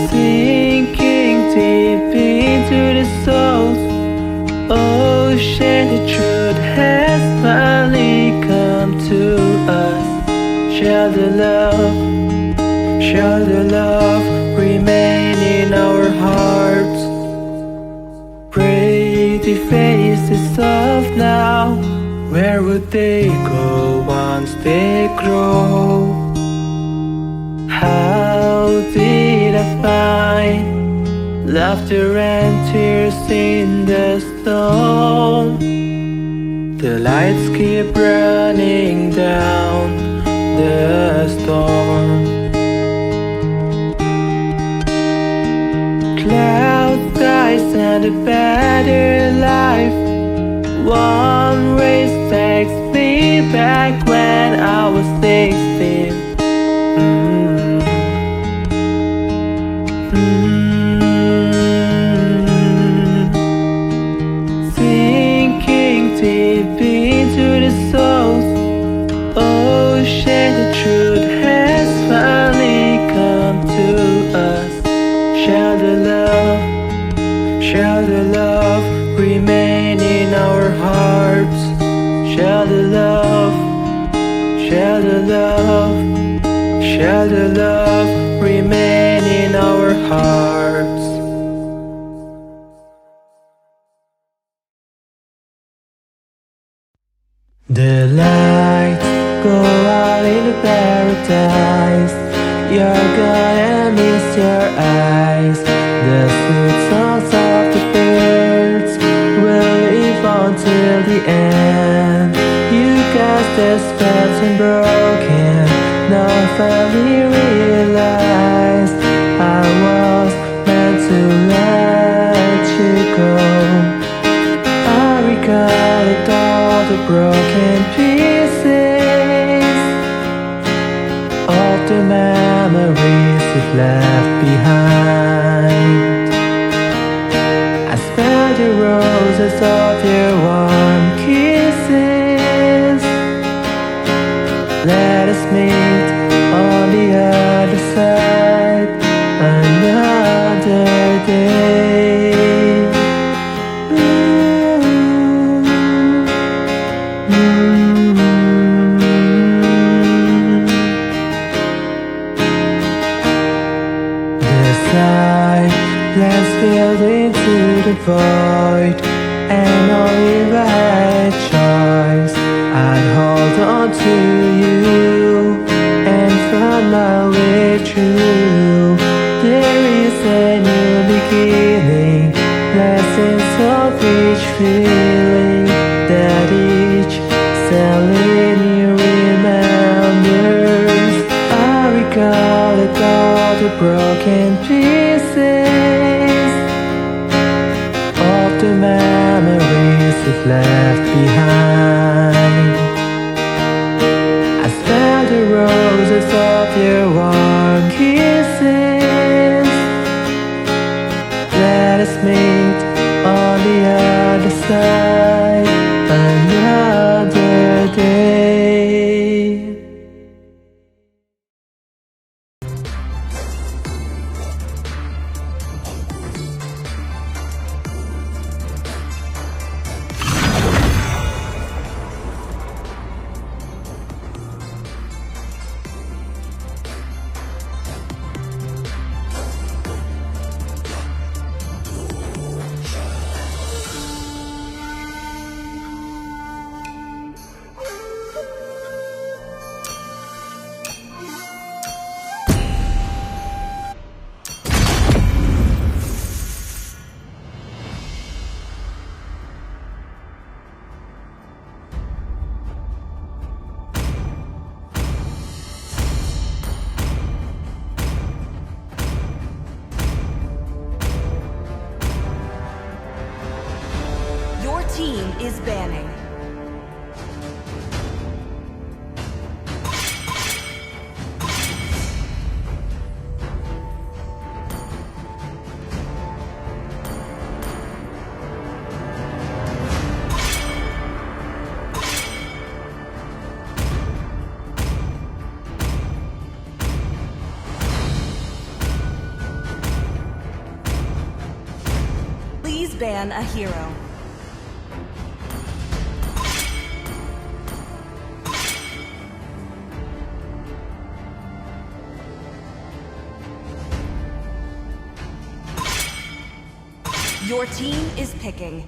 Sinking deep into the soul. Oh shit, the truth has finally come to us. Shall the love remain in our hearts? Pretty faces of now, where would they go once they grow? How did I find laughter and tears in the stone? The lights keep running down the storm. Cloud skies and a better life. One race takes me back when I was 16. Sinking deep into the souls. Oh shit, the truth has finally come to us. Shall the love remain in our hearts? Shall the love remain in our hearts? The lights go out in the paradise. size. You're gonna miss your eyes. The sweet songs of the birds will live on till the end. You cast the spells unbroken, now finally realized I was meant to let you go. I recorded all the broken pieces of the memories we've left behind. I smell the roses of your warm kisses. Let us meet on the other side another day. The silence filled into the void, and only if I had a choice, I'd hold on to you and find my way through. There is a new beginning, lessons of each feeling that each Selene remembers. I recorded all the broken pieces of the memories we've left behind. I smell the roses of your warm kisses. Let us meet on the other side another day. Your team is banning. Please ban a hero. Your team is picking.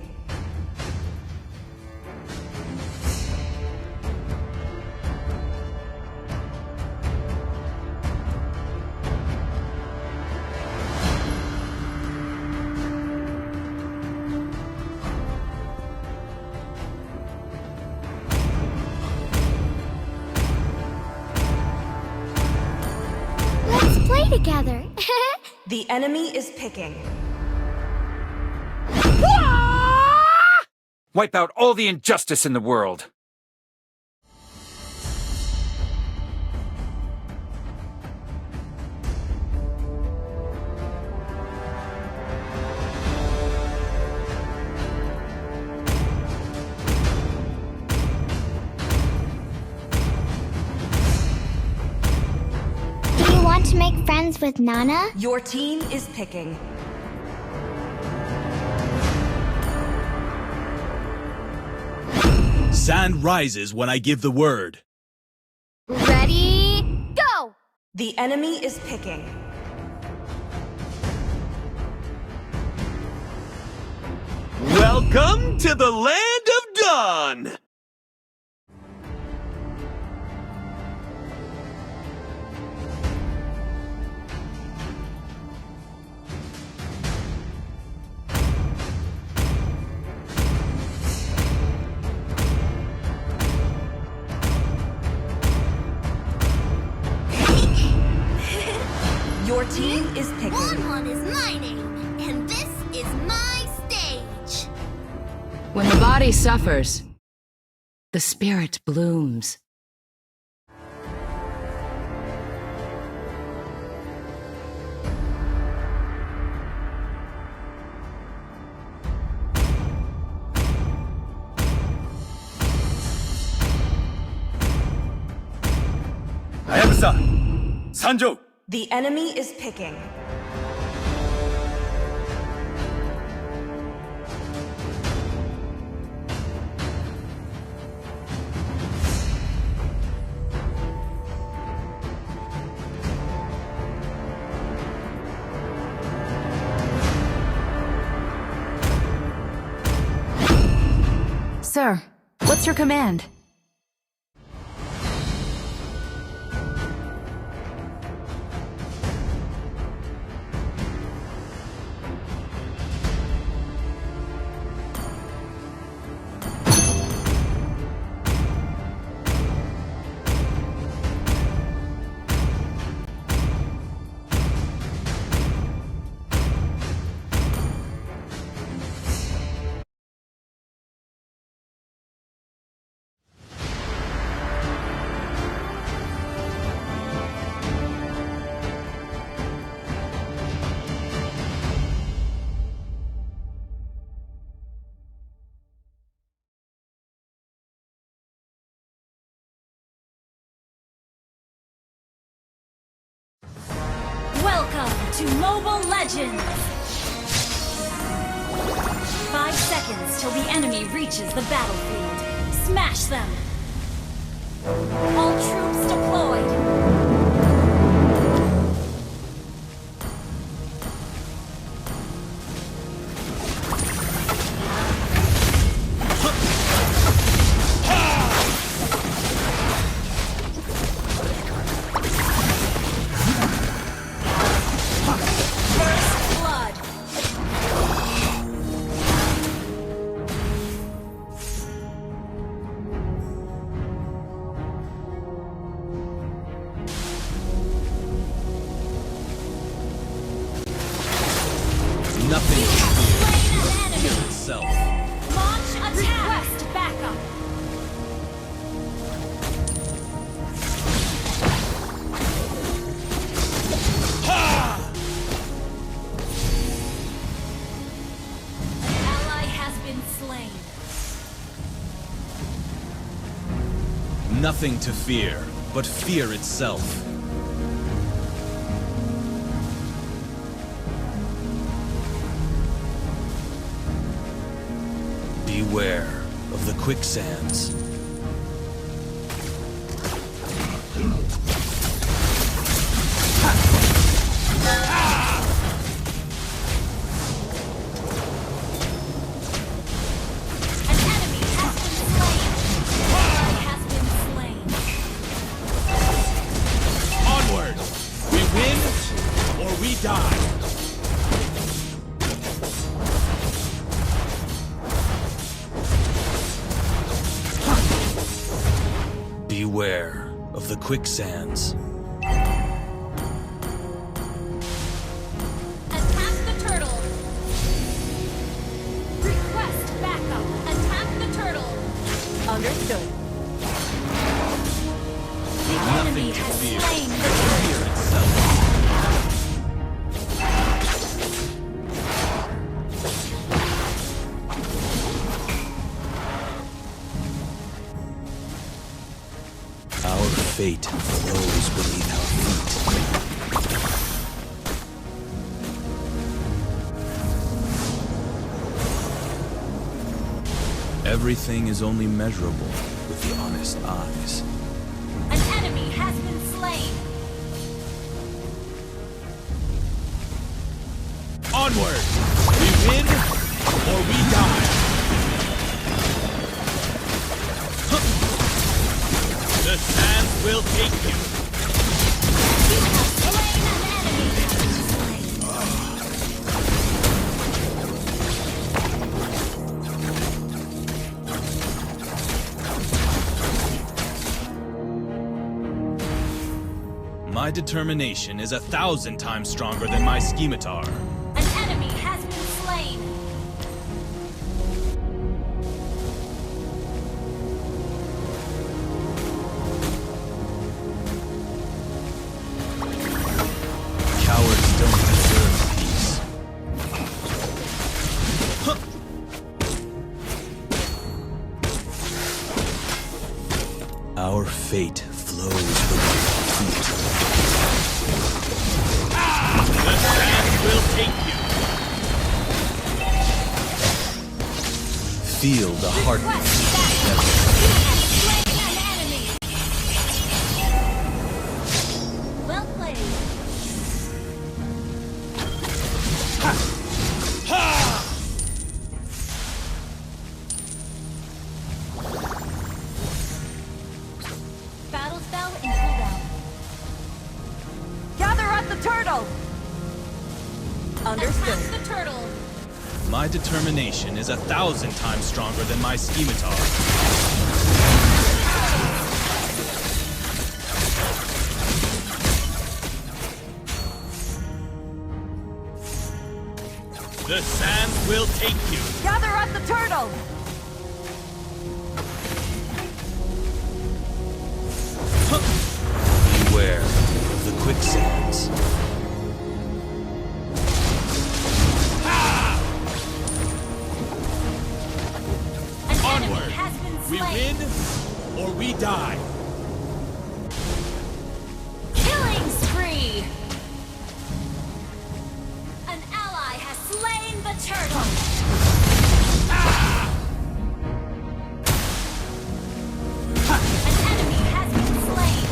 Let's play together. The enemy is picking. Wipe out all the injustice in the world. Do you want to make friends with Nana? Your team is picking. Sand rises when I give the word. Ready, go! The enemy is picking. Welcome to the land of Dawn! Your team is picking. One is my name, and this is my stage. When the body suffers, the spirit blooms. Sanjo! The enemy is picking. Sir, what's your command? Welcome to Mobile Legends! 5 seconds till the enemy reaches the battlefield. Smash them! All troops deployed! Nothing can fear itself. Launch attack! Request backup! An ally has been slain. Nothing to fear, but fear itself. Beware of the quicksands. Onward! We win or we die. Beware of the quicksands. Attack the turtle! Request backup! Attack the turtle! Understood. The enemy has slain the turtle! Itself. Our fate flows beneath our feet. Everything is only measurable with the honest eyes. An enemy has been slain! Onward! We win or we die! The sands will take you! You have slain an enemy! My determination is 1,000 times stronger than my scimitar. An enemy has been slain. Cowards don't deserve peace. Our fate flows beneath feet. The sands will take you. Feel the heartbeat of the desert. Slain an enemy. Well played. Battle spell in cooldown. Gather at the turtle! Understood. Attack the turtle. My determination is 1,000 times stronger than my scimitar. The sands will take you. Gather at the turtle! Beware of the quicksands. Onward. Has been We slain. win or we die. Killing spree. An ally has slain the turtle. An enemy has been slain.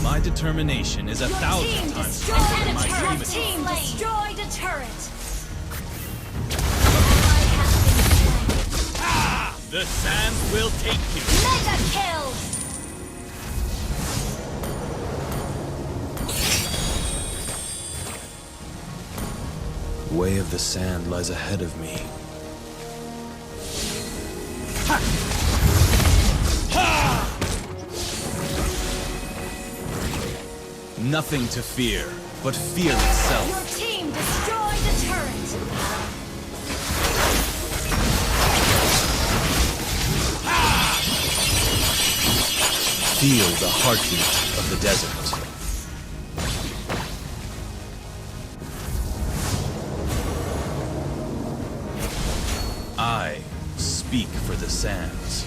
My determination is 1,000 times stronger than my Your scimitar. team destroyed a turret. The sands will take you. Mega kill. Way of the sand lies ahead of me. Nothing to fear, but fear Your itself. team destroyed a turret. Feel the heartbeat of the desert. I speak for the sands.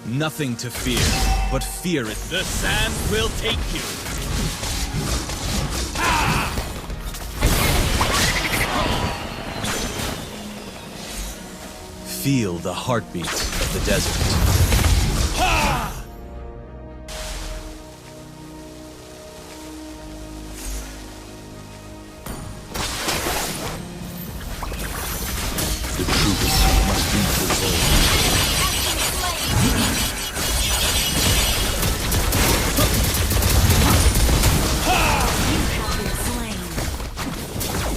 Nothing to fear, but fear it. The sands will take you. Feel the heartbeat of the desert. The true pursuit must be preserved.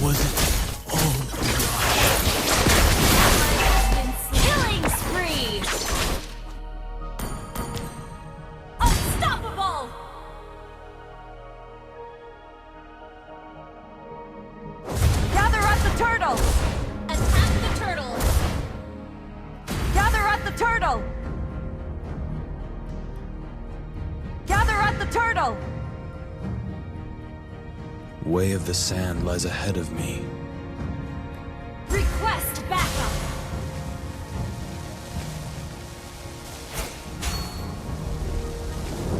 Was it all Killing spree. Unstoppable. Gather at the turtle! Attack the turtle. Gather at the turtle! Gather at the turtle! Way of the sand lies ahead of me. Request backup.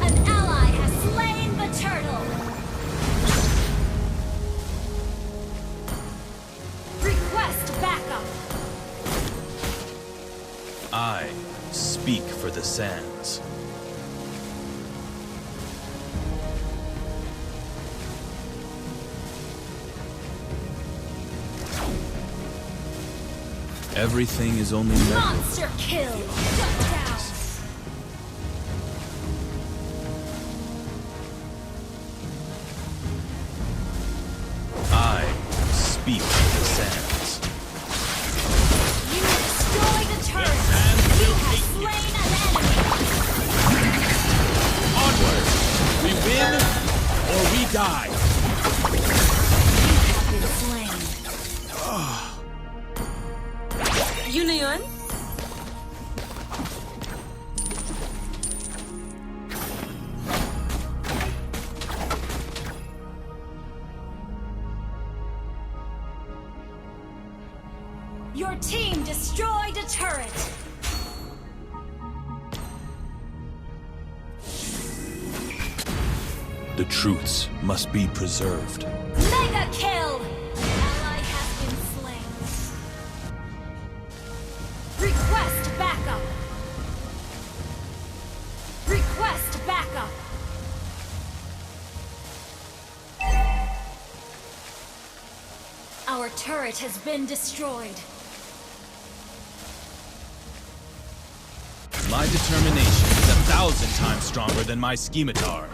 An ally has slain the turtle. Request backup. I speak for the sands. Everything is only Monster kill. Shut down. I speak for the sands. Yun na yun? Your team destroyed a turret. The truths must be preserved. Mega kill! Ally has been slain. Request backup. Request backup. Our turret has been destroyed. My determination is 1,000 times stronger than my scimitar.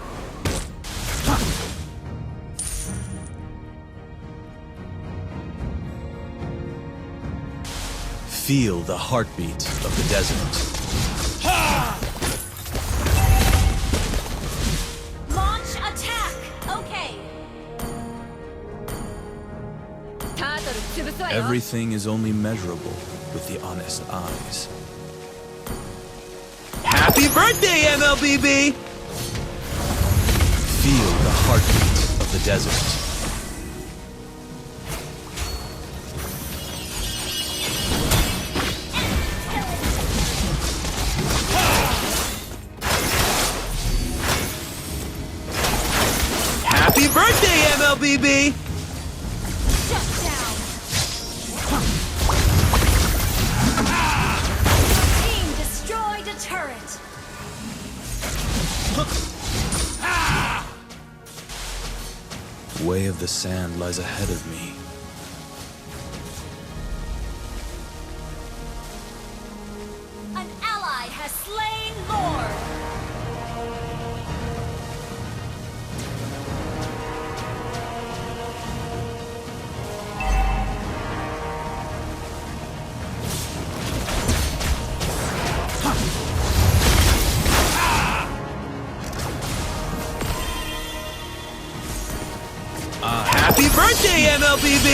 Feel the heartbeat of the desert. Launch attack! Okay. Everything is only measurable with the honest eyes. Happy birthday, MLBB! Feel the heartbeat of the desert. Happy birthday, MLBB! Shut down. Team destroyed a turret. Way of the sand lies ahead of me. An ally has slain Lord. Happy birthday, MLBB!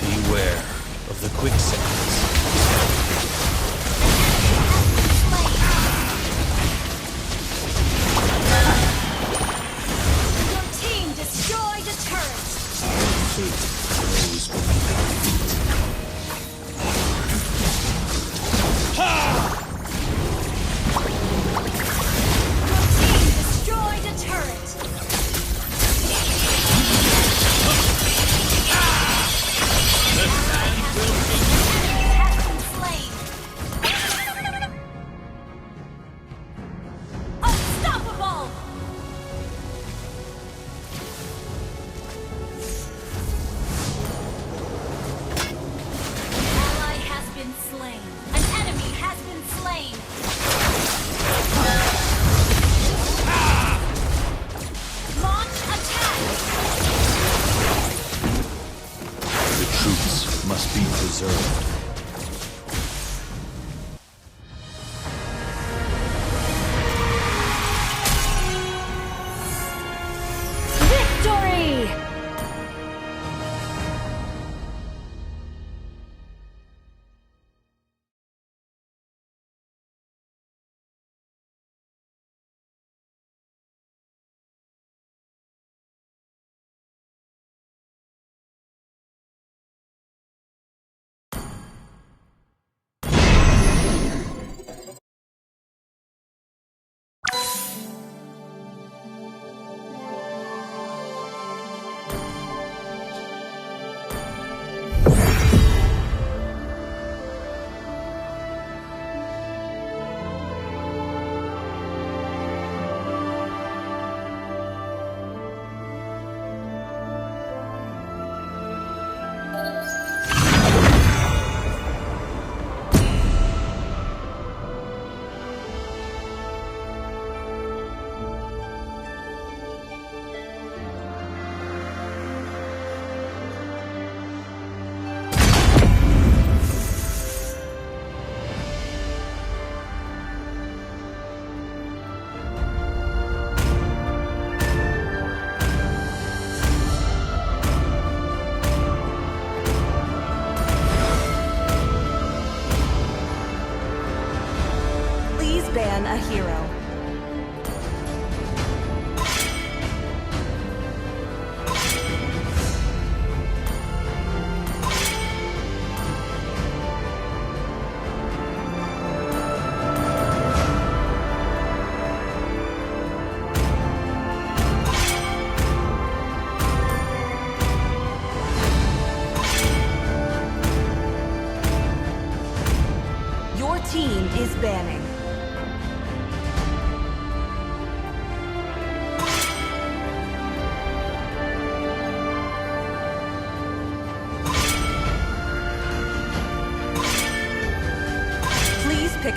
Beware of the quicksands. Your team destroyed a turret. Fate grows beneath their feet.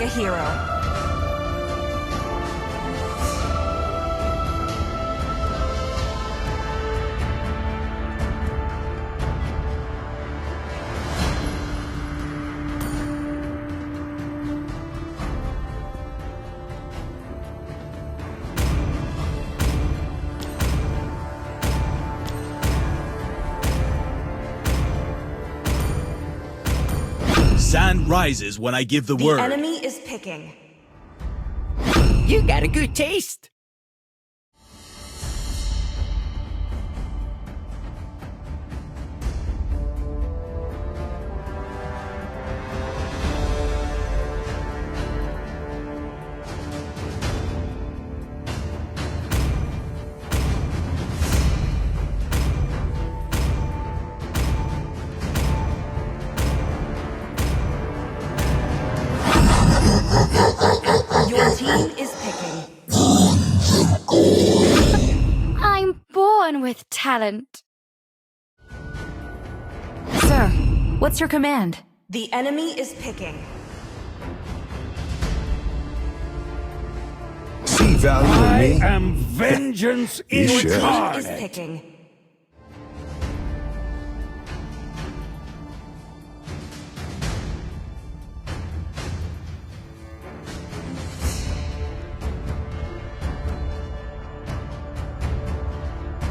a hero. Sand rises when I give the word. The enemy is picking. You got a good taste. Your team is picking. I'm born with talent. Sir, what's your command? The enemy is picking. See value in me? I am vengeance You should. Your team is incarnate. picking.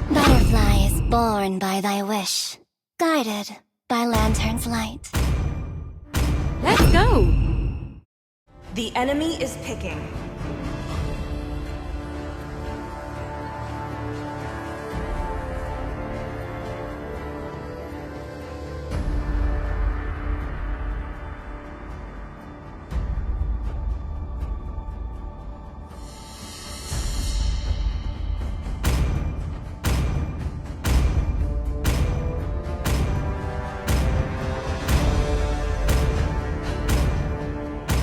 Butterfly is born by thy wish, guided by lantern's light. Let's go! The enemy is picking.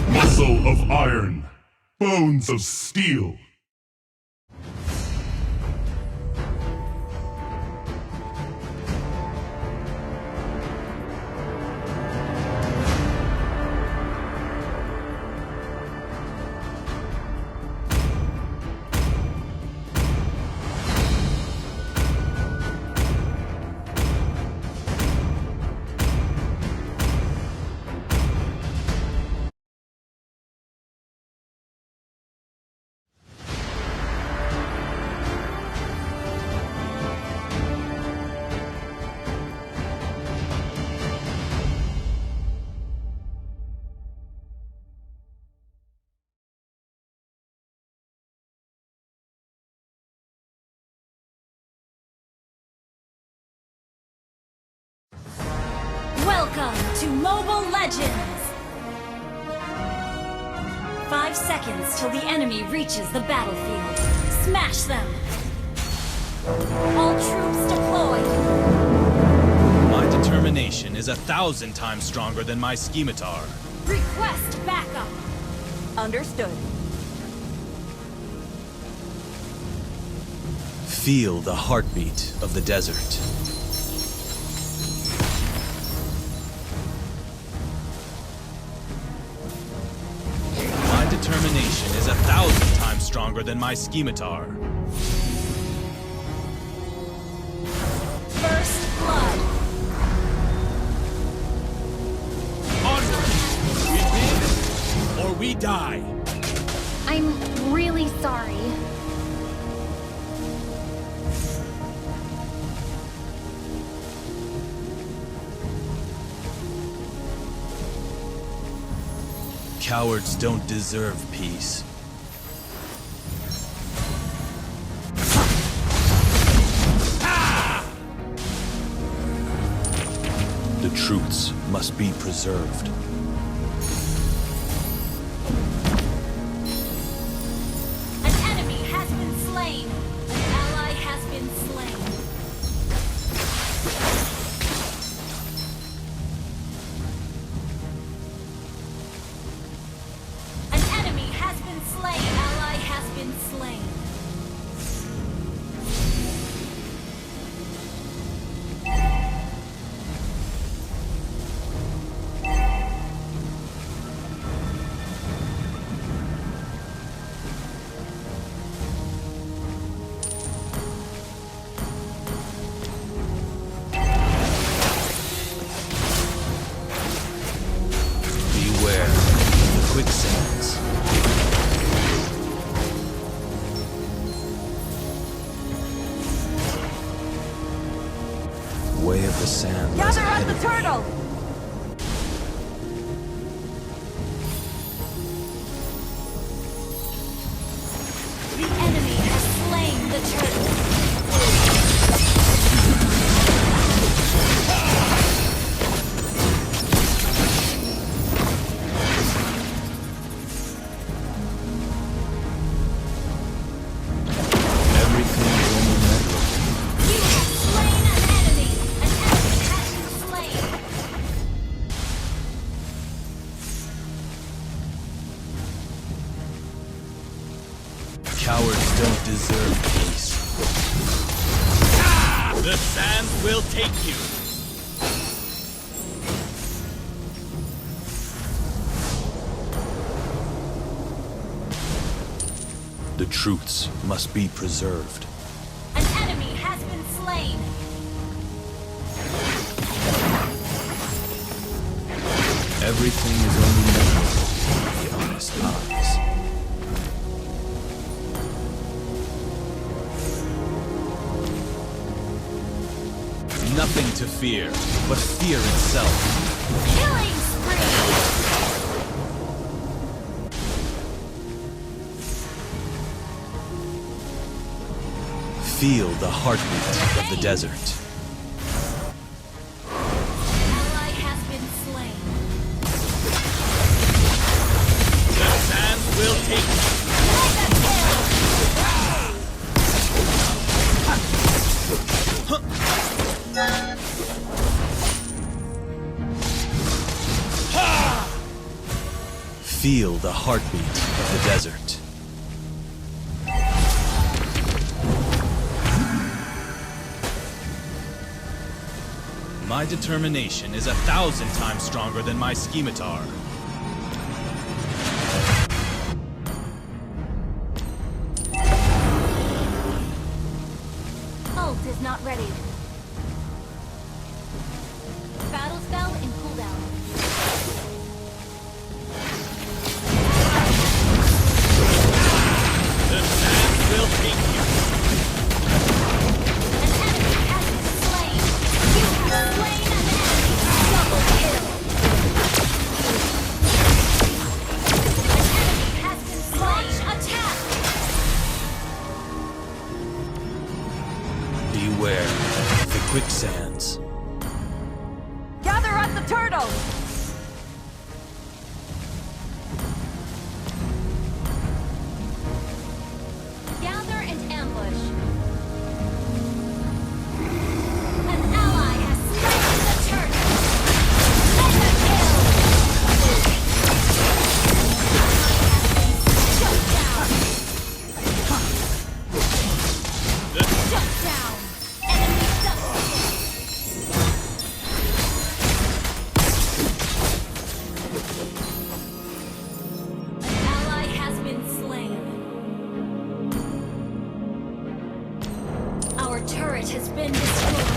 Muscle of iron, bones of steel. Welcome to Mobile Legends! 5 seconds till the enemy reaches the battlefield. Smash them! All troops deployed! My determination is 1,000 times stronger than my scimitar. Request backup! Understood. Feel the heartbeat of the desert. My determination is 1,000 times stronger than my scimitar. First blood! Onward! We win, or we die! I'm really sorry. Cowards don't deserve peace. The truths must be preserved. An enemy has been slain! An ally has been slain! An enemy has been slain! Ally has been slain! way of the sand. Gather up the turtle! The enemy has slain the turtle. Cowards don't deserve peace. The sands will take you. The truths must be preserved. An enemy has been slain. Everything is only measurable with the honest eyes. Nothing to fear, but fear itself. Killing spree! Feel the heartbeat of the desert. Ally has been slain. The sands will take you. Feel the heartbeat of the desert. My determination is 1,000 times stronger than my scimitar. Ult is not ready. Battle spell in cooldown. The sands will take you. An enemy has been slain. You have slain an enemy. Double kill. An enemy has been slain. Attack. Beware the quicksands. Gather up the turtle! Gather and ambush. An ally has slain the turtle. Mega kill! Shut down! Shut down! Enemy double! An ally has been slain. Our turret has been destroyed.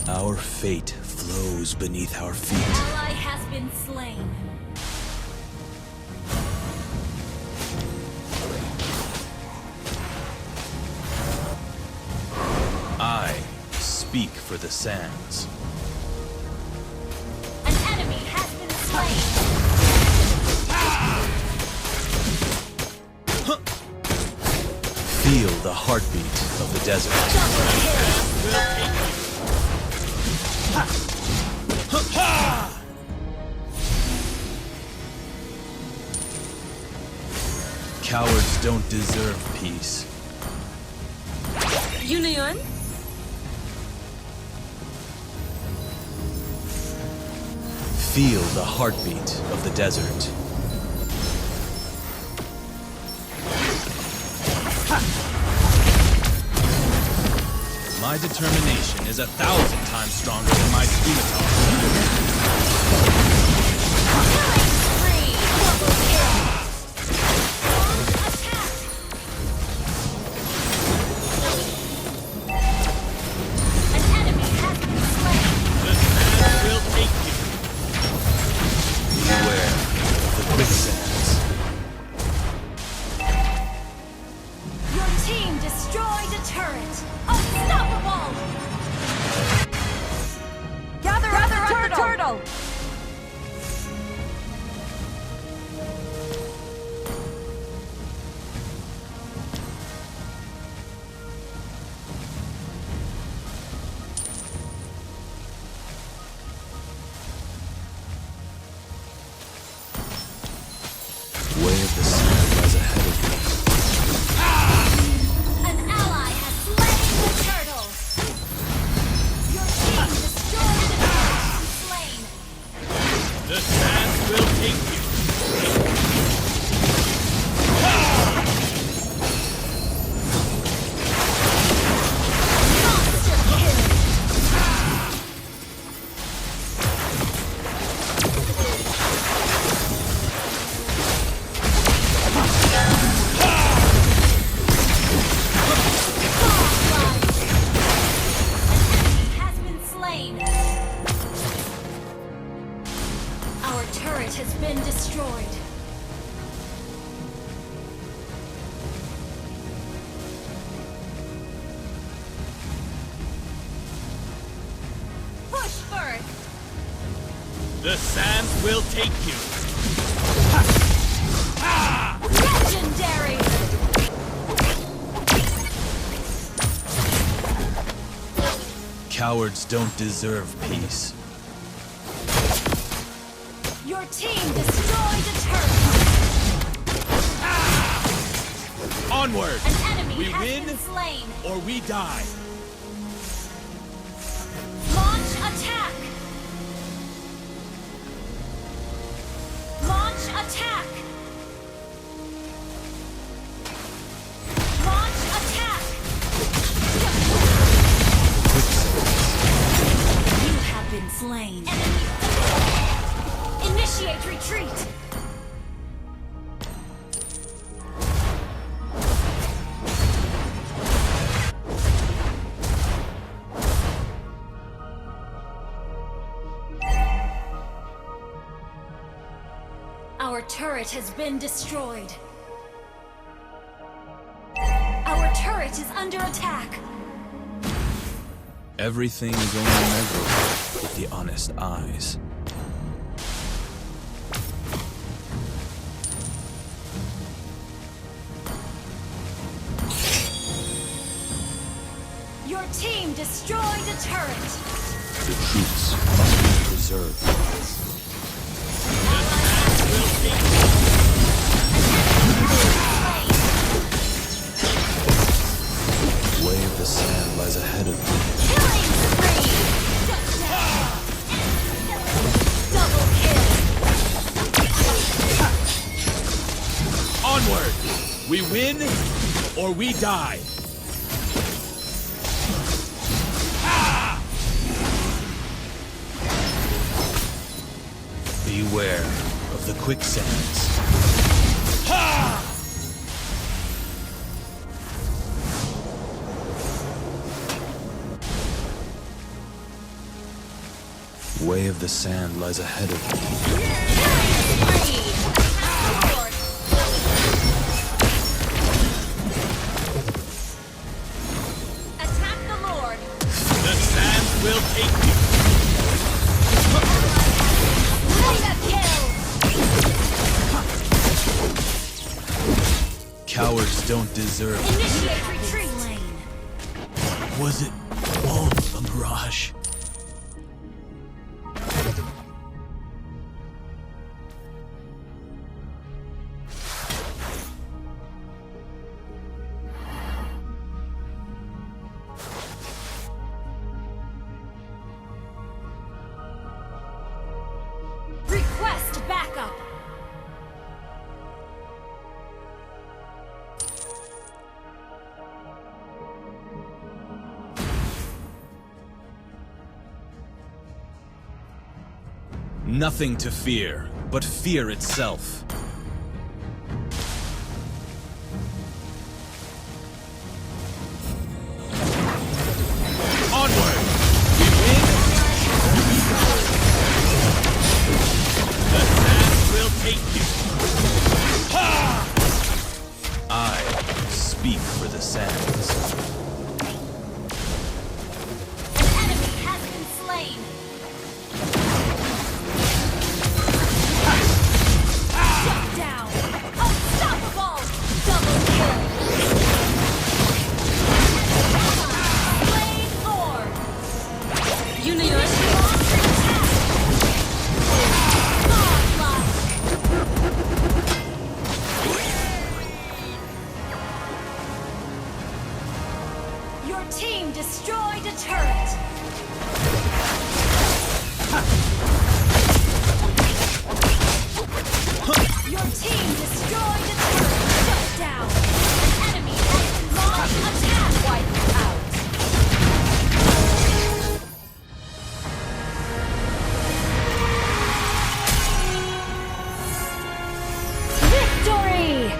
Our fate flows beneath our feet. Ally has been slain. I speak for the sands. An enemy has been slain. Feel the heartbeat of the desert. Cowards don't deserve peace. Union? Feel the heartbeat of the desert. My determination is 1,000 times stronger than my scimitar. An enemy has been slain. The sand will take you. Beware the quicksands. Your team destroyed a turret. Unstoppable! go! Way of the sun lies ahead of me. An ally has slain the turtle! Your team destroyed the turtle and slain! The sands will take you. Monster kill! Has been slain. Our turret has been destroyed. Push first. The sands will take you. Legendary. Cowards don't deserve peace. Your team destroyed a turret. Onward! An enemy We has win been slain. or we die. Launch attack. Launch attack. Launch attack. You have been slain. Initiate retreat. Our turret has been destroyed. Our turret is under attack. Everything is only measurable with the honest eyes. Your team destroyed a turret. The truths must be preserved. Way of the sand lies ahead of me. Killing spree! Double kill! Onward! We win or we die. Beware of the quicksands. Way of the sand lies ahead of me. Attack the Lord! The sands will take you. Mega kill! Cowards don't deserve. Initiate retreat! Was it all a mirage? Request backup! Nothing to fear, but fear itself. Onward! We win or we die. The sands will take you. I speak for the sands. An enemy has been slain! Your team destroyed a turret. Your team destroyed a turret. Shut down. An enemy has launched attack. Wipe out. Victory!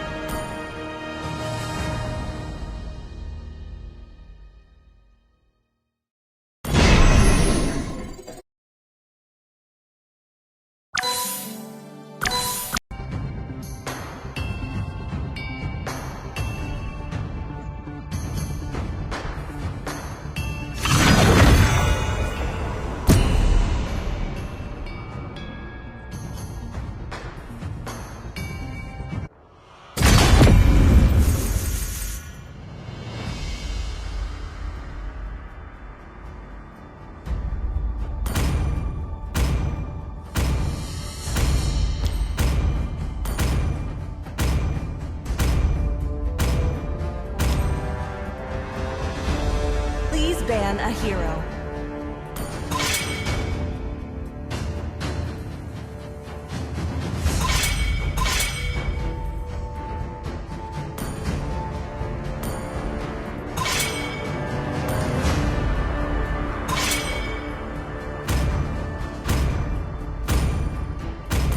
Ban a hero.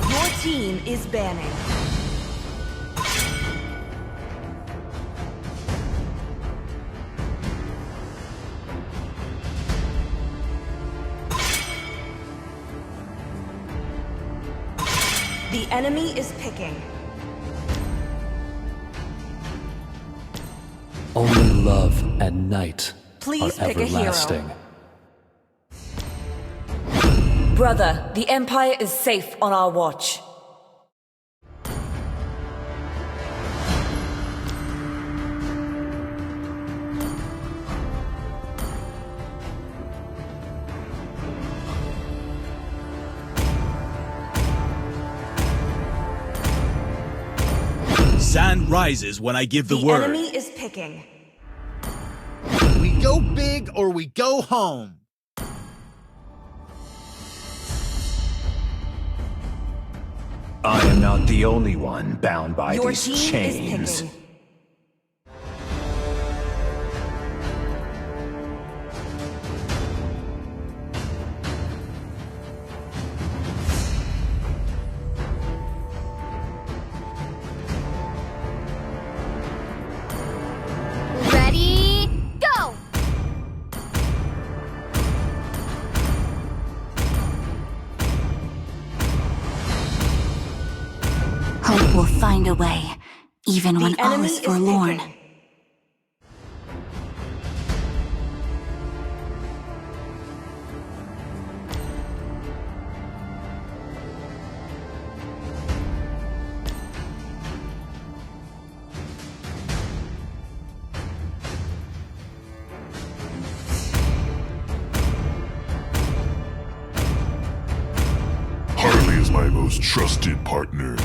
Your team is banning. The enemy is picking. Only love and night Please are pick a hero. everlasting. Brother, the Empire is safe on our watch. Sand rises when I give the word. The enemy is picking. We go big or we go home. I am not the only one bound by Your these team chains. is picking. Ready, go! Hope will find a way, even when all enemy is is forlorn. picking. Harley is my most trusted partner.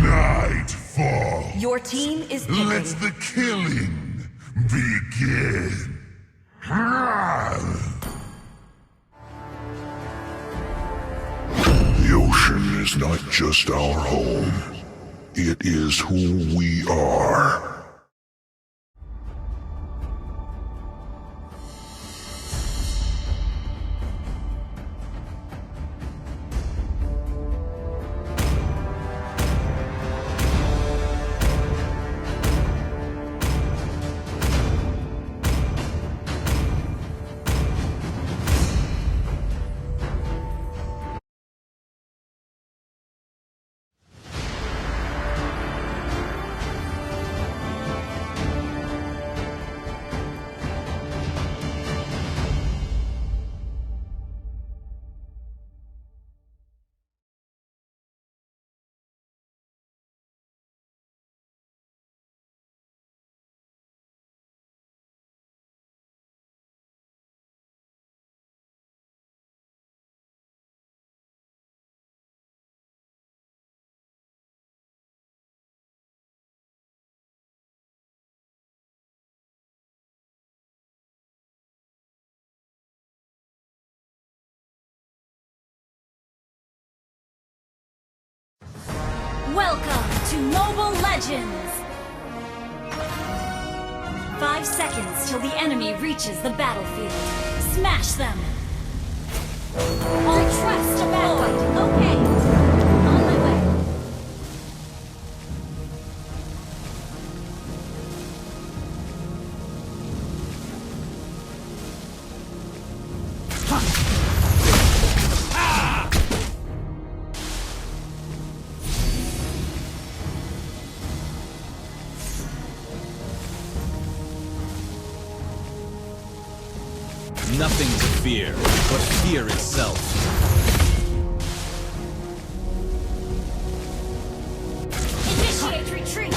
Nightfall. Your team is picking. Let the killing begin. The ocean is not just our home. It is who we are. Welcome to Mobile Legends! 5 seconds till the enemy reaches the battlefield. Smash them! All trust deployed! Okay! On my way! Nothing to fear, but fear itself. Initiate retreat!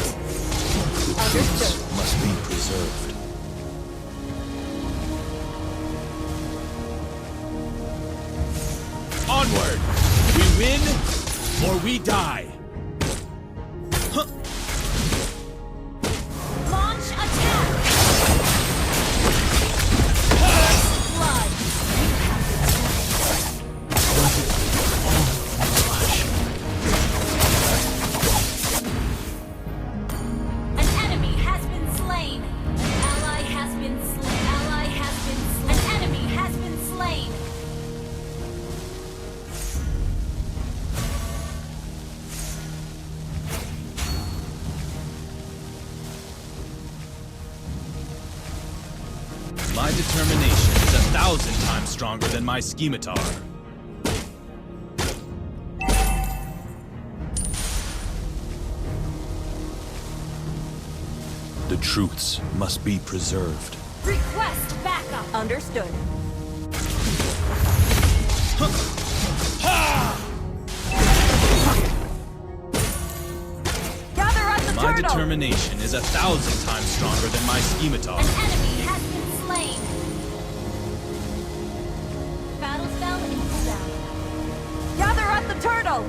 Truths must be preserved. Onward! We win, or we die! Launch attack! Blood! You have An enemy has been slain! An ally has been slain! Ally has been slain! An enemy has been slain! My determination is 1,000 times stronger than my scimitar. The truths must be preserved. Request backup! Understood. Gather at the My turtle! determination is 1,000 times stronger than my scimitar. An enemy has been slain! Battle spell in cooldown. Gather at the turtle!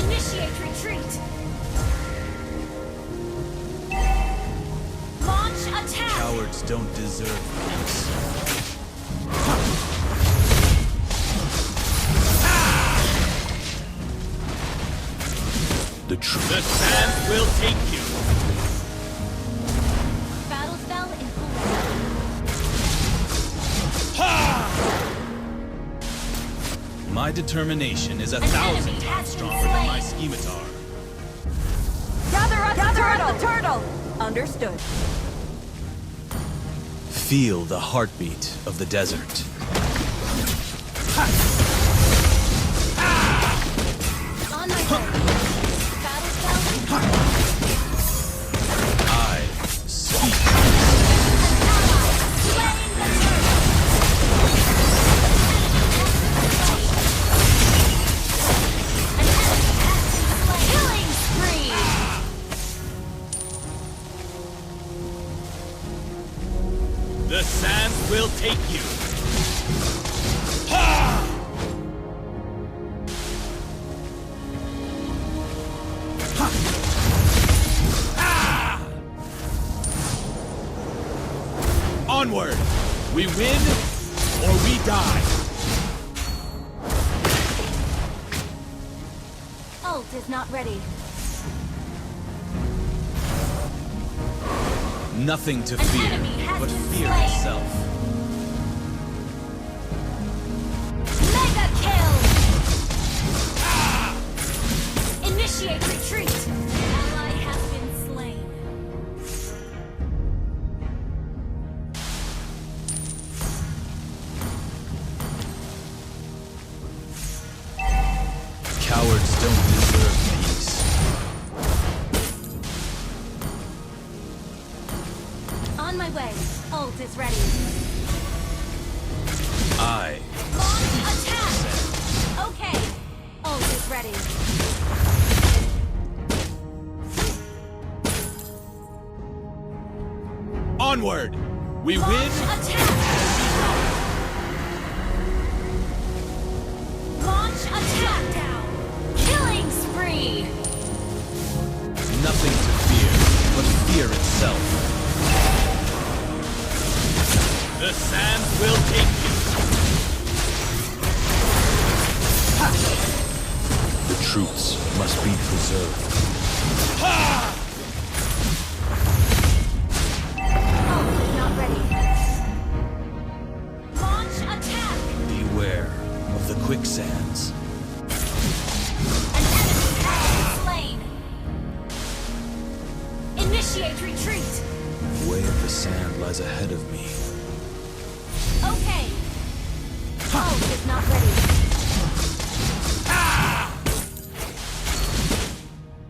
Initiate retreat! Launch attack! Cowards don't deserve peace. The truth. The sands will take you! Battle spell in cooldown. My determination is 1,000 times stronger than my scimitar. Gather at the turtle! Understood. Feel the heartbeat of the desert. On my way. Battle spell in cooldown. I speak. Slain the turtle! Killing spree! The sands will take you. Onward! We win, or we die. Ult is not ready. Nothing to An fear, enemy has but been fear slain. itself. Mega kill! Initiate retreat! Ally has been slain. Cowards don't deserve peace. On my way. Ult is ready. I Launch attack! Okay. Ult is ready. onward. We Launch win. attack! Launch attack down! Killing spree! Nothing to fear but fear itself. The sands will take you. The truths must be preserved. Oh, not ready. Launch attack! Beware of the quicksands. An enemy has been slain. Initiate retreat. The way of the sand lies ahead of me. Okay. Ult is not ready.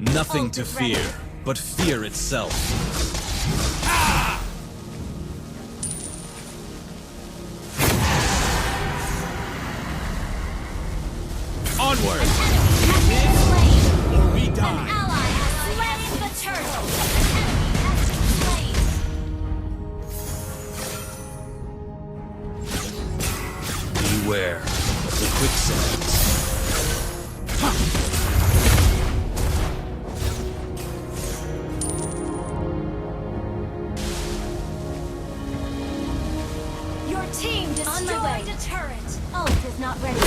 Nothing to fear, but fear itself. Onward! An enemy has been slain. Or we An die! ally has slain the turtle. An enemy has been slain. Beware of the quicksands. Your team destroyed a turret. Ult is not ready.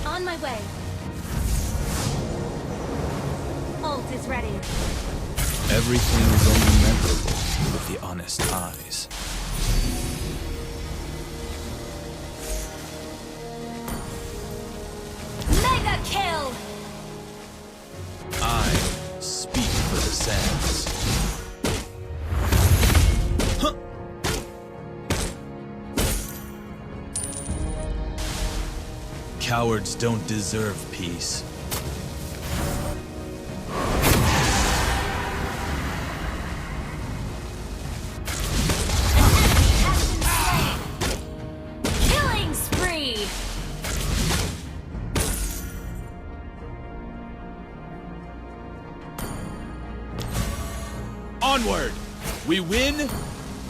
On my way. Ult is ready. Everything is only memorable with the honest eyes. Mega kill! I speak for the sands. Huh. Cowards don't deserve peace. Killing spree! Onward! We win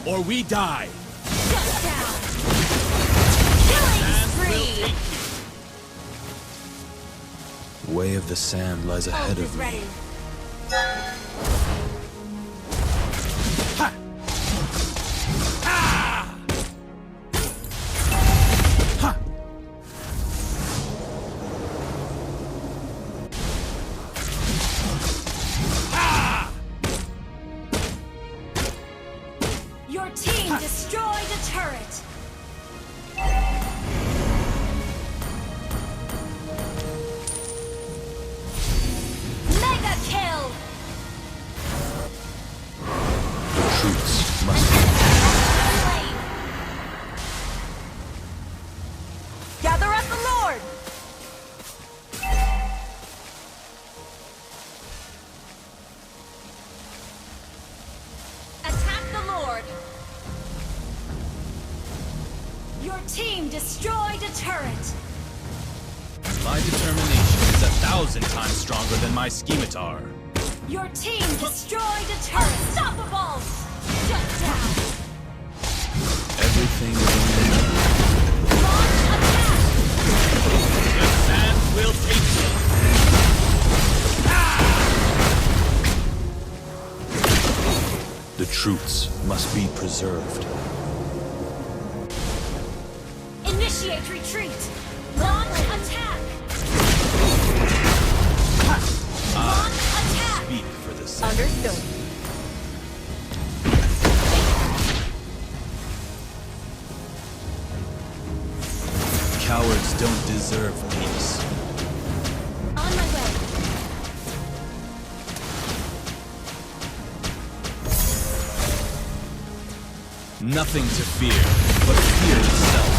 or we die. Shut down! Killing spree! Way of the sand lies ahead Ult of is me. ready. Your team destroyed a turret. Mega kill! The truths must be. Slain. Gather up the Lord! Attack the Lord. Your team destroyed a turret. My determination is 1,000 times stronger than my scimitar. Your team destroyed a turret. Unstoppable! Shut down. Everything is only memorable. Launch attack. The sand will take me. The truths must be preserved. Initiate retreat. Launch attack. Launch attack. Speak for the sands. Understood. Cowards don't deserve peace. On my way. Nothing to fear, but fear itself.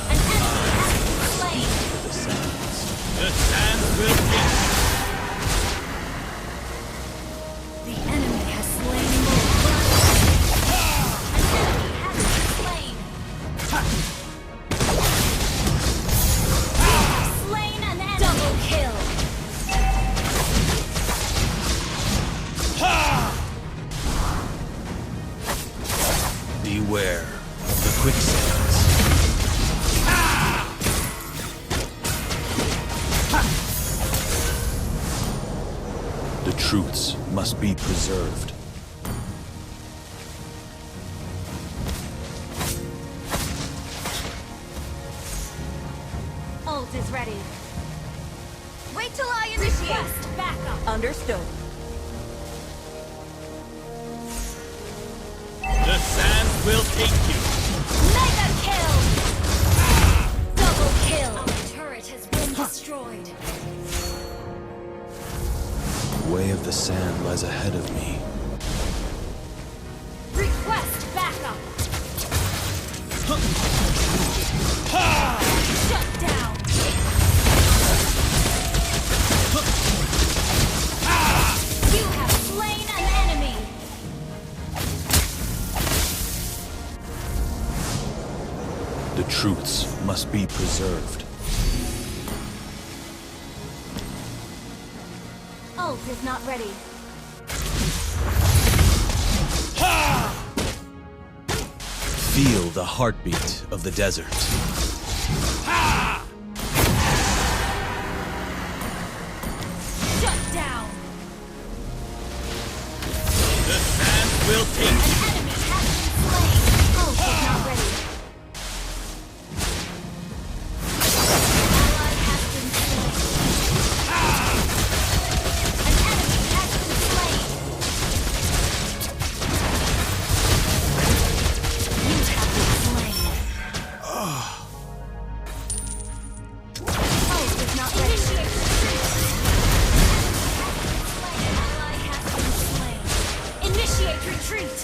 An enemy has been slain. The sands. The sand will get me. The enemy has slain more. An enemy has been slain. Slain an enemy. Double kill. Beware of the quicksands. truths must be preserved. Ult is ready. Wait till I initiate. Request backup. Understood. The sands will take you. Mega kill! Double kill! Our turret has been destroyed. The way of the sand lies ahead of me. Request backup. Shut down. You have slain an enemy. The truths must be preserved. Ult is not ready. Feel the heartbeat of the desert. Shut down. The sands will take An you. enemy has been slain. Ult is not ready. Ally has been slain. An enemy has been slain. You have been slain. Ult is not ready. Initiate retreat. Ally has been slain. Initiate retreat.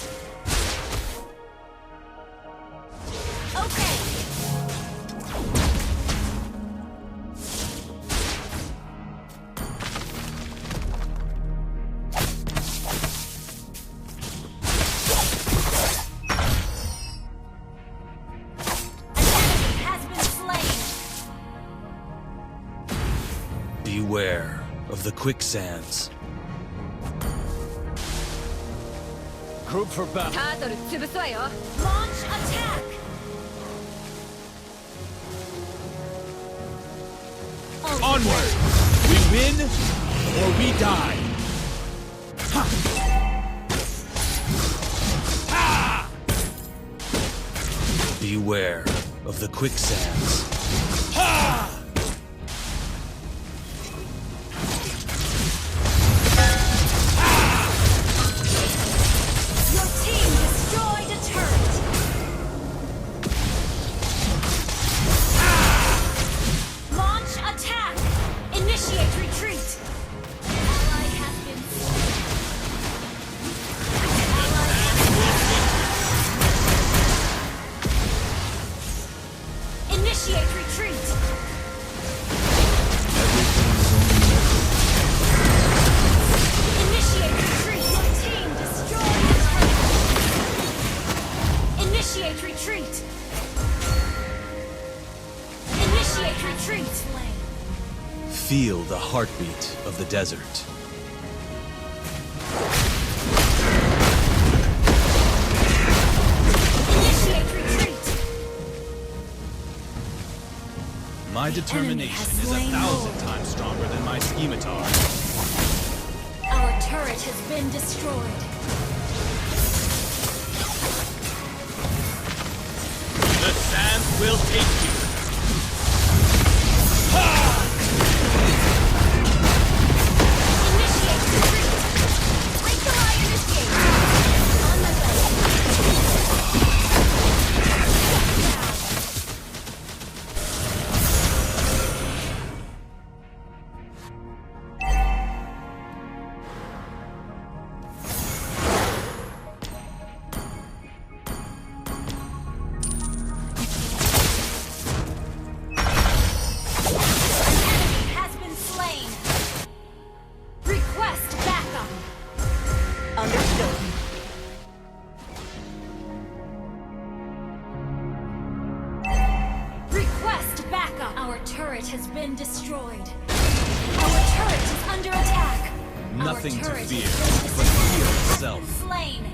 Okay. An enemy has been slain. Beware of the quicksands. Group for battle. Launch attack. Onward! We win or we die. Beware of the quicksands. Your team destroyed a turret. Launch attack. Initiate retreat. Ally has been slain. Ally has been slain. Initiate retreat. Initiate retreat. Your team destroyed a turret. Initiate retreat. Initiate retreat. Feel the heartbeat of the desert. Initiate retreat. My determination is 1,000 times stronger than my scimitar. Our turret has been destroyed. The sands will take you. Initiate retreat. Wait till I initiate. On my way. turret has been destroyed. Our turret is under attack. Nothing Our to turret fear, has been but fear destroyed. itself. Slain.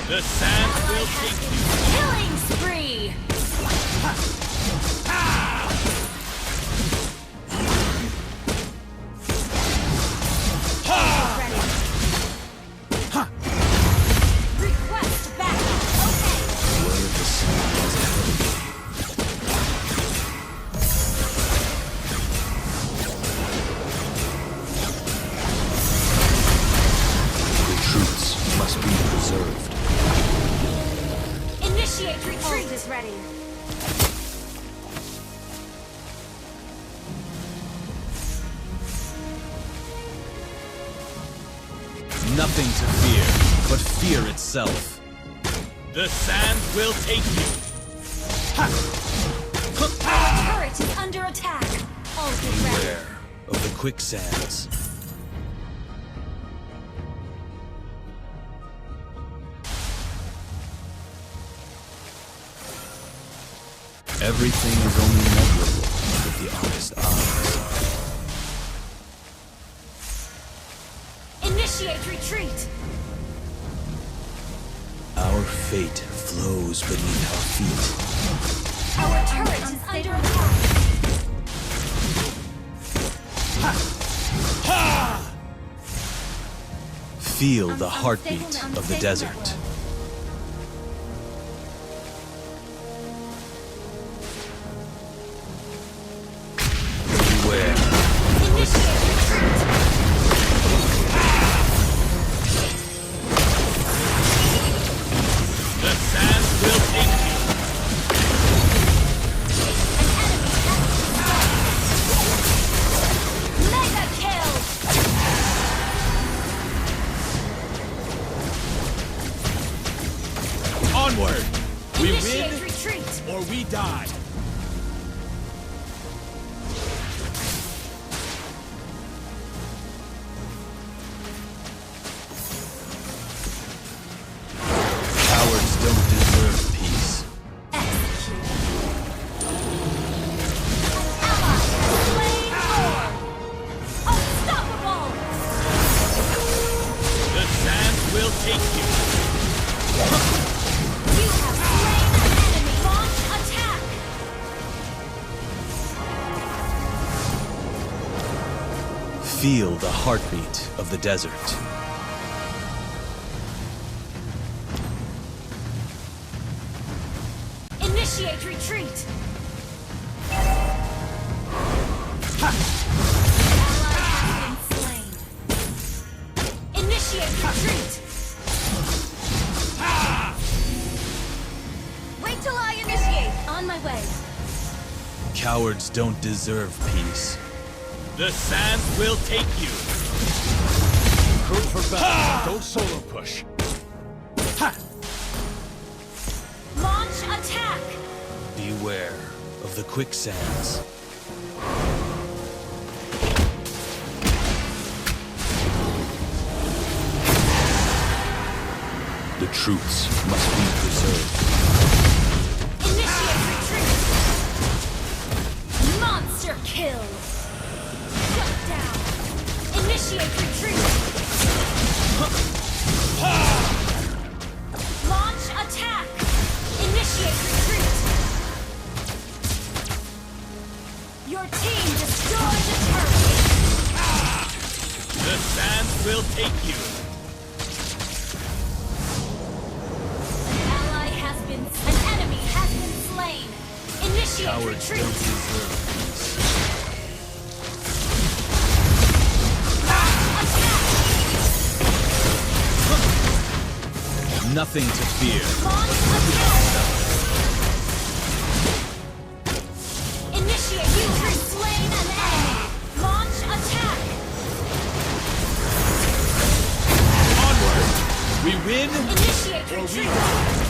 The sand will take you. Killing spree. must be preserved. Initiate retreat! Ult is ready. Nothing to fear, but fear itself. The sand will take you. Our turret is under attack. Ult is ready. Beware of the quicksands. Everything is only measurable with the honest eyes. Initiate retreat! Our fate flows beneath our feet. Our turret is under attack. Feel the heartbeat of the desert. Beware. The sand will take you. Mega kill! Onward! We Initiate win retreat! or we die. Cowards don't deserve peace. Unstoppable! The sand will take you. You have slain an enemy! Launch attack! Feel the heartbeat of the desert. Initiate retreat! Initiate retreat! Wait till I initiate! On my way. Cowards don't deserve peace. The sand will take you. Recruit for battle. Don't solo push. Launch attack! Beware of the quicksands. The truths must be preserved. Initiate retreat! Monster kill! Shut down! Initiate retreat! Launch attack! Initiate retreat! Your team destroyed the turret! The sand will take you. An enemy has been slain! Initiate Cowards retreat! don't deserve peace. Nothing to fear. Initiate! You have slain an enemy! Launch attack! Onward! We win Initiate or we retreat! die.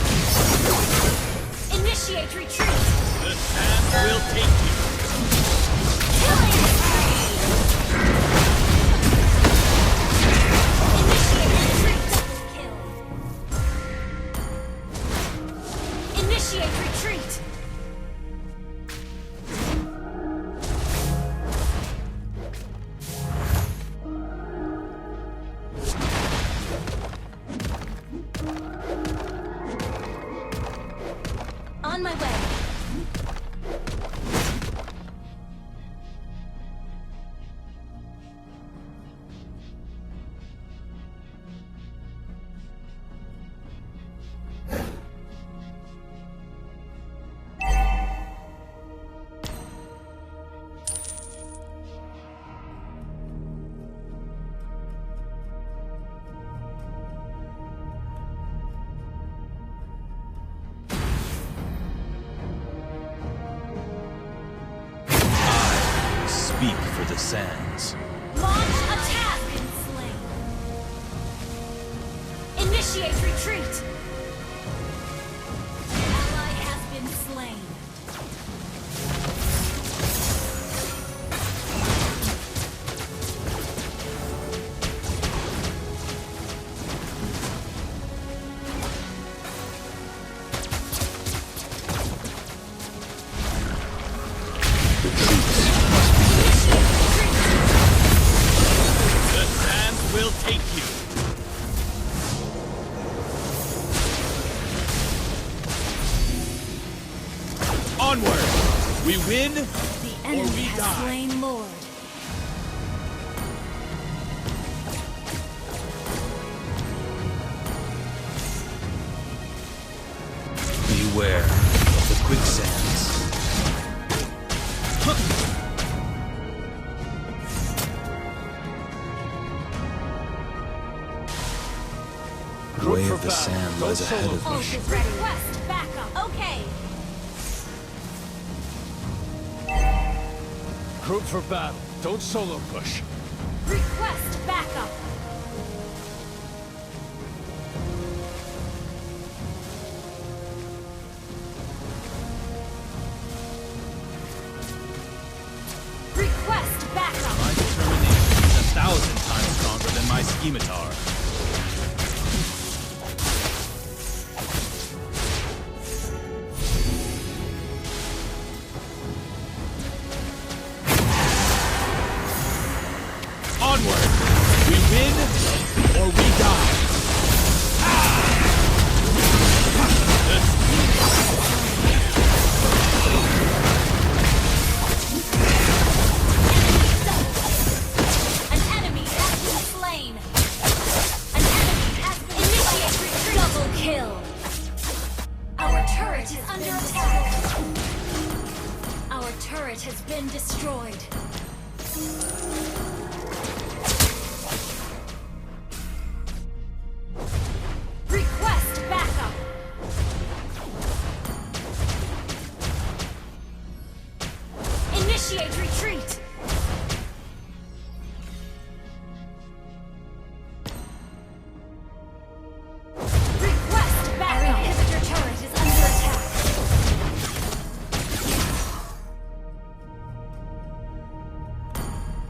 Initiate retreat! The sand will take you. Killing spree! Initiate retreat! Kill. Initiate retreat! On my way. the sands. Launch attack! Initiate retreat! Ally has been slain. The sands will take you. Onward! We win, The or enemy we has die. slain Lord. Beware of the quicksands. The way of the sand lies ahead of me. Request backup. Okay. Group for battle. Don't solo push. Request backup. Request backup. My determination is 1,000 times stronger than my scimitar. Onward! We win, or we die. An enemy has been slain. An enemy has been initiated. Double kill. Our turret is under attack. Our turret has been destroyed. Request backup. Initiate retreat. Request backup. Our inhibitor turret is under attack.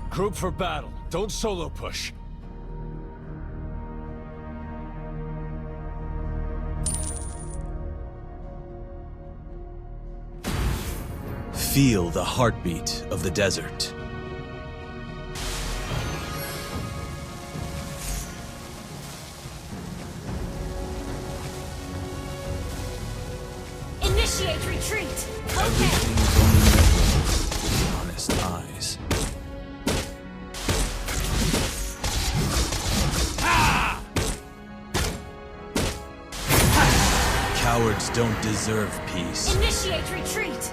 Group for battle. Don't solo push. Feel the heartbeat of the desert. Initiate retreat. Everything is only measurable with the honest eyes. Cowards don't deserve peace. Initiate retreat.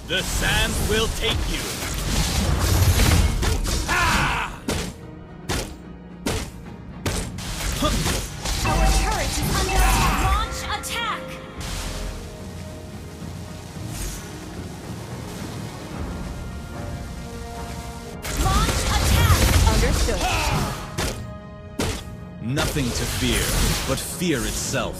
The sands will take you. Our turret is under attack. Launch attack. Launch attack. Understood. Nothing to fear, but fear itself.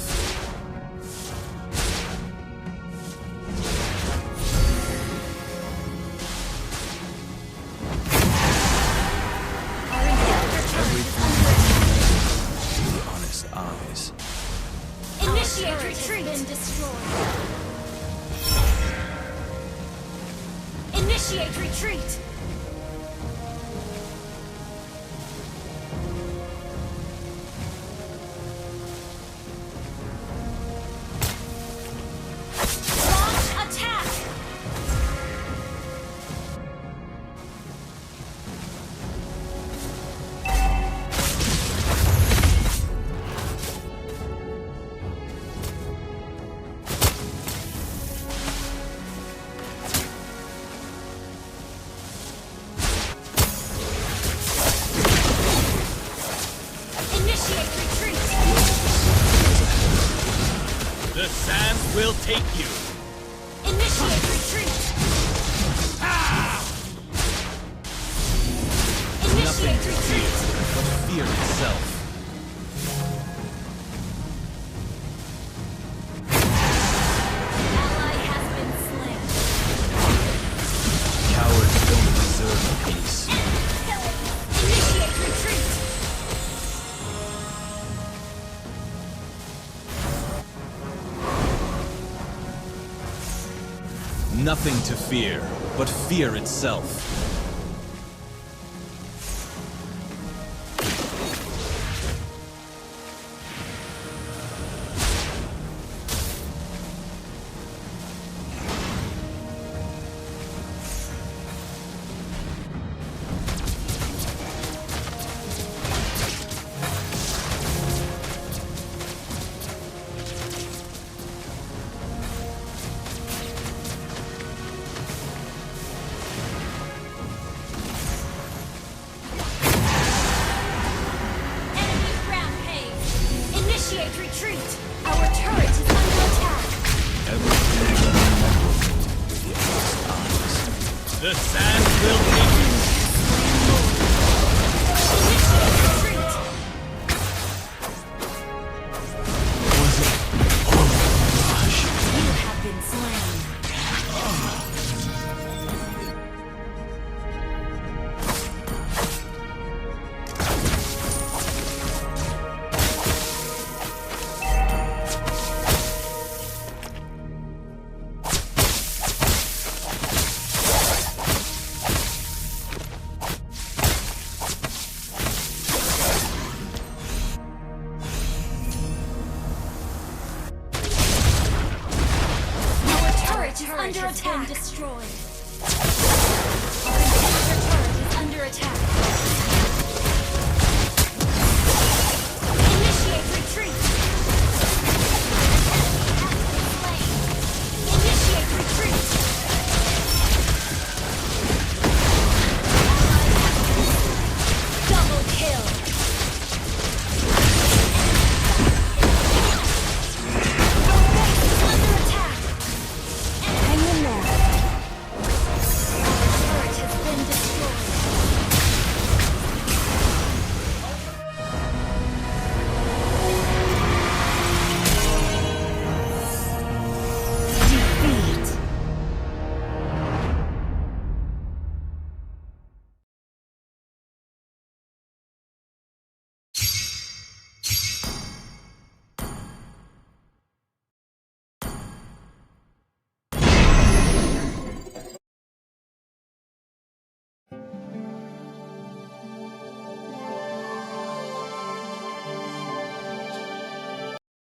Our inhibitor turret is under attack. With the honest eyes. Initiate retreat. Been destroyed. Initiate retreat. Launch attack. will take you. Initiate retreat. Nothing Initiate to retreat. fear but fear itself. Ally has been slain. Cowards don't deserve peace. Initiate retreat. Nothing to fear but fear itself. Enemy rampage. Initiate retreat. Our turret is under attack. Everything is unmemorable with the honest eyes. The sand will